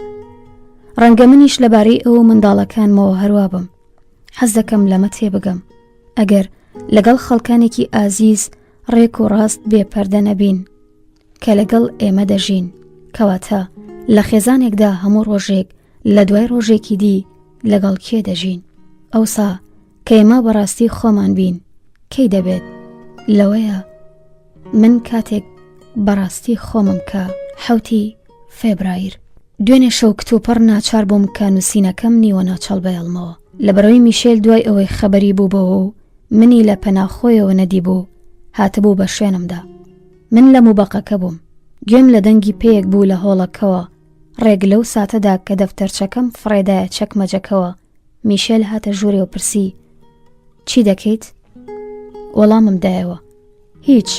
ڕەنگە منیش لەبارەی ئەو منداڵەکانمەوە هەروە بم. حەز دەکەم لەمە تێبگەم ئەگەر لەگەڵ خەڵکانێکی ئازیز ڕێک و ڕاست بێپەردە نەبین کە لەگەڵ ئێمە دەژین کەواتە لە خێزانێکدا هەموو ڕۆژێک لە دوای ڕۆژێکی دی لەگەڵ کێ دەژین. ئەوسا کە ئێمە بەڕاستی خۆمان بین کەی دەبێت؟ لەوەیە من کاتێک بەڕاستی خۆمم کە 7 فێبرایر. دوێنێ شەو کتوپەڕ ناچار بووم کە نووسینەکەم نیوە ناچەڵ بەیڵمەوە لەبەرەوەی میشێل دوای ئەوەی خەبەری بوو بەوە و منی لە پەناخۆیەوە نەدی بوو هاتبوو بە شوێنمدا. من لە موبەقەکە بووم. گوێم لە دەنگی پێیەک بوو لە هۆڵەکەوە. ڕێک لەو ساتەدا کە دەفتەرچەکەم فڕێدایە چەکمەجەکەوە میشێل هاتە ژوورێ و پرسی چی دەکەیت؟ وەڵامم دایەوە هیچ.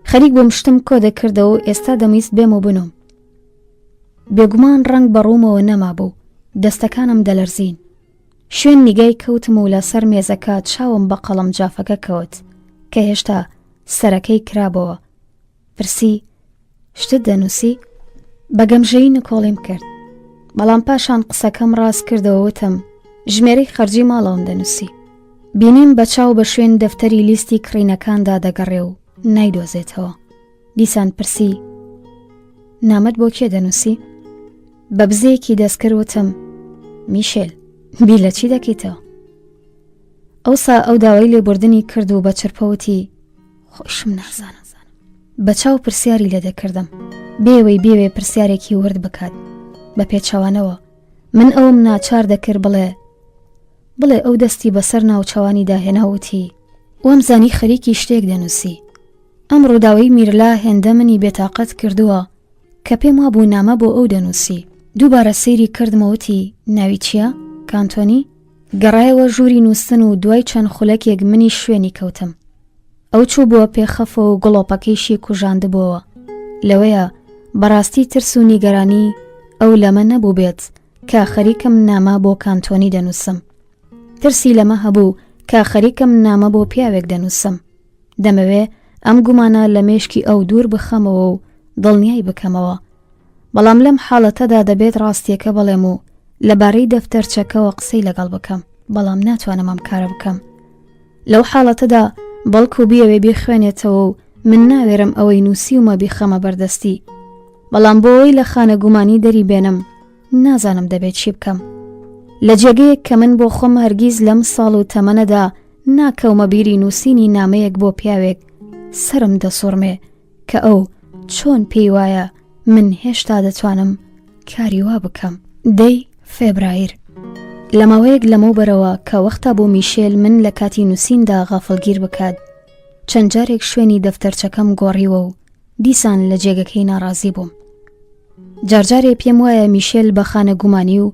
خەریک بووم شتم کۆ دەکردەوە و ئێستا دەمویست بێم و بنوم. بێگومان ڕنگ بەڕوومەوە نەما بوو. دەستەکانم دەلەرزین. شوێن نیگای کەوتم و لەسەر مێزەکە چاوم بە قەڵەم جافەکە کەوت کە هێشتا سەرەکەی کرابەوە. پرسی شتت دەنووسی؟ بەگەمژەیی نکۆڵیم کرد. بەڵام پاشان قسەکەم ڕاست کردەوە وتم ژمێرەی خەرجی ماڵەوەم دەنووسی. بینیم بە چاو بە شوێن دەفتەری لیستی کڕینەکاندا دەگەڕێ و نایدۆزێتەوە. دیسان پرسی نامەت بۆ کێ دەنووسی؟ بە بزەیەکی دەستکرد وتم میشێل بی لە چی دەکەیتەوە؟ ئەوسا ئەو داوای لێبوردنی کرد و بە چرپەوتی خۆشم نازانم. بە چاو پرسیاری لێ دەکردم بێوەی پرسیارێکی ورد بکات بە پێچەوانەوە. من ئەوم ناچار دەکرد بڵێ ئەو دەستی بەسەر ناوچەوانی داهێناوتی وەم زانی خەریکی شتێک دەنووسی. ئەم ڕووداوەی میرلا هێندە منی بێتاقەت کردووە کە پێم وابوو نامە بۆ ئەو دەنووسی. دووبارە سەیری کردمەوەتی ناوی چییە؟ کانتۆنی؟ گەڕایەوە ژووری نووسن و دوای چەند خولەکێک منی شوێنی کەوتم. ئەو چوو بووە پێخەفە و گڵۆپەکەیشی کوژاندبووە. لەوەیە بەڕاستی ترس و نیگەرانی ئەو لەمە نەبوو بێت کە خەریکم نامە بۆ کانتۆنی دەنووسم. ترسی لەمە هەبوو کە خەریکم نامە بۆ پیاوێک دەنووسم. دەمەوێ ئەم گومانە لە مێشکی ئەو دوور بخەمەوە و دڵنیای بکەمەوە. بەڵام لەم حاڵەتەدا دەبێت ڕاستیەکە بڵێم و لەبارەی دەفتەرچەکەوە قسەی لەگەڵ بکەم. بەڵام ناتوانم ئەم کارە بکەم. لەو حاڵەتەدا بەڵکو بیەوێ بخوێنێتەوە و من ناوێرم ئەوەی نووسیومە بیخەمە بەردەستی. بەڵام بۆەوەی لە خانە گومانی دەری بێنم نازانم دەبێت چی بکەم. لە جێگەیەک کە من بۆ خۆم هەرگیز لەم ساڵ و تەمەنەدا ناکەومە بیری نووسینی نامەیەک بۆ پیاوێک سرم دەسوڕمێ کە ئەو چۆن پێی وایە من هێشتا دەتوانم کاری وا بکەم. 10 فێبرایر. لەماوەیەک لەمەوبەرەوە کە وەختە بۆ میشێل من لە کاتی نووسیندا غافڵگیر بکات چەند جارێک شوێنی دەفتەرچەکەم گۆڕیوە و دیسان لە جێگەکەی ناڕازی بووم. جارجارێ پێم وایە میشێل بە خانە گومانی و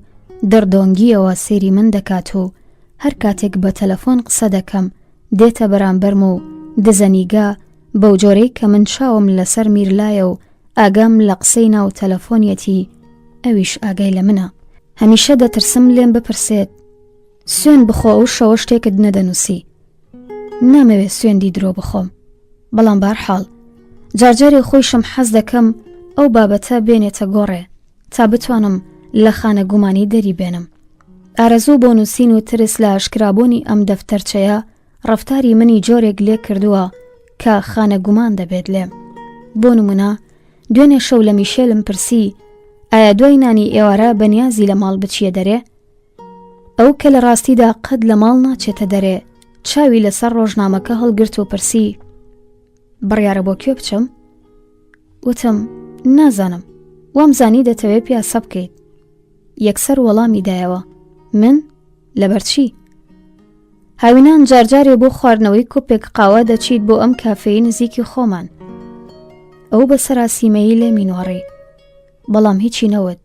دەردۆنگیەوە سێری من دەکات و هەر کاتێک بە تەلەفۆن قسە دەکەم دێتە بەرامبەرم و دزەنیگا بەو جۆرەی کە من چاوم لەسەر میرلایە و ئاگام لە قسەی ناو تەلەفۆنیەتی ئەویش ئاگای لە منە. هەمیشە دەترسم لێم بپرسێت سوێن بخۆ و شەوە شتێکت نەدەنووسی نامەوێت سوێندی درۆ بخۆم، بەڵام بارحاڵ جارجارێ خۆیشم حەز دەکەم ئەو بابەتە بێنێتە گۆڕێ تا بتوانم لە خانە گومانی دەری بێنم. ئارەزوو بۆ نووسین و ترس لە ئاشکرابوونی ئەم دەفتەرچەیە ڕەفتاری منی جۆرێک لێ کردووە کە خانە گومان دەبێت لێم. بۆ نمونە دوێنێ شەو لە میشێلم پرسی ئایا دوای نانی ئێوارە بەنیازی لە ماڵ بچیە دەرێ؟ ئەو کە لە ڕاستیدا قەت لە ماڵ ناچێتە دەرێ چاوی لەسەر ڕۆژنامەکە هەڵگرت و پرسی بڕیارە بۆ کوێ بچم؟ وتم نازانم، وام زانی دەتەوێت پیاسە بکەیت. یەکسەر وەڵامی دایەوە من لەبەرچی؟ هاوینان جارجارێ بۆ خواردنەوەی کوپێک قاوە دەچیت بۆ ئەم کافەی نزیکی خۆمان. ئەو بە سەراسیمەیی لێ مینوەڕی، بەڵام هیچی نەوت.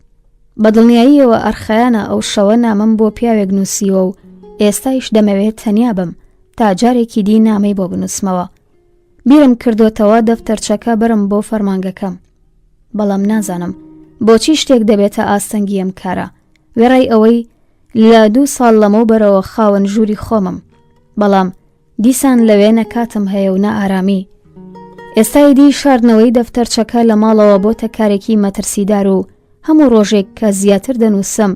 بە دڵنیاییەوە ئەرخەیانە ئەو شەوە نامم بۆ پیاوێک نووسیوە و ئێستایش دەمەوێت تەنیا بم تا جارێکی دی نامەی بۆ بنووسمەوە. بیرم کردوتەوە دەفتەرچەکە برم بۆ فەرمانگەکەم، بەڵام نازانم بۆچی شتێک دەبێتە ئاستەنگی ئەم کارە. وێڕای ئەوەی لە 2 ساڵ لەمەو بەرەوە خاوەن ژووری خۆمم، بەڵام دیسان لەوێ نەکاتم هەیە و نائارامی. ئێستای دی شاردنەوەی دەفتەرچەکە لە ماڵەوە بۆتە کارێکی مەترسیدار و هەموو ڕۆژێک کە زیاتر دەنووسم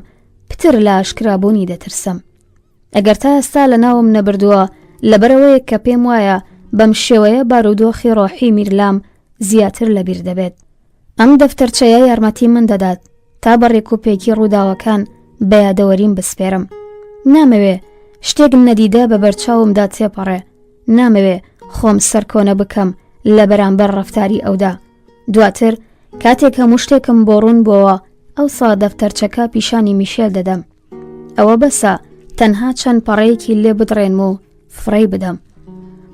پتر لە ئاشکرابوونی دەترسم. ئەگەر تا ئێستا لە ناوم نەبردووە لەبەرەوەیە کە پێم وایە بەم شێوەیە بارودۆخی ڕۆحی میرلام زیاتر لەبیر دەبێت. ئەم دەفتەرچەیە یارمەتی من دەدات تا بەڕێک و پێکی ڕووداوەکان بە یادەوەریم بسپێرم. نامەوێ شتێک نەدیدە بە بەرچاومدا تێپەڕێ، نامەوێ خۆم سەرکۆنە بکەم لە بەرامبەر ڕەفتاری ئەودا. دواتر کاتێک هەموو شتێکم بۆ ڕوون بووە ئەوسا دەفتەرچەکە پیشانی میشێل دەدەم. ئەوە بەسە تەنها چەند پەڕەیەکی لێ بدڕێنم و فڕی بدەم.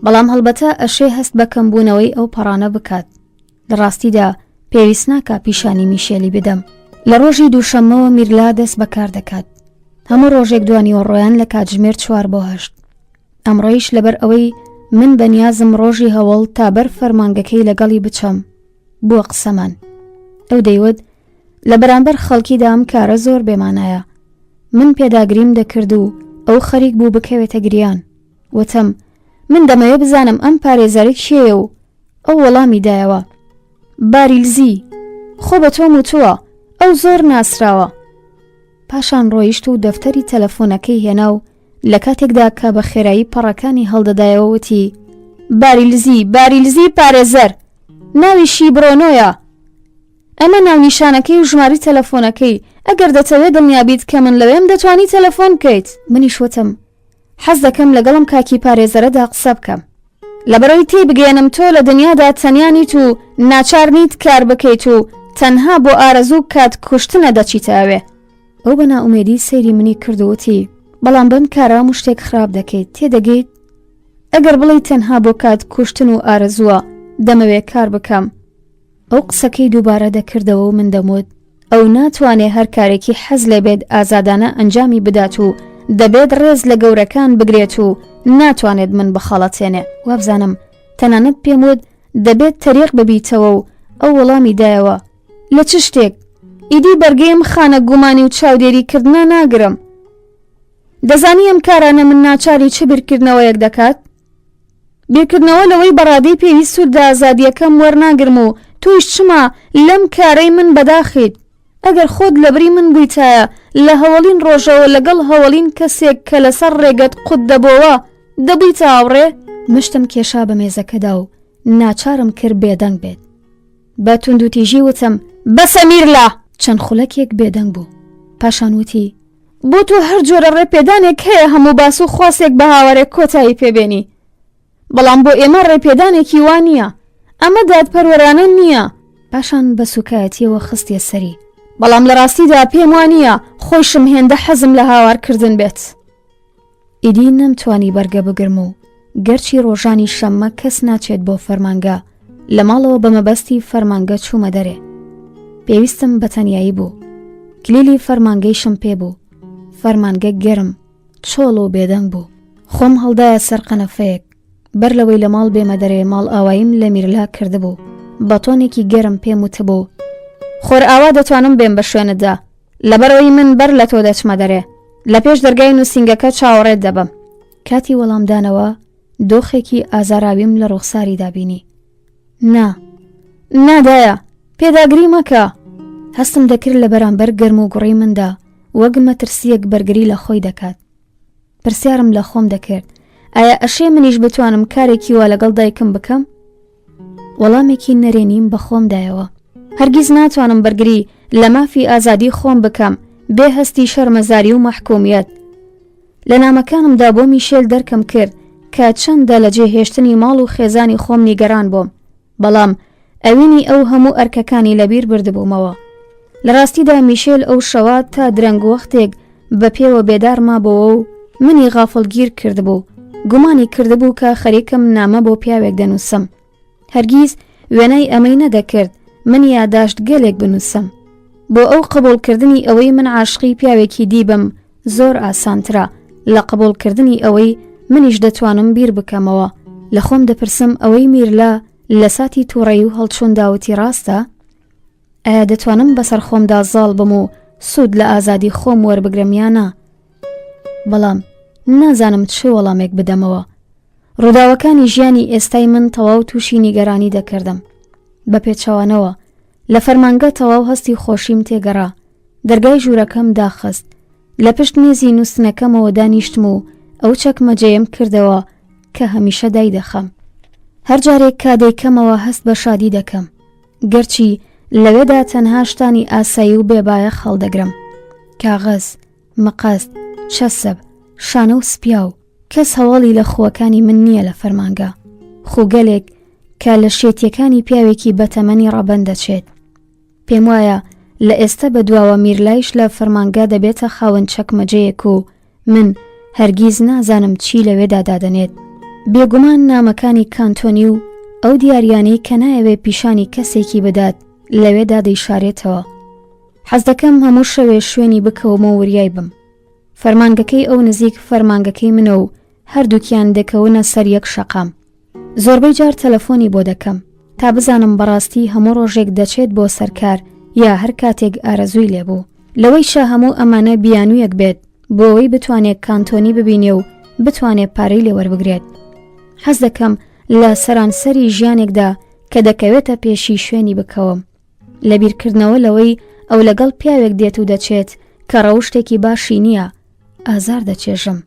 بەڵام هەڵبەتە ئەشێ هەست بەکەم بوونەوەی ئەو پەڕانە بکات. لە ڕاستیدا پێویست ناکە پیشانی میشێلی بدەم. لە ڕۆژی دووشەممەوە میرلا دەست بەکار دەکات. هەموو ڕۆژێک دوانیوە ڕۆیان لە کاتژمێر 4 بۆ 8. ئەمڕۆیش لەبەر ئەوەی من بەنیازم ڕۆژی هەوڵ تا بەر فەرمانگەکەی لەگەڵی بچەم بووە قسەمان. ئەو دەیوت لە بەرامبەر خەڵکیدا ئەم کارە زۆر بێمانایە. من پێداگریم دەکرد و ئەو خەریک بوو بکەوێتە گریان. وتم من دەمەوێت بزانم ئەم پارێزەرێک کێیە و ئەو وەڵامی دایەوە. باریلزی خۆ بە تۆم وتووە ئەو زۆر ناسراوە. پاشان ڕۆیشت و دەفتەری تەلەفۆنەکەی هێنا و لە کاتێکدا کە بە خێرایی پەڕەکانی هەڵدەدایەوە وتی باریلزی پارێزەر، ناویشی برۆنۆیە. ئەمە ناونیشانەکەی و ژماری تەلەفۆنەکەی، ئەگەر دەتەوێت دڵنیابیت کە من لەوێم دەتوانی تەلەفۆن بکەیت. منیش وتم حەز دەکەم لەگەڵم کاکی پارێزەرەدا قسە بکەم، لەبەرەوەی تێی بگەێنم تۆ لە دنیادا تەنیانیت و ناچار نیت کار بکەیت و تەنها بۆ ئارەزوو کات کوشتنە دەچیتەوێ. ئەو بە ناومێدی سەیری منی کردووتی بەڵام بەم کارە هەموو شتێک خراپ دەکەیت، تێدەگەیت؟ ئەگەر بڵێ تەنها بۆ کات کوشتن و ئارەزووە دەمەوێت کار بکەم. ئەو قسەکەی دووبارە دەکردەوە و من دەموت ئەو ناتوانێت هەر کارێکی حەز لێ بێت ئازادانە ئەنجامی بدات و دەبێت ڕێز لە گەورەکان بگرێت و ناتوانێت من بەخاڵەتێنێ. وابزانم تەنانەت پێم وت دەبێت تەریق ببیتەوە و ئەو وەڵامی دایەوە لە چ شتێک؟ ئیدی بەرگەیم خانە گومانی و چاودێریکردنە ناگرم. دەزانی ئەم کارانە من ناچاری چه بیرکردنەوەیەک دەکات؟ بیرکردنەوە لەوەی بەڕادەی پێویست و دازادیەکەم وەرناگرم و تویش چما لەم کارەی من بەداخیت. ئەگەر خۆت لەبری من بوویتایە لە هەوڵین ڕۆژەوە لەگەڵ هەوڵین کەسێک کە لەسەر ڕێگەت قوت دەبەوە دەبوویتە هاوڕێ؟ مشتم کێشا بە مێزەکەدا و ناچارم کرد بێدەنگ بێت. بە توندوتیژی وتم بەسە میرلا. چەند خولەکێک بێدەنگ بوو. پاشان وتی بۆ تۆ هەر جۆرە ڕێپێدانێک هەیە هەموو باس و خواسێک بە هاوارێک کۆتایی پێبێنی، بەڵام بۆ ئێمە ڕێپێدانێکی وان نییە، ئەمە دادپەروەرانە نییە. پاشان بە سوکایەتیەوە خستیە سەری، بەڵام لە ڕاستیدا پێم وانە خۆشم هێندە حەزم لە هاوارکردن بێت. ئیدی نەمتوانی بەرگە بگرم و گەرچی ڕۆژانی شەممە کەس ناچێت بۆ فەرمانگە لە ماڵەوە بە مەبەستی فەرمانگە چوومە دەرێ. پێویستم بە تەنیایی بوو. کلیلی فەرمانگەیشم پێ بوو. فەرمانگە گەرم چۆڵ و بێدەنگ بوو. خۆم هەڵدایە سەر قەنەفەیەک. بەر لەوەی لە ماڵ بێمە دەرێ ماڵ ئاواییم لە میرلا کردبوو. بەتۆنێکی گەرم پێم وتبوو خۆر ئاوا دەتوانم بێم بە شوێنتدا، لەبەرەوەی من بەر لە تۆ دەچمە دەرێ، لە پێش دەرگای نووسینگەکە چاوەڕێت دەبم. کاتی وەڵامدانەوە دۆخێکی ئازاراویم لە ڕوخساری دابینی. نادایە، پێداگری مەکە. هەستم دەکرد لە بەرامبەر گەرم و گوڕی مندا وەک مەترسیەک بەرگری لە خۆی دەکات. پرسیارم لە خۆم دەکرد، ئایا ئەشێ منیش بتوانم کارێکی وا لەگەڵ دایکم بکەم؟ وەڵامێکی نەرێنیم بە خۆم دایەوە. هەرگیز ناتوانم بەرگری لە مافی ئازادی خۆم بکەم بێ هەستی شەرمەزاری و مەحکومیەت. لە نامەکانمدا بۆ میشێل دەرکەم کرد کە چەندە لە جێهێشتنی ماڵ و خێزانی خۆم نیگەران بووم، بەڵام ئەوینی ئەو هەموو ئەرکەکانی لەبیر بردبوومەوە. لە ڕاستیدا میشێل ئەو شەوە تا درەنگ وەختێک بە پێوە بێدار مابەوە و منی غافڵگیر کردبوو. گومانی کردبوو کە خەریکم نامە بۆ پیاوێک دەنووسم. هەرگیز وێنەی ئەمەی نەدەکرد من یاداشت گەلێک بنووسم. بۆ ئەو قبولکردنی ئەوەی من عاشقی پیاوێکی دیبم زۆر ئاسانترە لە قبولکردنی ئەوەی منیش دەتوانم بیر بکەمەوە. لە خۆم دەپرسم ئەوەی میرلا لە ساتی تووڕەی و هەڵچوونداوتی ڕاستە؟ ئایا دەتوانم بەسەر خۆمدا زاڵ بم و سوود لە ئازادی خۆم وەربگرم یانە؟ بەڵام نازانم چه وەڵامێک بدەمەوە. ڕووداوەکانی ژیانی ئێستای من تەواو تووشی نیگەرانی دەکردم. بە پێچەوانەوە لە فەرمانگە تەواو هەستی خۆشیم تێگەڕا. دەرگای ژوورەکەم داخست. لە پشت مێزی نووسنەکەمەوە دانیشتم و ئەو چەکمەجێیم کردەوە کە هەمیشە دای دەخەم. هەر جارێک کادەیکەمەوە هەست بە شادی دەکەم، گەرچی لەوێدا تەنها شتانی ئاسایی و بێبایە خەڵدەگرم. کاغەز، مەقەست، چەسب، شانە و سپیا و کەس هەواڵی لە خۆەکانی من نییە لە فەرمانگە. خوگەلێک کە لە شێتیەکانی پیاوێکی بەتەمەنی ڕەبەن دەچێت. پێم وایە لە ئێستا بە دواوە میرلایش لە فەرمانگا دەبێتە خاوەن چەکمەجەیەک و من هەرگیز نازانم چی لەوێدا دادەنێت. بێگومان نامەکانی کانتۆنی و ئەو دیاریانەی کە نایەوێ پیشانی کەسێکی بدات لەوێدا دەیشارێتەوە. حەز دەکەم هەموو شەوێ شوێنی بکەومە و وریای بم. فەرمانگەکەی ئەو نزیک فەرمانگەکەی منە و هەردووکیان دەکەونە سەر یەک شەقام. زۆربەی جار تەلەفۆنی بۆ دەکەم تا بزانم بەڕاستی هەموو ڕۆژێک دەچێت بۆ سەرکار یا هەر کاتێک ئارەزووی لێبوو. لەوەیشە هەموو ئەمانە بیانوویەک بێت بۆ ئەوەی بتوانێت کانتۆنی ببینێ و بتوانێت پارەی لێوەربگرێت. حەز دەکەم لە سەرانسەری ژیانێکدا کە دەکەوێتە پێشی شوێنی بکەوم. لە بیرکردنەوە لەوەی ئەو لەگەڵ پیاوێک دێت و دەچێت کە ڕەوشتێکی باشی نییە ئازار دەچێژم.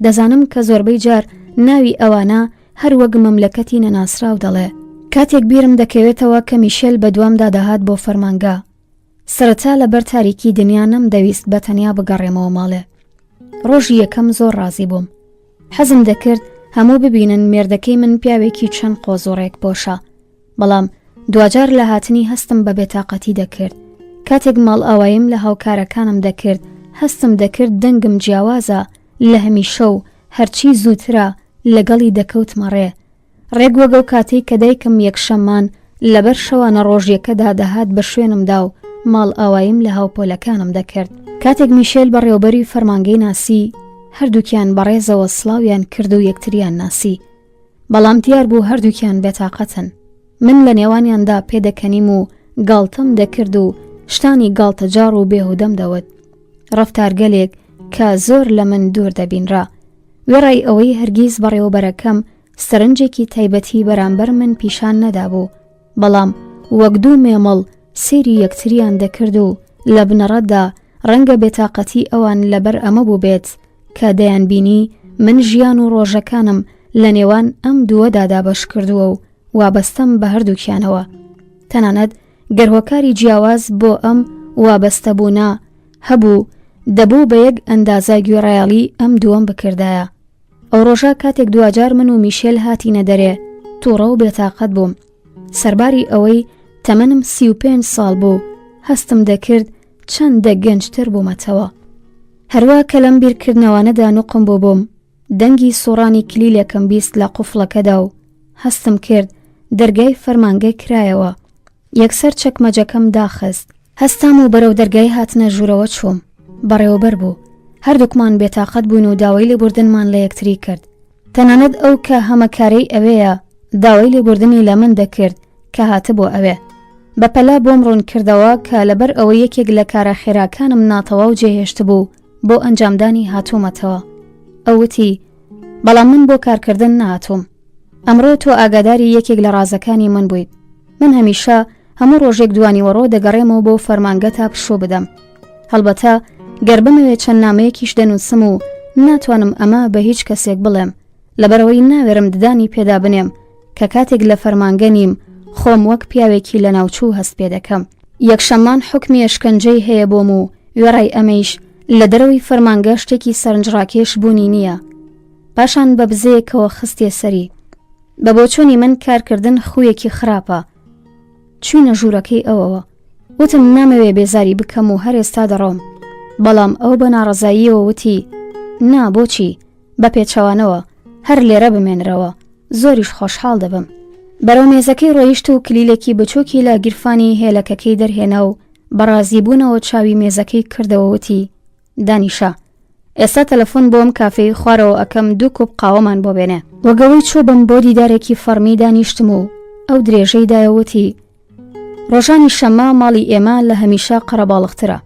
دەزانم کە زۆربەی جار ناوی ئەوانە هەر وەک مەملەکەتی نەناسراو دەڵێ. کاتێک بیرم دەکەوێتەوە کە میشێل بە دوامدا دەهات بۆ فەرمانگا. سەرەتا لەبەر تاریکی دنیا نەمدەویست بە تەنیا بگەڕێمەوە ماڵێ. ڕۆژی یەکەم زۆر ڕازی بووم. حەزم دەکرد هەموو ببینن مێردەکەی من پیاوێکی چەند قۆزۆڕێک بۆشە. بەڵام دوجار لە هاتنی هەستم بە بێتاقەتی دەکرد. کاتێک ماڵ ئاوایم لە هاوکارەکانم دەکرد هەستم دەکرد دەنگم جیاوازە لە هەمیشە و هەرچی زووترە لەگەڵی دەکەوتمەڕێ. ڕێک وەگەڵ کاتێک کە دایکم یەکشەممان لەبەر شەوانە ڕۆژیەکەدا دەهات بە شوێنمدا و ماڵ ئاوایم لە هاوپۆلەکانم دەکرد. کاتێک میشێل بەڕێوەبەری فەرمانگەی ناسی هەردووکیان بەڕێزەوە سڵاویان کرد و یەکتریان ناسی. بەڵام دیار بوو هەردووکیان بێتاقەتن. من لە نێوانیاندا پێدەکەنیم و گاڵتەم دەکرد و شتانی گاڵتەجار و بێهودەم دەوت. ڕەفتارگەلێک کە زۆر لە من دوور دەبینرا. وێڕای ئەوەی هەرگیز بەڕێوەبەرەکەم سەرنجێکی تایبەتی بەرامبەر من پیشان نەدابوو، بەڵام وەک دوو مێمەڵ سێری یەکتریان دەکرد و لە بنەڕەتدا ڕەنگە بێتاقەتی ئەوان لەبەر ئەمە بوو بێت کە دەیان بینی من ژیان و ڕۆژەکانم لە نێوان ئەم دووەدا دابەش کردووە و وابەستەم بە هەردووکیانەوە. تەنانەت گەرهۆکاری جیاواز بۆ ئەم وابەستەبوونا هەبوو دەبوو بە یەک ئەندازە گوێڕایەڵی ئەم دووەم بکردایە. ئەو ڕۆژە کاتێک دوجار من و میشێل هاتینە دەرێ تووڕە و بێتاقەت بووم. سەرباری ئەوەی تەمەنم 35 ساڵ بوو هەستم دەکرد چەندە گەنجتر بوومەتەوە. هەروە کە لەم بیرکردنەوانەدا نوقم بووم دەنگی سوڕانی کلیلێکم بیست لە قوفڵەکەدا و هەستم کرد دەرگای فەرمانگەی کرایەوە. یەکسەر چەکمەجەکەم داخست. هەستام و بەرەو دەرگای هاتنە ژوورەوە چووم. بەڕێوەبەر بوو. هەردووکمان بێتاقەت بوون و داوای لێبوردنمان لە یەکتری کرد. تەنانەت ئەو کە هەمەکارەی ئەوەیە داوای لێبوردنی لە من دەکرد کە هاتە بۆ ئەوێ. بەپەلا بۆم ڕوون کردەوە کە لەبەر ئەوە یەکێک لە کارە خێراکانم ناتەواو جێهێشت بوو بۆ ئەنجامدانی هاتوومەتەوە. ئەوتی بەڵام من بۆ کارکردن نهاتووم. ئەمڕۆ تۆ ئاگاداری یەکێک لە ڕازەکانی من بوویت. من هەمیشە هەموو ڕۆژێک دوانیوەڕۆ دەگەڕێمەوە بۆ فەرمانگە تا پشۆ بدەم. هەڵبەتە گەر بمەوێت چەند نامەیەکیش دەنووسم و ناتوانم ئەمە بە هیچ کەسێک بڵێم، لەبەرەوەی ناوێرم ددانی پێدا بنێم کە کاتێک لە فەرمانگە نیم خۆم وەک پیاوێکی لە ناوچوو هەست پێ دەکەم. یەکشەممان حکمی ئەشکەنجەی هەیە بۆم و وێڕای ئەمەیش لە دەرەوەی فەرمانگە شتێکی سەرنجڕاکێش بوونی نییە. پاشان بە بزەیەکەوە خستێ سەری. بە بۆچۆنی من کارکردن خویەکی خراپە. چوینە ژوورەکەی ئەوەوە. وتم نامەوێ بێزاری بکەم و هەر ئێستا دەڕۆم. بەڵام ئەو بە ناڕەزاییەوە وتی نا بۆچی بە پێچەوانەوە هەر لێرە بمێنرەوە، زۆریش خۆشحاڵ دەبم. بەرەو مێزەکەی ڕۆیشت و کلیلێکی بچۆکی لە گیرفانی هێلەکەکەی دەرهێنا و بەڕازیبوونەوە چاوی مێزەکەی کردەوە وتی دانیشە ئێستا تەلەفۆن بۆم کافەی خوارەوە ئەەکەم 2 کۆپ قاوەمان بۆ بێنێ. وەگەوەی چۆ بم بۆ دیدارێکی فەرمی دانیشتم و ئەو درێژەی دایەوتی ڕۆژانی شەممە ماڵی ئێمە لە هەمیشە قەرەباڵغترە.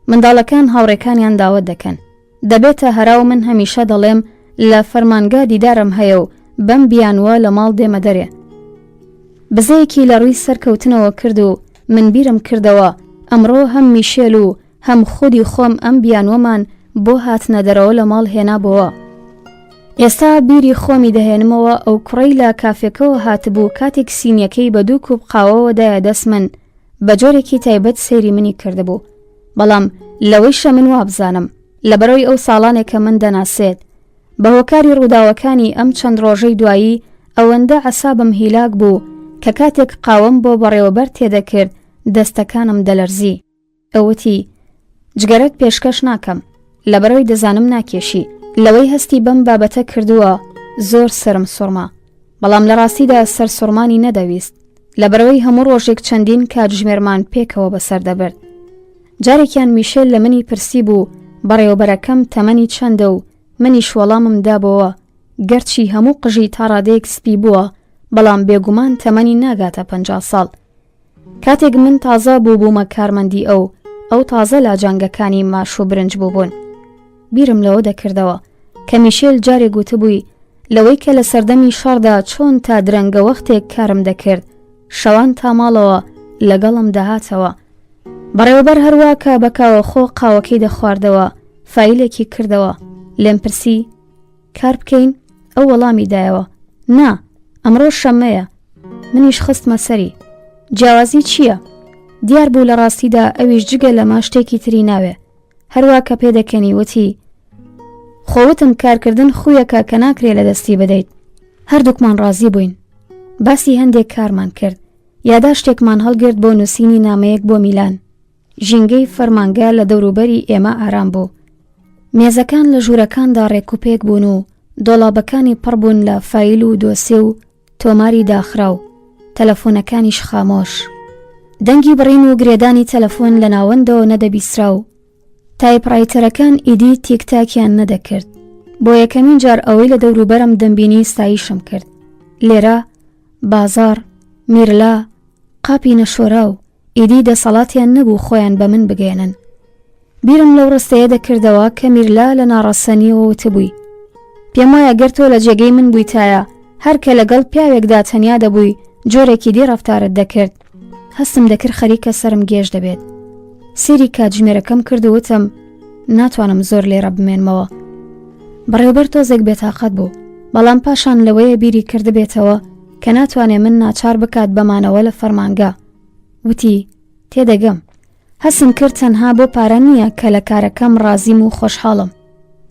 منداڵەکان هاوڕێکانیان داوت دەکەن. دەبێتە هەراو من هەمیشە دەڵێم لە فەرمانگە دیدارم هەیە و بەم بیانوە لە ماڵ دێمە دەرێ. بزەیەکی لە ڕووی سەرکەوتنەوە کرد و من بیرم کردەوە ئەمڕۆ هەم میشێل و هەم خودی خۆم ئەم بیانوەمان بۆ هاتنە دەرەوە لە ماڵ هێنابەوە. ئێستا بیری خۆمی دەهێنمەوە ئەو کوڕەی لە کافێکەوە هاتبوو کاتێک سینیەکەی بە 2 کۆپ قاوەوەدایە دەست من بە جۆرێکی تایبەت سێری منی کردبوو. بەڵام لەوەیشە من وابزانم لەبەرەوەی ئەو ساڵانێکە من دەناسێت بە هۆکاری ڕووداوەکانی ئەم چەند ڕۆژەی دوایی ئەوەندە عەسابم هیلاک بوو کە کاتێک قاوەم بۆ بەڕێوەبەر تێدەکرد دەستەکانم دەلەرزی. ئەوتی جگەرەت پێشکەش ناکەم لەبەرەوەی دەزانم ناکێشی. لەوەی هەستی بەم بابەتە کردووە زۆر سرم سوڕما، بەڵام لە ڕاستیدا سەر سوڕمانی نەدەویست لەبەرەوەی هەموو ڕۆژێک چەندین کاتژمێرمان پێکەوە بەسەر دەبرد. جارێکیان میشێل لە منی پرسی بوو بەڕێوەبەرەکەم تەمەنی چەندە و منیش وەڵامم دابەوە گەرچی هەموو قژی تا ڕادەیەک سپی بووە بەڵام بێگومان تەمەنی ناگاتە 50 ساڵ. کاتێک من تازە بووبوومە کارمەندی ئەو تازە لاجانگەکانی ماش و برنج بووبوون. بیرم لەوە دەکردەوە کە میشێل جارێک گوتبووی لەوەی کە لە سەردەمی شەڕدا چۆن تا درەنگە وەختێک کارم دەکرد شەوان تا ماڵەوە لەگەڵم دەهاتەوە. بەڕێوەبەر هەروە کە بەکاوە خۆ قاوەکەی دەخواردەوە فایلێکی کردەوە. لێم پرسی کار بکەین؟ ئەو وەڵامی دایەوە نا ئەمڕۆ شەممەیە. منیش خستمە سەری. جیاوازی چییە؟ دیار بوو لە ڕاستیدا ئەویش جگە لە ماشتێکی تری ناوێ. هەروە کە پێدەکەنی وتی خۆوتم کارکردن خویەکە کە ناکرێ لە دەستی بدەیت. هەردووکمان ڕازی بووین. باسی هەندێک کارمان کرد. یاداشتێکمان هەڵگرت بۆ نووسینی نامەیەک بۆ میلان. ژینگەی فەرمانگە لە دەوروبەری ئێمە ئارام بوو. مێزەکان لە ژوورەکاندا ڕێکوپێک بوون و دۆڵابەکانی پڕ بوون لە فایل و دۆسێ و تۆماری داخراو. تەلەفۆنەکانیش خامۆش. دەنگی بڕین و گرێدانی تەلەفۆن لە ناوەندەوە نەدەبیسترا و تایپڕایتەرەکان ئیدی تیکتاکیان نەدەکرد. بۆ یەکەمین جار ئەوەی لە دەوروبەرم دەمبینی ستایشم کرد. لێرە بازار میرلا قاپی نەشۆرا و ئیدی دەسەڵاتیان نەبوو خۆیان بە من بگێنن. بیرم لەو ڕستەیە دەکردەوە کە میرلا لە ناڕەسەنیەوە وتبووی پێم وایە گەر تۆ لە جێگەی من بوویتایە هەرکە لەگەڵ پیاوێکدا تەنیا دەبووی جۆرێکی دی ڕەفتارت دەکرد. هەستم دەکرد خەریکە سرم گێژ دەبێت. سێری کاتژمێرەکەم کردووتم ناتوانم زۆر لێرە بمێنمەوە. بەڕێوەبەر تۆزێک بێتاقەت بوو بەڵام پاشان لەوەیە بیری کردبێتەوە کە ناتوانێ من ناچار بکات بەمانەوە لە فەرمانگە. وتی تێدەگەم. هەسم کرد تەنها بۆ پارە نییە کە لە کارەکەم ڕازیم و خۆشحاڵم.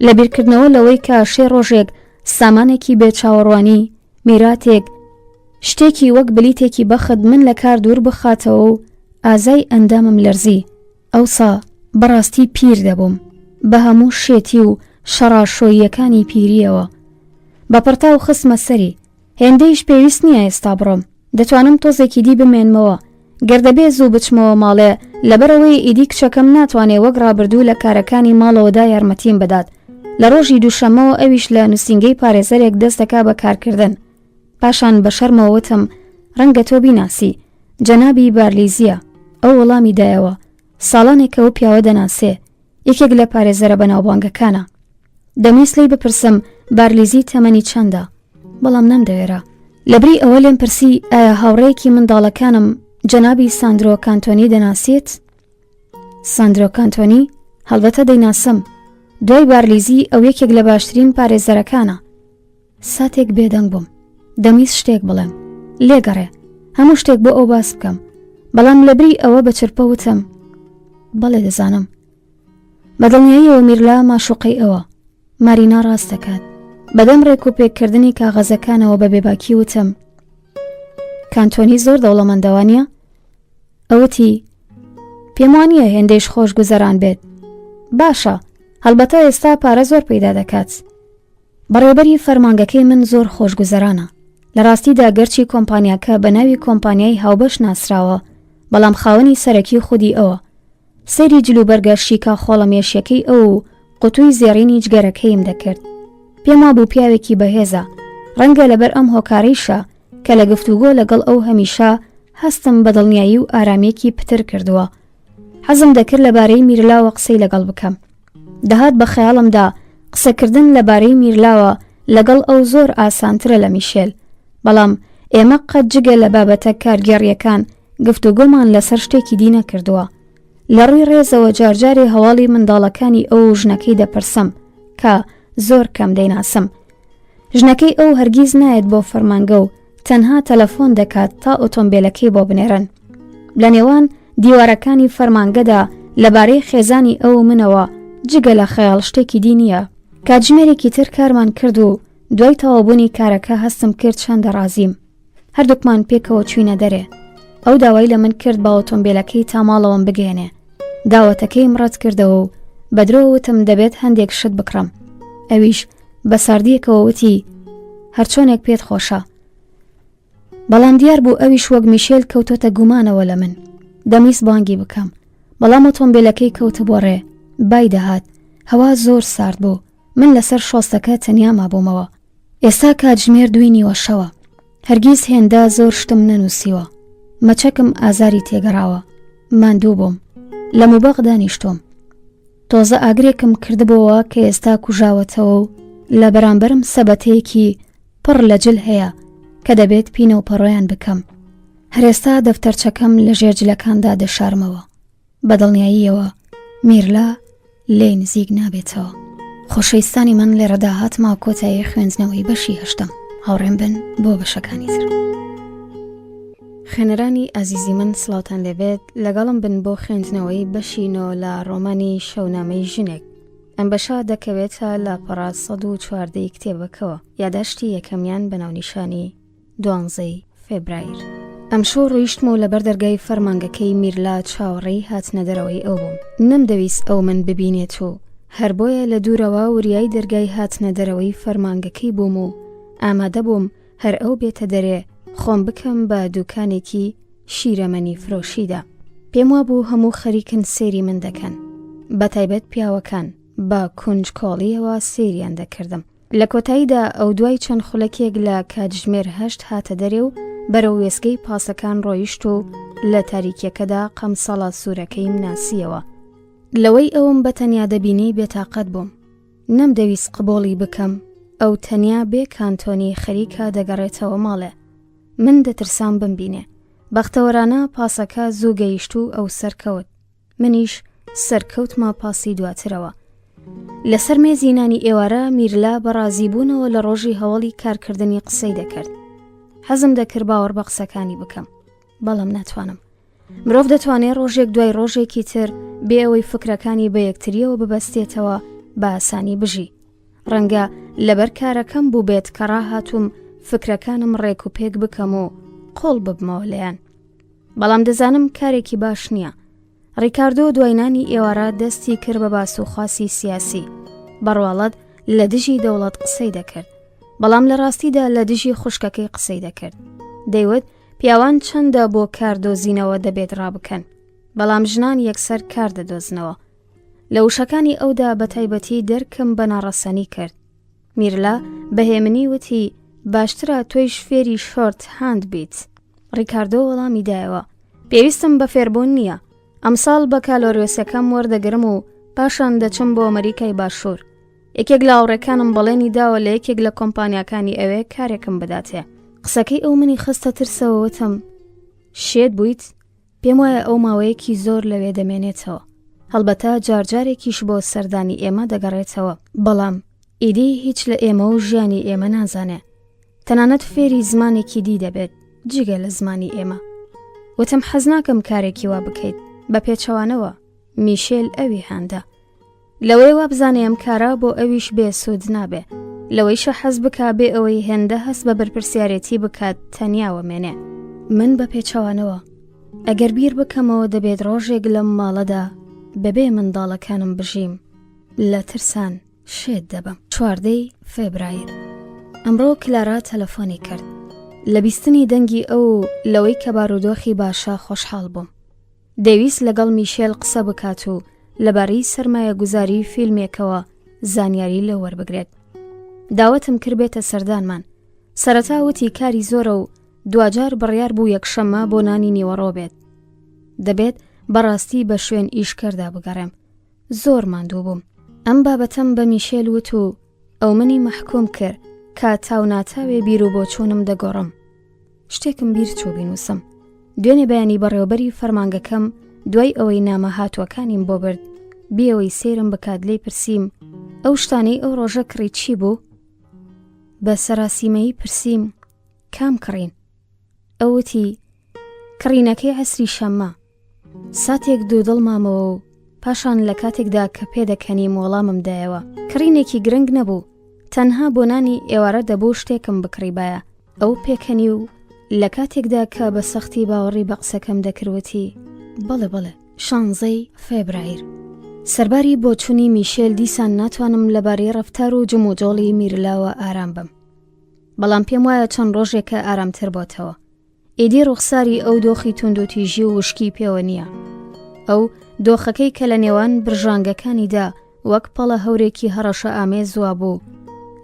لە بیرکردنەوە لەوەی کە شێ ڕۆژێک سامانێکی بێچاوەڕوانی میراتێک شتێکی وەک بلیتێکی بەخت من لە کار دوور بخاتەوە و ئازای ئەندامم لەرزی. ئەوسا بەڕاستی پیر دەبووم بە هەموو شێتی و شەڕاشۆیەکانی پیریەوە. بە پڕتا و خستمە سەری. هێندەیش پێویست نییە ئێستا بڕۆم. دەتوانم تۆزێکی دی بمێنمەوە. گەردەبێ زوو بچمەوە ماڵێ لەبەرەوەی ئیدی کچەکەم ناتوانێ وەک ڕابردوو لە کارەکانی ماڵەوەدا یارمەتیم بدات. لە ڕۆژی دووشەمەوە ئەویش لە نووسینگەی پارێزەرێک دەست دەکا بە کارکردن. پاشان بە شەرمەوەتم ڕەنگە تۆ بیناسی جەنابی بارلیزیە. ئەو وەڵامی دایەوە ساڵانێکەوە پیاوە دەناسێ یەکێک لە پارێزەرە بەناوبانگەکانە. دەمویست لی بپرسم بارلیزی تەمەنی چەندە، بەڵام نەمدەوێرا. لەبری ئەوە لێم پرسی ئایا هاوڕێیەکی منداڵەکانم جەنابی ساندرۆ کانتۆنی دەناسیت؟ ساندرۆ کانتۆنی؟ هەڵبەتە دەیناسم. دوای بارلیزی ئەو یەکێک لە باشترین پارێزەرەکانە. ساتێک بێدەنگ بووم. دەمویست شتێک بڵێم. لێگەڕێ، هەموو شتێک بۆ ئەو باس بکەم. بەڵام لەبری ئەوە بە چرپە وتم بەڵێ دەزانم. بەدڵنیاییەوە میرلا ماشوقەی ئەوە. مارینا ڕاست دەکات. بەدەم ڕێک و پێکردنی کاغەزەکانەوە بە بێباکی وتم کانتۆنی زۆر دەوڵەمەندەوانیە؟ ئەوتی پێم وانییە هێندەیش خۆش گوزەران بێت. باشە، هەڵبەتە ئێستا پارە زۆر پەیدا دەکات. بەڕێوەبەری فەرمانگەکەی من زۆر خۆش گوزەرانە. لە ڕاستیدا گەرچی کۆمپانیاکە بە ناوی کۆمپانیای هاوبەش ناسراوە، بەڵام خاوەنی سەرەکی خودی ئەوە. سەیری جلوبەرگە شیکا خۆڵەمێشیەکەی ئەو و قوتووی زێڕینی جگەرەکەیم دەکرد. پێم وابوو پیاوێکی بەهێزە. ڕەنگە لەبەر ئەم هۆکارەیشە کە لە گفتوگۆ لەگەڵ ئەو هەمیشە هەستم بەدڵنیایی و ئارامێکی پتر کردووە. حەزم دەکرد لەبارەی میرلاوە قسەی لەگەڵ بکەم. دەهات بە خەیاڵمدا قسەکردن لەبارەی میرلاوە لەگەڵ ئەو زۆر ئاسانترە لە میشێل. بەڵام ئێمە قەت جگە لە بابەتە کارگێڕیەکان گفتوگۆمان لەسەر شتێکی دی نەکردووە. لە ڕووی ڕێزەوە جارجارێ هەواڵی منداڵەکانی ئەو ژنەکەی دەپرسم کە زۆر کەم دەیناسم. ژنەکەی ئەو هەرگیز نایەت بۆ فەرمانگە و تەنها تەلەفۆن دەکات تا ئۆتۆمبیلەکەی بۆ بنێرن. لە نێوان دیوارەکانی فەرمانگەدا لەبارەی خێزانی ئەو منەوە جگە لە خەیاڵ شتێکی دی نییە. کاتژمێرێکی تر کارمان کرد و دوای تەواوبوونی کارەکە هەستم کرد چەندە ڕازیم. هەردووکمان پێکەوە چوینە دەرێ. ئەو داوای لە من کرد بە ئۆتۆمبیلەکەی تا ماڵەوەم بگەێنێ. داوەتەکەیم ڕەت کردەوە و بەدرۆوتم دەبێت هەندێک شت بکڕم. ئەویش بە ساردیەکەوە وتی هەرچۆنێک پێت خۆشە. بەڵام دیار بوو ئەویش وەک میشێل کەوتۆتە گومانەوە لە من. دەمیست بانگی بکەم، بەڵام ئۆتۆمبیلەکەی کەوتە بۆ ڕێ. بای دەهات. هەوا زۆر سارد بوو. من لەسەر شۆستەکە تەنیا مابوومەوە. ئێستا کاتژمێر 2 نیوە شەوە. هەرگیز هێندا زۆر شتم نەنووسیوە. مەچەکم ئازاری تێگەڕاوە. ماندوو بووم. لە موبەق دانیشتۆم. تۆزە ئاگرێکم کردبەوە کە ئێستا کوژاوەتەوە و لە بەرامبەرم سەبەتەیەکی پڕ لە جل هەیە کە دەبێت پینە و پەڕۆیان بکەم. هەرێستا دەفتەرچەکەم لە ژێرجلەکاندا دەشارمەوە. بەدڵنیاییەوە میرلا لێ نزیک نابێتەوە. خۆشەویستانی من لێرەدا هاتمە کۆتایی خوێندنەوەی بەشی هەشتم. هاوڕێم بن بۆ بەشەکانی تر. خوێنەرانی ئازیزی من سڵاوتان لێبێت، لەگەڵم بن بۆ خوێندنەوەی بەشی نۆ لە ڕۆمانی شەونامەی ژنێک. ئەم بەشە دەکەوێتە لە پەڕا 114 کتێبەکەوە. یاداشتی یەکەمیان بەناونیشانی 12 فێبرایر. ئەمشۆ ڕۆیشتم و لەبەر دەرگای فەرمانگەکەی میرلا چاوەڕێی هاتنە دەرەوەی ئەو بووم. نەمدەویست ئەو من ببینێت و هەر بۆیە لە دوورەوە وریای دەرگای هاتنە دەرەوەی فەرمانگەکەی بووم و ئامادە بووم هەر ئەو بێتە دەرێ خۆم بکەم بە دوکانێکی شیرەمەنی فرۆشیدا. پێم وابوو هەموو خەریکن سێری من دەکەن، بە تایبەت پیاوەکان بە کونجکۆڵیەوە سێریان دەکردم. لە کۆتاییدا ئەو دوای چەند خولەکێک لە کاتژمێر 8 هاتە دەرێ و بەرەو وێستگەی پاسەکان ڕۆیشت و لە تاریکیەکەدا قەمسەڵە سوورەکەی مناسیەوە. لەوەی ئەوم بە تەنیا دەبینی بێتاقەت بووم. نەمدەویست قبۆڵی بکەم ئەو تەنیا بێ کانتۆنی خەریکە دەگەڕێتەوە ماڵێ. من دەترسام بمبینێ. بەختەوەرانە پاسەکە زوو گەیشت و ئەو سەرکەوت. منیش سەرکەوتمە پاسی دواترەوە. لەسەر مێزی نانی ئێوارە میرلا بەڕازیبوونەوە لە ڕۆژی هەوڵی کارکردنی قسەی دەکرد. حەزم دەکرد باوەڕ بە قسەکانی بکەم، بەڵام ناتوانم. مرۆڤ دەتوانێت ڕۆژێک دوای ڕۆژێکی تر بێ ئەوەی فکرەکانی بە یەکتریەوە ببەستێتەوە بە ئاسانی بژی. ڕەنگە لەبەر کارەکەم بوو بێت کە ڕاهاتووم فکرەکانم ڕێک و پێک بکەم و قۆڵ ببمەوە لەیان. بەڵام دەزانم کارێکی باش نییە. ڕیکاردۆ دوایینانی ئێوارە دەستی کرد بە باسوخواسی سیاسی. بەڕواڵەت لە دژی دەوڵەت قسەی دەکرد، بەڵام لە ڕاستیدا لە دژی خوشکەکەی قسەی دەکرد. دەیوت پیاوان چەندە بۆ کاردۆزینەوە دەبێت ڕابکەن، بەڵام ژنان یەکسەر کار دەدۆزنەوە. لە وشەکانی ئەودا بە تایبەتی دەرکم بە ناڕەسەنی کرد. میرلا بەهێمنی وتی باشترە تۆیش فێری شۆرت هاند بیت. ڕیکاردۆ وەڵامی دایەوە پێویستم بە فێربوون نییە. ئەمساڵ بە کالۆریۆسەکەم وەردەگرم و پاشان دەچم بۆ ئەمریکای باشوور. یەکێک لە هاوڕێکانم بەڵێنی داوە لە یەکێک لە کۆمپانیاکانی ئەوێ کارێکم بداتێ. قسەکەی ئەو منی خستە ترسەوەتم شێت بوویت، پێم وایە ئەو ماوەیەکی زۆر لەوێ دەمێنێتەوە، هەڵبەتە جارجارێکیش بۆ سەردانی ئێمە دەگەڕێتەوە، بەڵام ئیدی هیچ لە ئێمە و ژیانی ئێمە نازانێ، تەنانەت فێری زمانێکی دی دەبێت جگە لە زمانی ئێمە. وتم حەز ناکەم کارێکی وا بکەیت بە پێچەوانەوە. میشێل ئەوی هەندە لەوەی وا بزانێ ئەم کارە بۆ ئەویش بێ سوود نابێ، لەوەیشە حەز بکا بێ ئەوەی هێندە هەست بە بەرپرسیارەتی بکات تەنیاوە مێنێ. من بە پێچەوانەوە ئەگەر بیر بکەمەوە دەبێت ڕۆژێک لەم ماڵەدا بەبێ منداڵەکانم بژیم لە ترسان شێت دەبم. 4 فێبرایر. ئەمڕۆ کلارا تەلەفۆنی کرد. لە بیستنی دەنگی ئەو لەوەی کە بارودۆخی باشە خۆشحاڵ بووم. دەویست لەگەڵ میشێل قسە بکات و لەبارەی سەرمایە گوزاری فیلمێکەوە زانیاری لە وەربگرێت. داوەتم کردبێتە سەردانمان. سەرەتا وتی کاری زۆرە و دوجار بڕیار بوو یەکشەممە بۆ نانی نیوەڕۆ بێت. دەبێت بەڕاستی بە شوێن ئیشکەردا بگەڕێم. زۆر ماندوو بووم. ئەم بابەتەم بە میشێل وت و ئەو منی مەحکوم کرد کە تاو ناتاوێ بیر و بۆ چوونم دەگۆڕم. شتێکم بیر چوو بینوسم. دوێنێ بەیانی بەڕێوەبەری فەرمانگەکەم دوای ئەوەی نامە هاتووەکانیم بۆ برد بیەوەی سێرم بکات لێی پرسییم ئەو شتانەی ئەو ڕۆژە کڕی چی بوو؟ بە سەراسیمەیی پرسییم کام کڕین؟ ئەوتی کڕینەکەی عەسری شەممە. ساتێک دوودڵ مامەوە و پاشان لە کاتێکدا کە پێدەکەنیم وەڵامم دایەوە. کڕینێکی گرنگ نەبوو، تەنها بۆ نانی ئێوارە دەبوو شتێکم بکڕیبایە. ئەو پێکەنی و لە کاتێکدا کە بە سەختی باوەڕی بە قسەکەم دەکردوەتی بەڵێ 16 فێبرایر. سەرباری بۆ چوونی میشێل دیسان ناتوانم لەبارەی ڕەفتار و جموجۆڵی میرلاوە ئارام بم، بەڵام پێم وایە چەند ڕۆژێکە ئارامتر بۆتەوە. ئیدی ڕوخساری ئەو دۆخی توندوتیژی و وشکی پێوە نییە. ئەو دۆخەکەی کە لە نێوان برژانگەکانیدا وەک پەڵە هەورێکی هەڕەشە ئامێزوا بوو،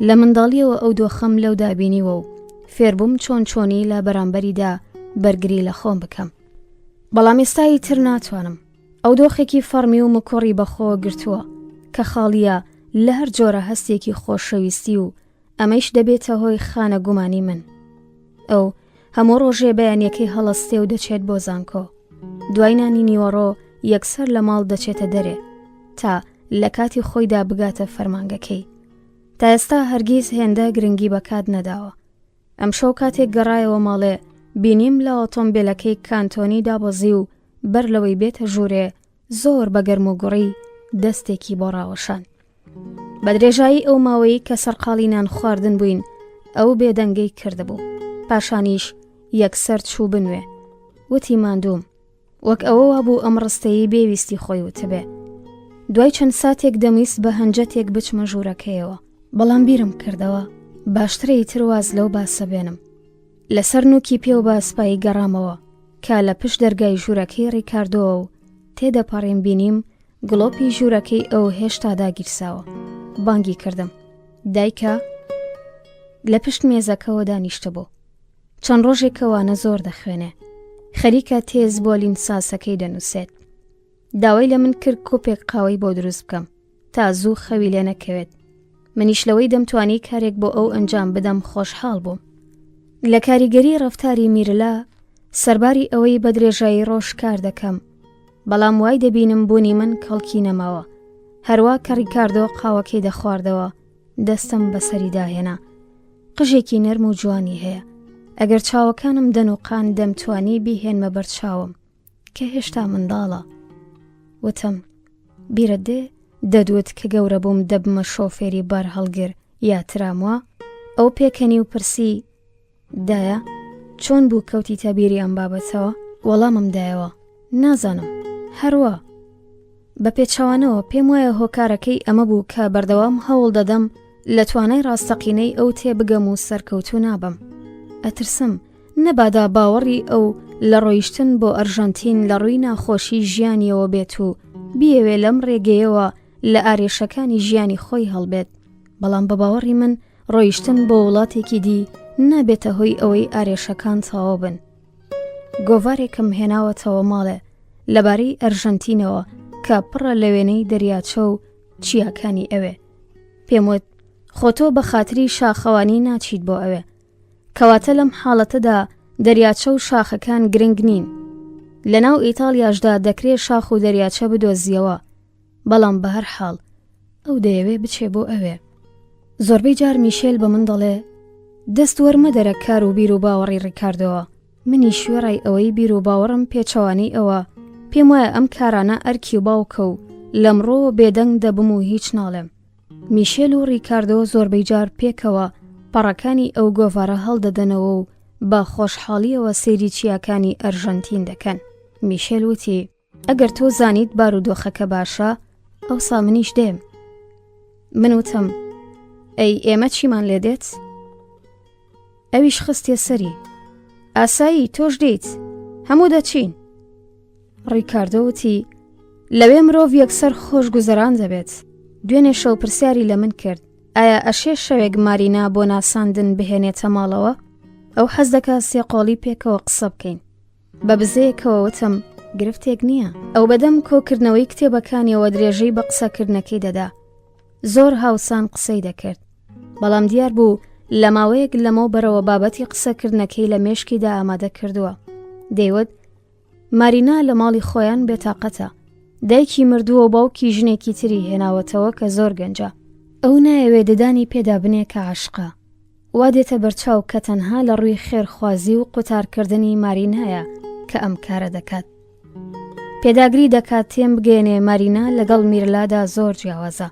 لە منداڵیەوە ئەو دۆخەم لەو دابینیوە و فێربووم چۆنی لە بەرامبەریدا بەرگری لە خۆم بکەم. بەڵام ئێستایی تر ناتوانم. ئەو دۆخێکی فەرمی و مکۆڕی بەخۆ گرتووە کە خاڵیە لە هەر جۆرە هەستێکی خۆشەویستی و ئەمەش دەبێتە هۆی خانە گومانی من. ئەو هەموو ڕۆژێ بەیانیەکەی هەڵەستێ و دەچێت بۆ زانکۆ. دوای نانی نیوەڕۆ یەکسەر لە ماڵ دەچێتە دەرێ تا لە کاتی خۆیدا بگاتە فەرمانگەکەی. تا ئێستا هەرگیز هێندە گرنگی بەکات نەداوە. ئەم شەو کاتێک گەڕایەوە ماڵێ بینیم لە ئۆتۆمبیلەکەی کانتۆنی دابەزی و بەر لەوەی بێتە ژوورێ زۆر بەگەرم و گوڕی دەستێکی بۆ ڕاوەشان. بە درێژایی ئەو ماوەی کە سەرقاڵی نان خواردن بووین ئەو بێدەنگەی کردبوو. پاشانیش یەکسەر چوو بنوێ. وتی ماندووم، وەک ئەوە وابوو ئەم ڕستەیی بێویستی خۆی وتبێ. دوای چەند ساتێک دەمویست بە هەنجەتێک بچمە ژوورەکەیەوە، بەڵام بیرم کردەوە باشترەی تر واز لەو باسە بێنم. لەسەر نوکی پێ و باسپایی گەڕامەوە کە لە پشت دەرگای ژوورەکەی ڕیکاردۆوە و تێدەپەڕێم بینیم گڵۆپی ژوورەکەی ئەو هێشتا داگیرساوە. بانگی کردم. دایکە لە پشت مێزەکەەوە دانیشتە بوو. چەند ڕۆژێکەوانە زۆر دەخوێنێ. خەریکە تێز بۆ لینساسەکەی دەنووسێت. داوای لە من کرد کۆپێک قاوەی بۆ دروست بکەم تا زوو خەوی لێ نەکەوێت. منیش لەوەی دەمتوانی کارێک بۆ ئەو ئەنجام بدەم خۆشحاڵ بووم. لە کاریگەری ڕەفتاری میرلا سەرباری ئەوەی بە درێژایی ڕۆژ کار دەکەم، بەڵام وای دەبینم بوونی من کەڵکی نەماوە. هەروە کە ڕیکاردۆ قاوەکەی دەخواردەوە دەستم بەسەری داهێنا. قژێکی نەرم و جوانی هەیە. ئەگەر چاوەکانم دەنوقان دەمتوانی بیهێنمە بەرچاوم کە هێشتا منداڵە. وتم بیرت دێ دەدوت کە گەورە بووم دەبمە شۆفێری بار هەڵگر یا تراموە؟ ئەو پێکەنی و پرسی دایە چۆن بوو کەوتی تەبیری ئەم بابەتەوە؟ وەڵامم دایەوە نازانم. هەروە بە پێچەوانەوە پێم وایە هۆکارەکەی ئەمە بوو کە بەردەوام هەوڵ دەدەم لە توانای ڕاستەقینەی ئەو تێبگەم و سەرکەوتو نابم. ئەترسم نەبادا باوەڕی ئەو لە ڕۆیشتن بۆ ئەرژەنتین لە ڕووی ناخۆشی ژیانیەوە بێت و بیەوێ لەم ڕێگەیەوە لە ئارێشەکانی ژیانی خۆی هەڵبێت. بەڵام بە باوەڕی من ڕۆیشتن بۆ وڵاتێکی دی نابێتە هۆی ئەوەی ئارێشەکان تەواو بن. گۆڤارێکم هێناوەتەوە ماڵێ لەبارەی ئەرژەنتینەوە کە پڕە لە وێنەی دەریاچە و چیاکانی ئەوێ. پێم وت خۆ تۆ بە خاتری شاخەوانی ناچیت بۆ ئەوێ، کەواتە لەم حاڵەتەدا دەریاچە و شاخەکان گرنگ نین. لەناو ئیتاڵیاشدا دەکرێت شاخ و دەریاچە بدۆزیەوە، بەڵام بە هەر حاڵ ئەو دەیەوێ بچێ بۆ ئەوێ. زۆربەی جار میشێل بە من دەڵێ دەست وەرمەدەرە کار و بیر و باوەڕی ڕیکاردەوە. منی شوێڕای ئەوەی بیر و باوەڕم پێچەوانی ئەوە، پێم وایە ئەم کارانە ئەرکی و باوکە و لەمڕۆ بێدەنگ دەبم و هیچ ناڵێم. میشێل و ڕیکاردۆ زۆربەی جار پێکەوە پەڕەکانی ئەو گۆڤارە هەڵدەدەنەوە و بە خۆشحاڵیەوە سەیری چیاکانی ئەرژەنتین دەکەن. میشێل وتی ئەگەر تۆ زانیت بارودۆخەکە باشە ئەوسا منیش دێم. من وتم ئەی ئێمە چیمان لێ دێت؟ ئەویش خستێ سەری ئاسایی تۆش دێیت هەموو دەچین. ڕیکاردۆ وتی لەوێ مرۆڤ یەکسەر خۆش گوزەران دەبێت. دوێنێ شەو پرسیاری لە من کرد ئایا ئەشێ شەوێک مارینا بۆ ناساندن بهێنێتە ماڵەوە؟ ئەو حەز دەکات سێقۆڵی پێکەوە قسە بکەین. بە بزەیەکەوە وتم گرفتێک نییە. ئەو بەدەم کۆکردنەوەی کتێبەکانیەوە درێژەی بە قسەکردنەکەی دەدا. زۆر هاوسان قسەی دەکرد، بەڵام دیار بوو لە ماوەیەک لەمەوە بەرەوە بابەتی قسەکردنەکەی لە مێشکیدا ئامادە کردووە. دەیوت مارینا لە ماڵی خۆیان بێتاقەتە، دایکی مردووە و باوکی ژنێکی تری هێناوەتەوە کە زۆر گەنجە. ئەو نایەوێ ددانی پێدا بنێ کە عاشقە، وا دێتە بەرچاو کە تەنها لە ڕووی خێرخوازی و قوتارکردنی مارینایە کە ئەم کارە دەکات. پێداگری دەکات تێم بگەێنێ مارینا لەگەڵ میرلادا زۆر جیاوازە.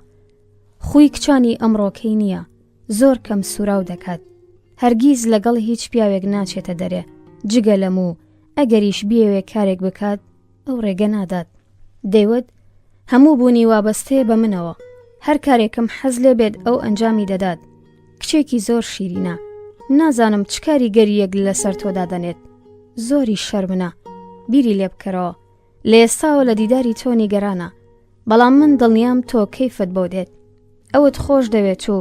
خوی کچانی ئەمڕۆکەی نییە، زۆر کەم سوراو دەکات، هەرگیز لەگەڵ هیچ پیاوێک ناچێتە دەرێ جگە لەم و ئەگەریش بیەوێ کارێک بکات ئەو ڕێگە نادات. دەیوت هەموو بوونی وابەستەیە بە منەوە، هەر کارێکم حەز لێ بێت ئەو ئەنجامی دەدات. کچێکی زۆر شیرینە، نازانم چ کاری گەریەک لەسەر تۆدا دەنێت، زۆری شەرمنە، بیری لێ بکەرەوە. لە ئێستاوە لە دیداری تۆ نیگەرانە، بەڵام من دڵنیام تۆ کەیفت بۆ دێت، ئەوت خۆش دەوێت و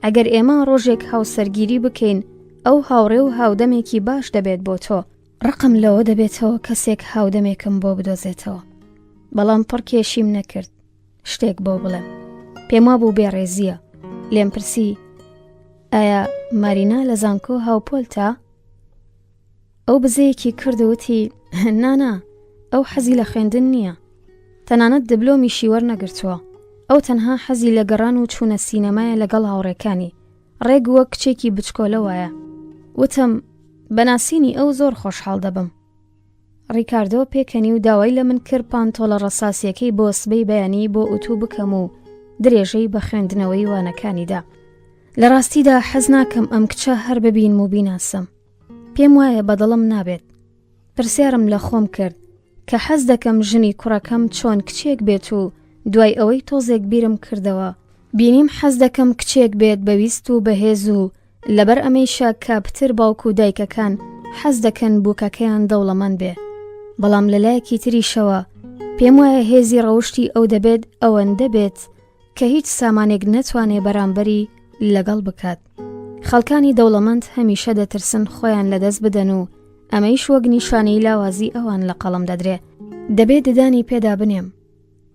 ئەگەر ئێمە ڕۆژێک هاوسەرگیری بکەین ئەو هاوڕێ و هاودەمێکی باش دەبێت بۆ تۆ. ڕقم لەوە دەبێتەوە کەسێک هاودەمێکم بۆ بدۆزێتەوە. بەڵام پڕ کێشیم نەکرد شتێک بۆ بڵێم. پێم وابوو بێڕێزیە. لێم پرسی ئایا مارینا لە زانکۆ هاوپۆلتە؟ ئەو بزەیەکی کردووتی نانا، ئەو حەزی لە خوێندن نییە، تەنانەت دبلۆمیشی وەرنەگرتووە. ئەو تەنها حەزی لە گەڕان و چوونە سینەمایە لەگەڵ هاوڕێکانی، ڕێگ وەک کچێکی بچکۆلەوەیە. وتم بەناسینی ئەو زۆر خۆشحاڵ دەبم. ڕیکاردۆ پێکەنی و داوای لە من کرد پانتۆڵە ڕەساسیەکەی بۆ سبەی بەیانی بۆ ئوتوو بکەم و درێژەی بە خوێندنەوەی وانەکانیدا. لە ڕاستیدا حەز ناکەم ئەم کچە هەر ببین و بیناسم، پێم وایە بەدڵم نابێت. پرسیارم لە خۆم کرد کە حەز دەکەم ژنی کوڕەکەم چۆن کچێک بێت و دوای ئەوەی تۆزێک بیرم کردەوە بینیم حەز دەکەم کچێک بێت بەویست و بەهێز و لەبەر ئەمەیشە کە پتر باوک و دایکەکان حەز دەکەن بووکەکەیان دەوڵەمەند بێ. بەڵام لەلایەکی تریشەوە پێم وایە هێزی ڕەوشتی ئەو دەبێت ئەوەندە بێت کە هیچ سامانێک نەتوانێ بەرامبەری لەگەڵ بکات. خەڵکانی دەوڵەمەند هەمیشە دەترسن خۆیان لەدەست بدەن و ئەمەیش وەک نیشانەی لاوازی ئەوان لە قەڵم دەدرێ. دەبێت ددانی پێدا بنێم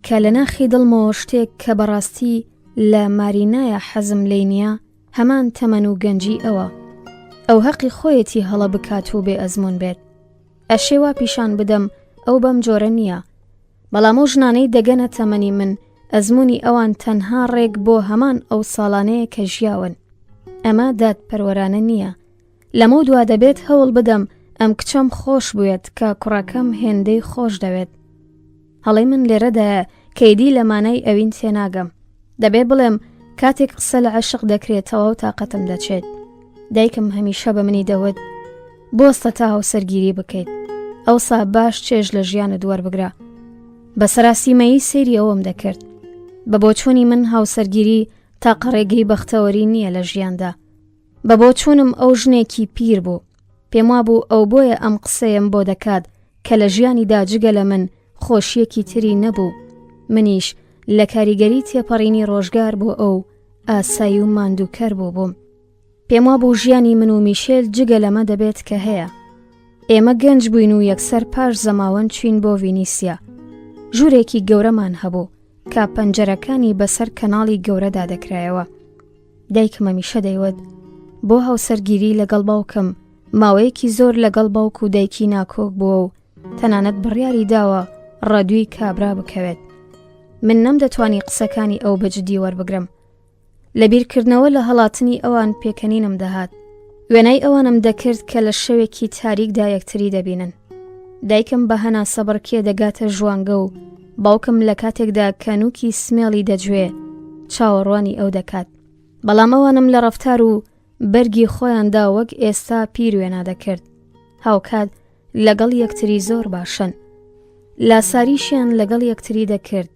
کە لە ناخی دڵمەوە شتێک کە بەڕاستی لە مارینایە حەزم لێی نییە هەمان تەمەن و گەنجی ئەوە. ئەو حەقی خۆیەتی هەڵە بکات و بێ ئەزمون بێت. ئەشێوا پیشان بدەم ئەو بەم جۆرە نییە، بەڵام ئەو ژنانەی دەگەنە تەمەنی من ئەزمونی ئەوان تەنها ڕێک بۆ هەمان ئەو ساڵانەیە کە ژیاون. ئەمە دادپەروەرانە نییە. لەمە دوا دەبێت هەوڵ بدەم ئەم کچەم خۆش بوێت کە کوڕەکەم هێندەی خۆش دەوێت. هەڵی من لێرەدایە کەیدی لە مانای ئەوین تێناگەم. دەبێ بڵێم کاتێک قسە لە عەشق دەکرێتەوە و تاقەتم دەچێت. دایکم هەمیشە بە منی دەوت بۆستە تا هاوسەرگیری بکەیت، ئەوسا باش چێژ لە ژیانت وەربگرە. بە سەراسیمەیی سەیری ئەوم دەکرد. بە بۆچوونی من هاوسەرگیری تاقە ڕێگەی بەختەوەری نییە لە ژیاندا. بە بۆچوونم ئەو ژنێکی پیر بوو. پێم وابوو ئەو بۆیە ئەم قسەیەم بۆ دەکات کە لە ژیانیدا جگە لە من خۆشیەکی تری نەبوو. منیش لە کاریگەری تێپەڕینی ڕۆژگار بۆ ئەو ئاسایی و ماندووکەر بووم. پێم وابوو ژیانی من و میشێل جگە لەمە دەبێت کە هەیە. ئێمە گەنج بووین و یەکسەر پاش زەماوەند چوین بۆ ڤینیسیا. ژوورێکی گەورەمان هەبوو کە پەنجەرەکانی بەسەر کەناڵی گەورەدا دەکرایەوە. دایکم هەمیشە دەیوت بۆ هاوسەرگیری لەگەڵ باوکم ماوەیەکی زۆر لەگەڵ باوک و دایکی ناکۆک بووە و تەنانەت بڕیاری داوە ڕادووی کابرا بکەوێت. من نەمدەتوانی قسەکانی ئەو بەجددی وەربگرم. لە بیرکردنەوە لە هەڵاتنی ئەوان پێکەنینم دەهات. وێنەی ئەوانم دەکرد کە لە شەوێکی تاریکدا یەکتری دەبینن. دایکم بە هەنا سەبڕکێ دەگاتە ژوانگە و باوکم لە کاتێکدا کەنووکی سمێڵی دەجوێ چاوەڕوانی ئەو دەکات. بەڵام ئەوانم لە ڕەفتار و بەرگی خۆیاندا وەک ئێستا پیر وێنا دەکرد. هاوکات لەگەڵ یەکتری زۆر باشن. لاساریشیان لەگەڵ یەکتری دەکرد.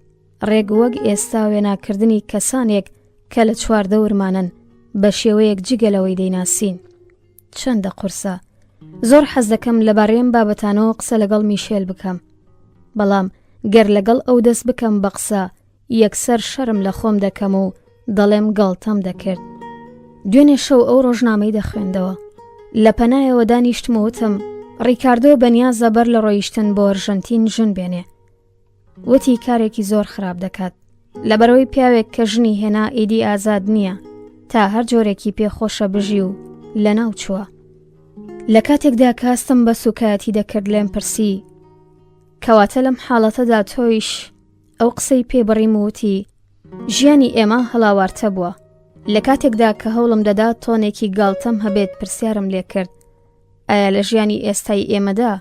ڕێگ وەک ئێستا وێناکردنی کەسانێک کە لە چواردەورمانن بە شێوەیەک جگەلەوەی دەیناسین. چەندە قورسە. زۆر حەز دەکەم لەبارەیەم بابەتانەوە قسە لەگەڵ میشێل بکەم. بەڵام گەر لەگەڵ ئەو دەست بکەم بە قسە یەکسەر شەرم لە خۆم دەکەم و دەڵێم گەڵتەم دەکرد. دوێنێ شەو ئەو ڕۆژنامەی دەخوێندەوە. لە پەنایەوە دانیشتمەوتم ڕیکاردۆ بەنیازە بەر لە ڕۆیشتن بۆ ئەرژەنتین ژن بێنێ. وتی کارێکی زۆر خراپ دەکات. لەبەرەوەی پیاوێک کە ژنی هێنا ئیدی ئازاد نییە تا هەر جۆرێکی پێخۆشە بژی و لە ناو چووە. لە کاتێکدا کاستم بە سوکایەتی دەکرد لێم پرسی کەواتە لەم حاڵەتەدا تۆیش ئەو قسەی پێبڕیم وتی ژیانی ئێمە هەڵاوارتە بووە. لە کاتێکدا کە هەوڵم دەدا تۆنێکی گاڵتەم هەبێت پرسیارم لێ کرد ئایا لە ژیانی ئێستای ئێمەدا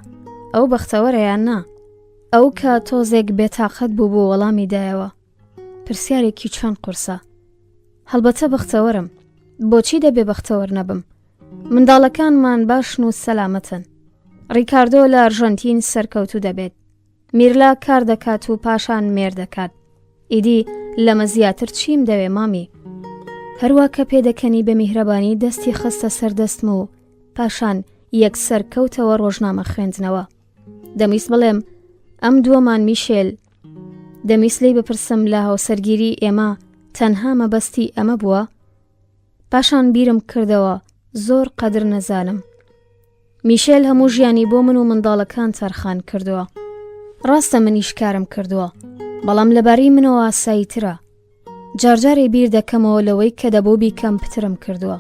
ئەو بەختەوەرە یان نا؟ ئەو کە تۆزێک بێتاقەت بوو بۆ وەڵامی دایەوە. پرسیارێکی چەند قورسە. هەڵبەتە بەختەوەرم. بۆچی دەبێ بەختەوەر نەبم؟ منداڵەکانمان باشن و سەلامەتن. ڕیکاردۆ لە ئەرژەنتین سەرکەوتوو دەبێت. میرلا کار دەکات و پاشان مێر دەکات. ئیدی لەمە زیاتر چیم دەوێ مامی؟ هەروە کە پێدەکەنی بە میهرەبانی دەستی خستە سەردەستم و پاشان یەکسەر کەوتەوە ڕۆژنامە خوێندنەوە. دەمویست بڵێم ئەم دووەمان میشێل. دەمویست لێی بپرسم لە هاوسەرگیری ئێمە تەنها مەبەستی ئەمە بووە؟ پاشان بیرم کردەوە زۆر قەدر نەزانم. میشێل هەموو ژیانی بۆ من و منداڵەکان تەرخان کردووە. ڕاستە منیش کارم کردووە، بەڵام لەبارەی منەوە ئاساییترە. جارجارێ بیر دەکەمەوە لەوەی کە دەبۆ بیکەم پترم کردووە.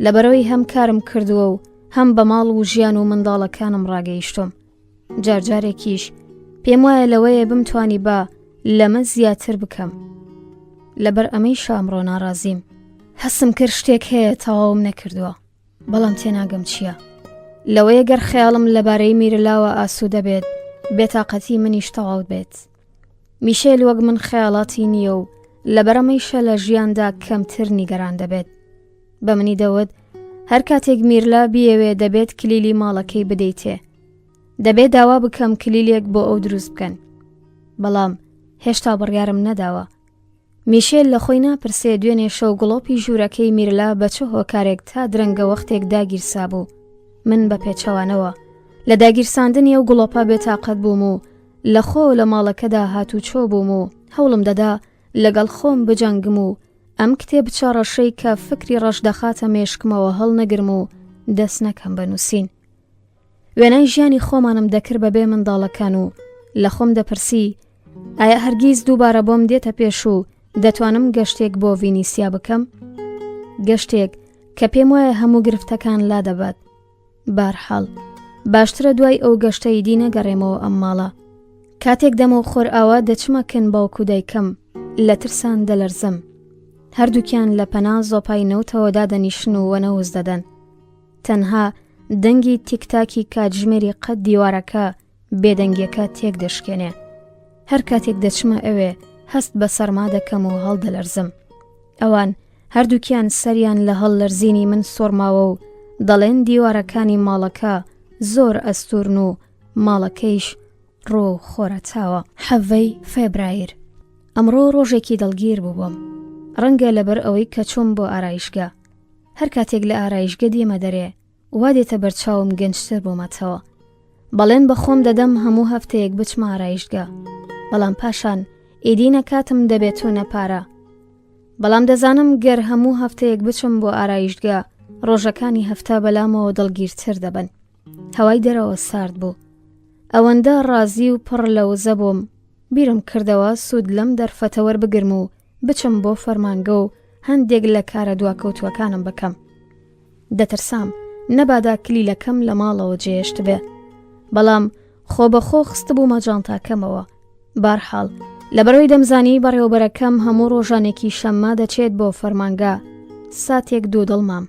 لەبەرەوەی هەم کارم کردووە و هەم بە ماڵ و ژیان و منداڵەکانم ڕاگەیشتم. جارجارێکیش پێم وایە لەوەیە بمتوانی بە لەمە زیاتر بکەم. لەبەر ئەمەی شامڕۆ ناڕازیم. هەسم کرد شتێک هەیە تەواوم نەکردووە، بەڵام تێناگەم چییە. لەوەیە گەر خەیاڵم لەبارەی میرلاوە ئاسوودە بێت بێتاقەتی منیش تەواو بێت. میشێل وەک من خەیاڵاتی نییە و لەبەرەمەیشە لە ژیاندا کەمتر نیگەران دەبێت. بە منی دەوت هەر کاتێک میرلا بیەوێ دەبێت کلیلی ماڵەکەی بدەیتێ. دەبێت داوا بکەم کلیلێک بۆ ئەو دروست بکەن. بەڵام هێشتا بڕیارم نەداوە. میشێل لە خۆی ناپرسێ دوێنێ شەو گڵۆپی ژوورەکەی میرلا بە چه هۆکارێک تا درەنگە وەختێک داگیرسا بوو. من بە پێچەوانەوە لە داگیرساندنی ئەو گڵۆپە بێتاقەت بووم و لە خۆ لە ماڵەکەدا هاتوو چۆ بووم و هەوڵم دەدا لەگەڵ خۆم بجەنگم و ئەم کتێب چاڕەشەی کە فکری ڕەش دەخاتە مێشکمەوە هەڵ نەگرم و دەست نەکەم بنووسین. وێنای ژیانی خۆمانم دەکرد بەبێ منداڵەکان و لە خۆم دەپرسی ئایا هەرگیز دووبارە بۆم دێتە پێش و دەتوانم گەشتێک بۆ ڤینیسیا بکەم؟ گەشتێک کە پێم وایە هەموو گرفتەکان لا دەبات. بارحاڵ باشترە دوای ئەو گەشتەی دی نەگەڕێمەوە ئەم ماڵە. کاتێک دەمە و خۆر ئاوا دەچمەکن باوکو دایکەم لە ترسان دەلەرزم. هەردووکیان لە پەنا زۆپای نەوتەوە دادەنیشن و وەنەوز دەدەن. تەنها دەنگی تیکتاکی کاتژمێری قەت دیوارەکە بێدەنگیەکە تێک دەشکێنێ. هەر کاتێک دەچمە ئەوێ هەست بە سەرما دەکەم و هەڵدەلەرزم. ئەوان هەردووکیان سەریان لە هەڵلەرزینی من سۆرماوە و دەڵێن دیوارەکانی ماڵەکە زۆر ئەستورن و ماڵەکەیش ڕۆ خۆرەتاوە. 7 فێبرایر. ئەمڕۆ ڕۆژێکی دڵگیر بووبم. ڕەنگە لەبەر ئەوەی کە چۆم بۆ ئارایشگا. هەر کاتێک لە ئارایشگە دیمە دەرێ وا دێتە بەرچاوم گەنجتر بۆمەتەوە. بەڵێن بە خۆم دەدەم هەموو هەفتەیەک بچمە ئارایشگا، بەڵام پاشان ئیدی نەکاتم دەبێت تۆ نەپارە. بەڵام دەزانم گەر هەموو هەفتەیەک بچم بۆ ئارایشگا ڕۆژەکانی هەفتە بەلامەوە دڵگیرتر دەبن. هەوای دەرەوە سارد بوو. ئەوەندە ڕازی و پڕ لە وزە بووم بیرم کردەوە سوود لەم دەرفەتەوە بگرم و بچم بۆ فەرمانگە و هەندێک لە کارە دواکەوتوەکانم بکەم. دەترسام نەبادا کلیلەکەم لە ماڵەوە جێشت بێ، بەڵام خۆ بەخۆ خستبوومە جانتاکەمەوە. بارحاڵ لەبەرەوەی دەمزانی بەڕێوەبەرەکەم هەموو ڕۆژانێکی شەممە دەچێت بۆ فەرمانگا، ساتێک دوودڵمام.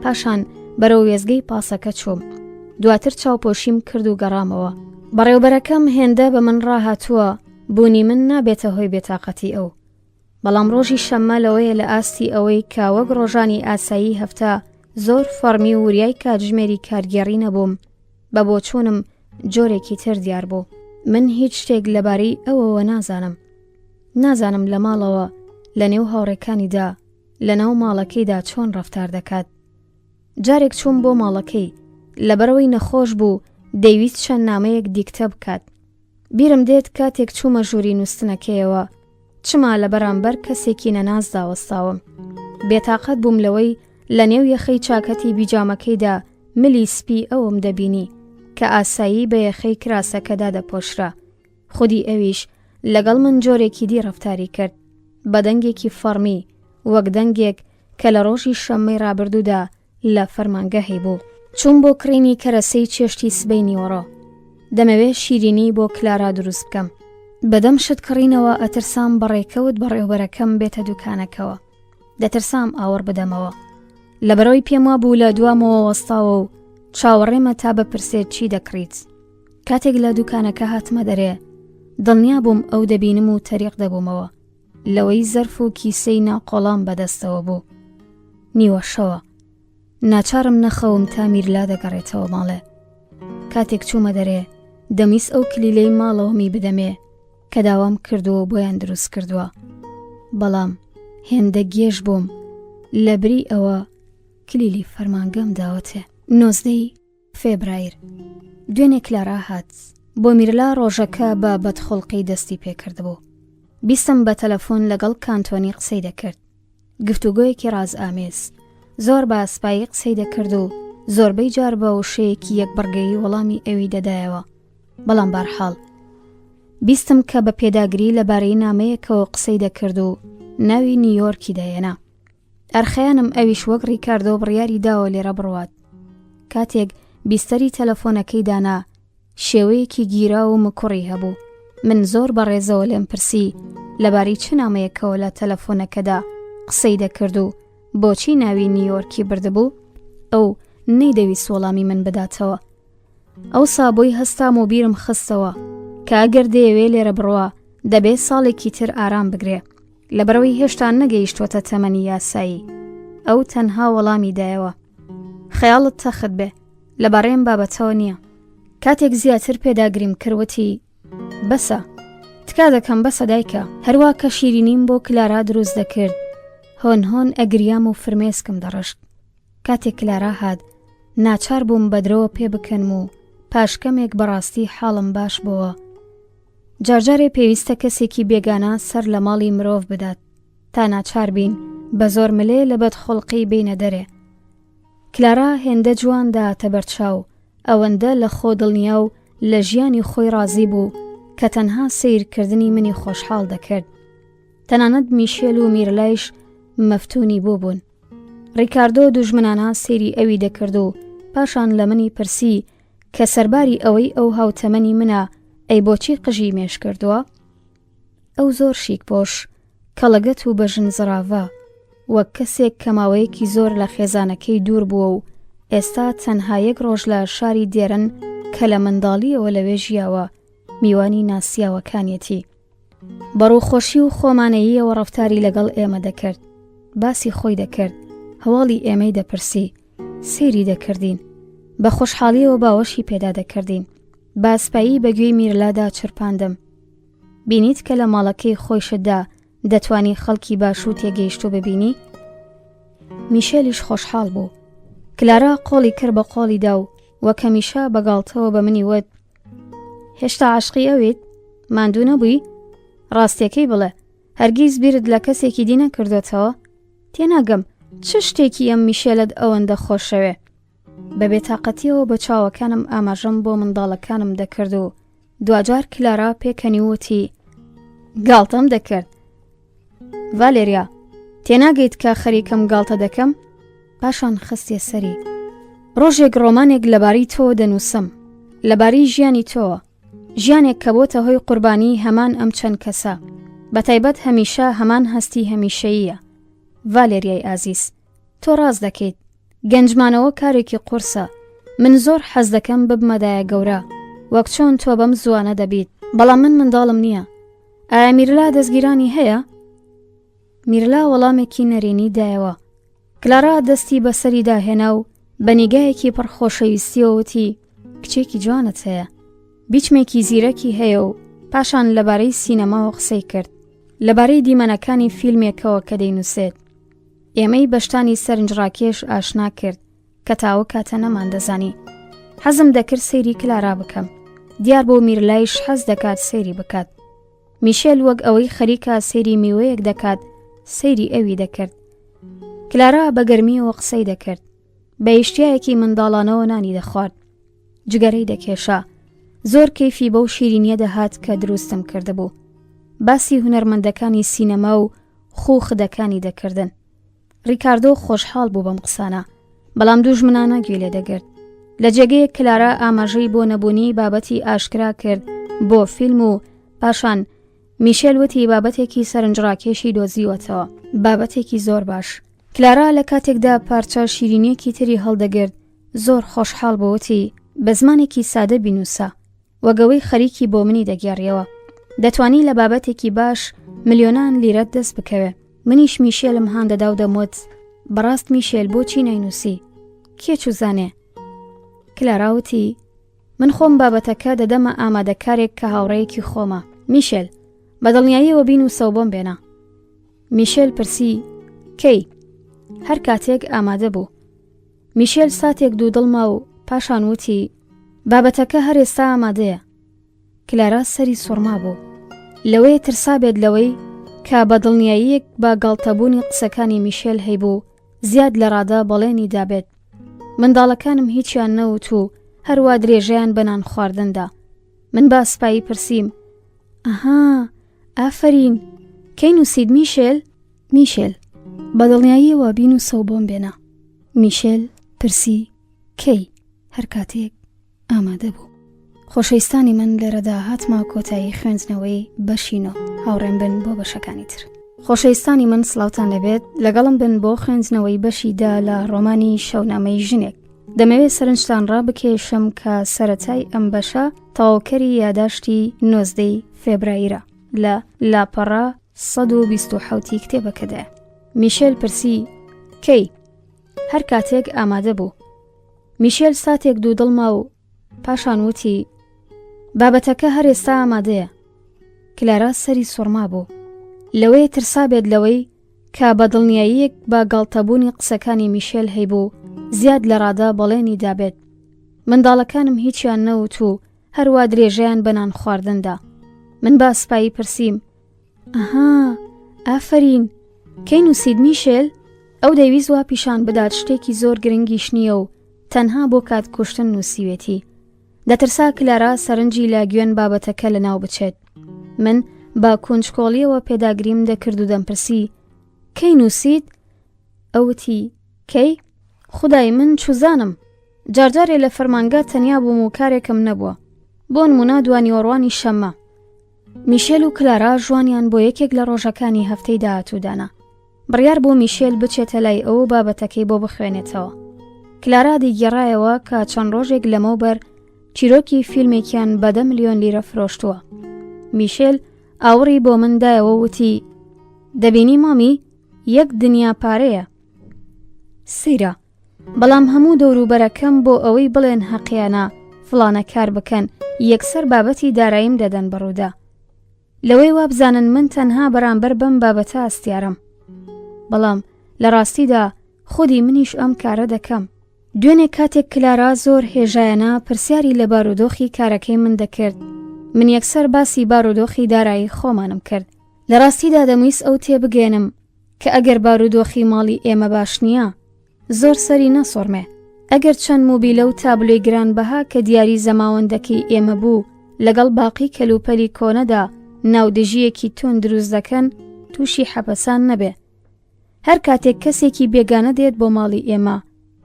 پاشان بەرەو وێزگەی پاسەکە چووم. دواتر چاوپۆشیم کرد و گەڕامەوە. بەڕێوەبەرەکەم هێندە بە من ڕاهاتووە، بوونی من نابێتە هۆی بێتاقەتی ئەو. بەڵام ڕۆژی شەممە لەوەیە لە ئاستی ئەوەی کاوەک ڕۆژانی ئاسایی هەفتە زۆر فەرمی و وریای کاتژمێری کارگێڕی نەبووم، بە بۆ چوونم جۆرێکی تر دیار بوو. من هیچ شتێک لەبارەی ئەوەوە نازانم لە ماڵەوە لە نێو هاوڕێکانیدا لە ناو ماڵەکەیدا چۆن ڕەفتار دەکات. جارێک چووم بۆ ماڵەکەی، لەبەرەوەی نەخۆش بوو دەیویست چەند نامەیەک دیکتە بکات. بیرم دێت کاتێک چوومە ژووری نووستنەکەیەوە چما لە بەرامبەر کەسێکی نەناز داوەستاوم. بێتاقەت بووم لەوەی لە نێو یەخەی چاکەتی بیجامەکەیدا ملی سپی ئەوم دەبینی کە ئاسایی بە یەخەی کراسەکەدا دەپۆشرا. خودی ئەویش لەگەڵ من جۆرێکی دی ڕەفتاری کرد، بە دەنگێکی فەرمی وەک دەنگێک کە لە ڕۆژی شەممەی ڕابردوودا لە فەرمانگەهی بوو. چوون بۆ کڕینی کەرەسەی چێشتی سبەی نیوەڕۆ. دەمەوێت شیرینی بۆ کلارا دروست بکەم. بەدەم شت کڕینەوە ئەترسام بەڕێکەوت بەڕێوەبەرەکەم بێتە دوکانەکەوە. دەترسام ئاوەڕ بدەمەوە، لەبەرەوەی پێم وا بوو لە دوامەوە وەستاوە و چاوەڕێمە تا بپرسێت چی دەکڕیت. کاتێک لە دوکانەکە هاتمە دەرێ، دڵنیا بووم ئەو دەبینم و تەریق دەبوومەوە. لەوەی زەرف و کیسەی ناقۆڵام بەدەستەوە بوو. نیوە شەوە، ناچارم نەخەوم تا میرلا دەگەڕێتەوە ماڵێ. کاتێک چوومە دەرێ دەمیست ئەو کلیلەی ماڵەوەمی بدەمێ کە داوام کردووە بۆیان دروست کردووە، بەڵام هێندە گێژ بووم لە بری ئەوە کلیلی فەرمانگەم داوەتێ. 19 فێبرایر. دوێنێ کلارا هات. بۆ میرلا ڕۆژەکە بە بەدخۆڵقی دەستی پێکردبوو. بیستم بە تەلەفۆن لەگەڵ کانتۆنی قسەی دەکرد. گفتوگۆیەکی ڕاز ئامێز. زۆر بە ئاسپایی قسەی دەکرد و زۆربەی جار بە وشەیەکی یەک بڕگەی وەڵامی ئەوی دەدایەوە. بەڵام بارحاڵ بیستم کە بە پێداگری لەبارەی نامەیەکەوە قسەی دەکرد و ناوی نیویۆرکی دایەنا. ئەرخەیانم ئەویش وەک ڕیکاردۆ بڕیاری داوە لێرە بڕوات. کاتێک بیستەری تەلەفۆنەکەی دانا، شێوەیەکی گیرا و مکوڕی هەبوو. من زۆر بەڕێزەوە لێم پرسی لەبارەی چ نامەیەکەوە لە تەلەفۆنەکەدا قسەی دەکرد و بۆچی ناوی نیویۆرکی بردبوو. ئەو نەیدەویست وەڵامی من بداتەوە. ئەوسا بۆی هەستام و بیرم خستەوە کە ئەگەر دەیەوێ لێرە بڕوا دەبێت ساڵێکی تر ئارام بگرێ، لەبەرەوەی هێشتا نەگەیشتوەتە تەمەنی یاسایی. ئەو تەنها وەڵامی دایەوە. خەیاڵت تەخت بێ، لەبارەیەم بابەتەوە نییە. کاتێک زیاتر پێداگریم کردوەتی بەسە، تکا دەکەم بەسە دایکە. هەروە کە شیرینیم بۆ کلارا دروست دەکرد، هۆن هۆن ئەگریام و فرمێسکم دەڕشت. کاتێک کلارا هات، ناچار بووم بەدرەوە پێ بکەنم و پاشکەمێک بەڕاستی حاڵم باش بووە. جارجارێ پێویستە کەسێکی بێگانە سەر لە ماڵی مرۆڤ بدات تا ناچار بین بە زۆر ملێ لە بەدخۆڵقی بینە دەرێ. کلارا هێندە جوان داهاتە بەرچاو، ئەوەندە لە خۆ دڵنیا و لە ژیانی خۆی ڕازی بوو کە تەنها سیرکردنی منی خۆشحاڵ دەکرد. تەنانەت میشێل و میرلایش مەفتونی بوون. ڕیکاردۆ دوژمنانە سێری ئەوی دەکرد و پاشان لە منی پرسی کە سەرباری ئەوەی ئەو هاوتەمەنی منە ئەی بۆچی قژی مێش کردووە. ئەو زۆر شیک پۆش، کەڵەگەت و بەژن زراوە، وەک کەسێک کە ماوەیەکی زۆر لە خێزانەکەی دوور بووە و ئێستا تەنها یەک ڕۆژ لە شاری دێرن کە لە منداڵیەوە لەوێ ژیاوە میوانی ناسیاوەکانیەتی. بەڕووخۆشی و خۆمانەییەوە ڕەفتاری لەگەڵ ئێمە دەکرد، باسی خۆی دەکرد، هەواڵی ئێمەی دەپرسی، سێری دەکردین، بە خۆشحاڵیەوە باوەشی پێدا دەکردین. باسپایی بەگوێی میرلادا چرپاندم. بینیت کە لە ماڵەکەی خۆیشتدا دەتوانی خەڵکی باش و تێگەیشتو ببینی؟ میشێلیش خۆشحاڵ بوو. کلارا قۆڵی کرد بە قۆڵیدا و وەکەمیشە بەگاڵتەوە بە منی وت هێشتا عاشقی ئەویت؟ ماندوو نەبووی؟ ڕاستیەکەی بڵێ، هەرگیز بیرت لە کەسێکی دی نەکردوێتەوە؟ تێناگەم چ شتێکی ئەم میشێلت ئەوەندە خۆشەوێ؟ بە بێتاقەتیەوە بە چاوەکانم ئاماژەم بۆ منداڵەکانم دەکرد و دوجار کلارا پێکەنی وتی گاڵتەم دەکرد. ڤالێریا، تێناگەیت کە خەریکەم گاڵتە دەکەم؟ پاشان خستیە سەری. ڕۆژێک ڕۆمانێک لەبارەی تۆ دەنووسم، لەبارەی ژیانی تۆوە، ژیانێک کە بۆتە هۆی قوربانی هەمان ئەم چەند کەسە، بەتایبەت هەمیشە هەمان هەستی هەمیشەییە. ڤالێریای ئازیز، تۆ ڕاست دەکەیت، گەنجمانەوە کارێکی قورسە. من زۆر حەز دەکەم ببمەدایە گەورە، وەک چۆن تۆ بەم زوانە دەبیت، بەڵام من منداڵم نییە. ئایا میرلا دەستگیرانی هەیە؟ میرلا وەڵامێکی نەرێنی دایەوە. کلارا دەستی بەسەری داهێنا و بە نیگایەکی پڕخۆشەویستیەوەتی کچێکی جوانت هەیە، بیچمێکی زیرەکی هەیە و پاشان لەبارەی سینەماوە قسەی کرد، لەبارەی دیمەنەکانی فیلمێکەوە کە دەینووسێت. ئێمەی بەشتانی سەرنجڕاکێش ئاشنا کرد کە تاوە کاتە نەمان دەزانی. حەزم دەکرد سەیری کلارا بکەم، دیار بۆ میرلایش حەز دەکات سەیری بکات. میشێل وەک ئەوەی خەریکە سەیری میوەیەک دەکات سەیری ئەوی دەکرد. کلارا بە گەرمیەوە قسەی دەکرد، بە ئیشتیایەکی منداڵانەوە نانی دەخوارد، جگەرەی دەکێشا. زۆر کەیفی بەو شیرینیە دەهات کە دروستم کردبوو. باسی هونەرمەندەکانی سینەما و خوخدەکانی دەکردن. ڕیکاردۆ خۆشحاڵ بوو بەم قسانە، بەڵام دوژمنانە گوێ لێ دەگرت. لە جێگەیەک کلارا ئاماژەی بۆ نەبوونی بابەتی ئاشکرا کرد بۆ فیلم و پاشان میشێل وتی بابەتێکی سەرنجڕاکێشی دۆزیوەتەوە، بابەتێکی زۆر باش. کلارا لە کاتێکدا پارچە شیرینیەکی تری هەڵدەگرت زۆر خۆشحاڵ بووتی بە زمانێکی سادە بینوسە، وەگەوەی خەریکی بۆ منی دەگێڕیەوە. دەتوانی لە بابەتێکی باش ملیۆنان لیرەت دەست بکەوێ. منیش میشێلم هاندەدا و دەموت بەڕاست میشێل بۆچی ناینووسی؟ کێ چوزانێ؟ کلاراوتی من خۆم بابەتەکە دەدەمە ئامادەکارێک کە هاوڕەیەکی خۆمە. میشێل بەدڵنیاییەوە بینووسە و بۆم بێنە. میشێل پرسی کەی؟ هەر کاتێک ئامادە بوو. میشێل ساتێک دوودڵما و پاشان وتی بابەتەکە هەر ئێستا ئامادەیە. کلارا سەری سوڕما بوو، لەوەی ترسا بێت لەوەی کە بەدڵنیاییەک بە گاڵتەبوونی قسەکانی میشێل هەیبوو زیاد لە ڕادا بەڵێنی دابێت. منداڵەکانم هیچیان نەوت و هەروە درێژەیان بەنان خواردندا. من با سپایی پرسییم ئەها ئافرین، کەی نووسید میشێل؟ میشێل بەدڵنیاییەوە بینووسە و بۆم بێنە. میشێل پرسی کەی؟ هەر کاتێک ئامادە بوو. خۆشەویستانی من لێرەدا هاتمە کۆتایی خوێندنەوەی بەشینۆ. هاوڕێم بن بۆ بەشەکانی تر. خۆشەویستانی من سڵاوتان لەبێت، لەگەڵم بن بۆ خوێندنەوەی بەشیدا لە ڕۆمانی شەونامەی ژنێک. دەمەوێت سەرنجتان ڕابکێشم کە سەرەتای ئەم بەشە تەواوکەری یاداشتی 19 فێبرایرە لە لاپەڕە 127 کتێبەکەدا. میشێل پرسی کەی؟ هەر کاتێک ئامادە بوو. میشێل ساتێک دوودڵما و پاشان وتی بابەتەکە هەر ئێستا ئامادەیە. کلارا سەری سوڕما بوو، لەوەی ترسا بێت لەوەی کە بەدڵنیاییەک بە گاڵتەبوونی قسەکانی میشێل هەیبوو زیاد لە ڕادا بەڵێنی دابێت. منداڵەکانم هیچیان نەوت و هەروە درێژەیان بەنان خواردندا. من با سپایی پرسییم ئەها ئافرین، کەی نووسید میشێل؟ ئەو دەیویست وا پیشان بدات شتێکی زۆر گرنگیش نییە و تەنها بۆ کات کوشتن نووسیوێتی. دەترسا کلارا سەرنجی لە گوێن بابەتەکە لە ناو بچێت. من با کونجکۆڵیەوە پێداگریم دەکرد و دەمپرسی کەی نووسید؟ ئەوتی کەی؟ خودای من چوزانم، جارجارێ لە فەرمانگا تەنیا بووم و کارێکم نەبووە. بۆ نمونە دوانی ئۆڕوانی شەممە. میشێل و کلارا ژوانیان بۆ یەکێک لە ڕۆژەکانی هەفتەی داهاتوودانا. بڕیار بۆ میشێل بچێتە لای ئەوە بابەتەکەی بۆ بخوێنێتەوە. کلارا دیگەڕایەوە کە چەند ڕۆژێک لەمەوبەر چیرۆکی فیلمێکیان بە 10 ملیۆن لیرە فرۆشتووە. میشێل ئاوڕی بۆ من دایەوە وتی دەبینی مامی 1 دنیا پارەیە. سەیرە، بەڵام هەموو دەوروبەرەکەم بۆ ئەوەی بڵێن حەقیانە فڵانە کار بکەن یەکسەر بابەتی داراییم دەدەن بەڕوودا. لەوەی وابزانن من تەنها بەرامبەر بەم بابەتە ئەستیارم. بەڵام لە ڕاستیدا خودی منیش ئەم کارە دەکەم. دوێنێ کاتێک کلارا زۆر هێژایەنە پرسیاری لە بارودۆخی کارەکەی من دەکرد، من یەکسەر باسی بارودۆخی دارایی خۆمانم کرد. لە ڕاستیدا دەمویست ئەو تێبگێنم کە ئەگەر بارودۆخی ماڵی ئێمە باش نییە زۆر سەری نەسۆڕمێ. ئەگەر چەند موبیلە و تابلۆی گرانبەها کە دیاری زەماوەندەکەی ئێمە بوو لەگەڵ باقی کەلوپەلی کۆنەدا ناودژیەکی تۆن دروست دەکەن تووشی حەپەسان نەبێ. هەر کاتێک کەسێکی بێگانە دێت بۆ ماڵی ئێمە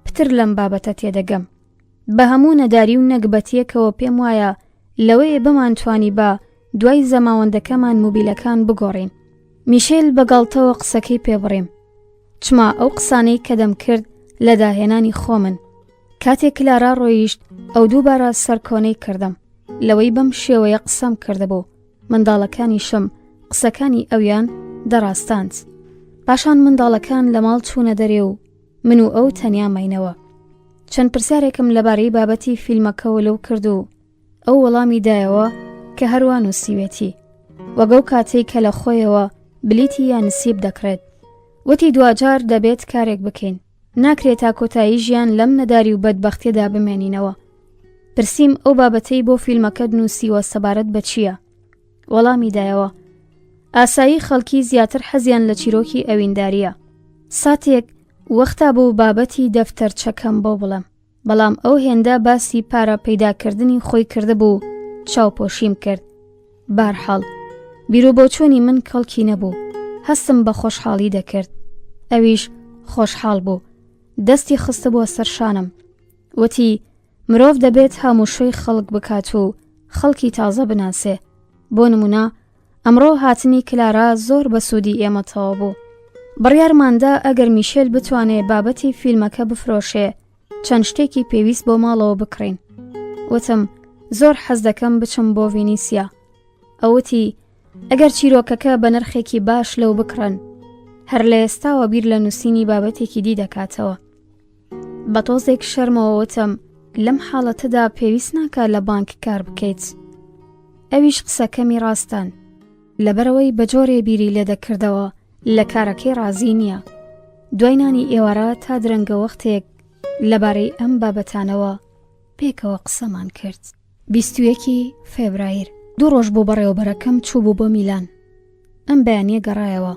پتر لەم بابەتە تێدەگەم. بە هەموو نەداری و نەکبەتیەکەوە پێم وایە لەوەیە بمانتوانی بە دوای زەماوەندەکەمان موبیلەکان بگۆڕین. میشێل بەگاڵتەوە قسەکەی پێبڕیم. چما ئەو قسانەی کە دەم کرد لە داهێنانی خۆمن. کاتێک کلارا ڕۆیشت ئەو دووبارە سەرکۆنەی کردم. لەوەی بەم شێوەیە قسەم کردبوو. منداڵەکانیشم قسەکانی ئەویان دەڕاستاند. پاشان منداڵەکان لە ماڵ چوونە دەرێ و من و ئەو تەنیا ماینەوە. چەند پرسیارێکم لەبارەی بابەتی فیلمەکەەوە لەو کرد و ئەو وەڵامی دایەوە کە هەروان و سیوێتی وەگەو کاتێک کە لە خۆیەوە بلیتی یان نسیب دەکرێت. وتی دوجار دەبێت کارێک بکەین. ناکرێت تا کۆتایی ژیان لەم نەداری و بەدبەختیەدا بمێنینەوە. پرسییم ئەو بابەتەی بۆ فیلمەکەت نووسیوە سەبارەت بە چییە؟ وەڵامی دایەوە ئاسایی خەڵکی زیاتر حەزیان لە چیرۆکی ئەوینداریە. ساتێک وەختا بوو بابەتی دەفتەرچەکەم بۆ بڵم، بەڵام ئەو هێندە باسی پارە پەیداکردنی خۆی کردبوو چاوپۆشیم کرد. بارحاڵ بیرۆ بۆ چۆنی من کەڵکی نەبوو. هەستم بە خۆشحاڵی دەکرد. ئەویش خۆشحاڵ بوو. دەستی خستە بۆ سەرشانم. وتی مرۆڤ دەبێت هەموو شوێی خەڵک بکات و خەڵکی تازە بناسێ. بۆ نمونە ئەمڕۆ هاتنی کلارا زۆر بە سوودی ئێمەتەوە بوو. بڕیارماندا ئەگەر میشێل بتوانێت بابەتی فیلمەکە بفرۆشێ چەند شتێکی پێویست بۆ ماڵەوە بکڕین. وتم زۆر حەز دەکەم بچم بۆ ڤینیسیا. ئەوتی ئەگەر چیرۆکەکە بە نرخێکی باش لەو بکڕن هەر لە ئێستاوە بیر لە نووسینی بابەتێکی دی دەکاتەوە. بە تۆزێک شەرمەوە وتم لەم حاڵەتەدا پێویست ناکات لە بانک کار بکەیت. ئەویش قسەکەمی ڕاستان لەبەرەوەی بە جۆرێ بیری لێ دەکردەوە لە کارەکەی ڕازی نییە. دوای نانی ئێوارە تا درەنگە وەختێک لەبارەی ئەم بابەتانەوە پێکەوە قسەمان کرد. 21 فێبرایر 2 ڕۆژ بۆ بەڕێوەبەرەکەم چوو بوو بۆ میلان. ئەم بەیانیە گەڕایەوە.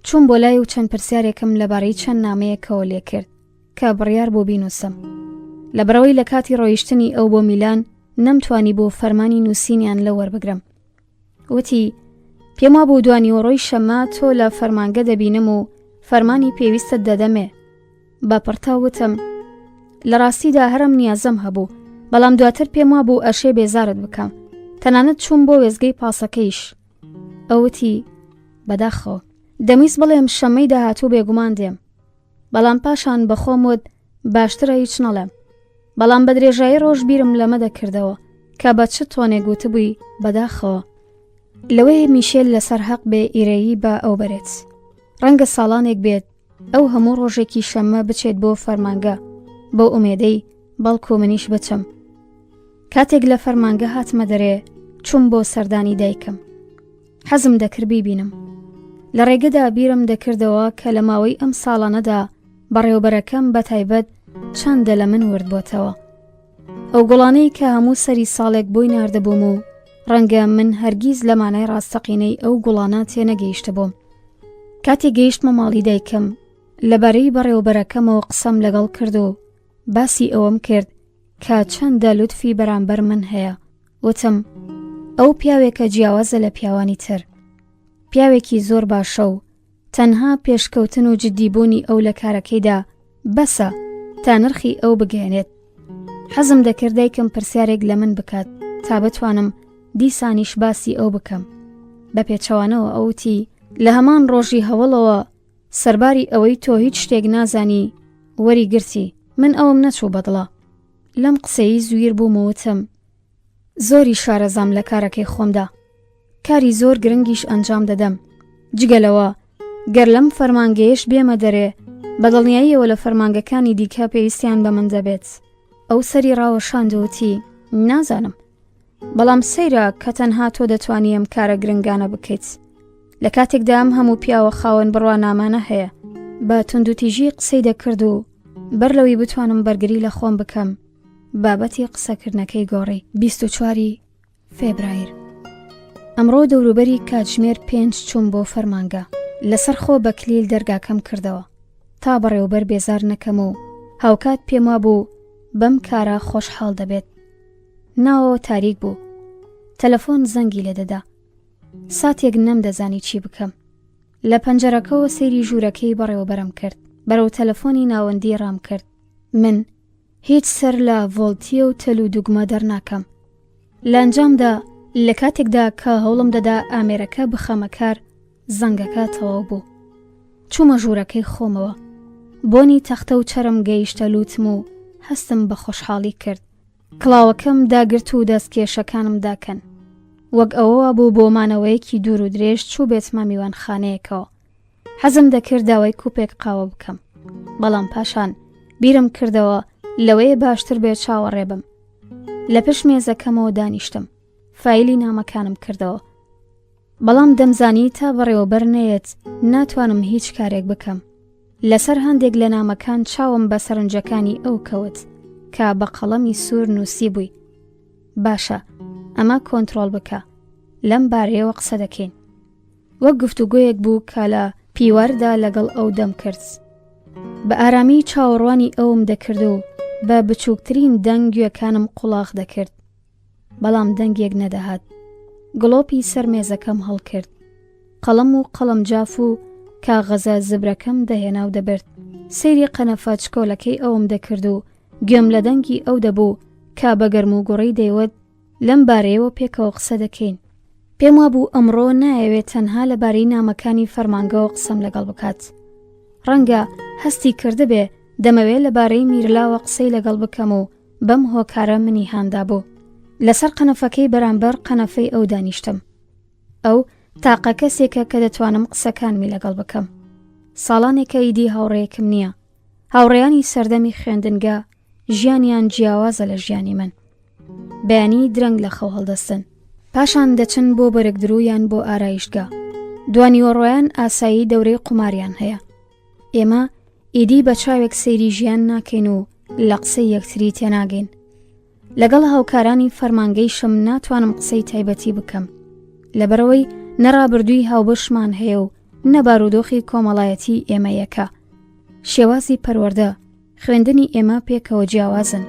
چوون بۆ لای و چەند پرسیارێکم لەبارەی چەند نامەیەکەوە لێ کرد کە بڕیار بۆ بینوسم. لەبەرەوەی لە کاتی ڕۆیشتنی ئەو بۆ میلان نەمتوانی بۆ فەرمانی نووسینیان لە وەربگرم. وتی پێما بۆ دوانی وەڕۆی شەمە تۆ لە فەرمانگە دەبینم و فەرمانی پێویستت دەدەمێ. بە پڕتا وتم لە ڕاستیدا هەرم نیازم هەبوو، بەڵام دواتر پێما بوو ئەشێ بێزارت بکەم، تەنانەت چوون بۆ وێزگەی پاسەکەیش. ئەوتی بەداخەوە دەمویست بڵێم شەمەی داهاتوو بێگومان دێم، بەڵام پاشان بەخۆم وت باشترە هیچ نەڵێم. بەڵام بە درێژایی ڕۆژ بیرم لەمە دەکردەوە کە بە چ تۆنێک گوتبووی بەداخەوە لەوەی میشێل لەسەر حەق بێ ئیرەیی بە ئەو بەرێت. ڕەنگە ساڵانێک بێت ئەو هەموو ڕۆژێکی شەمە بچێت بۆ فەرمانگە بۆ ئومێدەی بەڵکو منیش بچم. کاتێک لە فەرمانگە هاتمە دەرێ چوم بۆ سەردانی دایکم. حەزم دەکرد بیبینم. لە ڕێگەدا بیرم دەکردەوە کە لە ماوەی ئەم ساڵانەدا بەڕێوەبەرەکەم بە تایبەت چەندە لە من وردبۆتەوە. ئەو گوڵانەی کە هەموو سەری ساڵێک بۆی ناردەبووم و ڕەنگە من هەرگیز لە مانای ڕاستەقینەی ئەو گوڵانە تێنەگەیشتە بووم. کاتێک گەیشتمە ماڵی دایکم لەبارەی بەڕێوەبەرەکەمەوە قسەم لەگەڵ کرد و باسی ئەوەم کرد کە چەندە لوتفی بەرامبەر من هەیە. وتم ئەو پیاوێکە جیاوازە لە پیاوانی تر، پیاوێکی زۆر باشە و تەنها پێشکەوتن و جددیبوونی ئەو لە کارەکەیدا بەسە تا نرخی ئەو بگەێنێت. حەزم دەکرد دایکم پرسیارێک لە من بکات تا بتوانم دیسانیش باسی ئەو بکەم. بە پێچەوانەوە ئەوتی لە هەمان ڕۆژی هەوڵەوە سەرباری ئەوەی تۆ هیچ شتێک نازانی وەری گرتی. من ئەوم نەچوو بەدڵە. لەم قسەی زویر بوومەوتم زۆری شارەزام لە کارەکەی خۆمدا، کاری زۆر گرنگیش ئەنجام دەدەم. جگەلەوە گەر لەم فەرمانگەیەش بێمە دەرێ بەدڵنیاییەوە لە فەرمانگەکانی دیکە پێویستیان بە من دەبێت. ئەو سەری ڕاوەشاندەوتی نازانم، بەڵام سەیرە کە تەنها تۆ دەتوانی ئەم کارە گرنگانە بکەیت. لە کاتێکدا ئەم هەموو پیاوە خاوەن بڕوانامانە هەیە. بە توندوتیژی قسەی دەکرد و بەر لەوەی بتوانم بەرگری لە خۆم بکەم بابەتی قسەکردنەکەی گۆڕی. 24 فێبرایر ئەمڕۆ دەوروبەری کاتژمێر 5 چوون بۆ فەرمانگە. لەسەر خۆ بە کلیل دەرگاکەم کردەوە تا بەڕێوەبەر بێزار نەکەم و هاوکات پێما بوو بەم کارە خۆشحاڵ دەبێت. ناوەوە تاریک بوو. تەلەفۆن زەنگی لێدەدا. ساتێک نەمدەزانی چی بکەم. لە پەنجەرەکەەوە سەیری ژوورەکەی بەڕێوەبەرم کرد، بەرەو تەلەفۆنی ناوەندی ڕام کرد. من هیچ سەر لە ڤۆڵتیە و تەل و دوگمە دەرناکەم. لە ئەنجامدا لە کاتێکدا کە هەوڵم دەدا ئامێرەکە بخەمە کار، زەنگەکە تەواو بوو. چوومە ژوورەکەی خۆمەوە، بۆنی تەختە و چەرم گەیشتە لوتم و هەستم بە خۆشحاڵی کرد. کڵاوەکەم داگرت و دەستکێشەکانم داکەن. وەک ئەوە بوو بۆ مانەوەیەکی دوور و درێژ چوو بێتمە میوانخانەیەکەوە. حەزم دەکرد داوای کوپێک قاوە بکەم، بەڵام پاشان بیرم کردەوە لەوەیە باشتر بێت چاوەڕێ بم. لە پشت مێزەکەمەوە دانیشتم، فایلی نامەکانم کردەوە، بەڵام دەمزانی تا بەڕێوەبەر نەیەت ناتوانم هیچ کارێک بکەم. لەسەر هەندێک لە نامەکان چاوم بە سەرنجەکانی ئەو کەوت کە بە قەڵەمی سوور نووسی بووی. باشە، ئەمە کۆنتڕۆڵ بکە، لەم بارەیەوە قسە دەکەین. وەک گفتوگۆیەک بوو کە لە پیوەردا لەگەڵ ئەو دەم کرد. بە ئارامی چاوەڕوانی ئەوم دەکرد و بە بچووکترین دەنگ گوێکانم قوڵاق دەکرد، بەڵام دەنگێک نەدەهات. گڵۆپی سەر مێزەکەم هەڵکرد، قەڵەم و قەڵەمجاف و کاغەزە زبرەکەم دەهێنا و دەبرد. سەیری قەنەفە چکۆلەکەی ئەوم دەکرد و گوێم لە دەنگی ئەو دەبوو کا بە گەرم و گوڕی دەیوت لەم بارەیەوە پێکەوە قسە دەکەین. پێم وابوو ئەمڕۆ نایەوێت تەنها لەبارەی نامەکانی فەرمانگەوە قسەم لەگەڵ بکات. ڕەنگە هەستی کردبێ دەمەوێت لەبارەی میرلاوە قسەی لەگەڵ بکەم و بەم هۆکارە منی هاندا بوو. لەسەر قەنەفەکەی بەرامبەر قەنەفەی ئەو دانیشتم. ئەو تاقە کەسێکە کە دەتوانم قسەکانمی لەگەڵ بکەم. ساڵانێکە ئیدی هاوڕێیەکم نییە. هاوڕێیانی سەردەمی خوێندنگە ژیانیان جیاوازە لە ژیانی من. بەیانی درەنگ لە خەو هەڵدەستن، پاشان دەچن بۆ بەرگدرویان بۆ ئارایشگا. دوانیوەڕۆیان ئاسایی دەورەی قوماریان هەیە. ئێمە ئیدی بە چاوێک سەیری ژیان ناکەین و لە قسەی یەکتری تێناگەین. لەگەڵ هاوکارانی فەرمانگەی شم ناتوانم قسەی تایبەتی بکەم، لەبەرەوەی نەڕابردووی هاوبەشمان هەیە و نەبارودۆخی کۆمەڵایەتی ئێمە یەکە. شێوازی پەروەردە، خوێندنی ئێمە پێکەوە جیاوازن.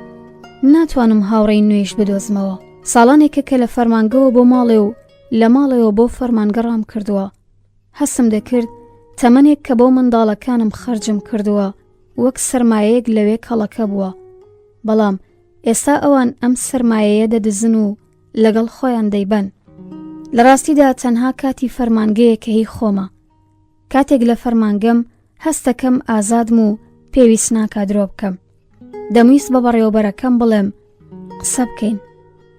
ناتوانم هاوڕێی نوێش بدۆزمەوە. ساڵانێکە کە لە فەرمانگەوە بۆ ماڵێ و لە ماڵەوە بۆ فەرمانگەڕام کردووە، هەستم دەکرد تەمەنێک کە بۆ منداڵەکانم خەرجم کردووە وەک سەرمایەیەک لەوێ کەڵەکە بووە. بەڵام ئێستا ئەوان ئەم سەرمایەیە دەدزن و لەگەڵ خۆیان دەیبەن. لە ڕاستیدا تەنها کاتی فەرمانگەیەکە هی خۆمە. کاتێک لە فەرمانگەم هەستەکەم ئازادم و پێویست ناکات درۆ بکەم. دەمویست بە بەڕێوەبەرەکەم بڵێم قسە بکەین.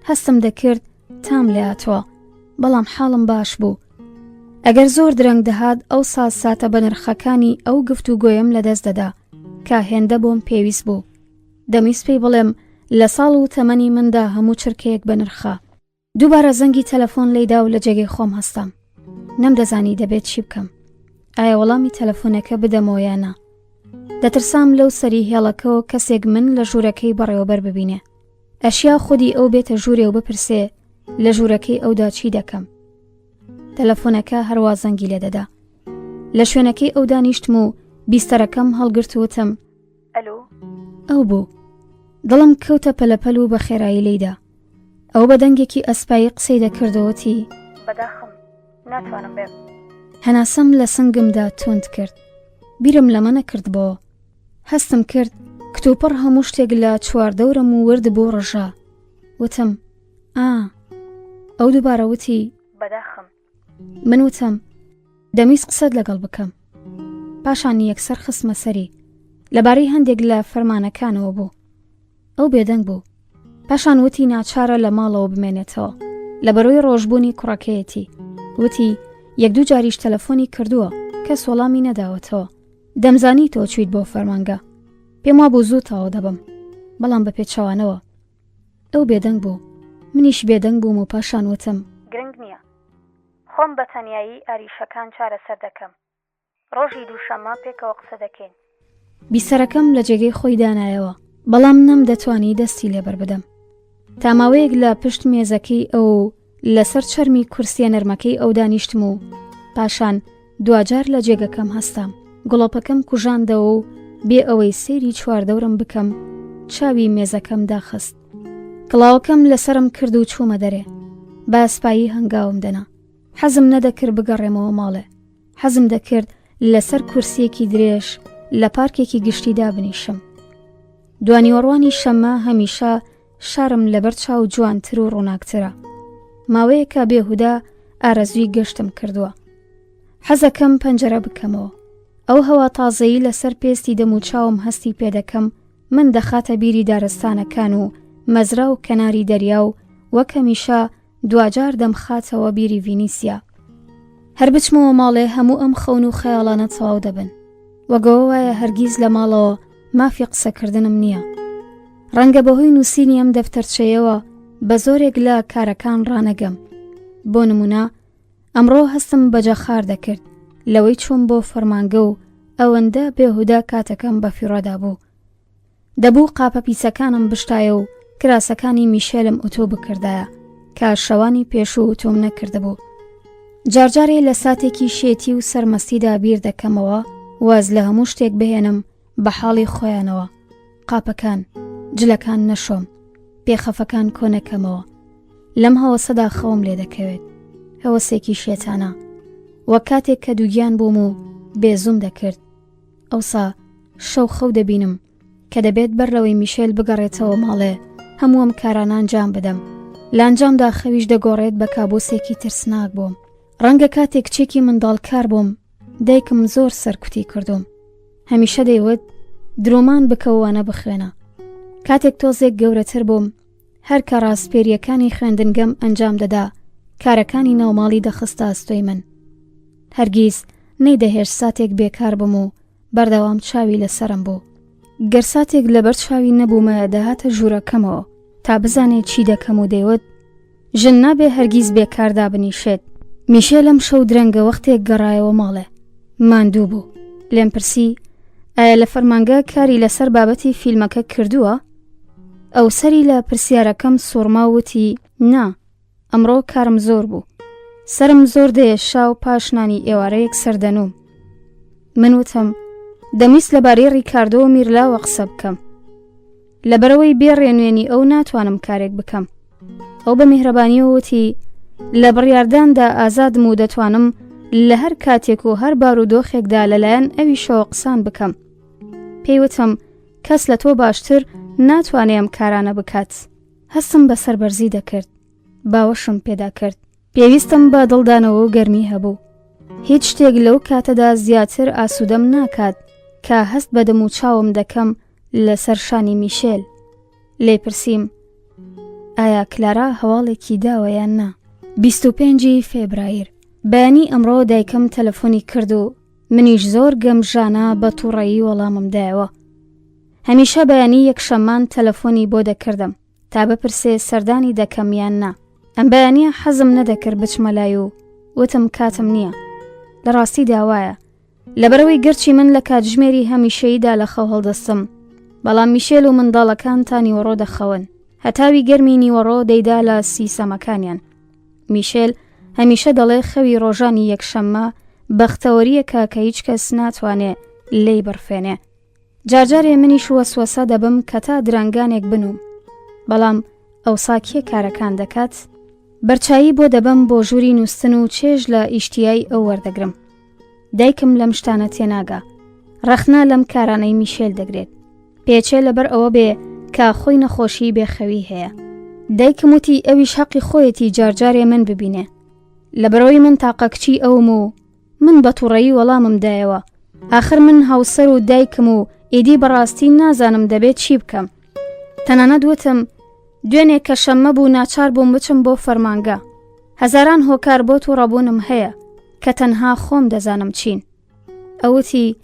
هەستم دەکرد تام لێهاتووە، بەڵام حاڵم باش بوو. ئەگەر زۆر درەنگ دەهات ئەو ساتە بە نرخەکانی ئەو گفتوگۆیم لەدەست دەدا کە هێندە بۆم پێویست بوو. دەمویست پێی بڵێم لە ساڵ و تەمەنی مندا هەموو چرکەیەک بە نرخە. دووبارە زەنگی تەلەفۆن لێدا و لە جێگەی خۆم هەستام. نەمدەزانی دەبێت چی بکەم. ئایا وەڵامی تەلەفۆنەکە بدەمەوە یانە؟ دەترسام لەو سەری هێڵەکەەوە کەسێک من لە ژوورەکەی بەڕێوەبەر ببینێ. ئەشیا خودی ئەو بێتە ژوورێ و بپرسێ لە ژوورەکەی ئەودا چی دەکەم. تەلەفۆنەکە هەروە زەنگی لێدەدا. لە شوێنەکەی ئەو دانیشتم و بیستەرەکەم هەڵگرتووتم. ئەلو؟ ئەو بوو. دڵم کەوتە پەلەپەل و بە خێرایی لێیدا. ئەو بە دەنگێکی ئەسپایی قسەی دەکردەوەتی بەداخم ناتوانم بێم. هەناسەم لە سنگمدا تۆند کرد. بیرم لەمە نەکردبەوە. هەستم کرد کتوپڕ هەموو شتێک لە چواردەورم و ورد بۆ ڕژا. وتم ئەو دووبارە وتی بەداخم. من وتم دەمویست قسەت لەگەڵ بکەم. پاشان یەکسەر خستمە سەری لەبارەی هەندێک لە فەرمانەکانەوە بوو. ئەو بێدەنگ بوو. پاشان وتی ناچارە لە ماڵەوە بمێنێتەوە لەبەرەوەی ڕۆژبوونی کوڕەکەیەتی. وتی یەک دوو جاریش تەلەفۆنی کردووە کەس وەڵامی نەداوەتەوە. دەمزانی تۆ چویت بۆ فەرمانگە. پێم وابوو زوو تاوە دەبم، بەڵام بە پێچەوانەوە. ئەو بێدەنگ بوو، منیش بێدەنگ بووم و پاشان وتم گرنگ نییە، خۆم بە تەنیایی ئاریشەکان چارەسەر دەکەم. ڕۆژی دووشەممە پێکەوە قسە دەکەین. بیسەرەکەم لە جێگەی خۆی دانایەوە، بەڵام نەم دەتوانی دەستی لێبەر بدەم. تاماوەیەک لە پشت مێزەکەی ئەو لەسەر چەرمی کورسیە نەرمەکەی ئەو دانیشتم و پاشان دوجار لە جێگەکەم هەستام. گوڵۆپەکەم کوژاندەوە و بێ ئەوەی سێری چواردەورم بکەم چاوی مێزەکەم داخست. کڵاوەکەم لەسرم کرد و چوومە دەرێ. با ئەسپایی هەنگاوم دەنا. حەزم نەدەکرد بگەڕێمەوە ماڵێ. حەزم دەکرد لەسەر کورسیەکی درێژ لە پارکێکی گشتیدا بنیشم. دوانیوەڕوانی شەمە هەمیشە شارم لەبەر چاو جوانتر و ڕووناکترە. ماوەیەکە بێهودا ئارەزووی گەشتم کردووە. حەزەکەم پەنجەرە بکەمەوە. ئەو هەوا تازەیی لەسەر پێستی دەم و چاوم هەستی پێدەکەم من دەخاتە بیری دارستانەکان و مەزرا و کەناری دەریا و وەک هەمیشە دوجار دەمخاتەوە بیری ڤینیسیا. هەر بچمەوە ماڵێ هەموو ئەم خەون و خەیاڵانە تەواو دەبن. وەگەوە وایە هەرگیز لە ماڵەوە مافی قسەکردنم نییە. ڕەنگە بەهۆی نووسینی ئەم دەفتەرچەیەوە بە زۆرێک لە کارەکان ڕانەگەم. بۆ نمونە ئەمڕۆ هەستم بەجەخار دەکرد لەوەی چۆم بۆ فەرمانگە و ئەوەندە بێهودا کاتەکەم بە فیڕۆدا بوو. دەبوو قاپە پیسەکانم بشتایە و کراسەکانی میشێلم ئۆتۆ بکردایە کە شەوانی پێشوو ئۆتۆم نەکردبوو. جارجارێ لە ساتێکی شێتی و سەرمەستیدا بیر دەکەمەوە واز لە هەموو شتێک بهێنم بە حاڵی خۆیانەوە. قاپەکان، جلەکان نەشۆم، پێخەفەکان کۆنەکەمەوە. لەم هەوەسەدا خەوم لێ دەکەوێت. هەوەسێکی شێتانە. وەک کاتێک کە دووگیان بووم و بێزوم دەکرد. ئەوسا شەو خەو دەبینم کە دەبێت بەرەوەی میشێل بگەڕێتەوە ماڵێ هەمووم کارانان جام بدەم. لانجامدا خەویش دەگۆڕێت بە کابوسێکی ترسناک بووم. ڕەنگە کاتێک کچێکی منداڵکار بووم دایکم زۆر سەرکوتی کردوم. هەمیشە دەیوت درۆمان بکەوانە بخوێنە. کاتێک تۆزێک گەورەتر بووم هەر کە ڕاستپێریەکانی خوێندنگەم ئەنجام دەدا کارەکانی ناوماڵی دەخستە ئەستۆی من. هەرگیز نەیدەهێشت ساتێک بێکار بووم و بەردەوام چاوی لەسرم بوو. گەر ساتێک لەبەر چاوی نەبوومە دەهاتە ژوورەکەمەوە تا بزانێت چی دەکەم و دەیوت ژن نابێ هەرگیز بێکاردا بنیشێت. میشێلم شەو درەنگە وەختێک گەڕایەوە ماڵێ. ماندوو بوو. لێم پرسی ئایا لە فەرمانگە کاری لەسەر بابەتی فیلمەکە کردووە؟ ئەو سەری لە پرسیارەکەم سوورما وتی نا، ئەمڕۆ کارم زۆر بوو. سرم زۆر دێشا و پاشنانی ئێوارەیەک سەردەنوم. من وتم دەمیست لەبارەی ڕیکاردۆ و میرلاوە قسە بکەم. لەبەرەوەی بێڕێنوێنی ئەو ناتوانم کارێک بکەم. ئەو بە میهرەبانیەوە وتی لە بڕیارداندا ئازادم و دەتوانم لە هەر کاتێک و هەر بارودۆخێکدا لەلایەن ئەوی شەوە قسان بکەم. پێیوتم کەس لە تۆ باشتر ناتوانێم کارانە بکات. هەستم بە سەربەرزی دەکرد. باوەشم پێدا کرد. پێویستم بە دڵدانەوە و گەرمی هەبوو. هیچ شتێک لەو کاتەدا زیاتر ئاسوودەم ناکات کە هەست بە دەم و چاوم دەکەم لەسەر شانی میشێل. لێ پرسیم ئایا کلارا هەواڵێکی داوە یان نا؟ 25 فێبرایر. بەیانی ئەمڕۆ دایکم تەلەفۆنی کرد و منیش زۆر گەمژانە بە تووڕەیی وەڵامم دایەوە. هەمیشە بەیانی یەکشەممان تەلەفۆنی بۆ دەکردم تا بپرسێ سەردانی دەکەم یان نا. ئەم بەیانیە حەزم نەدەکرد بچمە لای و وتم کاتم نییە. لە ڕاستی داوایە لەبەرەوەی گەرچی من لە کاتژمێری هەمیشەییدا لە خەو هەڵدەستم بەڵام میشێل و منداڵەکان تا نیوەڕۆ دەخەون. هەتاوی گەرمی نیوەڕۆ دەیدا لە سیسەمەکانیان. میشێل هەمیشە دەڵێ خەوی ڕۆژانی یەکشەممە بەختەوەریەکە کە هیچ کەس ناتوانێ لێی بەرفێنێ. جارجارێ منیش وەسوەسە دەبم کە تا درانگانێک بنوم. بەڵام ئەوسا کێ کارەکان دەکات؟ بەرچایی بۆ دەبم بۆ ژووری نووسن و چێژ لە ئیشتیایی ئەو وەردەگرم. دایکم لەم شتانە تێناگا. ڕەخنا لەم کارانەی میشێل دەگرێت. پێچێ لەبەر ئەوە بێ کە خۆی نەخۆشی بێخەوی هەیە. دایکم وتی ئەویش حەقی خۆیەتی جارجارێ من ببینێ. لەبەرەوەی من تاقە کچی ئەوم و من بە تووڕەیی وەڵامم دایەوە. آخر من هاوسەر و دایکم و ئیدی بەڕاستی نازانم دەبێت چی بکەم. تەنانەت وتم دوێنێ کە شەممە بوو ناچار بووم بچم بۆ فەرمانگە. هەزاران هۆکار بۆ تووڕەبوونم هەیە کە تەنها خۆم دەزانم چین. ئەوتی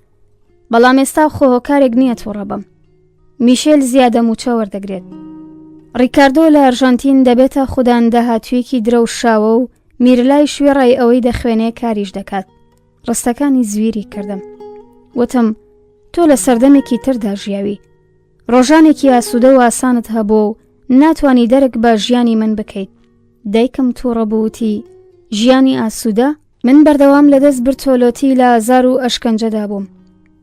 بەڵام ئێستا خۆ هۆکارێک نییە تووڕەبم. میشێل زیادە موچە وەردەگرێت. ڕیکاردۆ لە ئەرژەنتین دەبێتە خوددان داهاتوویەکی درەوشاوە و میرلای شوێڕای ئەوەی دەخوێنێ کاریش دەکات. ڕستەکانی زویری کردم. وتم تۆ لە سەردەمێکی تردا ژیاوی. ڕۆژانێکی ئاسوودە و ئاسانت هەبوو و ناتوانی دەرک بە ژیانی من بکەیت. دایکم تووڕەبووتی ژیانی ئاسوودە؟ من بەردەوام لەدەست برتۆلۆتی لە ئازار و ئەشکەنجەدا بووم.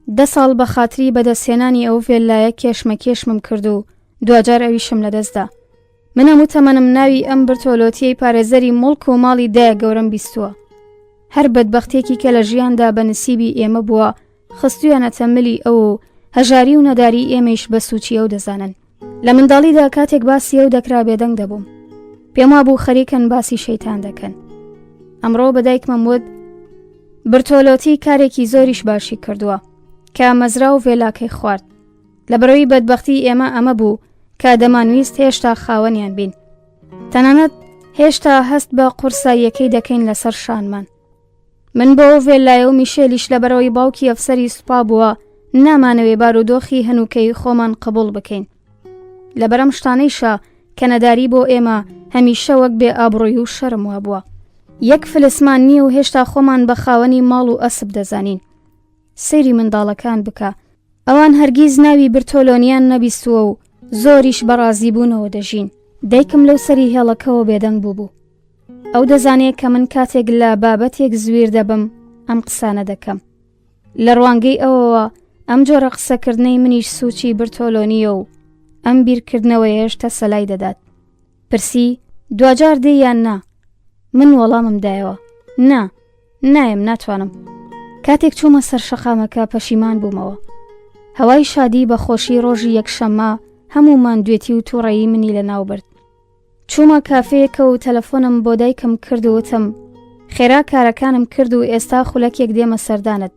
10 ساڵ بە خاتری بەدەستێنانی ئەو ڤێلایە کێشمەکێشمم کرد و دوجار ئەویشم لەدەستدا. من هەموو تەمەنم ناوی ئەم برتۆلۆتیەی پارێزەری مڵک و ماڵی دایە گەورەم بیستووە. هەر بەدبەختێکی کە لە ژیاندا بە نسیبی ئێمە بووە خستویانەتە ملی ئەو هەژاری و نەداری ئێمەش بە سوچی ئەو دەزانن. لە منداڵیدا کاتێک باسی ئەو دەکرا بێدەنگ دەبووم، پێم وابوو خەریکن باسی شەیتان دەکەن. ئەمڕۆ بەدایکمم وت برتۆلۆتی کارێکی زۆریش باشی کردووە کە مەزرا و ڤێلاکەی خوارد. لە بەرەوەی بەدبەختی ئێمە ئەمە بوو کە دەمانویست هێشتا خاوەنیان بین، تەنانەت هێشتا هەست بە قورساییەکەی دەکەین لەسەر شانمان. من بۆ ئەو ڤێلایە و میشێلیش لە بەرەوەی باوکی ئەفسەری سوپا بووە نامانەوێ بارودۆخی هەنووکەی خۆمان قبول بکەین. لە بەرەم شتانەیشە کە نەداری بۆ ئێمە هەمیشە وەک بێ ئابڕۆیی و شەرم وا بووە. یەک فلسمان نییە و هێشتا خۆمان بە خاوەنی ماڵ و ئەسب دەزانین. سەیری منداڵەکان بکە، ئەوان هەرگیز ناوی برتۆلۆنیان نەبیستووە و زۆریش بەڕازی بوونەوە دەژین. دایکم لەو سەری هێڵەکەەوە بێدەنگ بوو. ئەو دەزانێت کە من کاتێک لە بابەتێک زویر دەبم ئەم قسانە دەکەم. لە ڕوانگەی ئەوەوە ئەم جۆرە قسەکردنەی منیش سوچی برتۆلۆنیە و ئەم بیرکردنەوە هێشتا سەلای دەدات. پرسی دوجار دێ یان نا؟ من وەڵامم دایەوە نایم ناتوانم. کاتێک چوومە سەر شەقامەکە پەشیمان بوومەوە. هەوای شادی بە خۆشی ڕۆژی یەکشەممە هەموومان دوێتی و تووڕەیی منی لە ناو برد. چوومە کافەیەکە و تەلەفۆنم بۆ دایکم کرد و وتم خێرا کارەکانم کرد و ئێستا خولەکێک دێمە سەردانت،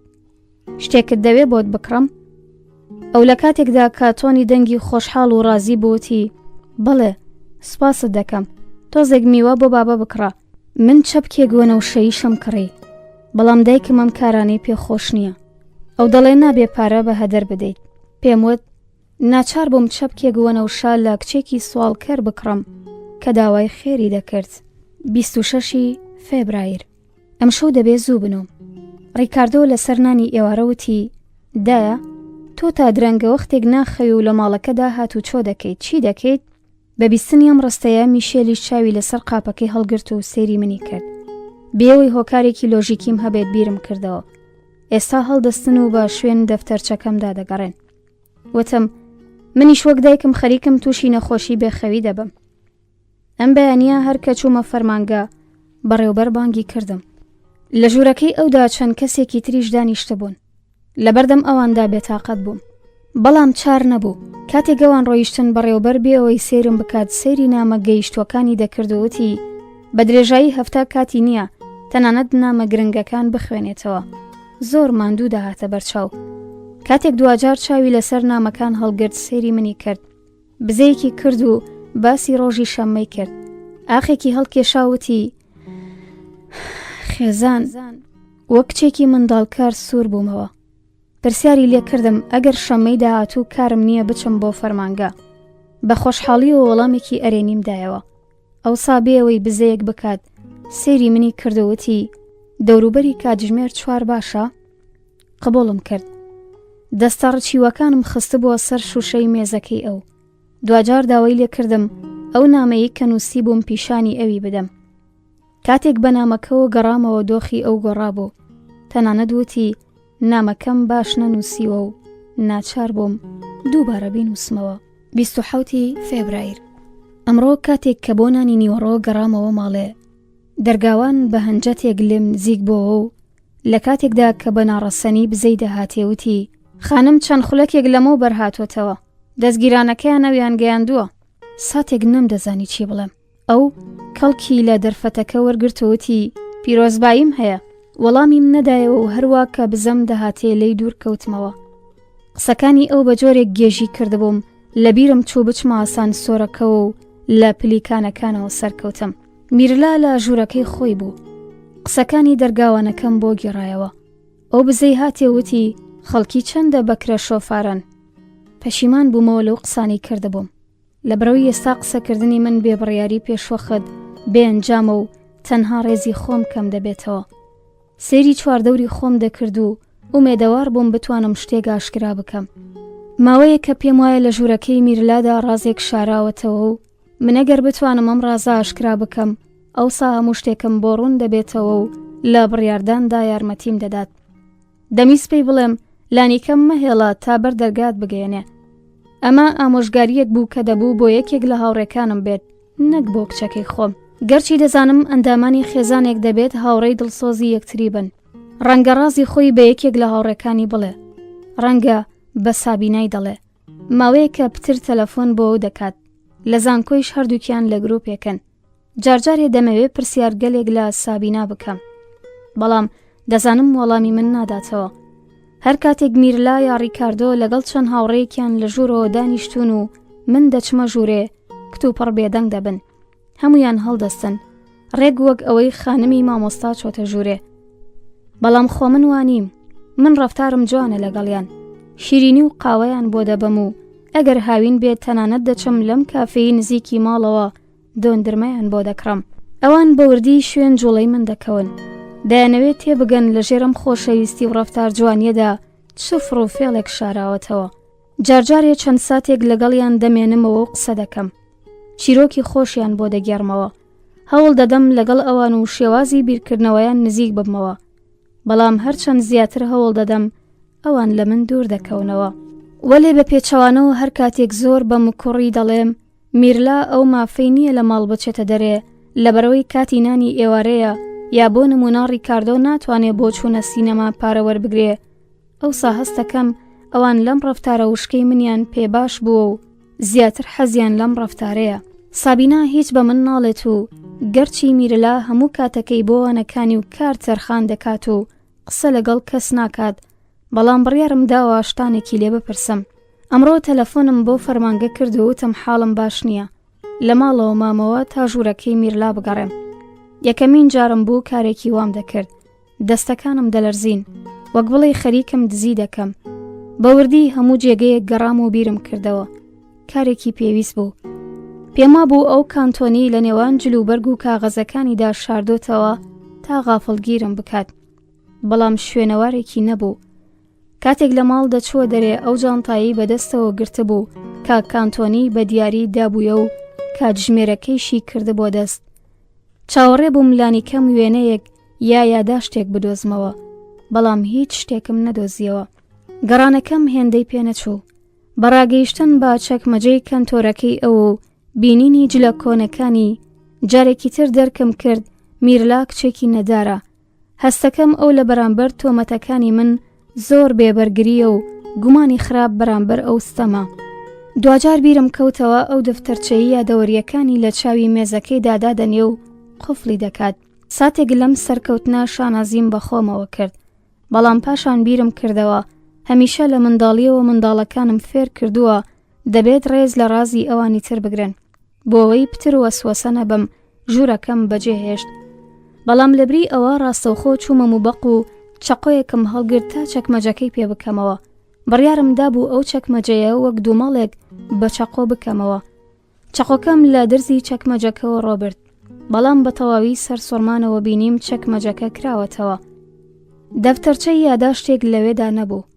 شتێکت دەوێ بۆت بکڕم؟ ئەو لە کاتێکدا کاتۆنی دەنگی خۆشحاڵ و ڕازی بوتی بەڵێ سپاست دەکەم، تۆزێک میوە بۆ بابە بکڕە. من چەپکێ گوەنە و شەیشم کڕی، بەڵام دایکم ئەم کارانەی پێخۆش نییە. ئەو دەڵێ نابێ پارە بە هەدەر بدەیت. پێم وت ناچار بووم چەپکێ گوەنە و شال لە کچێکی سوالکەر بکڕم کە داوای خێری دەکرد. 26 فێبرایر. ئەمشەو دەبێ زوو بنوم. ڕیکاردۆ لەسەر نانی ئێوارەوتی دایە تۆ تا درەنگە وەختێک ناخەوی و لە ماڵەکەدا هات و چۆ دەکەیت؟ چی دەکەیت؟ بە بیستنی ئەم ڕستەیە میشێلیش چاوی لەسەر قاپەکەی هەڵگرت و سەیری منی کرد. بێەوەی هۆکارێکی لۆژیکیم هەبێت بیرم کردەوە. ئێستا هەڵدەستن و بە شوێن دەفتەرچەکەمدا دەگەڕێن. وتم منیش وەک دایکم خەریکم تووشی نەخۆشی بێخەوی دەبم. ئەم بەیانیە هەر کە چوومە فەرمانگە بەڕێوبەر بانگی کردم. لە ژوورەکەی ئەودا چەند کەسێکی تریش دانیشتە بوون. لەبەردەم ئەواندا بێتاقەت بووم، بەڵام چار نەبوو. کاتێک ئەوان ڕۆیشتن بەڕێوبەر بێەوەی سێرم بکات سەیری نامە گەیشتوەکانی دەکردووتی بە درێژایی هەفتە کاتی نییە تەنانەت نامە گرنگەکان بخوێنێتەوە. زۆر ماندوو داهاتە بەرچاو. کاتێک دوجار چاوی لەسەر نامەکان هەڵگرت سەیری منی کرد، بزەیەکی کرد و باسی ڕۆژی شەممەی کرد. ئاخێکی هەڵکێشاوتی خێزان وەک کچێکی منداڵکار سوور بوومەوە. پرسیاری لێ کردم ئەگەر شەممەی داهاتوو کارم نییە بچم بۆ فەرمانگە. بە خۆشحاڵی و وەڵامێکی ئەرێنیم دایەوە. ئەو سابێەوەی بزەیەک بکات سێری منی کردووتی دەوروبەری کاتژمێر 4 باشە؟ قبوڵم کرد. دەستە ڕچیوەکانم خست بووە سەر شوشەی مێزەکەی ئەو. دوجار داوای لێ کردم ئەو نامەیە کە نووسی بووم پیشانی ئەوی بدەم. کاتێک بە نامەکەەوە گەڕامەوە دۆخی ئەو گۆڕابوو. تەنانەت وتی نامەکەم باش نەنووسیوە و ناچار بووم دووبارە بینووسمەوە. 27 فێبرایر. ئەمڕۆ کاتێک کە بۆ نانی نیوەڕۆ گەڕامەوە ماڵێ دەرگاوان بە هەنجەتێک لێم نزیک بۆەوە و لە کاتێکدا کە بە ناڕەسەنی بزەی دەهاتێوتی خانم چەند خولەکێک لەمە بەرهاتۆتەوە، دەستگیرانەکەیان نەویان گەیاندووە. ساتێک نەمدەزانی چی بڵێم. ئەو کەڵکی لە دەرفەتەکە وەرگرتەوەتی پیرۆزباییم هەیە. وەڵامیم نەدایەوە و هەروە کە بزەم دەهاتێ لی دوور کەوتمەوە. قسەکانی ئەو بە جۆرێک گێژی کردبووم لە بیرم چوو بچمە ئاسانسۆرەکەەوە و لە پلیکانەکانەوە سەرکەوتم. میرلا لە ژوورەکەی خۆی بوو. قسەکانی دەرگاوانەکەم بۆ گێڕایەوە. ئەو بزەی هاتێوتی خەڵکی چەندە بەکرە شۆفارن. پەشیمان بوومەوە لەو قسانی کردبووم. لە بەرەوەی ئێستا قسەکردنی من بێبڕیاری پێشوەخت بێئەنجامە و تەنها ڕێزی خۆم کەم دەبێتەوە. سێری چواردەوری خۆم دەکرد و ئومێدەوار بووم بتوانم شتێک ئاشکرا بکەم. ماوەیە کە پێم وایە لە ژوورەکەی میرلادا ڕازێک شاراوەتەوە و من ئەگەر بتوانم ئەم ڕازە ئاشکرا بکەم ئەوسا هەموو شتێکم بۆ ڕوون دەبێتەوە و لە بڕیارداندا یارمەتیم دەدات. دەمیست پێی بڵێم لانیکەم مەهێڵە تا بەر دەرگات بگەێنێ. ئەمە ئامۆژگاریەک بوو کە دەبوو بۆ یەکێک لە هاوڕێکانم بێت، نەک بۆ کچەکەی خۆم. گەرچی دەزانم ئەندامانی خێزانێک دەبێت هاوڕێی دڵسۆزی یەکتری بن. ڕەنگە ڕازی خۆی بە یەکێک لە هاوڕێکانی بڵێ، ڕەنگە بە سابینای دەڵێ. ماوەیەکە پتر تەلەفۆن بۆ ئەو دەکات، لە زانکۆیش هەردووکیان لە گرۆپێکن. جارجارێ دەمەوێت پرسیارگەلێک لە سابینا بکەم، بەڵام دەزانم وەڵامی من ناداتەوە. هەر کاتێک میرلا یا ڕیکاردۆ لەگەڵ چەند هاوڕێیەکیان لە ژوورەوە دانیشتون و من دەچمە ژوورێ، کتوپڕ بێدەنگ دەبن، هەمویان هەڵدەستن، ڕێک وەک ئەوەی خانمی مامۆستا چۆتە ژوورێ. بەڵام خۆ من وانیم، من ڕەفتارم جوانە لەگەڵیان، شیرینی و قاوەیان بۆ دەبەم و ئەگەر هاوین بێت تەنانەت دەچم لەم کافەی نزیکی ماڵەوە دۆندرمەیان بۆ دەکڕم. ئەوان بە وردی شوێن جوڵەی من دەکەون، دەیانەوێت تێبگەن لە ژێرم خۆشەویستی و ڕەفتار جوانیەدا چفڕ و فێڵێک شاراوەتەوە. جارجارێ چەند ساتێک لەگەڵیان دەمێنمەوە و قسە دەکەم، چیرۆکی خۆشیان بۆ دەگێڕمەوە، هەوڵ دەدەم لەگەڵ ئەوان و شێوازی بیرکردنەوەیان نزیک ببمەوە، بەڵام هەرچەند زیاتر هەوڵ دەدەم ئەوان لە من دوور دەکەونەوە. وەلێ بە پێچەوانەوە هەر کاتێک زۆر بە مکوڕی دەڵێم میرلا ئەو مافەی نییە لە ماڵ بچێتە دەرێ لەبەرەوەی کاتی نانی ئێوارەیە، یا بۆ نمونە ڕیکاردۆ ناتوانێت بۆ چوونە سینەما پارە وەربگرێ، ئەوسا هەستەکەم ئەوان لەم ڕەفتارە وشکەی منیان پێ باش بووە و زیاتر حەزیان لەم ڕەفتارەیە. سابینا هیچ بە من ناڵێت و گەرچی میرلا هەموو کاتەکەی بۆ وانەکانی و کار تەرخان دەکات و قسە لەگەڵ کەس ناکات، بەڵام بڕیارم داوە شتانێکی لێ بپرسم. ئەمڕۆ تەلەفۆنم بۆ فەرمانگە کرد و وتم حاڵم باش نییە، لە ماڵەوە مامەوە تا ژوورەکەی میرلا بگەڕێم. یەکەمین جارم بوو کارێکی وام دەکرد، دەستەکانم دەلەرزین، وەک بڵێ خەریکم دزی دەکەم. بەوردی هەموو جێگەیەک گەڕام و بیرم کردەوە، کارێکی پێویست بوو. پێما بوو ئەو کانتۆنی لە نێوان جلوبەرگ و کاغەزەکانیدا شاردۆتەوە تا غافڵگیرم بکات، بەڵام شوێنەوارێکی نەبوو. کاتێک لە ماڵ دەچووە دەرێ ئەو جانتایی بەدەستەوە گرتبوو کە کانتۆنی بە دیاری دابوویە و کاتژمێرەکەیشی کرده بۆ دەست. چاوەڕێ بووم لانیکەم وێنەیەک یا یاداشتێک بدۆزمەوە، بەڵام هیچ شتێکم نەدۆزیەوە. گەڕانەکەم هێندەی پێنەچوو. بەڕاگەیشتن بە چەکمەجەی کەنتۆرەکەی ئەو و بینینی جلە کۆنەکانی جارێکی تر دەرکم کرد میرلا کچێکی نەدارە. هەستەکەم ئەو لە بەرامبەر تۆمەتەکانی من زۆر بێبەرگریە و گومانی خراپ بەرامبەر ئەو ستەمە. دوجار بیرم کەوتەوە ئەو دەفتەرچەیی یادەوەریەکانی لە چاوی مێزەکەی دادادەنێ و قفڵی دەکات. ساتێک لەم سەرکەوتنا شانازیم بەخۆمەوە کرد، بەڵام پاشان بیرم کردەوە هەمیشە لە منداڵیەوە منداڵەکانم فێر کردووە دەبێت ڕێز لە ڕازی ئەوانی تر بگرن بۆ ئەوەی پتر وەسوەسە نەبم ژوورەکەم بەجێهێشت. بەڵام لەبری ئەوە ڕاستەوخۆ چوومە موبەق و چەقۆیەکم هەڵگرت تا چەکمەجەکەی پێ بکەمەوە. بڕیارم دابوو ئەو چەکمەجەیە وەک دوومەڵێک بە چەقۆ بکەمەوە. چەقۆکەم لە دەرزی چەکمەجەکەەوە ڕۆبرد، بەڵام بە تەواوی سەر سۆرمانەوە بینیم چەکمەجەکە کراوەتەوە. دەفتەرچەی یاداشتێک لەوێدا نەبوو.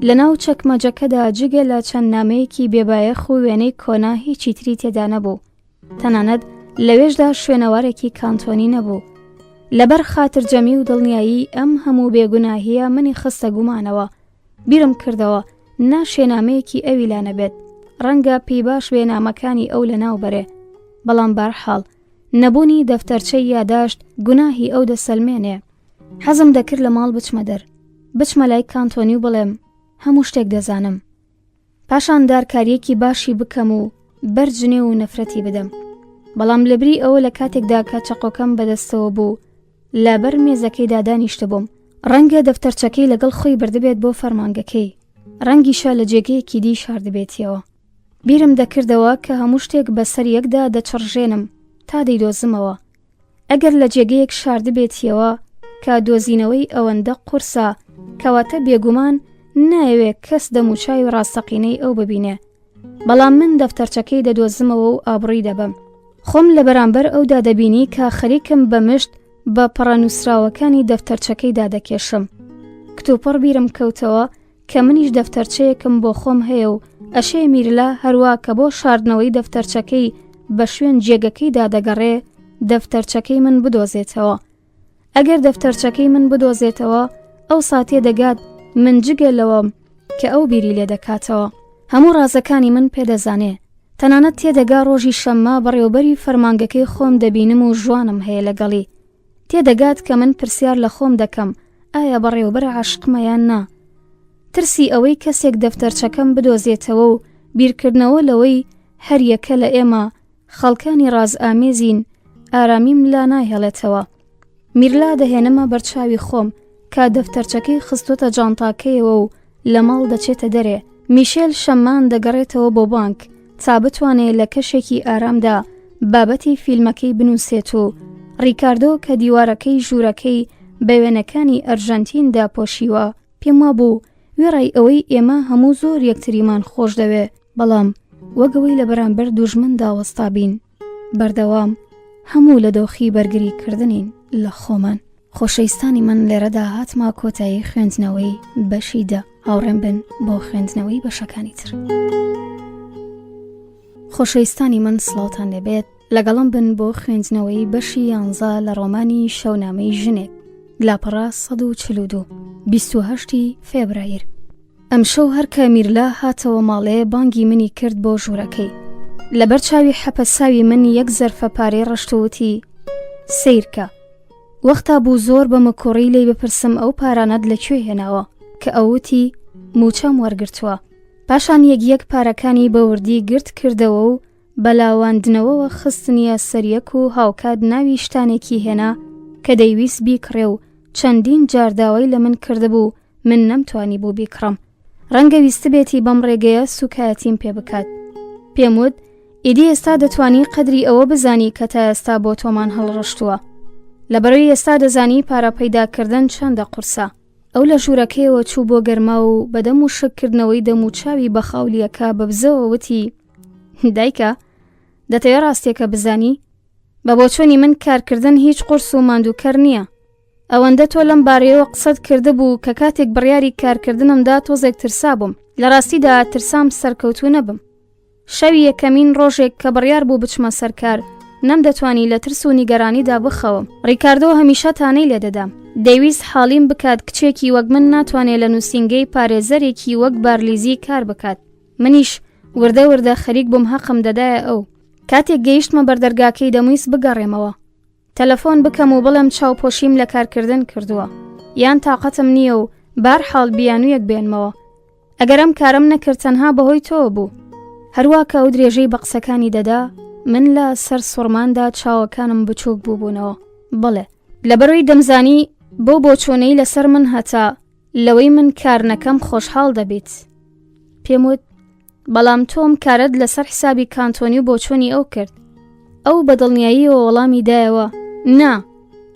لەناو چەکمەجەکەدا جگە لە چەند نامەیەکی بێبایەخ و وێنەی کۆنا هیچی تری تێدا نەبوو. تەنانەت لەوێشدا شوێنەوارێکی کانتۆنی نەبوو. لەبەر خاترجەمی و دڵنیایی ئەم هەموو بێگوناهیە منی خستە گومانەوە. بیرم کردەوە ناشێنامەیەکی ئەوی لا نەبێت، ڕەنگە پێی باش وێنامەکانی ئەو لە ناو بەرێ، بەڵام بەرحاڵ نەبوونی دەفتەرچەی یاداشت گوناهی ئەو دەسەلمێنێ. حەزم دەکرد لە ماڵ بچمە دەر، بچمە لای کانتۆنی و بڵێم هەموو شتێک دەزانم، پاشان دارکاریەکی باشی بکەم و بەرجنێ و نەفرەتی بدەم. بەڵام لەبری ئەوە لە کاتێکدا کە چەقۆکەم بەدەستەوە بوو لەبەر مێزەکەی دانیشتە بووم. ڕەنگە دەفتەرچەکەی لەگەڵ خۆی بردبێت بۆ فەرمانگەکەی، ڕەنگیشە لە جێگەیەکی دی شاردبێتیەوە. بیرم دەکردەوە کە هەموو شتێک بەسەر یەکدا دەچڕژێنم تا دەیدۆزمەوە. ئەگەر لە جێگەیەک شاردبێتیەوە کە دۆزینەوەی ئەوەندە قورسە کەواتە بێگومان نایەوێت کەس دەموچای و ڕاستەقینەی ئەو ببینێ. بەڵام من دەفتەرچەکەی دەدۆزمەوە و ئابڕی دەبم. خۆم لە بەرامبەر ئەودا دەبینی کە خەریکم بەمشت بە پەڕەنووسراوەکانی دەفتەرچەکەی دادەکێشم. کتوپڕ بیرم کەوتەوە کە منیش دەفتەرچەیەکم بۆ خۆم هەیە و ئەشێ میرلا هەروە کە بۆ شاردنەوەی دەفتەرچەکەی بە شوێن جێگەکەی دادەگەڕێ دەفتەرچەکەی من بدۆزێتەوە. ئەگەر دەفتەرچەکەی من بدۆزێتەوە ئەو ساتێ دەگات من جگە لەوەم کە ئەو بیری لێ دەکاتەوە. هەموو ڕازەکانی من پێدەزانێ، تەنانەت تێدەگا ڕۆژی شەممە بەڕێوەبەری فەرمانگەکەی خۆم دەبینم و ژوانم هەیە لەگەڵی. تێدەگات کە من پرسیار لە خۆم دەکەم ئایا بەڕێوەبەر عاشقمە یان نا. ترسی ئەوەی کەسێک دەفتەرچەکەم بدۆزێتەوە و بیرکردنەوە لەوەی هەر یەکە لە ئێمە خەڵکانی ڕاز ئامێزین ئارامیم لا ناهێڵێتەوە. میرلا دەهێنمە بەرچاوی خۆم کە دەفتەرچەکەی خستۆتە جانتاکەیەوە و لە ماڵ دەچێتە دەرێ. میشێل شەممان دەگەڕێتەوە بۆ بانک تا بتوانێت لە کەشێکی ئارامدا بابەتی فیلمەکەی بنووسێت و ڕیکاردۆ کە دیوارەکەی ژوورەکەی بە وێنەکانی ئەرژەنتیندا پۆشیوە پێم وابوو وێڕای ئەوەی ئێمە هەموو زۆر یەکتریمان خۆش دەوێ، بەڵام وەگەوەی لە بەرامبەر دوژمن داوەستا بین بەردەوام هەموو لە دۆخی بەرگریکردنین لە خۆمان. خۆشەویستانی من لێرەدا هاتما کۆتایی خوێندنەوەی بەشی دە. هاوڕێم بن بۆ خوێندنەوەی بەشەکانی تر. خۆشەویستانی من سڵاوتان لێبێت، لەگەڵم بن بۆ خوێندنەوەی بەشی 11 لە ڕۆمانی شەونامەی ژنێک گلاپەڕا 142 28 فێبرایر. ئەمشەو هەرکە میرلا هاتەوە ماڵێ بانگی منی کرد بۆ ژوورەکەی. لەبەر چاوی حەپەساوی من یەک زەرفە پارەی ڕەشتووتی سیرکە. وەختا بوو زۆر بە مکۆڕی لێی بپرسم ئەو پارانەت لەکوێ هێناوە کە ئەوتی موچەم وەرگرتووە. پاشان یەک پارەکانی بەوردی گرت کردەوە و بەلاواندنەوەوە خستنیە سەریەک و هاوکات ناوی شتانێکی هێنا کە دەیویست بیکڕێ و چەندین جارداوای لە من کردبوو من نەمتوانی بوو بیکڕم. ڕەنگە ویست بێتی بەم ڕێگەیە سوکایەتیم پێ بکات. پێم وت ئیدی ئێستا دەتوانی قەدری ئەوە بزانی کە تا ئێستا بۆ تۆمان هەڵڕشتووە. لەبەرەوەی ئێستا دەزانی پارە پەیداکردن چەندە قورسە. ئەو لە ژوورەکەیەوە چوو بۆ گەرما و بەدەم و شکردنەوەی دەم و چاوی بە خاولیەکە بە بزەوە وتی دایکە دەتەوێت ڕاستیەکە بزانی بە بۆچۆنی من کارکردن هیچ قورس و ماندووکەر نییە. ئەوەندە تۆ لەم بارەیەوە قسەت کرده بوو کە کاتێک بڕیاری کارکردنمدا تۆزێک ترسا بووم. لە ڕاستیدا ترسام سەرکەوتوو نەبم. شەوی یەکەمین ڕۆژێک کە بڕیار بوو بچمە سەرکار نەم دەتوانی لە ترس و نیگەرانیدا بخەوم. ڕیکاردۆ هەمیشە تانەی لێ دەدام. دەیویست حاڵیم بکات کچێکی وەک من ناتوانێت لە نووسینگەی پارێزەرێکی وەک بارلیزی کار بکات. منیش وردە وردە خەریک بووم حەقم دەدایە ئەو. کاتێک گەیشتمە بەردەرگاکەی دەمویست بگەڕێمەوە. تەلەفۆن بکەم و بڵم چاوپۆشیم لە کارکردن کردووە یان تااقەتم نییە و بارحاڵ بیانوویەک بێنمەوە. ئەگەر ئەم کارم نەکرد تەنها بەهۆی تۆ بوو. هەروە کە ئەو درێژەی بە قسەکانی دەدا من لە سەر سوڕماندا چاوەکانم بچووک بووبوونەوە. بڵێ لەبەرەوەی دەمزانی بۆ بۆچۆنەی لەسەر من هەتا لەوەی من کار نەکەم خۆشحاڵ دەبیت. پێم وت بەڵام تۆم کارت لەسەر حسابی کانتۆنی و بۆچۆنی ئەو کرد. ئەو بەدڵنیاییەوە وەڵامی دایەوە نا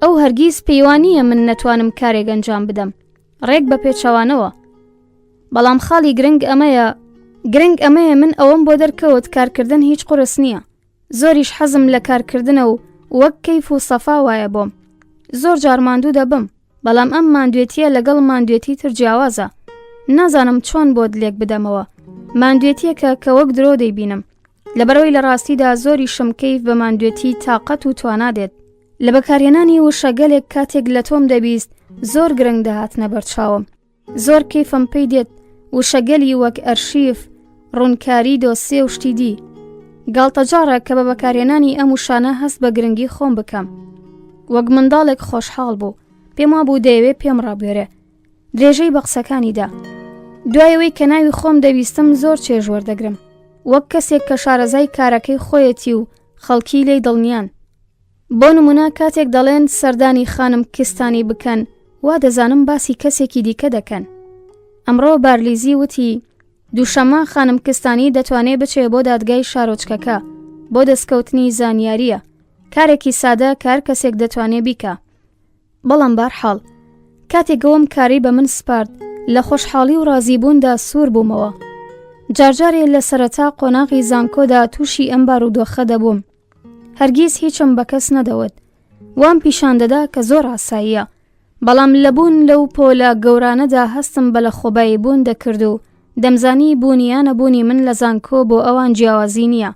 ئەو هەرگیز پەیوانییە من نەتوانم کارێک ئەنجام بدەم ڕێک بە پێچەوانەوە. بەڵام خاڵی گرنگ ئەمەیە من ئەوەم بۆ دەرکەوت کارکردن هیچ قورس نییە. زۆریش حەزم لە کارکردنە و وەک کەیف و سەفا وایە بۆم. زۆر جار ماندوو دەبم بەڵام ئەم ماندوێتیە لەگەڵ ماندوێتی تر جیاوازە. نازانم چۆن بۆ دلێک بدەمەوە. ماندوێتیەکە کە وەک درۆ دەیبینم. لەبەرەوەی لە ڕاستیدا زۆری شمکەیف بە ماندوێتی تااقەت و توانادێت. لە بەکارهێنانی وشەگەلێک کاتێک لە تۆم دەبیست زۆر گرنگ دەهاتنە بەرچاوم. زۆر کەیفم پێی دێت وشەگەلی وەک ئەرشیف، ڕوونکاری دۆسیە و شتی دی. گاڵتەجارە کە بە بەکارهێنانی ئەم وشانە هەست بە گرنگی خۆم بکەم. وەک منداڵێک خۆشحاڵ بوو پێم وابوو دەیەوێت پێم ڕابێرێ. درێژەی بە قسەکانیدا دوایەوەی کە ناوی خۆم دەویستم زۆر چێژ وەردەگرم وەک کەسێک کە شارەزای کارەکەی خۆیەتی و خەڵکی لێی دڵنیان. بۆ نمونە کاتێک دەڵێن سەردانی خانم کستانی بکەن وا دەزانم باسی کەسێکی دیکە دەکەن. ئەمڕۆ بارلیزی وتی دووشەمە خانم کستانی دەتوانێت بچێ بۆ دادگای شارۆچکەکە بۆ دەستکەوتنی زانیاریە. کارێکی سادە کار کەسێک دەتوانێت بیکە. بەڵام بارحاڵ کاتێک ئەوم کاری بە من سپارد لە خۆشحاڵی و ڕازیبووندا سوور بوومەوە. جارجارێ لە سەرەتا قۆناغی زانکۆدا تووشی ئەم بارودۆخە دەبووم. هەرگیز هیچم بە کەس نەدەوت. وام پیشان دەدا کە زۆر ئاساییە. بەڵام لەبوون لەو پۆلە گەورانەدا هەستم بە لە خۆبایی بوون دەکرد و دەمزانی بوونیانە بوونی من لە زانکۆ بۆ ئەوان جیاوازی نییە.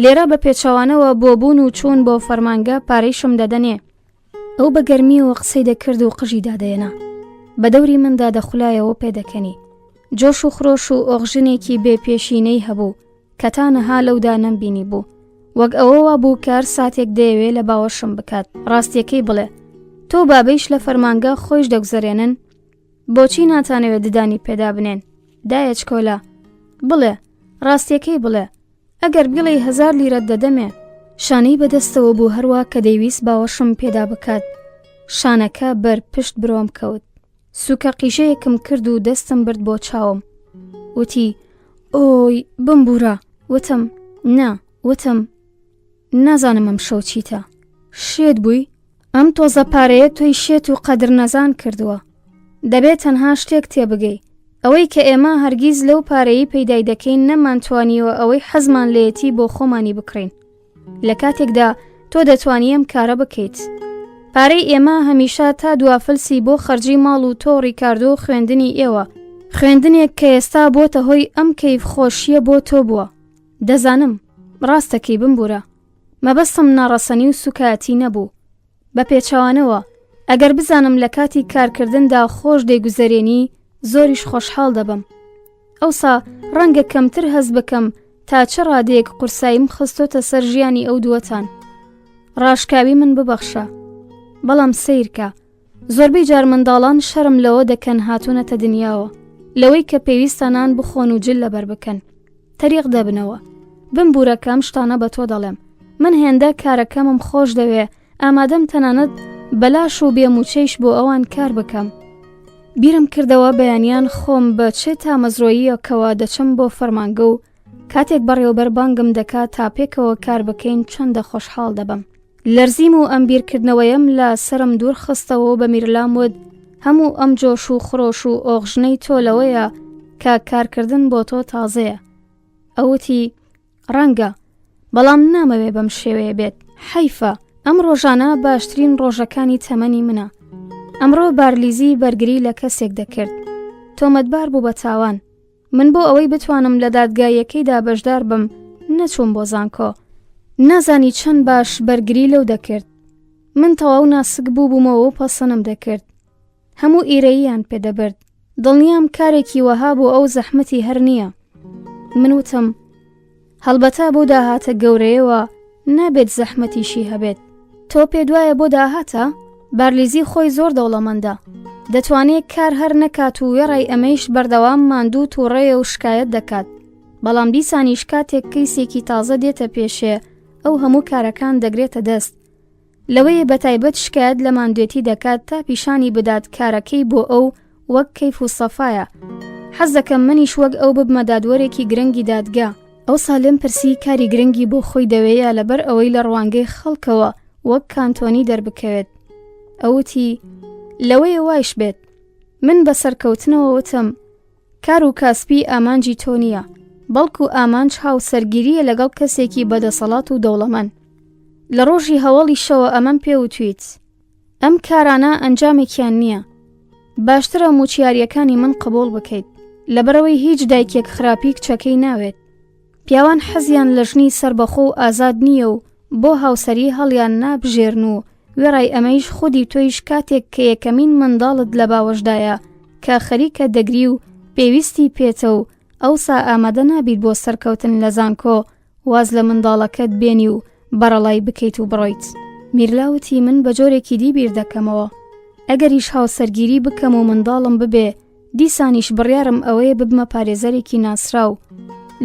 لێرە بە پێچەوانەوە بۆ بوون و چوون بۆ فەرمانگە پارەیشم دەدەنێ. ئەو بە گەرمیەوە قسەی دەکرد و قژی دادەێنا. بە دەوری مندا دەخولایەوە پێدەکەنی. جۆش و خرۆش و ئۆغژنێکی بێپێشینەی هەبوو کە تا نەها لەودا نەمبینی بوو، وەک ئەوەوە بوو کار ساتێک دەیەوێ لە باوەشم بکات ڕاستیەکەی بڵێ. تۆ بابەیش لە فەرمانگە خۆش دەگوزارێنن، بۆچی ناتانەوێت ددانی پێدا بنێن؟ دایە چکۆلا بڵێ، ڕاستیەکەی بڵێ، ئەگەر بڵێ 1000 لیرە دەدەمێ. شانەی بەدەستەوە بوو هەروە کە دەیویست باوەشم پێدا بکات. شانەکە بەر پشت برۆم کەوت، سوکە قیژەیەکم کرد و دەستم برد بۆ چاوم. وتی ئۆی بمبورە. وتم نا، وتم نازانم ئەم شەو چیتە. شێت بووی؟ ئەم تۆزە پارەیە تۆی شێت و قەدر نەزان کردووە. دەبێت تەنها شتێک تێبگەی، ئەوەی کە ئێمە هەرگیز لەو پارەیە پەیدای دەکەین نەمانتوانیوە ئەوەی حەزمان لێتی بۆ خۆمانی بکڕین. لە کاتێکدا تۆ دەتوانی ئەم کارە بکەیت. پارەی ئێمە هەمیشە تا دوافلسی بۆ خەرجی ماڵ و تۆ ڕیکاردۆ و خوێندنی ئێوە، خوێندنێک کە ئێستا بۆتە هۆی ئەم کەیف خۆشیە بۆ تۆ بووە. دەزانم ڕاستەکەی بمبورە، مەبەستم ناڕەسەنی و سوکایەتی نەبوو. بە پێچەوانەوە ئەگەر بزانم لە کاتی کارکردندا خۆش دەیگوزارێنی زۆریش خۆشحاڵ دەبم. ئەوسا ڕەنگە کەمتر هەز بکەم تا چه ڕادەیەک قورساییم خستۆتە سەر ژیانی ئەو دووەتان. ڕاشکاوی من ببەخشە، بەڵام سیرکە. زۆربەی جار منداڵان شەرم لەوە دەکەن هاتوونەتە دنیاوە، لەوەی کە پێویستانان بخۆن و جل لەبەر بکەن، تەریق دەبنەوە. بمبورەکەم شتانە بە تۆ دەڵێم. من هێندە کارەکەمم خۆش دەوێ، ئامادەم تەنانەت بەلاش و بێموچەیش بۆ ئەوان کار بکەم. بیرم کردەوە بەیانیان خۆم بە چێ تا مەزرۆییەکەوە دەچم بۆ فەرمانگە و کاتێک بەڕێوەبەر بانگم دەکات تا پێکەوە کار بکەین چەندە خۆشحاڵ دەبم. لەرزیم و ئەم بیرکردنەوەیم لە سرم دوور خستەوە و بە میرلام وت هەموو ئەم جۆش و خڕۆش و ئۆغژنەی تۆ لەوەیە کە کارکردن بۆ تۆ تازەیە. ئەوتی ڕەنگە، بەڵام نامەوێ بەم شێوەیە بێت. حەیفە، ئەم ڕۆژانە باشترین ڕۆژەکانی تەمەنی منە. ئەمڕۆ بارلیزی بەرگری لە کەسێک دەکرد، تۆمەتبار بوو بە تاوان. من بۆ ئەوەی بتوانم لە دادگایەکەیدا بەشدار بم نەچووم بۆ زانکۆ. نازانی چەند باش بەرگری لەو دەکرد. من تەواو ناسک بووبوومەوە و پەسەنم دەکرد. هەموو ئیرەییان پێدەبرد. دڵنیام کارێکی وەها بۆ ئەو زەحمەتی هەر نییە. من وتم هەڵبەتە بۆ داهاتە گەورەیەوە نابێت زەحمەتیشی هەبێت. تۆ پێ دوایە بۆ داهاتە؟ بارلیزی خۆی زۆر دەوڵەمەندە، دەتوانێت کار هەر نەکات و وێڕای ئەمەیش بەردەوام ماندوو تووڕێیە و شکایەت دەکات. بەڵام دیسانیش کاتێک کەیسێکی تازە دێتە پێشێ ئەو هەموو کارەکان دەگرێتە دەست. لەوەیە بەتایبەت شکایەت لە ماندوێتی دەکات تا پیشانی بدات کارەکەی بۆ ئەو وەک کەیف و سەفایە. حەز دەکەم منیش وەک ئەو ببمە دادوەرێکی گرنگی دادگا. ئەو سالم پرسی کاری گرنگی بۆ خۆی دەوەیە لەبەر ئەوەی لە ڕوانگەی خەڵکەوە وەک کانتۆنی دەربکەوێت. ئەوتی لەوەیە وایش بێت. من بە سەرکەوتنەوە وتم کار و کاسبی ئامانجی تۆ نییە، بەڵکو ئامانج هاوسەرگیریە لەگەڵ کەسێکی بەدەسەڵات و دەوڵەمەند. لە ڕۆژی هەوڵی شەوە ئەمەم پێوتویت ئەم کارانە ئەنجامێکیان نییە. باشترە موچیاریەکانی من قبول بکەیت، لەبەرەوەی هیچ دایکێک خراپی کچەکەی ناوێت. پیاوان حەزیان لە ژنی سربەخۆ و ئازاد نییە و بۆ هاوسەری هەڵیان نابژێرن و وێڕای ئەمەیش خودی تۆیش کاتێک کە یەکەمین منداڵت لە باوەشدایە کە خەریکە دەگری و پێویستی پێتە و ئەوسا ئامادە نابیت بۆ سەرکەوتن لە زانکۆ واز لە منداڵەکەت بێنی و بەڕەڵای بکەیت و بڕۆیت. میرلاوتی من بە جۆرێکی دی بیر دەکەمەوە. ئەگەریش هاوسەرگیری بکەم و منداڵم ببێ دیسانیش بڕیارم ئەوەیە ببمە پارێزەرێکی ناسراو.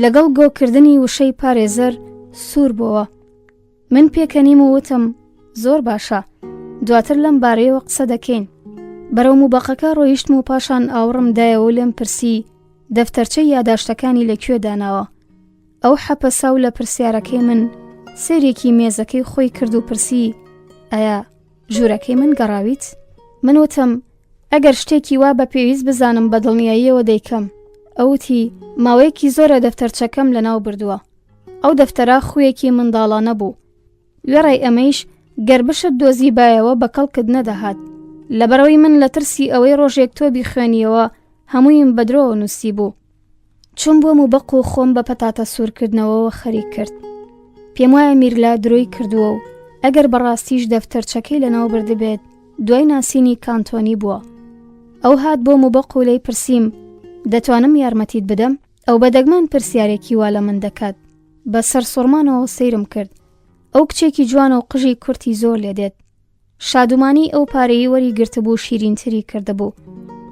لەگەڵ گۆکردنی وشەی پارێزەر سوور بووە. من پێکەنیم و وتم زۆر باشە، دواتر لەم بارەیەوە قسە دەکەین. بەرەو موبەقەکە ڕۆیشتم و پاشان ئاوڕم دایەوە لێم پرسی دەفتەرچەی یاداشتەکانی لەکوێ داناوە. ئەو حەپەسا و لە پرسیارەکەی من سێرێکی مێزەکەی خۆی کرد و پرسی ئایا ژوورەکەی من گەڕاویت؟ من وتم ئەگەر شتێکی وا بە پێویست بزانم بە دڵنیاییەوە دەیکەم. ئەوتی ماوەیەکی زۆرە دەفتەرچەکەم لەناو بردووە. ئەو دەفتەرە خویەکی منداڵانە بوو. وێڕای ئەمەیش گەربشت دۆزی بایەوە بە کەڵکت نەدەهات. لەبەرەوەی من لە ترسی ئەوەی ڕۆژێک تۆ بیخوێنیەوە هەموویم بەدرۆوە نووسی بوو. چون بۆ موبەق و خۆم بە پەتاتە سوورکردنەوەەوە خەریک کرد. پێم وایە میرلا درۆی کردووە و ئەگەر بەڕاستیش دەفتەرچەکەی لەناو بردبێت دوای ناسینی کانتۆنی بووە. ئەو هات بۆ موبەق و لەی پرسییم دەتوانم یارمەتیت بدەم؟ ئەو بەدەگمان پرسیارێکی وا لە من دەکات. بەسەر سۆرمانەوە سەیرم کرد. ئەو کچێکی جوانە و قژی کورتی زۆر لێدێت. شادومانی ئەو پارەی وەری گرتبوو شیرینتری کردبوو.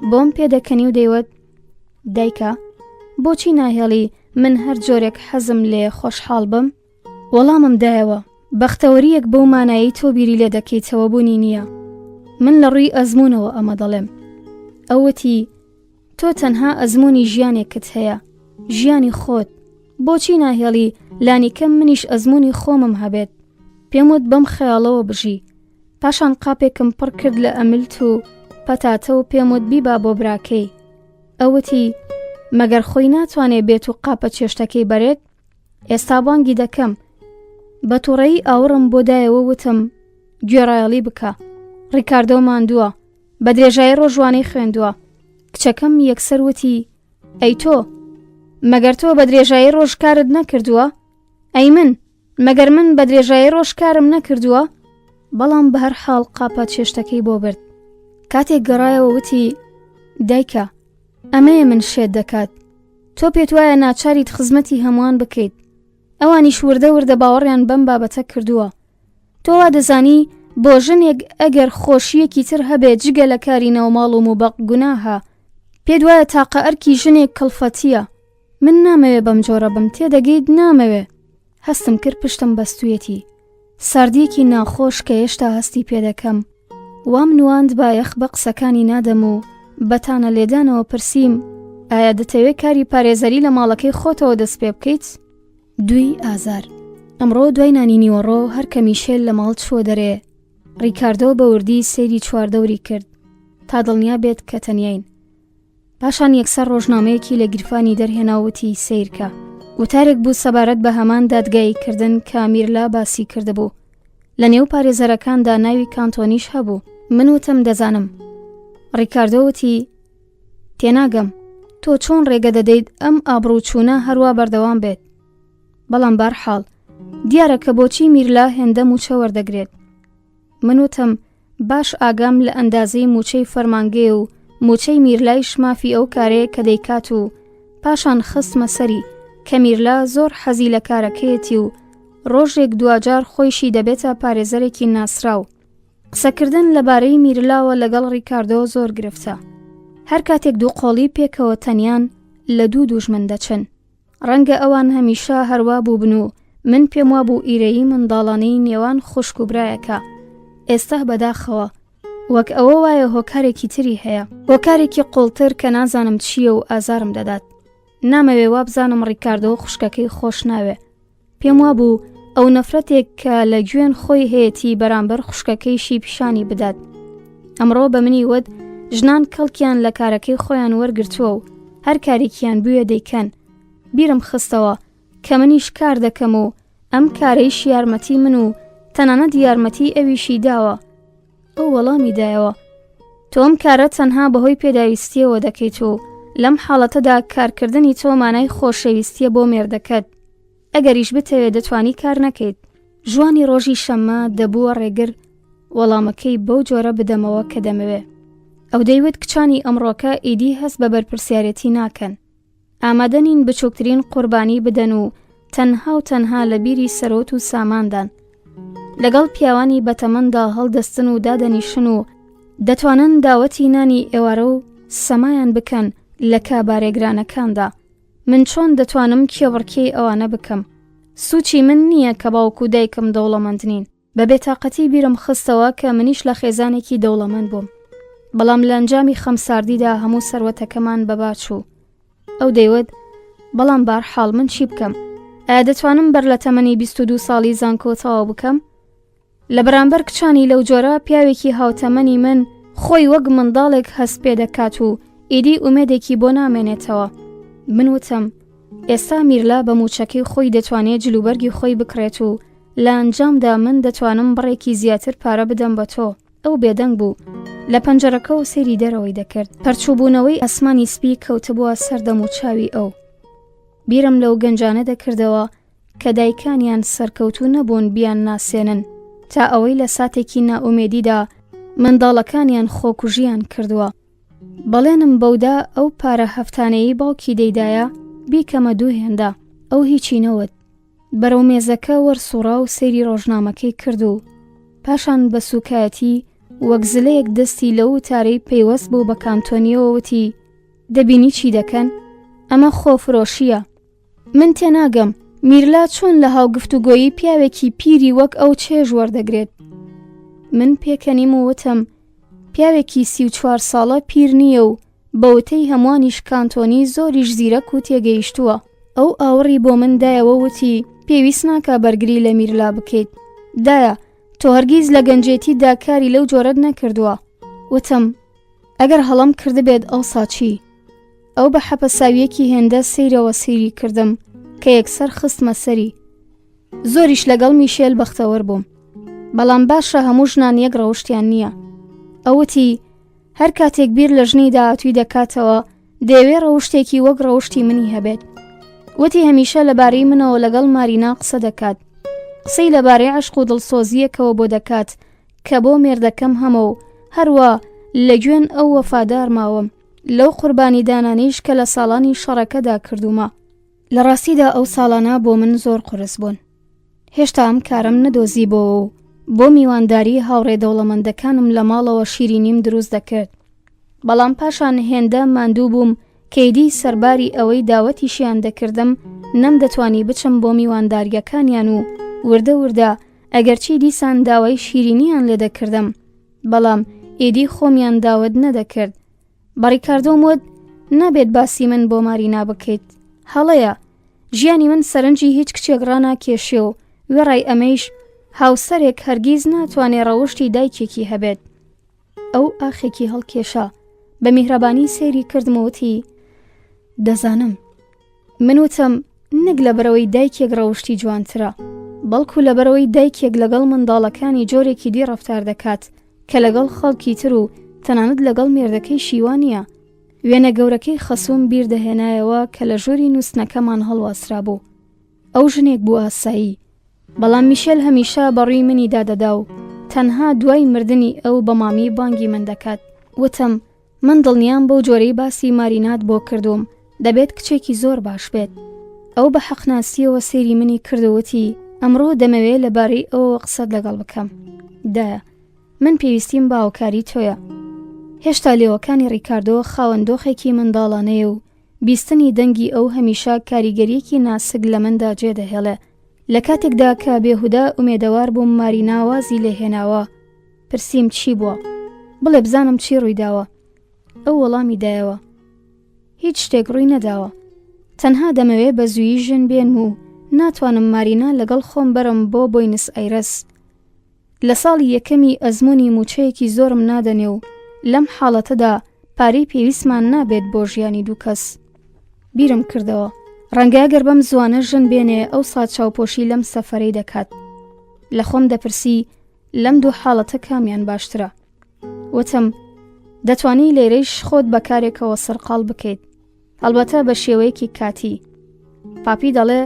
بۆم پێدەکەنی و دەیوت: دایکە، بۆچی ناهێڵی من هەر جۆرێک حەزم لێ خۆشحاڵ بم؟ وەڵامم دایەوە: بەختەوەریەک بەو مانایی تۆ بیری لێ دەکەیتەوە بوونی نییە. من لە ڕووی ئەزموونەوە ئەمە دەڵێم. ئەوەتی: تۆ تەنها ئەزموونی ژیانێکت هەیە، ژیانی خۆت. بۆچی ناهێڵی لانیکەم منیش ئەزموونی خۆمم هەبێت؟ پێم وت بەم خەیاڵەوە بژی. پاشان قاپێکم پڕ کرد لە ئەملت و پەتاتە و پێم وت بیبا بۆ براکەی. ئەوەتی: مەگەر خۆی ناتوانێ بێت و قاپە چێشتەکەی بەرێت؟ ئێستا بانگی دەکەم. بە تووڕەیی ئاوڕم بۆ دایەوە وتم: گوێڕایەڵی بکە. ڕیکاردۆ ماندووە، بە درێژایی ڕۆژوانەی خوێندووە. کچەکەم یەکسەر وتی: ئەی تۆ، مەگەر تۆ بە درێژایی ڕۆژ کارت نەکردووە؟ ئەی من، مەگەر من بە درێژایی ڕۆژ کارم نەکردووە؟ بەڵام بە هەر حاڵ قاپە چێشتەکەی بۆ برد. کاتێک گەڕایەوە وتی: دایکە، ئەمەیە من شێت دەکات. تۆ پێت وایە ناچاریت خزمەتی هەمووان بکەیت. ئەوانیش وردە وردە باوەڕیان بەم بابەتە کردووە. تۆ وا دەزانی بۆ ژنێک ئەگەر خۆشیەکی تر هەبێت جگە لە کاری ناوماڵ و موبەق گوناهە. پێت وایە تاقە ئەرکی ژنێک کەڵفەتیە. من نامەوێ بەم جۆرە بم، تێدەگەیت نامەوێ. هەستم کرد پشتم بەستوویەتی. ساردیەکی ناخۆش کە هێشتا هەستی پێدەکەم. وام نواند با یەخ بە قسەکانی نادەم و بەتانە لێدانەوە پرسییم: ئایا دەتەوێت کاری پارێزەری لە ماڵەکەی خۆتەوە دەست پێ بکەیت؟ 2 ئازار. ئەمڕۆ دوای نانی نیوەڕۆ هەر کە میشێل لە ماڵ چوە دەرێ. ڕیکاردۆ بە وردی سەیری چواردەوری کرد تا دڵنیا بێت کە تەنیاین. پاشان یەکسەر ڕۆژنامەیەکی لە گیرفانی دەرهێناوتی سیرکە. وتارێک بوو سەبارەت بە هەمان دادگاییکردن کە میرلا باسی کردبوو. لە نێو پارێزەرەکاندا ناوی کانتۆنیش هەبوو. من وتم دەزانم. ڕیکاردۆ وتی: تێناگەم، تۆ چۆن ڕێگە دەدەیت ئەم ئابڕووچوونە هەروە بەردەوام بێت؟ بەڵام بارحاڵ دیارە کە بۆچی میرلا هێندە موچە وەردەگرێت. من وتم: باش ئاگام لە ئەندازەی موچەی فەرمانگەی و موچەی میرلایش مافی ئەو کارەیە کە دەیکات و پاشان خستمە سەری کە میرلا زۆر حەزی لە کارەکەیەتی و ڕۆژێک دوجار خۆیشی دەبێتە پارێزەرێکی ناسراو. قسەکردن لەبارەی میرلاوە لەگەڵ ڕیکاردۆ زۆر گرفتە. هەر کاتێک دوو قۆڵی پێکەوە تەنیان لە دوو دوژمن دەچن. ڕەنگە ئەوان هەمیشە هەروە بووبن و من پێم وابوو ئیرەیی منداڵانەی نێوان خوشک و برایەکە. ئێستا بەداخەوە وەک ئەوە وایە هۆکارێکی تری هەیە، هۆکارێکی قوڵتر کە نازانم چییە و ئازارم دەدات. نامەوێ وابزانم ڕیکاردۆ خوشکەکەی خۆش ناوێ. پێم وابوو ئەو نەفرەتێک کە لە گوێن خۆی هەیەی بەرامبەر خوشکەکەیشی پیشانی بدات. ئەمڕۆ بە منی وت ژنان کەڵکیان لە کارەکەی خۆیان وەرگرتووە و هەر کارێکیان بووە دەیکەن. بیرم خستەوە کە منیش کار دەکەم و ئەم کارەیش یارمەتی من و تەنانەت یارمەتی ئەویشی داوە. ئەو وەڵامی دایەوە: تۆ ئەم کارە تەنها بەهۆی پێداویستیەوە دەکەیت و لەم حاڵەتەدا کارکردنی تۆ مانای خۆشەویستیە بۆ مێردەکەت. ئەگەریش بتەوێت دەتوانی کار نەکەیت. ژوانی ڕۆژی شەممە دەبووە ڕێگر وەڵامەکەی بەو جۆرە بدەمەوە کە دەمەوێ. ئەو دەیوت کچانی ئەمڕۆکە ئیدی هەست بە بەرپرسیارەتی ناکەن. ئامادەنین بچووکترین قوربانی بدەن و تەنها لە بیری سەرۆت و ساماندان لەگەڵ پیاوانی بەتەمەندا هەڵدەستن و دادەنیشن و دەتوانن داوەتی نانی ئێوارە و سەمایان بکەن لە کابارێگرانەکاندا. من چۆن دەتوانم کێوەڕکێی ئەوانە بکەم؟ سوچی من نییە کە باوکو دایکم دەوڵەمەند نین. بە بێتاقەتی بیرم خستەوە کە منیش لە خێزانێکی دەوڵەمەند بووم. بەڵام لە ئەنجامی خەمساردیدا هەموو سەروەتەکەمان بەباچوو. ئەو دەیوت: بەڵام بارحاڵ من چی بکەم؟ ئایا دەتوانم بەر لە تەمەنی 22 ساڵی زانکۆتەوە بکەم؟ لە بەرامبەر کچانی لەو جۆرە پیاوێکی هاوتەمەنی من خۆی وەک منداڵێک هەست پێ دەکات و ئیدی ئومێدێکی بۆ نامێنێتەوە. من وتم: ئێستا میرلا بە موچەکەی خۆی دەتوانێت جلوبەرگی خۆی بکرێت و لە ئەنجامدا من دەتوانم بڕێکی زیاتر پارە بدەم بە تۆ. ئەو بێدەنگ بوو. لە پەنجەرەکەەوە سەیری دەرەوەی دەکرد. پەرچووبوونەوەی ئەسمانی سپی کەوتبووە سەردەم و چاوی ئەو. بیرم لەو گەنجانە دەکردەوە کە دایکانیان سەرکەوتوو نەبوون بیان ناسێنن تا ئەوەی لە ساتێکی نائومێدیدا منداڵەکانیان خۆکوژیان کردووە. بەڵێنم بەودا ئەو پارە هەفتانەیی باوکی دەیدایە بیکەمە دوو هێندا. ئەو هیچی نەوت. بەرەو مێزەکە وەرسوڕا و سەیری ڕۆژنامەکەی کرد و پاشان بە سوکایەتی وەک زلەیەک دەستی لەو وتارەی پەیوەست بوو بە کانتۆنیەوە وتی: دەبینی چی دەکەن؟ ئەمە خۆفرۆشیە. من تێناگەم میرلا چۆن لە هاوگفتوگۆیی پیاوێکی پیری وەک ئەو چێژ وەردەگرێت. من پێکەنیم و وتم پیاوێکی 34 ساڵە پیر نییە و بەوتەی هەموانیش کانتۆنی زۆریش زیرەک و تێگەیشتووە. ئەو ئاوەڕی بۆ من دایەوە وتی پێویست ناکە بەرگری لە میرلا بکەیت. دایە تۆ هەرگیز لە گەنجێتیدا کاری لەو جۆرەت نەکردووە. وتم ئەگەر هەڵم کردبێت ئەوسا چی؟ ئەو بە حەپەساویەکی هێندە سەیرەوە سەیری کردم کە یەکسەر خستمە سەری. زۆریش لەگەڵ میشێل بەختەوەر بووم، بەڵام باشە هەموو ژنان یەک ڕەوشتیان نییە. ئەوتی هەر کاتێک بیر لە ژنی داهاتووی دەکاتەوە دەیەوێ ڕەوشتێکی وەک ڕەوشتی منی هەبێت. وتی هەمیشە لەبارەی منەوە لەگەڵ مارینا قسە دەکات، قسەی لەبارەی عشق و دڵسۆزیەکەوە بۆ دەکات کە بۆ مێردەکەم هەمە و هەروە لە گوێن ئەو وەفادار ماوەم لەو قوربانی دانانیش کە لە ساڵانی شەڕەکەدا کردومە. لە ڕاستیدا ئەو ساڵانە بۆ من زۆر قورس بوون. هێشتا ئەم کارم نەدۆزی بۆ بۆ میوانداری هاوڕێ دەوڵەمەندەکانم لە ماڵەوە شیرینیم دروست دەکرد. بەڵام پاشان هێندە ماندوو بووم کەیدی سەرباری ئەوەی داوەتیشیان دەکردم نەم دەتوانی بچم بۆ میوانداریەکانیان و وردە وردە ئەگەرچی دیسان داوای شیرینیان لێ دەکردم بەڵام ئیدی خۆمیان داوت نەدەکرد. بەڕیکاردۆم وت نابێت باسی من بۆ مارینا بکەیت، هەڵەیە ژیانی من سەرنجی هیچ کچێک ڕاناکێشێ و وێڕای ئەمەیش هاوسەرێک هەرگیز ناتوانێ ڕەوشتی دایکێکی هەبێت. ئەو ئاخێکی هەڵکێشا بە میهرەبانی سەیری کردمەوەتی دەزانم. من وتم نەک لەبەرەوەی دایکێک ڕەوشتی جوانترە، بەڵکو لەبەرەوەی دایکێک لەگەڵ منداڵەکانی جۆرێکی دی ڕەفتار دەکات کە لەگەڵ خەڵکی تر و تەنانەت لەگەڵ مێردەکەی شیوانیە. وێنە گەورەکەی خەسووم بیر دەهێنایەوە کە لە ژووری نووسنەکەمان هەڵواسرا بوو. ئەو ژنێک بوو ئاسایی، بەڵام میشێل هەمیشە بەڕووی منی دادەدا و تەنها دوای مردنی ئەو بە مامی بانگی من دەکات. وتم من دڵنیام بەو جۆرەی باسی مارینات بۆ کردوم دەبێت کچێکی زۆر باش بێت. ئەو بە حەقناسیەوە سەیری منی کردووەتی ئەمڕۆ دەمەوێت لەبارەی ئەوە قسەت لەگەڵ بکەم. دایە من پێویستیم باوکاری تۆیە. هێشتا لێوەکانی ڕیکاردۆ خاوەندۆخێکی منداڵانەیە و بیستنی دەنگی ئەو هەمیشە کاریگەریەکی ناسک لە مندا جێدەهێڵێ. لە کاتێکدا کە بێهودا ئومێدەوار بووم مارینا وازی لێهێناوە. پرسییم چی بووە، بڵێ بزانم چی ڕوویداوە. ئەو وەڵامی دایەوە هیچ شتێک ڕووی نەداوە، تەنها دەمەوێت بە زوویی ژن بێن و ناتوانم مارینا لەگەڵ خۆم بەرم بۆ بۆینس ئایرەس. لە ساڵی یەکەمی ئەزمموی موچەیەکی زۆرم نادەنێ و لەم حاڵەتەدا پارەی پێویستمان نابێت بۆ ژیانی دوو کەس. بیرم کردەوە ڕەنگە گەر بەم زوانە ژن بێنێ ئەو سات چاوپۆشی لەم سەفەرەی دەکات. لە خۆم دەپرسی لەم دوو حاڵەتە کامیان باشترە. وتم دەتوانی لێرەیش خۆت بەکارێکەوە سەرقاڵ بکەیت، هەڵبەتە بە شێوەیەکی کاتی. پاپی دەڵێ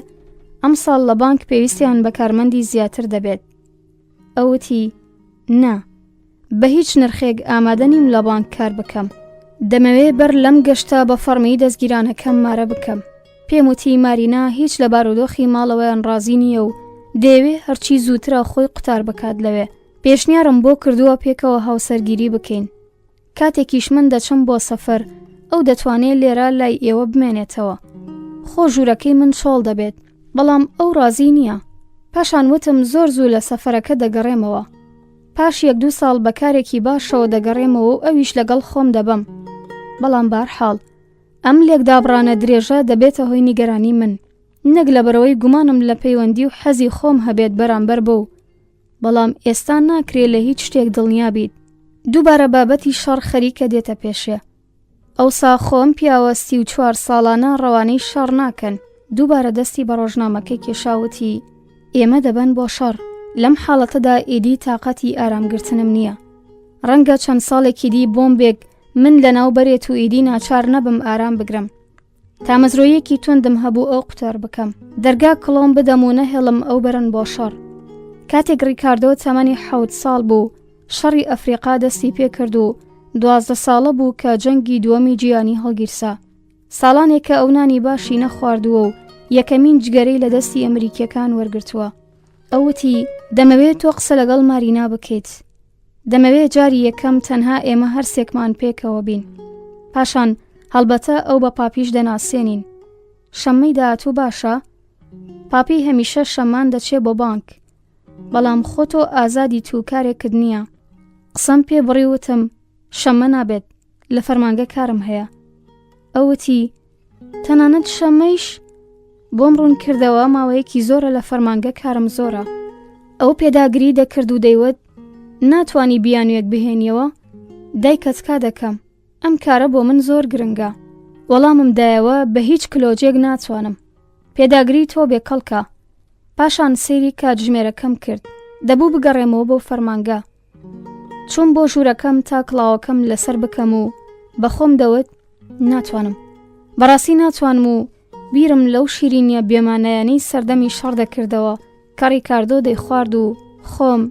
ئەم ساڵ لە بانک پێویستیان بە کارمەندی زیاتر دەبێت. ئەوتی نا، بە هیچ نرخێک ئامادە نیم لە بانک کار بکەم. دەمەوێت بەر لەم گەشتە بە فەرمی دەستگیرانەکەم مارە بکەم. پێم وتی مارینا هیچ لە بارودۆخی ماڵەوەیان ڕازی نییە و دەیەوێ هەرچی زووترە خۆی قوتار بکات لەوێ. پێشنیارم بۆ کردووە پێکەوە هاوسەرگیری بکەین. کاتێکیش من دەچم بۆ سەفەر ئەو دەتوانێت لێرە لای ئێوە بمێنێتەوە. خۆ ژوورەکەی من چۆڵ دەبێت، بەڵام ئەو ڕازی نییە. پاشان وتم زۆر زوو لە سەفەرەکە دەگەڕێمەوە. پاش 1-2 ساڵ بەکارێکی باشەوە دەگەڕێمەوە و ئەویش لەگەڵ خۆم دەبم. بەڵام بارحاڵ ئەم لێکدابڕانە درێژە دەبێتە هۆی نیگەرانی من، نەک لەبەرەوەی گومانم لە پەیوەندی و حەزی خۆم هەبێت بەرامبەر بوو. بەڵام ئێستا ناکرێت لە هیچ شتێک دڵنیا بیت. دووبارە بابەتی شەڕ خەریکە دێتە پێشێ. ئەوسا خۆم پیاوە 34 ساڵانە ڕەوانەی شەڕ ناکەن. دووبارە دەستی بە ڕۆژنامەکەی کێشاوتی ئێمە دەبەن بۆ شەڕ. لەم حاڵەتەدا ئیدی تااقەتی ئارامگرتنم نییە. ڕەنگە چەند ساڵێکی دی بۆمبێک من لەناو بەرێت و ئیدی ناچار نەبم ئارام بگرم. تامەزرۆیەکی توندم هەبوو ئەو قوتار بکەم، دەرگا کڵۆم بدەم و نەهێڵم ئەو بەرن بۆ شەڕ. کاتێک ڕیکاردۆ تەمەنی 7 ساڵ بوو شەڕی ئەفریقا دەستی پێ کرد و 12 ساڵە بوو کە جەنگی دووەمی جیهانی هەڵگیرسا. ساڵانێک کە ئەو نانی باشی نەخواردووە و یەکەمین جگەرەی لە دەستی ئەمریکیەکان وەرگرتووە. ئەوتی دەمەوێت تۆ قسە لەگەڵ مارینا بکەیت. دەمەوێت جاری یەکەم تەنها ئێمە هەرسێکمان پێکەوە بین. پاشان هەڵبەتە ئەو بە پاپیش دەناسێنین. شەممەی داهاتوو باشە؟ پاپی هەمیشە شەممان دەچێ بۆ بانک. بەڵام خۆتۆ ئازادی تو کارێکت نییە. قسەم پێ بڕی وتم شەممە نابێت، لە فەرمانگە کارم هەیە. ئەوتی تەنانەت شەممەیش؟ بۆم ڕوون کردەوە ماوەیەکی زۆرە لە فەرمانگە کارم زۆرە. ئەو پێداگری دەکرد و دەیوت ناتوانی بیانوێک بهێنیەوە؟ دایکەت کا دەکەم، ئەم کارە بۆ من زۆر گرنگە. وەڵامم دایەوە بە هیچ کلۆجێک ناتوانم. پێداگری تۆ بێکەڵکە. پاشان سەیری کاتژمێرەکەم کرد. دەبوو بگەڕێمەوە بۆ فەرمانگە. چوون بۆ ژوورەکەم تا کڵاوەکەم لەسەر بکەم و بەخۆم دەوت ناتوانم. بەڕاستی ناتوانم و بیرم لەو شیرینیە بێمانەیانەی سەردەمی شەڕ دەکردەوە کە ڕیکاردۆ دەیخوارد و خۆم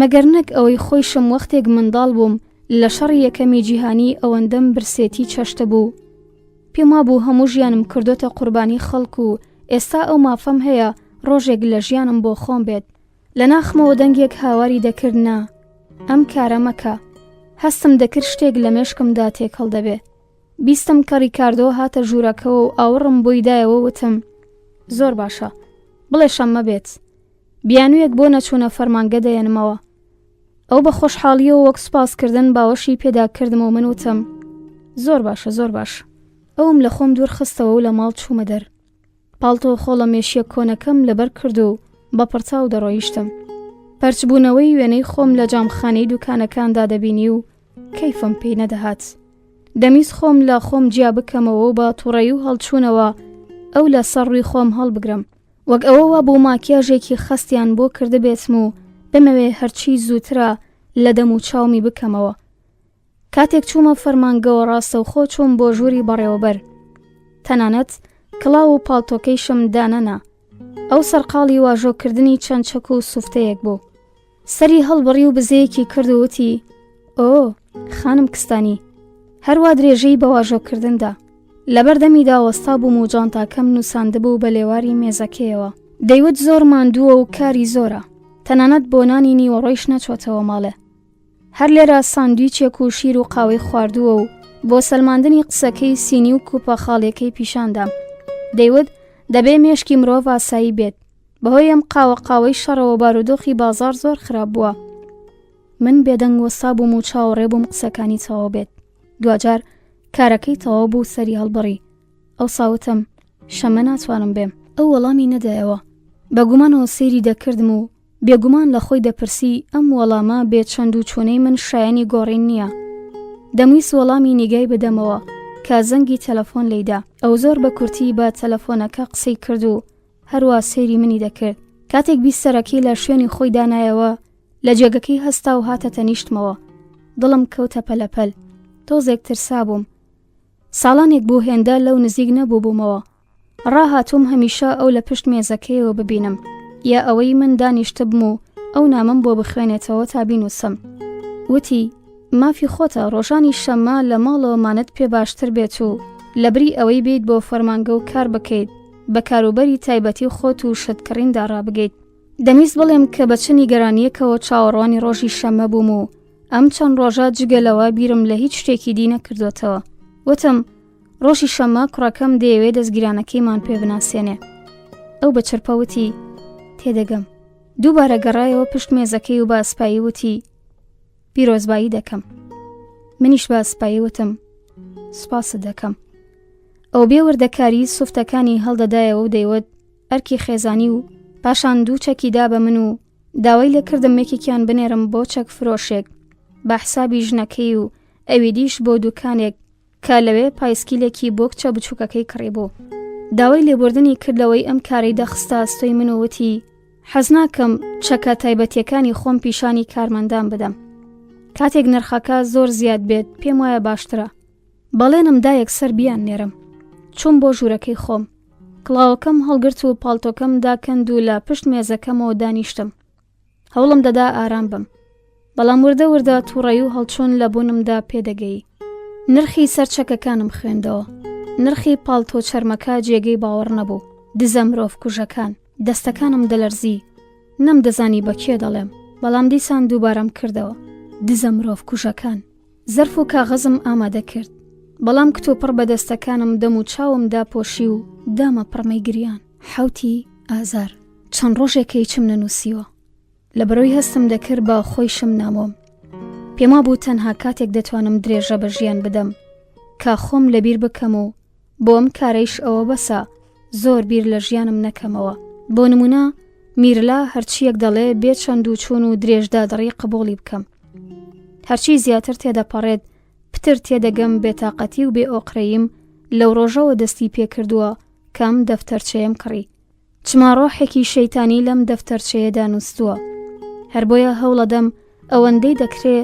مەگەر نەک ئەوەی خۆیشم وەختێک منداڵ بووم لە شەڕی یەکەمی جیهانی ئەوەندەم برسێتی چەشتە بوو. پێم وابوو هەموو ژیانم کردوتە قوربانی خەڵک و ئێستا ئەو مافەم هەیە ڕۆژێک لە ژیانم بۆ خۆم بێت. لە ناخمەوە دەنگێک هاواری دەکرد نا ئەم کارە مەکە. هەستم دەکرد شتێک لە مێشکمدا تێکەڵ دەبێ. بیستم کە ڕیکاردۆ هاتە ژوورەکەەوە و ئاوڕم بۆی دایەوە وتم زۆر باشە، بڵێ شەممە بێت. بیانوویەک بۆ نەچوونە فەرمانگە دەێنمەوە. ئەو بە خۆشحاڵیەوە وەک سوپاسکردن باوەشی پێدا کردم و من وتم زۆر باشە زۆر باش. ئەوم لە خۆم دوور خستەوە و لە ماڵ چوومە دەر. پاڵتۆ خۆڵە مێشیە کۆنەکەم لەبەر کرد و بە پڕتاو دەڕۆیشتم. پەرچبوونەوەی وێنەی خۆم لە جامخانەی دوکانەکاندا دەبینی و کەیفم پێی نەدەهات. دەمیست خۆم لە خۆم جیا بکەمەوە و بە تووڕەی و هەڵچوونەوە ئەو لە سەر ڕووی خۆم هەڵبگرم. وەک ئەوەوە بۆ ماکیاژێکی خەستیان بۆ کرده بێتم و بمەوێ هەرچی زووترە لە دەم و چاومی بکەمەوە. کاتێک چوومە فەرمانگەوە ڕاستەوخۆ چووم بۆ ژووری بەڕێوەبەر. تەنانەت کڵاو و پاڵتۆکەیشم دانەنا. ئەو سەرقاڵی واژۆکردنی چەند چەک و سوفتەیەک بوو. سەری هەڵبڕی و بزەیەکی کرد و وتی ئۆ خانم کستانی، هەروە درێژەی بە واژۆکردندا. لەبەردەمیدا وەستا بووم و جانتاکەم نووساندبوو بە لێواری مێزەکەیەوە. دەیوت زۆر ماندووە و کاری زۆرە. تەنانەت بۆ نانی نیوەڕۆیش نەچۆتەوە ماڵێ. هەر لێرە ساندویچێک و شیر و قاوەی خواردووە و بۆ سەلماندنی قسەکەی سینی و کوپە خاڵیەکەی پیشاندام. دەیوت دەبێ مێشکی مرۆڤ ئاسایی بێت. بەهۆی ئەم قاوەی شەڕەوە بارودۆخی بازار زۆر خراپ بووە. من بێدەنگ وەستا بووم و چاوەڕێ بووم قسەکانی تەواو بێت. دوجار کارەکەی تەواو بوو سەری هەڵبڕی. ئەو ساوتم شەمە ناتوانم بێم. ئەو وەڵامی نەدایەوە. بەگومانەوە سەیری دەکردم و بێگومان لە خۆی دەپرسی ئەم وەڵامە بێت چەند و چوونەی من شایانی گۆڕین نییە. دەمویست وەڵامی نیگای بدەمەوە کە زەنگی تەلەفۆن لێیدا. ئەو زۆر بە کورتی بە تەلەفۆنەکە قسەی کرد و هەروە سەیری منی دەکرد. کاتێک بیستەرەکەی لە شوێنی خۆی دانایەوە لە جێگەکەی هەستا و هاتە تەنیشتمەوە. دڵم کەوتە پەلەپەل. تۆزێک ترسا بووم. ساڵانێک بوو هێندە لەو نزیک نەبوو بوومەوە. ڕاهاتوم هەمیشە ئەو لە پشت مێزەکەیەوە ببینم یا ئەوەی من دانیشتە بم و ئەو نامم بۆ بخوێنێتەوە تا بینوسم. وتی مافی خۆتە ڕۆژانی شەممە لە ماڵەوەمانت پێ باشتر بێت و لەبری ئەوەی بیت بۆ فەرمانگە و کار بکەیت بە کاروبەری تایبەتی خۆت و شتکڕیندا ڕابگەیت. دەمیست بڵێم کە بە چنی گەرانیەکەوە چاوەڕوانی ڕۆژی شەممە بووم و ئەم چەند ڕۆژە جگەلەوە بیرم لە هیچ شتێکی دی نەکردوتەوە. وتم ڕۆژی شەممە کوڕەکەم دەیەوێت دەستگیرانەکەیمان پێ بناسێنێ. ئەو بە چرپەوتی تێدەگەم. دووبارە گەڕایەوە پشت مێزەکەی و بە ئەسپایی وتی پیرۆزبایی دەکەم. منیش بە ئەسپایی وتم سوپاست دەکەم. ئەو بێوردەکاری سوفتەکانی هەڵدەدایەوە و دەیوت ئەرکی خێزانی و پاشان دوو چەکی دا بە من و داوای لێ کردم یەکێکیان بنێرم بۆ چەک فرۆشێک بە حسابی ژنەکەی و ئەوی دیش بۆ دوکانێک کە لەوێ پایسکیلێکی بۆ کچە بچووکەکەی کڕیبوو. داوای لێبوردنی کردەوەی ئەم کارەی دەخستە ئەستۆی من و وتی حەز ناکەم چەکە تایبەتیەکانی خۆم پیشانی کارمەندان بدەم. کاتێک نرخەکە زۆر زیاد بێت پێم وایە باشترە. بەڵێنم دا یەکسەر بیان نێرم. چووم بۆ ژوورەکەی خۆم. کڵاوەکەم هەڵگرت و پاڵتۆکەم داکەند و لە پشت مێزەکەمەوە دانیشتم. هەوڵم دەدا ئارام بم. بەڵام وردە وردە تووڕەی و هەڵچوون لە بوونمدا پێدەگەی. نرخی سەر چەکەکانم خوێندەوە. نرخی پاڵتۆ چەرمەکە جێگەی باوەڕ نەبوو. دزە مرۆڤ کوژەکان، دەستەکانم دەلەرزی، نەمدەزانی بە کێ دەڵێم، بەڵام دیسان دووبارەم کردەوە. دزە مرۆڤ کوژەکان. زەرف و کاغەزم ئامادە کرد، بەڵام کتۆپڕ بە دەستەکانم دەم و چاوم داپۆشی و دامە پڕمەی گریان. حوتی ئازار. چەند ڕۆژێکی چم نەنووسیوە، لە بەرەوەی هەستم دەکرد بە خۆی شم نامۆم. پێما بوو تەنها کاتێک دەتوانم درێژە بە ژیان بدەم کا خۆم لەبیر بکەم و بۆم کارەیش ئەوە بەسە زۆر بیر لە ژیانم نەکەمەوە. بۆ نمونە میرلا هەرچیەک دەڵێ بێ چەند و چوون و درێژدا دەڕی قبوڵی بکەم. هەرچی زیاتر تێدەپەڕێت پتر تێدەگەم بێتاقەتی و بێ ئۆقرەیم لەو ڕۆژەوە دەستی پێکردووە کەم دەفتەرچەیەم کڕی. چماڕۆحێکی شەیتانی لەم دەفتەرچەیەدا نووسووە. هەر بۆیە هەوڵەدەم ئەوەندەی دەکرێ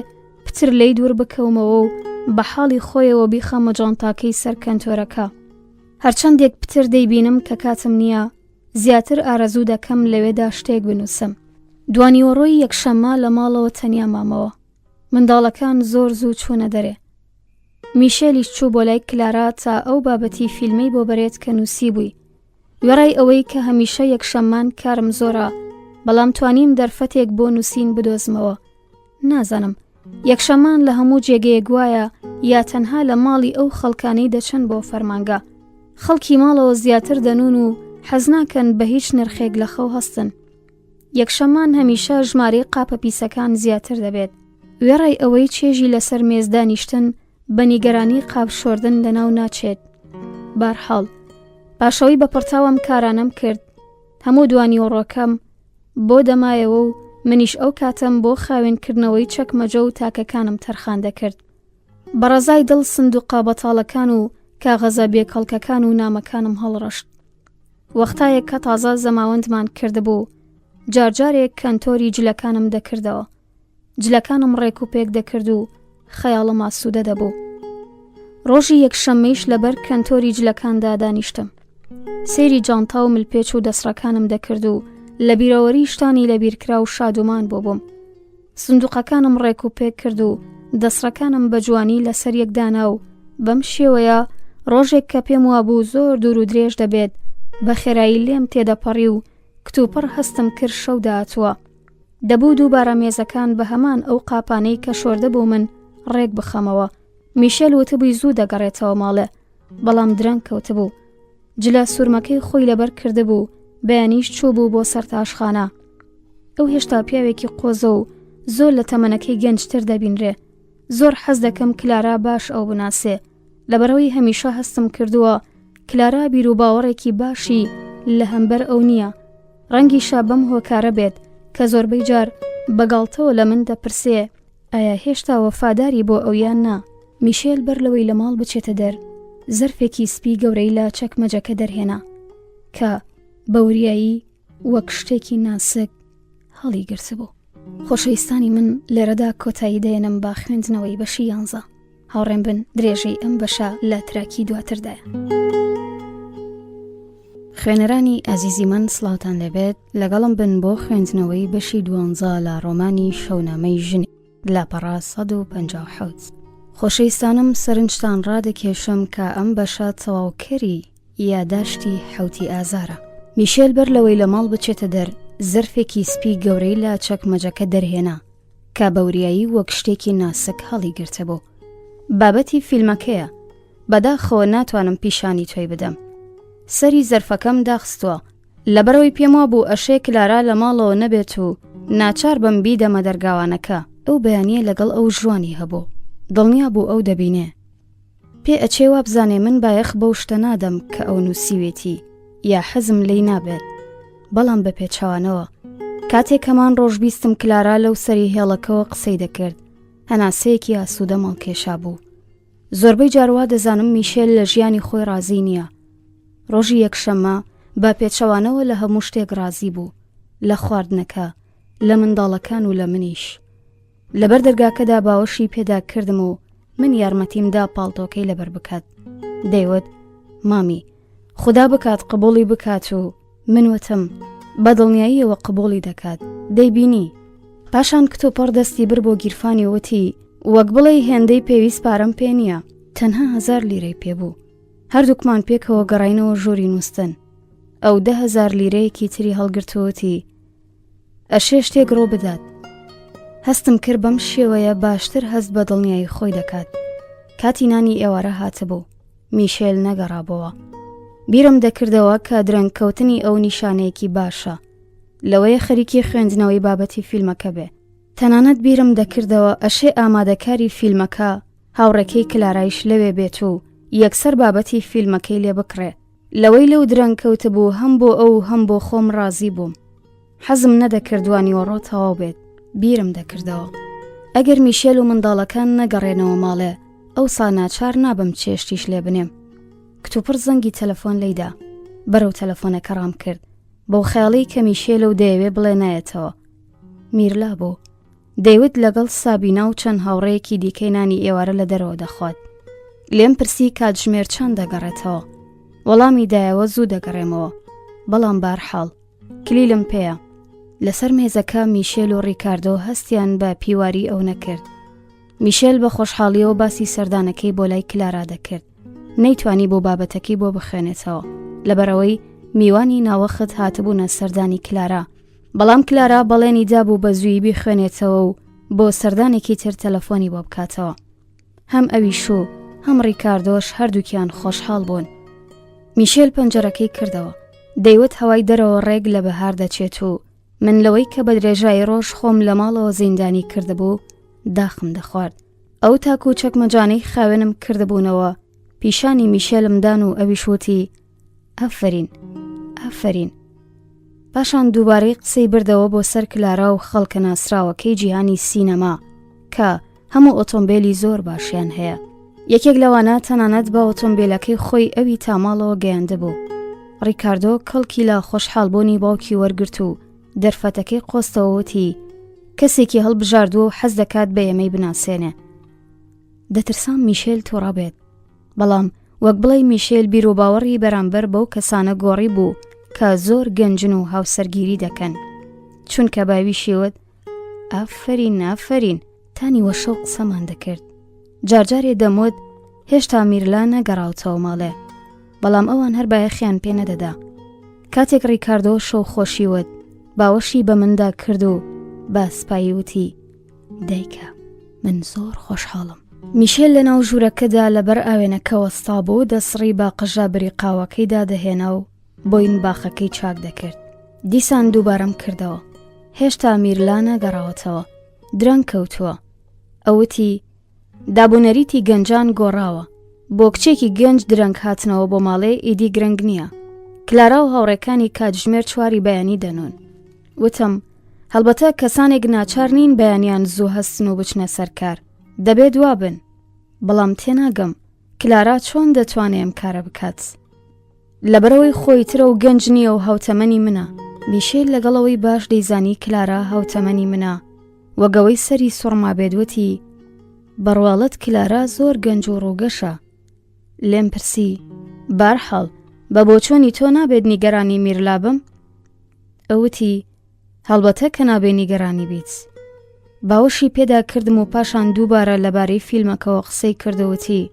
پتر لی دوور بکەومەوە و بە حاڵی خۆیەوە بیخەمە جانتاکەی سەر کەنتۆرەکە. هەرچەندێک پتر دەیبینم کە کاتم نییە، زیاتر ئارەزوو دەکەم لەوێدا شتێک بنووسم. دوانیوەڕۆی یەکشەممە لە ماڵەوە تەنیا مامەوە. منداڵەکان زۆر زوو چوونە دەرێ. میشێلیش چوو بۆ لای کلارا تا ئەو بابەتی فیلمەی بۆ بەرێت کە نووسی بووی. وێڕای ئەوەی کە هەمیشە یەکشەممان کارم زۆرە، بەڵام توانیم دەرفەتێک بۆ نووسین بدۆزمەوە. نازانم یەکشەممان لە هەموو جێگەیەک وایە یا تەنها لە ماڵی ئەو خەڵکانەی دەچن بۆ فەرمانگە. خەڵکی ماڵەوە زیاتر دەنون و حەز ناکەن بە هیچ نرخێک لە خەو هەستن. یەکشەممان هەمیشە ژمارەی قاپە پیسەکان زیاتر دەبێت. وێڕای ئەوەی چێژی لەسەر مێز دانیشتن بە نیگەرانی قاپ شۆردن لەناو ناچێت. بارحاڵ پاشەوەی بە پڕتاوم کارانم کرد. هەموو دوانیوەڕۆکەم بۆ دەمایەوە و منیش ئەو کاتم بۆ خاوێنکردنەوەی چەکمەجە و تاکەکانم تەرخان دەکرد. بەڕەزای دڵ سندوقا بەتاڵەکان و کاغەزە بێکەڵکەکان و نامەکانم هەڵڕەشت. وەختایەک کە تازە زەماوەندمان کردبوو، جارجارێک کەنتۆری جلەکانم دەکردەوە. جلەکانم ڕێک و پێک دەکرد و خەیاڵم ئاسوودە دەبوو. ڕۆژی یەکشەممەیش لەبەر کەنتۆری جلەکاندا دانیشتم. سێری جانتا و ملپێچ و دەسڕەکانم دەکرد و لە بیرەوەری شتانی لە بیرکرا و شادومان بووم. سندوقەکانم ڕێک و پێک کرد و دەسڕەکانم بە جوانی لەسەر یەکدانا و بەم شێوەیە ڕۆژێک کە پێم وابوو زۆر دوور و درێژ دەبێت بە خێرایی لێم تێدەپەڕی و کتوپڕ هەستم کرد شەو داهاتووە. دەبوو دووبارە مێزەکان بە هەمان ئەو قاپانەی کە شۆردە بوو من ڕێک بخەمەوە. میشێل وتبووی زوو دەگەڕێتەوە ماڵێ، بەڵام درەنگ کەوتبوو. جلە سوورمەکەی خۆی لەبەر کردبوو، بەیانیش چوو بوو بۆ سەر تاشخانە. ئەو هێشتا پیاوێکی قۆزە و زۆر لە تەمەنەکەی گەنجتر دەبینرێ. زۆر حەز دەکەم کلارا باش ئەو بناسێ، لەبەرەوەی هەمیشە هەستم کردووە کلارا بیر و باوەڕێکی باشی لە هەمبەر ئەو نییە. ڕەنگی شابەم هۆکارە بێت کە زۆربەی جار بەگاڵتەوە لە من دەپرسێ ئایا هێشتا وەفاداری بۆ ئەویان نا. میشێل بەر لەوەی لە ماڵ بچێتە دەر، زەرفێکی سپی گەورەی لە چەکمەجەکە دەرهێنا کە بەوریایی وەک شتێکی ناسک هەڵی گرتبوو. خۆشەویستانی من لێرەدا کۆتایی دێنم با خوێندنەوەی بەشی 11. هاوڕێم بن درێژەی ئەم بەشە لە تراکی دواتردایە. خوێنەرانی ئازیزی من سڵاوتان لەبێت، لەگەڵم بن بۆ خوێندنەوەی بەشی 12 لە ڕۆمانی شەونامەی ژنی لاپەڕا 157. خۆشەویستانم سەرنجتان ڕادەکێشم کە ئەم بەشە تەواوکەری یاداشتی حوتی ئازارە. میشێل بەر لەوەی لە ماڵ بچێتە دەر، زەرفێکی سپی گەورەی لە چەکمەجەکە دەرهێنا کە بەوریایی وەک شتێکی ناسک هەڵی گرتبوو. بابەتی فیلمەکەیە، بەداخەوە ناتوانم پیشانی تۆی بدەم. سەری زەرفەکەم داخستووە، لەبەرەوەی پێم وابوو ئەشێ کلارا لە ماڵەوە نەبێت و ناچار بم بیدەمە دەرگاوانەکە. ئەو بەیانیە لەگەڵ ئەو ژوانی هەبوو، دڵنیا بوو ئەو دەبینێ. پێ ئەچێ وا بزانێ من بایەخ بەو شتە نادەم کە ئەو نووسیوێتی یا حەزم لی نابێت. بەڵام بە پێچەوانەوە کاتێک هەمان ڕۆژ بیستم کلارا لەو سەری هێڵەکەوە قسەی دەکرد، هەناسەیەکی ئاسوودە ماڵکێشا بوو. زۆربەی جاروا دەزانم میشێل لە ژیانی خۆی ڕازی نییە. ڕۆژی یەکشەممە بە پێچەوانەوە لە هەموو شتێک ڕازی بوو، لە خواردنەکە، لە منداڵەکان و لە منیش. لەبەر دەرگاکەدا باوەشی پێدا کردم و من یارمەتیمدا پاڵتۆکەی لەبەر بکات. دەیوت مامی خدا بکات قبوڵی بکات و من وتم بەدڵنیاییەوە قبوڵی دەکات. دەیبینی پاشان کتۆپەڕ دەستی بر بۆ گیرفانی وتی وەک بڵێ هێندەی پێویست پارەم پێ نییە، تەنها 1000 لیرەی پێبوو. هەردووکمان پێکەوە گەڕینەوە ژووری نووسن. ئەو 10,000 لیرەیەکی تری هەڵگرتووەتی ئەشێ شتێک ڕۆ بدات. هەستم کرد بەم شێوەیە باشتر هەست بە دڵنیایی خۆی دەکات. کاتی نانی ئێوارە هاتبوو. میشێل نەگەڕابەوە. بیرم دەکردەوە کە درەنگکەوتنی ئەو نیشانەیەکی باشە. لەوەیە خەریکی خوێندنەوەی بابەتی فیلمەکە بێ. تەنانەت بیرم دەکردەوە ئەشێ ئامادەکاری فیلمەکە هاوڕێکەی کلارایش لەوێ بێت و یەکسەر بابەتی فیلمەکەی لێ بکڕێ. لەوەی لەو درەنگکەوت بوو هەم بۆ ئەو هەم بۆ خۆم ڕازی بووم. حەزم نەدەکردوانی وەڕۆ تەواو بێت. بیرم دەکردەوە ئەگەر میشێل و منداڵەکان نەگەڕێنەوە ماڵێ ئەوسا ناچار نابم چێشتیش لێ بنێم. کتوپڕ زەنگی تەلەفۆن لەیدا. بەرەو تەلەفۆنەکە ڕام کرد بەو خەیاڵی کە میشێل و دەیەوێ بڵێ نایەتەوە. میرلا بوو. دەیوت لەگەڵ سابینا و چەند هاوڕەیەکی دیکەی نانی ئێوارە لە دەرەوە دەخوات. لێم پرسی کاتژمێر چەند دەگەڕێتەوە. وەڵامی دایەوە زوو دەگەڕێمەوە. بەڵام بارحاڵ کلیلم پێیە. لەسەر مێزەکە میشێل و ڕیکاردۆ هەستیان بە پیواری ئەو نەکرد. میشێل بە خۆشحاڵیەوە باسی سەردانەکەی بۆ لای کلارا دەکرد. نەیتوانی بۆ بابەتەکەی بۆ بخوێنێتەوە لەبەرەوەی میوانی ناوەخت هاتبوونە سەردانی کلارا. بەڵام کلارا بەڵێنی دابوو بە زووی بخوێنێتەوە و بۆ سەردانێکی تر تەلەفۆنی بۆ بکاتەوە. هەم ئەویش و هەم ڕیکاردۆش هەردووکیان خۆشحاڵ بوون. میشێل پەنجەرەکەی کردەوە. دەیوت هەوای دەرەوە ڕێک لە بەهار دەچێت و من لەوەی کە بە درێژایی ڕۆژ خۆم لە ماڵەوە زیندانی کردبوو داخم دەخوارد. ئەو تاکو و چەکمەجانەی خاوێنم کردبوونەوە پیشانی میشێلمدان و ئەویشوتی ئافرین ئافرین. پاشان دووبارەی قسەی بردەوە بۆ سەر کلارا و خەڵکە ناسراوەکەی جیهانی سینەما کە هەموو ئۆتۆمبیلی زۆر باشیان هەیە. یەکێک لەوانە تەنانەت بە ئۆتۆمبیلەکەی خۆی ئەوی تاماڵەوە گەیاندەبوو. ڕیکاردۆ کەڵکی لە خۆشحاڵبوونی باوکی وەرگرت و دەرفەتەکەی قۆستەوەتی کەسێکی هەڵبژاردووە و حەز دەکات بە ئێمەی بناسێنێ. دەترسام میشێل تووڕە بێت. بەڵام وەک بڵێ میشێل بیرۆباوەڕی بەرامبەر بەو کەسانە گۆڕی بوو کە زۆر گەنجن و هاوسەرگیری دەکەن. چونکە باوی شێوت ئافرین ئافرین تانی وەشە قسەمان دەکرد. جارجارێ دەموت هێشتا میرلا نەگەڕاوتەوە ماڵێ. بەڵام ئەوان هەر بایەخیان پێ نەدەدا. کاتێک ڕیکاردۆ شەو خۆشیوت باوەشی بە مندا کرد و بە سپایی وتی دایکە من زۆر خۆشحاڵم. میشێل لە ناو ژوورەکەدا لەبەر ئاوێنەکە وەستا بوو دەسڕی با قژە بریقاوەکەیدا دەهێنا و بۆین باخەکەی چاک دەکرد. دیسان دووبارەم کردەوە. هێشتا میرلا نەگەڕاوەتەوە. درەنگ کەوتووە. ئەوتی دابوونەریتی گەنجان گۆڕاوە. بۆ کچێکی گەنج درەنگ هاتنەوە بۆ ماڵێ ئیدی گرنگ نییە. کلارا و هاوڕێکانی کاتژمێر 4 بەیانی دەنون. وتم هەڵبەتە کەسانێک ناچار نین بەیانیان زوو هەستن و بچنە سەرکار. دەبێت دوابن. بەڵام تێناگەم کلارا چۆن دەتوانێت ئەم کارە بکات. لەبەرەوەی خۆی ترە و گەنج نییە و هاوتەمەنی منە. میشێل لەگەڵەوەی باش دەیزانی کلارا هاوتەمەنی منە. وەگەوەی سەری سوڕما بێدوەتی بەڕواڵەت کلارا زۆر گەنج و ڕووگەشە. لێم پرسی بارحاڵ بە بۆچۆنی تۆ نابێت نیگەرانی میرلا بم؟ ئەوتی هەڵبەتە کە نابێ نیگەرانی بیت. باوەشی پێدا کردم و پاشان دووبارە لەبارەی فیلمەکەەوە قسەی کردەوەتی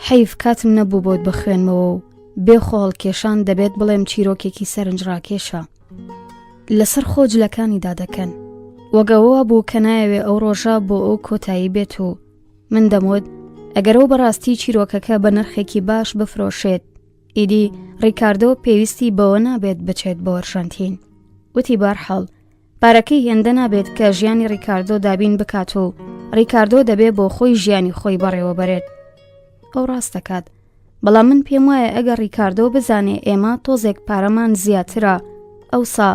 حەیف کاتم نەبوو بۆت بخوێنمەوە و بێخۆڵ کێشان دەبێت بڵێم چیرۆکێکی سەرنجڕاکێشە. لەسەر خۆجلەکانیدا دەکەن. وەگەوە بوو کە نایەوێ ئەو ڕۆژە بۆ ئەو کۆتایی بێت و من دەموت ئەگەرەوە بەڕاستی چیرۆکەکە بە نرخێکی باش بفرۆشێت ئیدی ڕیکاردۆ پێویستی بەوە نابێت بچێت بۆ ئەرژەنتین. وتی بارحاڵ پارەکەی هێندە نابێت کە ژیانی ڕیکاردۆ دابین بکات و ڕیکاردۆ دەبێت بۆ خۆی ژیانی خۆی بەڕێوە بەرێت. ئەو ڕاست دەکات. بەڵام من پێم وایە ئەگەر ڕیکاردۆ بزانێ ئێمە تۆزێک پارەمان زیاترە ئەوسا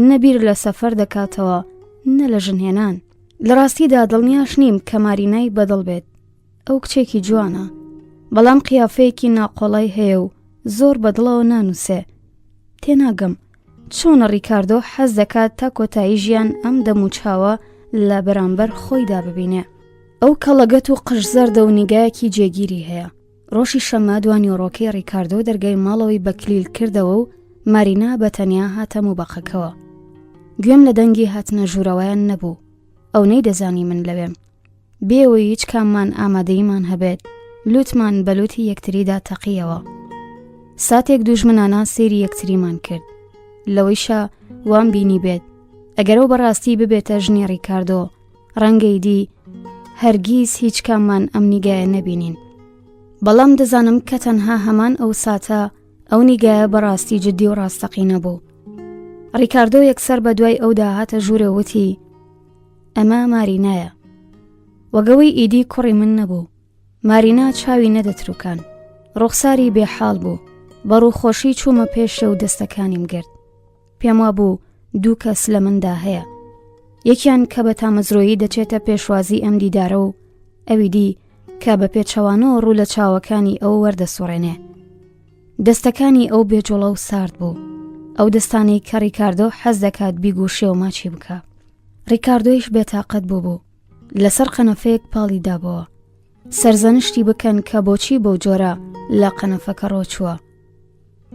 نەبیر لە سەفەر دەکاتەوە نە لە ژنهێنان. لە ڕاستیدا دڵنیاش نیم کە مارینای بەدڵ بێت. ئەو کچێکی جوانە بەڵام قیافەیەکی ناقۆڵای هەیە و زۆر بەدڵەوە نانووسێ. تێناگەم چۆن ڕیکاردۆ حەز دەکات تا کۆتایی ژیان ئەم دەموچاوە لە بەرامبەر خۆیدا ببینێ. ئەو کەڵەگەت و قژ زەردە و نیگایەکی جێگیری هەیە. ڕۆژی شەمە دوانیۆڕۆکەی ڕیکاردۆ دەرگای ماڵەوەی بەکلیل کردەوە و مارینا بەتەنیا هاتە موبەقەکەوە. گوێم لە دەنگی هاتنە ژوورەوەیان نەبوو. ئەو نەیدەزانی من لەوێم. بێەوەی هیچ کاممان ئامادەیمان هەبێت لوتمان بەلوتی یەکتریدا تەقیەوە. ساتێک دوژمنانە سێری یەکتریمان کرد، لەوەیشە وام بینی بێت ئەگەرەوە بەڕاستی ببێتە ژنی ڕیکاردۆ، ڕەنگەی دی هەرگیز هیچ کاممان ئەم نیگایە نەبینین. بەڵام دەزانم کە تەنها هەمان ئەو ساتە ئەو نیگایە بەڕاستی جددی و ڕاستەقینە بوو. ڕیکاردۆ یەکسەر بە دوای ئەودا هاتە ژوورە وتی ئەمە مارینایە. وەگەوەی ئیدی کوڕی من نەبوو. مارینا چاوی نەدەتروکان، ڕوخساری بێحاڵ بوو. بەڕووخۆشی چوومە پێشە و دەستەکانیم گرت. پێم وابوو دوو کەس لە مندا هەیە، یەکیان کە بە تامەزرۆیی دەچێتە پێشوازی ئەم دیدارە و ئەوی دی کە بە پێچەوانەوە ڕوو لە چاوەکانی ئەو وەردەسوڕێنێ. دەستەکانی ئەو بێجوڵە و سارد بوو، ئەو دەستانی کە ڕیکاردۆ حەز دەکات بیگوشێ و ماچی بکە. ڕیکاردۆیش بێتاقەت بوو لەسەر قەنەفەیەک پاڵی دابەوە، سەرزەنشتی بکەن کە بۆچی بەو جۆرە لە قەنەفەکە ڕۆچووە.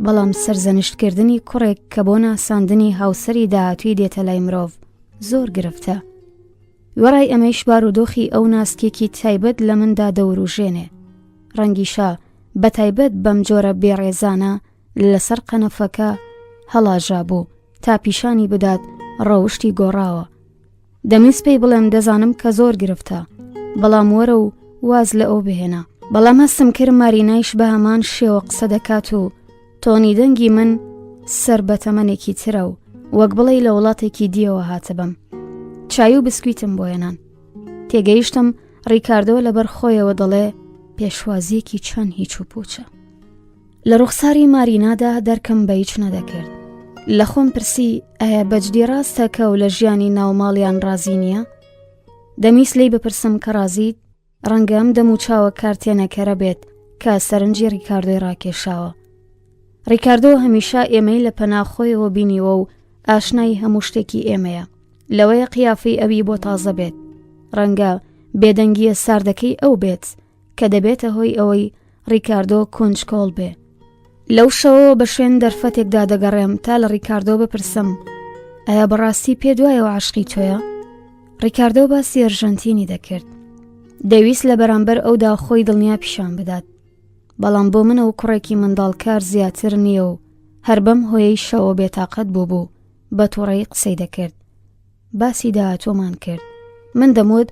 بەڵام سەرزەنشتکردنی کوڕێک کە بۆ ناساندنی هاوسەری داهاتوی دێتە لای مرۆڤ زۆر گرفتە. وەڕای ئەمەیش بارودۆخی ئەو ناسکێکی تایبەت لە مندا دەوروژێنێ، ڕەنگیشە بە تایبەت بەم جۆرە بێڕێزانە لەسەر قەنەفەکە هەڵاژا بوو تا پیشانی بدات ڕەوشتی گۆڕاوە. دەمویست پێی بڵێم دەزانم کە زۆر گرفتە، بەڵام وەرە و واز لە ئەو بهێنا. بەڵام هەستم کرد مارینایش بە هەمان شێوە قسە دەکات و تۆنی دەنگی من سەر بە تەمەنێکی ترە و وەک بڵێ لە وڵاتێکی دیەوە هاتە بم. چای و بسکویتم بۆ هێنان. تێگەیشتم ڕیکاردۆ لەبەر خۆیەوە دەڵێ پێشوازیەکی چەند هیچ و پوچە. لە ڕوخساری مارینادا دەرکەم بە هیچ نەدەکرد. لە خۆم پرسی ئایا بەجدی ڕاستە کە و لە ژیانی ناوماڵیان ڕازی نییە؟ دەمیست لێی بپرسم کە ڕازیت، ڕەنگە ئەم دەم و چاوە کارتێنەکەرە بێت کە سەرنجی ڕیکاردۆی ڕاکێشاوە. ڕیکاردۆ هەمیشە ئێمەی لە پەناخۆیەوە بینیوە و ئاشنای هەموو شتێکی ئێمەیە، لەوەیە قیافەی ئەوی بۆ تازە بێت. ڕەنگە بێدەنگیە ساردەکەی ئەو بێت کە دەبێتە هۆی ئەوەی ڕیکاردۆ کۆنجکۆڵ بێ. لەو شەوە بە شوێن دەرفەتێکدا دەگەڕێم تا لە ڕیکاردۆ بپرسم ئایا بەڕاستی پێ دوایەوە عاشقی تۆیە؟ ڕیکاردۆ باسی ئەرژەنتینی دەکرد. دەویست لە بەرامبەر ئەودا خۆی دڵنیا پیشان بدات، بەڵام بۆ منە و کوڕێکی منداڵکار زیاتر نییە و هەر بەم هۆیەی شەوە بێتاقەت بوو بە تووڕەیی قسەی دەکرد. باسی داهاتۆمان کرد. من دەموت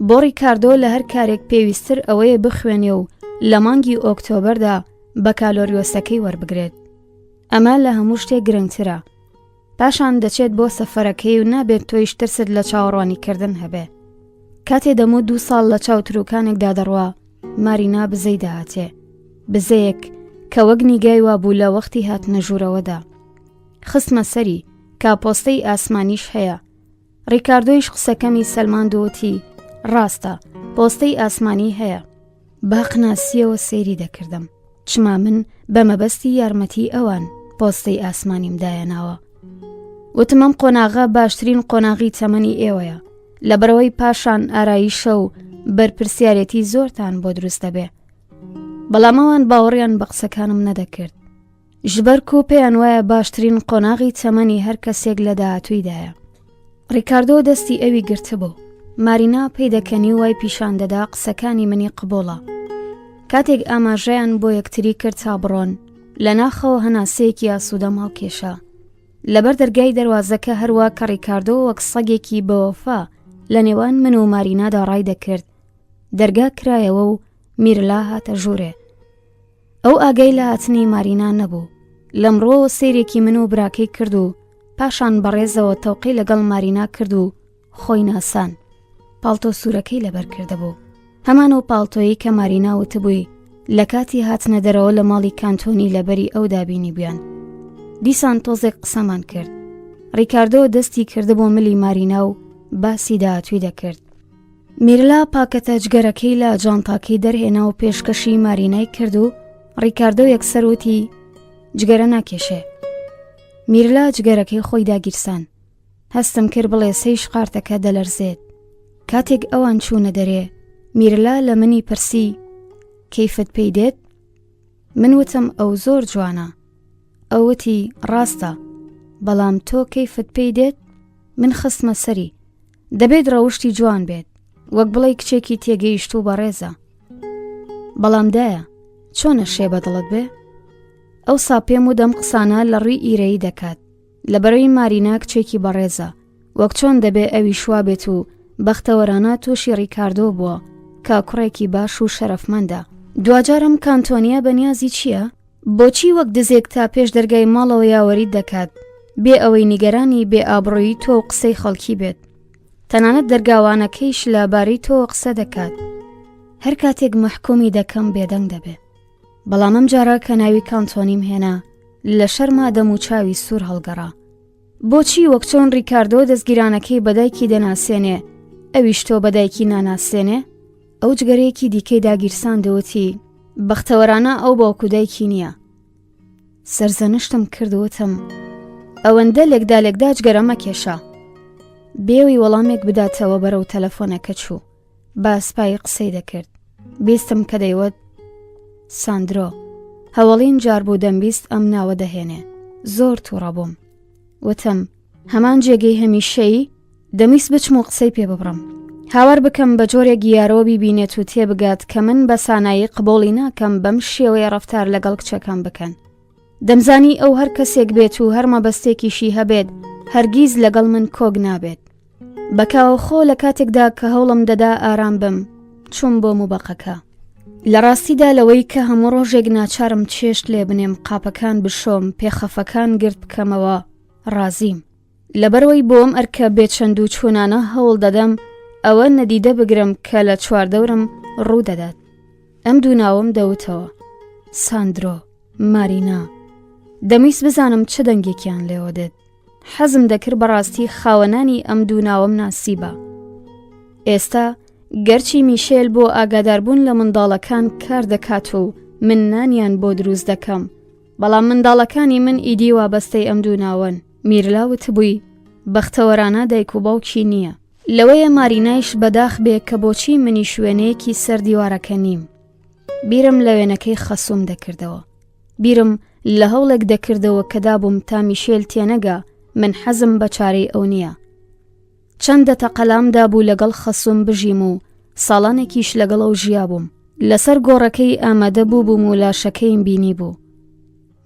بۆ ڕیکاردۆ لە هەر کارێک پێویستتر ئەوەیە بخوێنێ و لە مانگی ئۆکتۆبەردا بە کالۆریۆسەکەی وەربگرێت. ئەمە لە هەموو شتێک گرنگترە. پاشان دەچێت بۆ سەفەرەکەی و نابێت تۆیش ترست لە چاوەڕوانیکردن هەبێ. کاتێ دەموت 2 ساڵ لە چاوتروکانێکدا دەڕوا، مارینا بزەی داهاتێ، بزەیەک کە وەک نیگای وابوو لە وەختی هاتنە ژوورەوەدا. خستمە سەری کا پۆستەی ئاسمانیش هەیە. ڕیکاردۆیش قسەکەمی سەلماندووتی ڕاستە، پۆستەی ئاسمانی هەیە. باقناسیەوە سەیری دەکردم، چما من بە مەبەستی یارمەتی ئەوان پۆستەی ئاسمانیم دایەناوە. وتم ئەم قۆناغە باشترین قۆناغی تەمەنی ئێوەیە، لەبەرەوەی پاشان ئارایشە و بەرپرسیارەتی زۆرتان بۆ دروست دەبێ. بەڵام ئەوان باوەڕیان بە قسەکانم نەدەکرد. ژبەرک و پێیان وایە باشترین قۆناغی تەمەنی هەر کەسێک لە داهاتوویدایە. ڕیکاردۆ دەستی ئەوی گرتبوو. مارینا پێی دەکەنی وای پیشان دەدا قسەکانی منی قبوڵە. کاتێک ئاماژەیان بۆ یەکتری کرد تا بڕۆن، لە ناخەوە هەناسەیەکی ئاسوودە ماڵکێشا. لەبەر دەرگای دەواازەکە هەروە کە ڕیکاردۆ وەک سەگێکی بەوەفا لە نێوان من و مارینادا ڕای دەکرد. دەرگا کرایەوە و میرلا هاتە ژوورێ. ئەو ئاگای لە هاتنی مارینا نەبوو. لەمڕۆ سیرێکی من و براکەی کرد و پاشان بەڕێزەوە تەوقی لەگەڵ مارینا کرد و خۆی ناسان. پاڵتۆ سوورەکەی لەبەر کردەبوو، هەمان و پاڵتۆیی کە مارینا وتبووی لە کاتی هاتنە دەرەوە لە ماڵی کانتۆنی لەبەری ئەو دابینی بیان. دیسان تۆزێک قسەمان کرد. ڕیکاردۆ دەستی کرده بۆ ملی مارینا و باسی داهاتووی دەکرد. میرلا پاکەتە جگەرەکەی لە جانتاکەی دەرهێنا و پێشکەشی مارینای کرد و ڕیکاردۆ یەکسەر وتی جگەرە ناکێشێ. میرلا جگەرەکەی خۆی داگیرسان. هەستم کرد بڵێ سەیش قارتەکە دەلەرزێت. کاتێک ئەوان چوونە دەرێ، میرلا لە منی پرسی کەیفت پێی دێت؟ من وتم ئەو زۆر جوانە. ئەوتی ڕاستە، بەڵام تۆ کەیفت پێی دێت؟ من خستمە سەری. دەبێت ڕەوشتی جوان بێت، وەک بڵێ کچێکی تێگەیشت و بەڕێزە. بەڵام دایە چۆنە شێ بەدڵت بێ؟ ئەوسا پێم و دەم قسانە لە ڕووی ئیرەی دەکات لەبەرەوەی مارینا کچێکی بەڕێزە وەک چۆن دەبێ ئەوی شوا بێت و بەختەوەرانە تووشی ڕیکاردۆ بووە کە کوڕێکی باش و شەرەفمەندە. دوجارم کانتۆنیا بەنیازی چییە؟ بۆچی وەک دزێک تا پێش دەرگای ماڵەوە یاوەری دەکات بێ ئەوەی نیگەرانی بێ ئابڕۆیی تۆ قسەی خەڵکی بێت، تەنانەت دەرگاوانەکەیش لەبارەی تۆ قسە دەکات. هەر کاتێک محکومی دەکەم بێدەنگ دەبێ. بەڵام ئەم جارە کە ناوی کانتۆنیم هێنا لە شەرما دەم و چاوی سوور هەڵگەڕا. بۆچی وەک چۆن ڕیکاردۆ دەستگیرانەکەی بەدایکی دەناسێنێ ئەویش تۆ بەدایکی ناناسێنێ؟ ئەو جگەرەیەکی دیکەی داگیرساندەوەتی بەختەوەرانە ئەو باوکو دایکی نییە. سەرزەنشتم کردوتم ئەوەندە لێکدا جگەرەمە کێشە. بێوی وەڵامێک بداتەوە بەرەو تەلەفۆنەکە چوو با سپای قسەی دەکرد. بیستم کە دەیوت ساندرۆ هەوڵین جار بوو دەمبیست ئەم ناوە دەهێنێ. زۆر تووڕە بووم. وتم هەمان جێگەی هەمیشەیی دەمیست بچم و قسەی پێ ببڕم. هاوار بکەم بە جۆرێک یارۆ بیبینێت و تێبگات کە من بە سانایی قبوڵی ناکەم بەم شێوەیە ڕەفتار لەگەڵ کچەکەم بکەن. دەمزانی ئەو هەر کەسێک بێت و هەر مەبەستێکیشی هەبێت هەرگیز لەگەڵ من کۆگ نابێت. بەکاوخۆ لە کاتێکدا کە هەوڵم دەدا ئارام بم چوم بۆ موبەقەکە. لە ڕاستیدا لەوەی کە هەموو ڕۆژێک ناچارم چێشت لێ بنێم قاپەکان بشۆم پێخەفەکان گرت بکەمەوە ڕازیم. لەبەرەوەی بۆم ئەرکە بێت چەند و چوونانە هەوڵ دەدەم ئەوە نەدیدە بگرم کە لە چواردەورم ڕوو دەدات. ئەم دوو ناوم دەوتەوە ساندرۆ، مارینا. دەمیست بزانم چه دەنگێکیان لێوە دێت. حەزم دەکرد بەڕاستی خاوەنانی ئەم دوو ناوم ناسیبە. ئێستا گەرچی میشێل بۆ ئاگاداربوون لە منداڵەکان کار دەکات و من نانیان بۆ دروست دەکەم، بەڵام منداڵەکانی من ئیدی وابەستەی ئەم دوو ناوەن. میرلاوت بووی بەختەوەرانە دایک و باوکی نییە. لەوەیە مارینایش بەداخ بێ کە بۆچی منی شوێنەیەکی سەر دیوارەکە نیم. بیرم لە وێنەکەی خەسوم دەکردەوە. بیرم لە هەوڵێک دەکردەوە کە دابووم تا میشێل تێنەگا من حەزم بە چارەی ئەو نییە. چەندە تەقەلام دابوو لەگەڵ خەسوم بژیم و ساڵانێکیش لەگەڵ ئەو ژیا بووم. لەسەر گۆڕەکەی ئامادە بوو بووم و لاشەکەیم بینی بوو.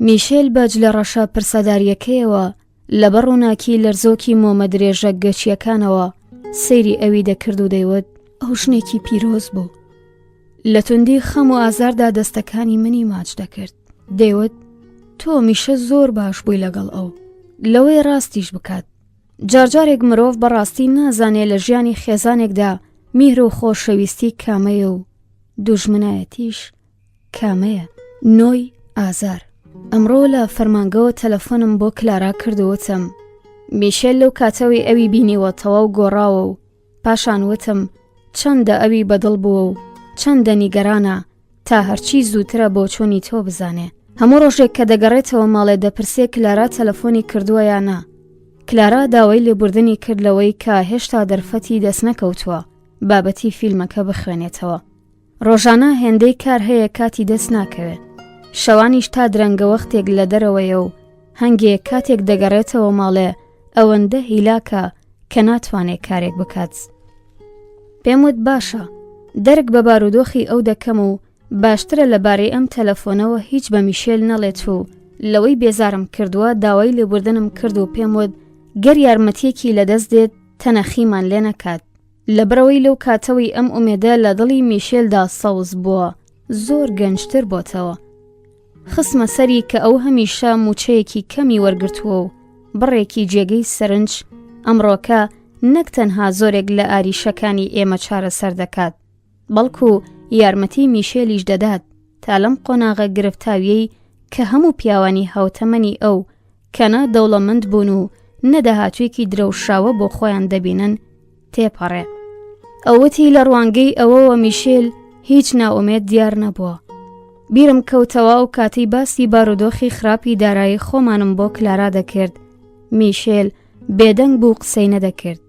میشێل بەج لە ڕەشە پرسەداریەکەیەوە لەبەر ڕووناکی لەرزۆکی مۆمە درێژە گەچیەکانەوە سەیری ئەوی دەکرد و دەیوت ئەو ژنێکی پیرۆز بوو. لە توندی خەم و ئازاردا دەستەکانی منی ماچ دەکرد. دەیوت تۆ میشە زۆر باش بووی لەگەڵ ئەو، لەوەی ڕاستیش بکات. جارجارێک مرۆڤ بەڕاستی نازانێ لە ژیانی خێزانێکدا میهر و خۆشەویستی کامەیە و دوژمنایەتیش کامەیە. نۆی ئازار. ئەمڕۆ لە فەرمانگەوە تەلەفۆنم بۆ کلارا کردووتم. میشێل لەو کاتەوەی ئەوی بینیوەتەوە و گۆڕاوە و پاشان وتم چەندە ئەوی بەدڵ بووە و چەندە نیگەرانە تا هەرچی زووترە بۆ چۆنی تۆ بزانێ. هەموو ڕۆژێک کە دەگەڕێتەوە ماڵێ دەپرسێ کلارا تەلەفۆنی کردووە یا نا. کلارا داوای لێبوردنی کرد لەوەی کە هێشتا دەرفەتی دەست نەکەوتووە بابەتی فیلمەکە بخوێنێتەوە. ڕۆژانە هێندەی کار هەیە کاتی دەست ناکەوێت. شەوانیش تا درەنگە وەختێک لە دەرەوەیە و هەنگێک کاتێک دەگەڕێتەوە ماڵێ ئەوەندە هیلاکە کە ناتوانێت کارێک بکات. پێم وت باشە دەرک بە بارودۆخی ئەو دەکەم و باشترە لەبارەی ئەم تەلەفۆنەوە هیچ بە میشێل نەڵێت و لەوەی بێزارم کردووە داوای لێبوردنم کرد و پێم وت گەر یارمەتیەکی لەدەست دێت تەنەخیمان لێ نەکات. لەبەرەوەی لەو کاتەوەی ئەم ئومێدە لە دڵی میشێلدا سەوز بووە زۆر گەنجتر بۆتەوە. خسمە سەری کە ئەو هەمیشە موچەیەکی کەمی وەرگرتووە و بڕێکی جێگەی سەرنج ئەمڕۆکە نەک تەنها زۆرێک لە ئاریشەکانی ئێمە چارەسەر دەکات بەڵکو یارمەتی میشێلیش دەدات تا لەم قۆناغە گرفتاویەی کە هەموو پیاوانی هاوتەمەنی ئەو کەنا دەوڵەمەند بوون و نەداهاتوویەکی درەوشاوە بۆ خۆیان دەبینن تێپەڕێ. ئەوەتی لە ڕوانگەی ئەوەوە میشێل هیچ ناومێت دیار نەبووە. بیرم کەوتەوە و کاتی باسی بارودۆخی خراپی دارایی خۆمانم بۆ کلارا دەکرد. میشێل بێدەنگ بوو قسەی نەدەکرد.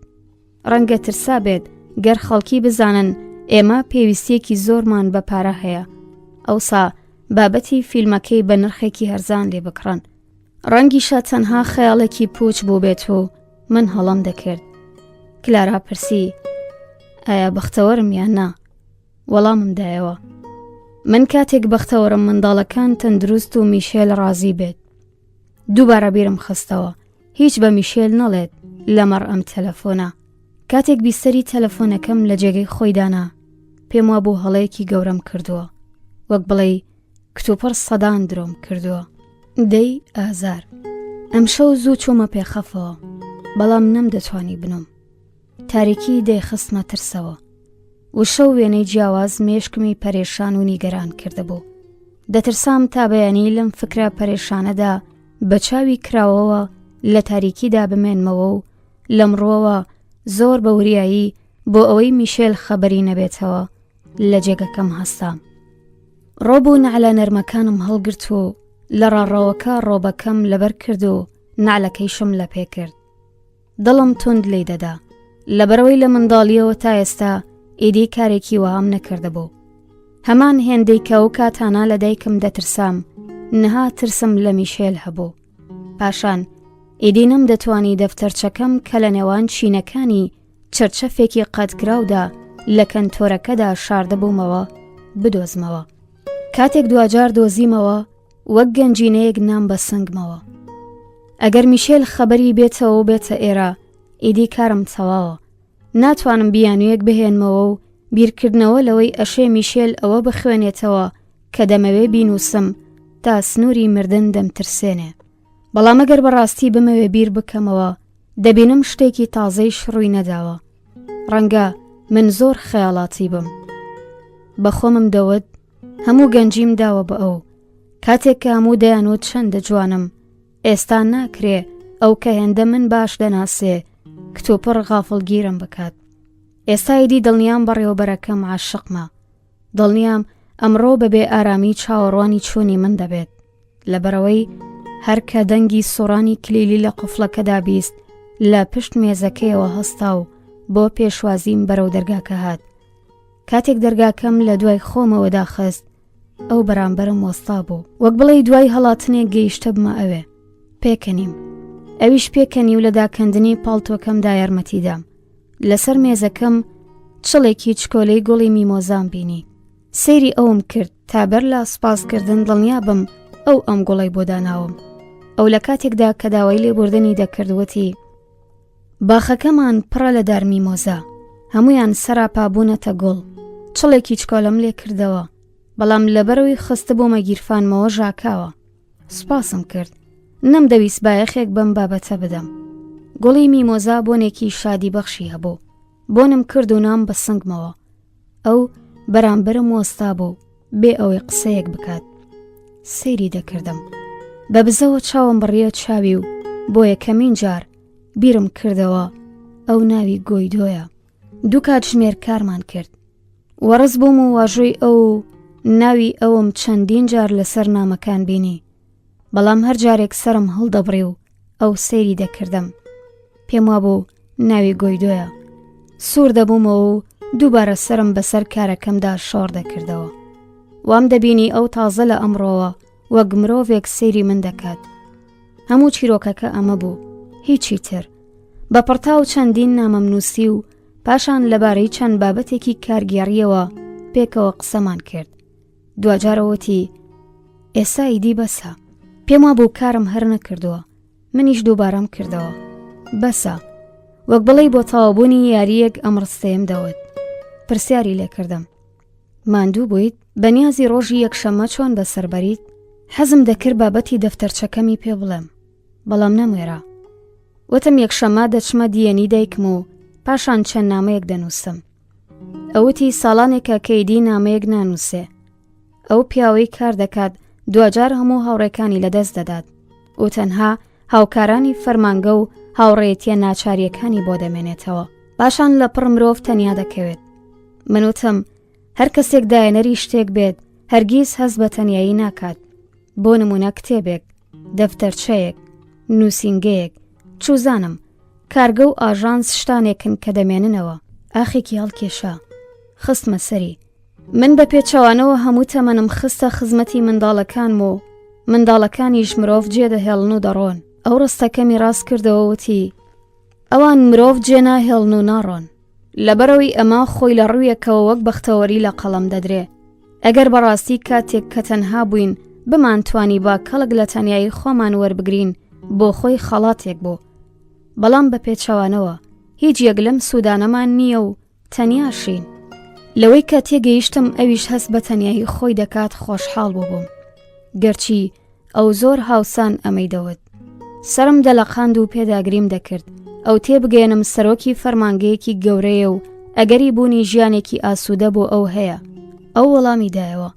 ڕەنگە ترسا بێت گەر خەڵکی بزانن ئێمە پێویستیەکی زۆرمان بە پارە هەیە ئەوسا بابەتی فیلمەکەی بە نرخێکی هەرزان لێ بکڕن. ڕەنگیشە تەنها خەیاڵێکی پوچ بوو بێت و من هەڵام دەکرد. کلارا پرسی ئایا بەختەوەرم یان نا؟ وەڵامم دایەوە. من کاتێک بەختەوەرم منداڵەکان تەندروست و میشێل ڕازی بێت. دووبارە بیرم خستەوە هیچ بە میشێل نەڵێت لەمەڕ ئەم تەلەفۆنە. کاتێک بیستەری تەلەفۆنەکەم لە جێگەی خۆی دانا پێم وا بوو هەڵەیەکی گەورەم کردووە، وەک بڵێ کتوپڕ سەدان درۆم کردووە. دەی ئازار، ئەم شەو زوو چوومە پێخەفەوە، بەڵام نەمدەتوانی بنوم. تاریکی دەیخستمە ترسەوە، وشە و وێنەی جیاواز مێشکمی پەرێشان و نیگەران کردهبوو. دەترسام تا بەیانی لەم فکرە پەرێشانەدا بە چاوی کراوەوە لە تاریکیدا بمێنمەوە و لەمڕۆوە زۆر بە وریایی بۆ ئەوەی میشێل خەبەری نەبێتەوە لە جێگەکەم هەستام. ڕۆبوو نەعلە نەرمەکانم هەڵگرت و لە ڕاڕەوەکە ڕۆبەکەم لەبەر کرد و نەعلەکەیشم لە پێ کرد. دڵم تند لێ دەدا لەبەرەوەی لە منداڵیەوە تا ئێستا ئیدی کارێکی وەهام نەکردبوو. هەمان هێندەی کە ئەو کاتانە لە دایکم دەترسام نەها ترسم لە میشێل هەبوو. پاشان ئیدی نەم دەتوانی دەفتەرچەکەم کە لە نێوان چینەکانی چەرچەفێکی قەتکراودا لە کەنتۆرەکەدا شاردەبوومەوە بدۆزمەوە. کاتێک دوجار دۆزیمەوە وەک گەنجینەیەک نام بە سنگمەوە. ئەگەر میشێل خەبەری بێتەوە و بێتە ئێرە ئیدی کارم تەواوە. ناتوانم بیانویەک بهێنمەوە و بیرکردنەوە لەوەی ئەشێ میشێل ئەوە بخوێنێتەوە کە دەمەوێ بینوسم تا سنووری مردن دەمترسێنێ. بەڵام ئەگەر بەڕاستی بمەوێ بیر بکەمەوە دەبینم شتێکی تازەی شڕووی نەداوە. ڕەنگە من زۆر خەیاڵاتی بم. بەخۆمم دەوت هەموو گەنجیم داوە بە ئەو کاتێک کە هەموو دەیانوت چەندە جوانم، ئێستا ناکرێ ئەو کە هێندە من باش دەناسێ کتۆپڕ غافڵگیرم بکات. ئێستایدی دڵنیام بەڕێوەبەرەکەم عاشقمە. دڵنیام ئەمڕۆ بەبێ ئارامی چاوەڕوانی چوونی من دەبێت، لەبەرەوەی هەر کە دەنگی سوڕانی کلیلی لە قوفڵەکەدا بیست لە پشت مێزەکەیەوە هەستا و بۆ پێشوازیم بەرەو دەرگاکە هات. کاتێک دەرگاکەم لە دوای خۆمەوە داخست ئەو بەرامبەرم وەستا بوو، وەک بڵێ دوای هەڵاتنێک گەیشتە بمە ئەوێ پێکەنیم. ئەویش پێکەنی و لە داکەندنی پاڵتۆکەمدا یارمەتیدام. لەسەر مێزەکەم چڵێکی چکۆلەی گوڵی میمۆزام بینی. سەیری ئەوم کرد تا بەر لە سپاسکردن دڵنیا بم ئەو ئەم گوڵی بۆ داناوم. ئەو لە کاتێکدا کە داوای لێبوردنی دەکردوەتی باخەکەمان پڕە لە دار میمۆزا، هەمویان سەراپابوونەتە گوڵ. چڵێکی چکۆلەم لێ کردەوە، بەڵام لەبەرەوەی خستە بۆمە گیرفانمەوە ژاکاوە. سپاسم کرد، نەمدەویست بایەخێک بەم بابەتە بدەم. گوڵی میمۆزا بۆنێکی شادی بەخشی هەبوو، بۆنم کرد و نام بە سنگمەوە. ئەو بەرامبەرم وەستا بوو بێ ئەوەی قسەیەک بکات. سەیری دەکردم، بە بزەوە چاوم بڕیە چاوی و بۆ یەکەمین جار بیرم کردەوە ئەو ناوی گۆیدۆیە. دوو کات ژمێر کارمان کرد. وەڕز بووم و واژۆی ئەو ناوی ئەوم چەندین جار لەسەر نامەکان بینی، بەڵام هەر جارێک سرم هەڵدەبڕی و ئەو سەیری دەکردم پێم وابوو ناوی گۆیدۆیە. سوور دەبوومەوە و دووبارە سرم بەسەر کارەکەمدا شۆڕ دەکردەوە. وام دەبینی ئەو تازە لە ئەمڕۆوە وەک مرۆڤێک سەیری من دەکات. هەموو چیرۆکەکە ئەمە بوو، هیچی تر. بە پڕتاو چەندین نامەم نووسی و پاشان لەبارەی چەند بابەتێکی کارگێڕیەوە پێکەوە قسەمان کرد. دوجارەوەتی ئێستا ئیدی بەسە. پێم وابوو کارم هەر نەکردووە. منیش دووبارەم کردەوە. بەسە، وەک بڵێ بۆ تەواوبوونی یاریەک ئەم ڕستەیەم دەوت. پرسیاری لێ کردم، ماندوو بوویت؟ بەنیازی ڕۆژی یەکشەممە چۆن بەسەربەریت؟ حەزم دەکرد بابەتی دەفتەرچەکەمی پێ بڵێم، بەڵام نەموێرا. وتم یەکشەممە دەچمە دیێنی دایکم و پاشان چەند نامەیەک دەنووسم. ئەوتی ساڵانێکە کەیدی نامەیەک نانووسێ. ئەو پیاوەی کار دەکات دوجار هەموو هاوڕێکانی لەدەست دەدات و تەنها هاوکارانی فەرمانگە و هاوڕێتیە ناچاریەکانی بۆ دەمێنێتەوە. پاشان لە پڕ مرۆڤ تەنیا دەکەوێت. منوتم هەر کەسێک داەنەری شتێک بێت هەرگیز هەز بە تەنیایی ناکات. بۆ نمونە کتێبێک، دەفتەرچەیەک، نووسینگەیەک، چوزانم کارگە و ئاژانس شتانێکن کە دەمێننەوە. ئاخێکی هەڵکێشا خستمە سەری. من بە پێچەوانەوە هەموو تەمەنم خستە خزمەتی منداڵەکانم و منداڵەکانیش مرۆڤ جێدەهێڵن و دەڕۆن. ئەو ڕستەکەمی ڕاست کردەوە وتی ئەوان مرۆڤ جێناهێڵن و ناڕۆن، لەبەرەوەی ئەمە خۆی لە ڕوویەکەوە وەک بەختەوەری لە قەڵەم دەدرێ ئەگەر بەڕاستی کاتێک کە تەنها بووین بمانتوانی با کەڵک لە تەنیایی خۆمان وەربگرین بۆ خۆی خەڵاتێک بوو. بەڵام بە پێچەوانەوە هیچ یەک لەم سوودانەمان نییە و تەنیاشین. لەوەی کە تێگەیشتم ئەویش هەست بە تەنیایی خۆی دەکات خۆشحاڵ بووم. گەرچی ئەو زۆر هاوسان ئەمەی دەوت. سرم دەلەقاند و پێداگریم دەکرد ئەو تێبگەێنم سەرۆکی فەرمانگەیەکی گەورەیە و ئەگەری بوونی ژیانێکی ئاسوودە بۆ ئەو هەیە. ئەو وەڵامی دایەوە.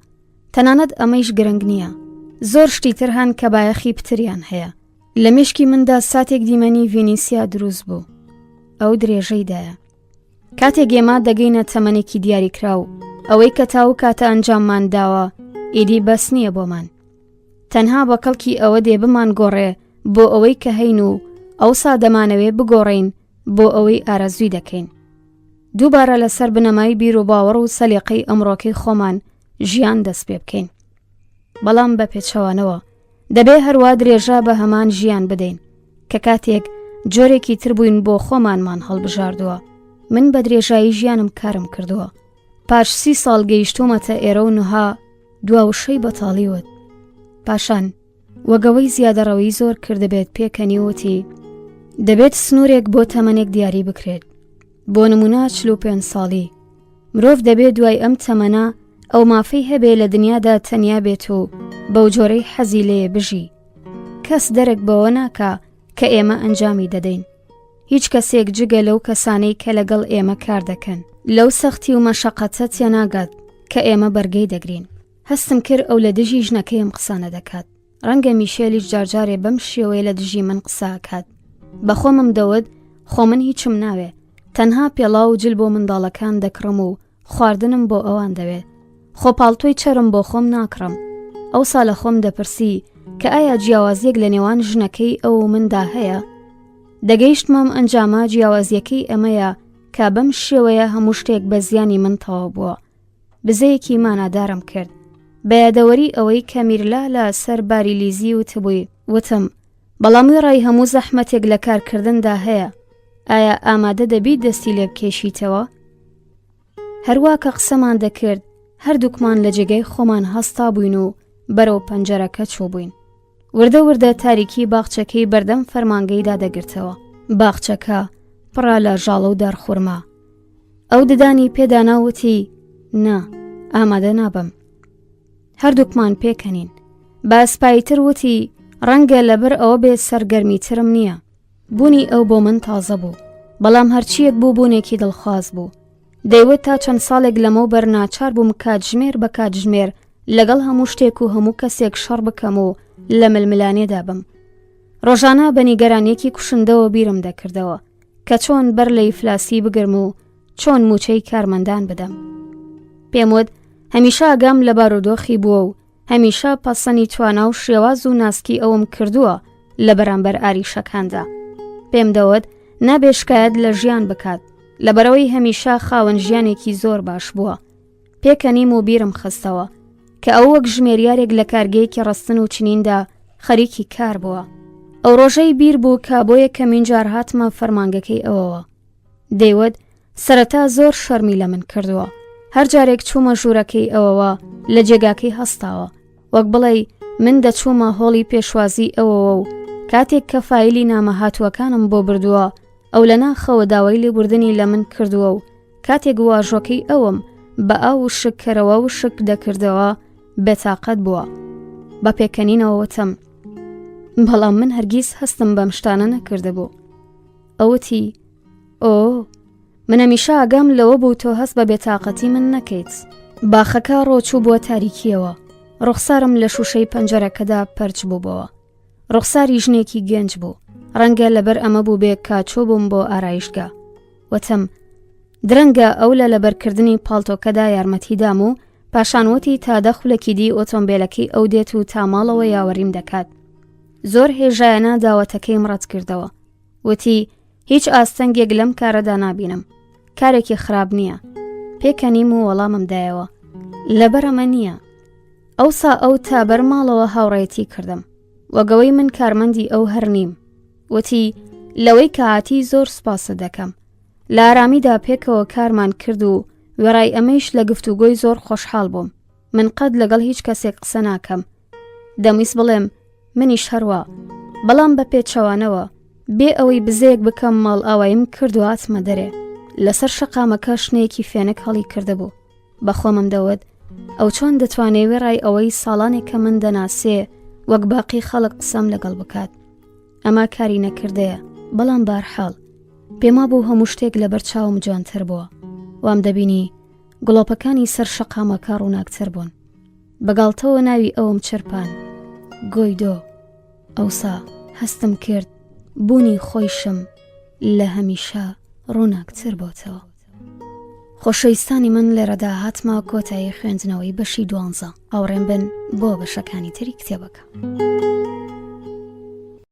تەنانەت ئەمەیش گرنگ نییە. زۆر شتی تر هەن کە بایەخی پتریان هەیە. لە مشکی مندا ساتێک دیمەنی ڤینیسیا دروست بوو. ئەو درێژەیدایە. کاتێک ئێمە دەگەینە تەمەنێکی دیاریکراو ئەوەی کە تاو کاتە ئەنجاممان داوە ئیدی بەس نییە بۆمان. تەنها بە کەڵکی ئەوە دێ بمان گۆڕێ بۆ ئەوەی کە هەین و ئەوسا دەمانەوێ بگۆڕین بۆ ئەوەی ئارەزووی دەکەین. دووبارە لەسەر بنەمای بیر و باوەڕ و سەلیقەی ئەمڕۆکەی خۆمان ژیان دەست پێ بکەین. بەڵام بە پێچەوانەوە دەبێ هەروە درێژە بە هەمان ژیان بدەین کە کاتێک جۆرێکی تر بووین بۆ خۆمانمان هەڵبژاردووە. من بە درێژایی ژیانم کارم کردووە. پاش 30 ساڵ گەیشتومەتە ئێرە و نوها دواوشەی بەتاڵیوت. پاشان وەگەوەی زیادەڕەوەی زۆر کردبێت پێکەنیوتی دەبێت سنوورێک بۆ تەمەنێک دیاری بکرێت. بۆ نمونە 45 ساڵی مرۆڤ دەبێت دوای ئەم تەمەنە ئەو مافەی هەبێ لە دنیادا تەنیا بێت و بەو جۆرەی حەزی لێ بژی. کەس دەرێک بەوە ناکا کە ئێمە ئەنجامی دەدەین. هیچ کەسێک جگە لەو کەسانەی کە لەگەڵ ئێمە کار دەکەن لەو سەختی و مەشەقەتە تێناگات کە ئێمە بەرگەی دەگرین. هەستم کرد ئەو لە دژی ژنەکەیم قسانە دەکات. ڕەنگە میشێلیش جارجارێ بەم شێوەیە لە دژی من قساکات. بەخۆمم دەوت خۆ من هیچم ناوێ. تەنها پێڵاو و جل بۆ منداڵەکان دەکڕم و خواردنم بۆ ئەوان دەوێت. خۆپاڵتۆی چرم بۆ خۆم ناکڕم. ئەوسا لە خۆم دەپرسی کە ئایا جیاوازیەک لە نێوان ژنەکەی ئەو مندا هەیە؟ دەگەیشتمەم ئەنجامە جیاوازیەکەی ئەمەیە کە بەم شێوەیە هەموو شتێک بە زیانی من تەواو بووە. بزەیەکی مانادارم کرد. بەیادەوەری ئەوەی کە میرلا لە سەر باری لیزی وتبووی وتم بەڵامی ڕای هەموو زەحمەتێک لە کارکردندا هەیە. ئایا ئامادە دەبیت دەستی لێ بکێشیتەوە؟ هەروە کە قسەمان دەکرد هەردووکمان لە جێگەی خۆمان هەستا بووین و بەرەو پەنجەرەکە چوو بووین. وردە وردە تاریکی باخچەکەی بەردەم فەرمانگەیدا دەگرتەوە. باخچەکە پڕا لە ژاڵە و دارخورما. ئەو ددانی پێداناوتی نا ئامادە نابم. هەردووکمان پێکەنین. بە ئەسپایتر وتی ڕەنگە لەبەر ئەوە بێت سەرگەرمی ترم نییە. بوونی ئەو بۆ من تازە بوو. بەڵام هەرچیەک بوو بوونێکی دڵخواز بوو. دەیوت تا چەند ساڵێک لەمە بەر ناچار بووم کاتژمێر بە کاتژمێر لەگەڵ هەموو شتێک و هەموو کەسێک شەڕ بکەم و لە ململانێدا بم. ڕۆژانە بە نیگەرانیەکی کوشندەوە بیرم دەکردەوە کە چۆن بەر لە ئیفلاسی بگرم و چۆن موچەی کارمەندان بدەم. پێم وت هەمیشە ئاگام لە بارودۆخی بووە و هەمیشە پەسەنی توانا و شێواز و ناسکی ئەوم کردووە لە بەرامبەر ئاریشەکاندا. پێم دەوت نابێ شکایەت لە ژیان بکات لەبەرەوەی هەمیشە خاوەن ژیانێکی زۆر باش بووە. پێکەنیم و بیرم خستەوە کە ئەو وەک ژمێریارێک لە کارگەیەکی ڕستن و چنیندا خەریکی کار بووە. ئەو ڕۆژەی بیر بوو کە بۆ یەکەمین جار هاتمە فەرمانگەکەی ئەوەوە. دەیوت سەرەتا زۆر شەرمی لە من کردووە. هەر جارێک چوومە ژوورەکەی ئەوەوە لە جێگاکەی هەستاوە وەک بڵێ من دەچوومە هۆڵی پێشوازی ئەوەوە و کاتێک کە فایلی نامە هاتووەکانم بۆ بردووە ئەو لە ناخەوە داوای لێبوردنی لە من کردووە و کاتێک واژۆکەی ئەوم بە ئاو و شکەرەوە و شک دەکردەوە بێتاقەت بووە. بە پێکەنینەوە وتم بەڵام من هەرگیز هەستم بەم شتانە نەکردبوو. ئەوتی ئۆ من هەمیشە ئاگام لەوە بوو تۆ هەست بە بێتاقەتی من نەکەیت. باخەکە ڕۆچوو بووە تاریکیەوە. ڕوخسارم لە شوشەی پەنجەرەکەدا پەرچ بووبەوە. ڕوخساری ژنێکی گەنج بوو. ڕەنگە لەبەر ئەمە بوو بێ کاچۆ بووم بۆ ئارایشگا. وتم درەنگە ئەو لە لەبەرکردنی پاڵتۆکەدا یارمەتیدام و پاشانوەتی تا دەخولەکی دی ئۆتۆمبیلەکەی ئەو دێت و تا ماڵەوە یاوەریم دەکات. زۆر هێژایانە داوەتەکەیم ڕەت کردەوە. وتی هیچ ئاستەنگێک لەم کارەدا نابینم. کارێکی خراپ نییە. پێکەنیم و وەڵامم دایەوە لەبەرەمە نییە. ئەوسا ئەو تا بەرماڵەوە هاوڕێتی کردم. وەگەوەی من کارمەندی ئەو هەر نیم. وتی لەوەی کە هاتی زۆر سپاسە دەکەم. لە ئارامیدا پێکەوە کارمان کرد و وێڕای ئەمەیش لە گفتوگۆی زۆر خۆشحاڵ بووم. من قەت لەگەڵ هیچ کەسێک قسە ناکەم. دەمویست بڵێم منیش هەروە، بەڵام بە پێچەوانەوە بێ ئەوەی بزەیەک بکەم ماڵ ئاوایم کرد و هاتمە دەرێ. لەسەر شەقامەکە شنەیەکی فێنک هەڵی کردبوو. بەخۆمم دەوت ئەو چۆن دەتوانێت ڕای ئەوەی ساڵانێک کە من دەناسێ وەک باقی خەڵک قسەم لەگەڵ بکات. ئەما کاری نەکردەیە، بەڵام بارحاڵ پێما بوو هەموو شتێک لە بەرچاوم جوانتر بووە. وام دەبینی گڵۆپەکانی سەر شەقامەکە ڕووناکتر بوون. بەگاڵتەوە ناوی ئەوم چرپان، گۆیدۆ. ئەوسا هەستم کرد بوونی خۆیشم لە هەمیشە ڕووناکتر بۆتەوە. خۆشەویستانی من لێرەدا هاتمە کۆتایی خوێندنەوەی بەشی 12. هاوڕێم بن بۆ بەشەکانی تری کتێبەکە.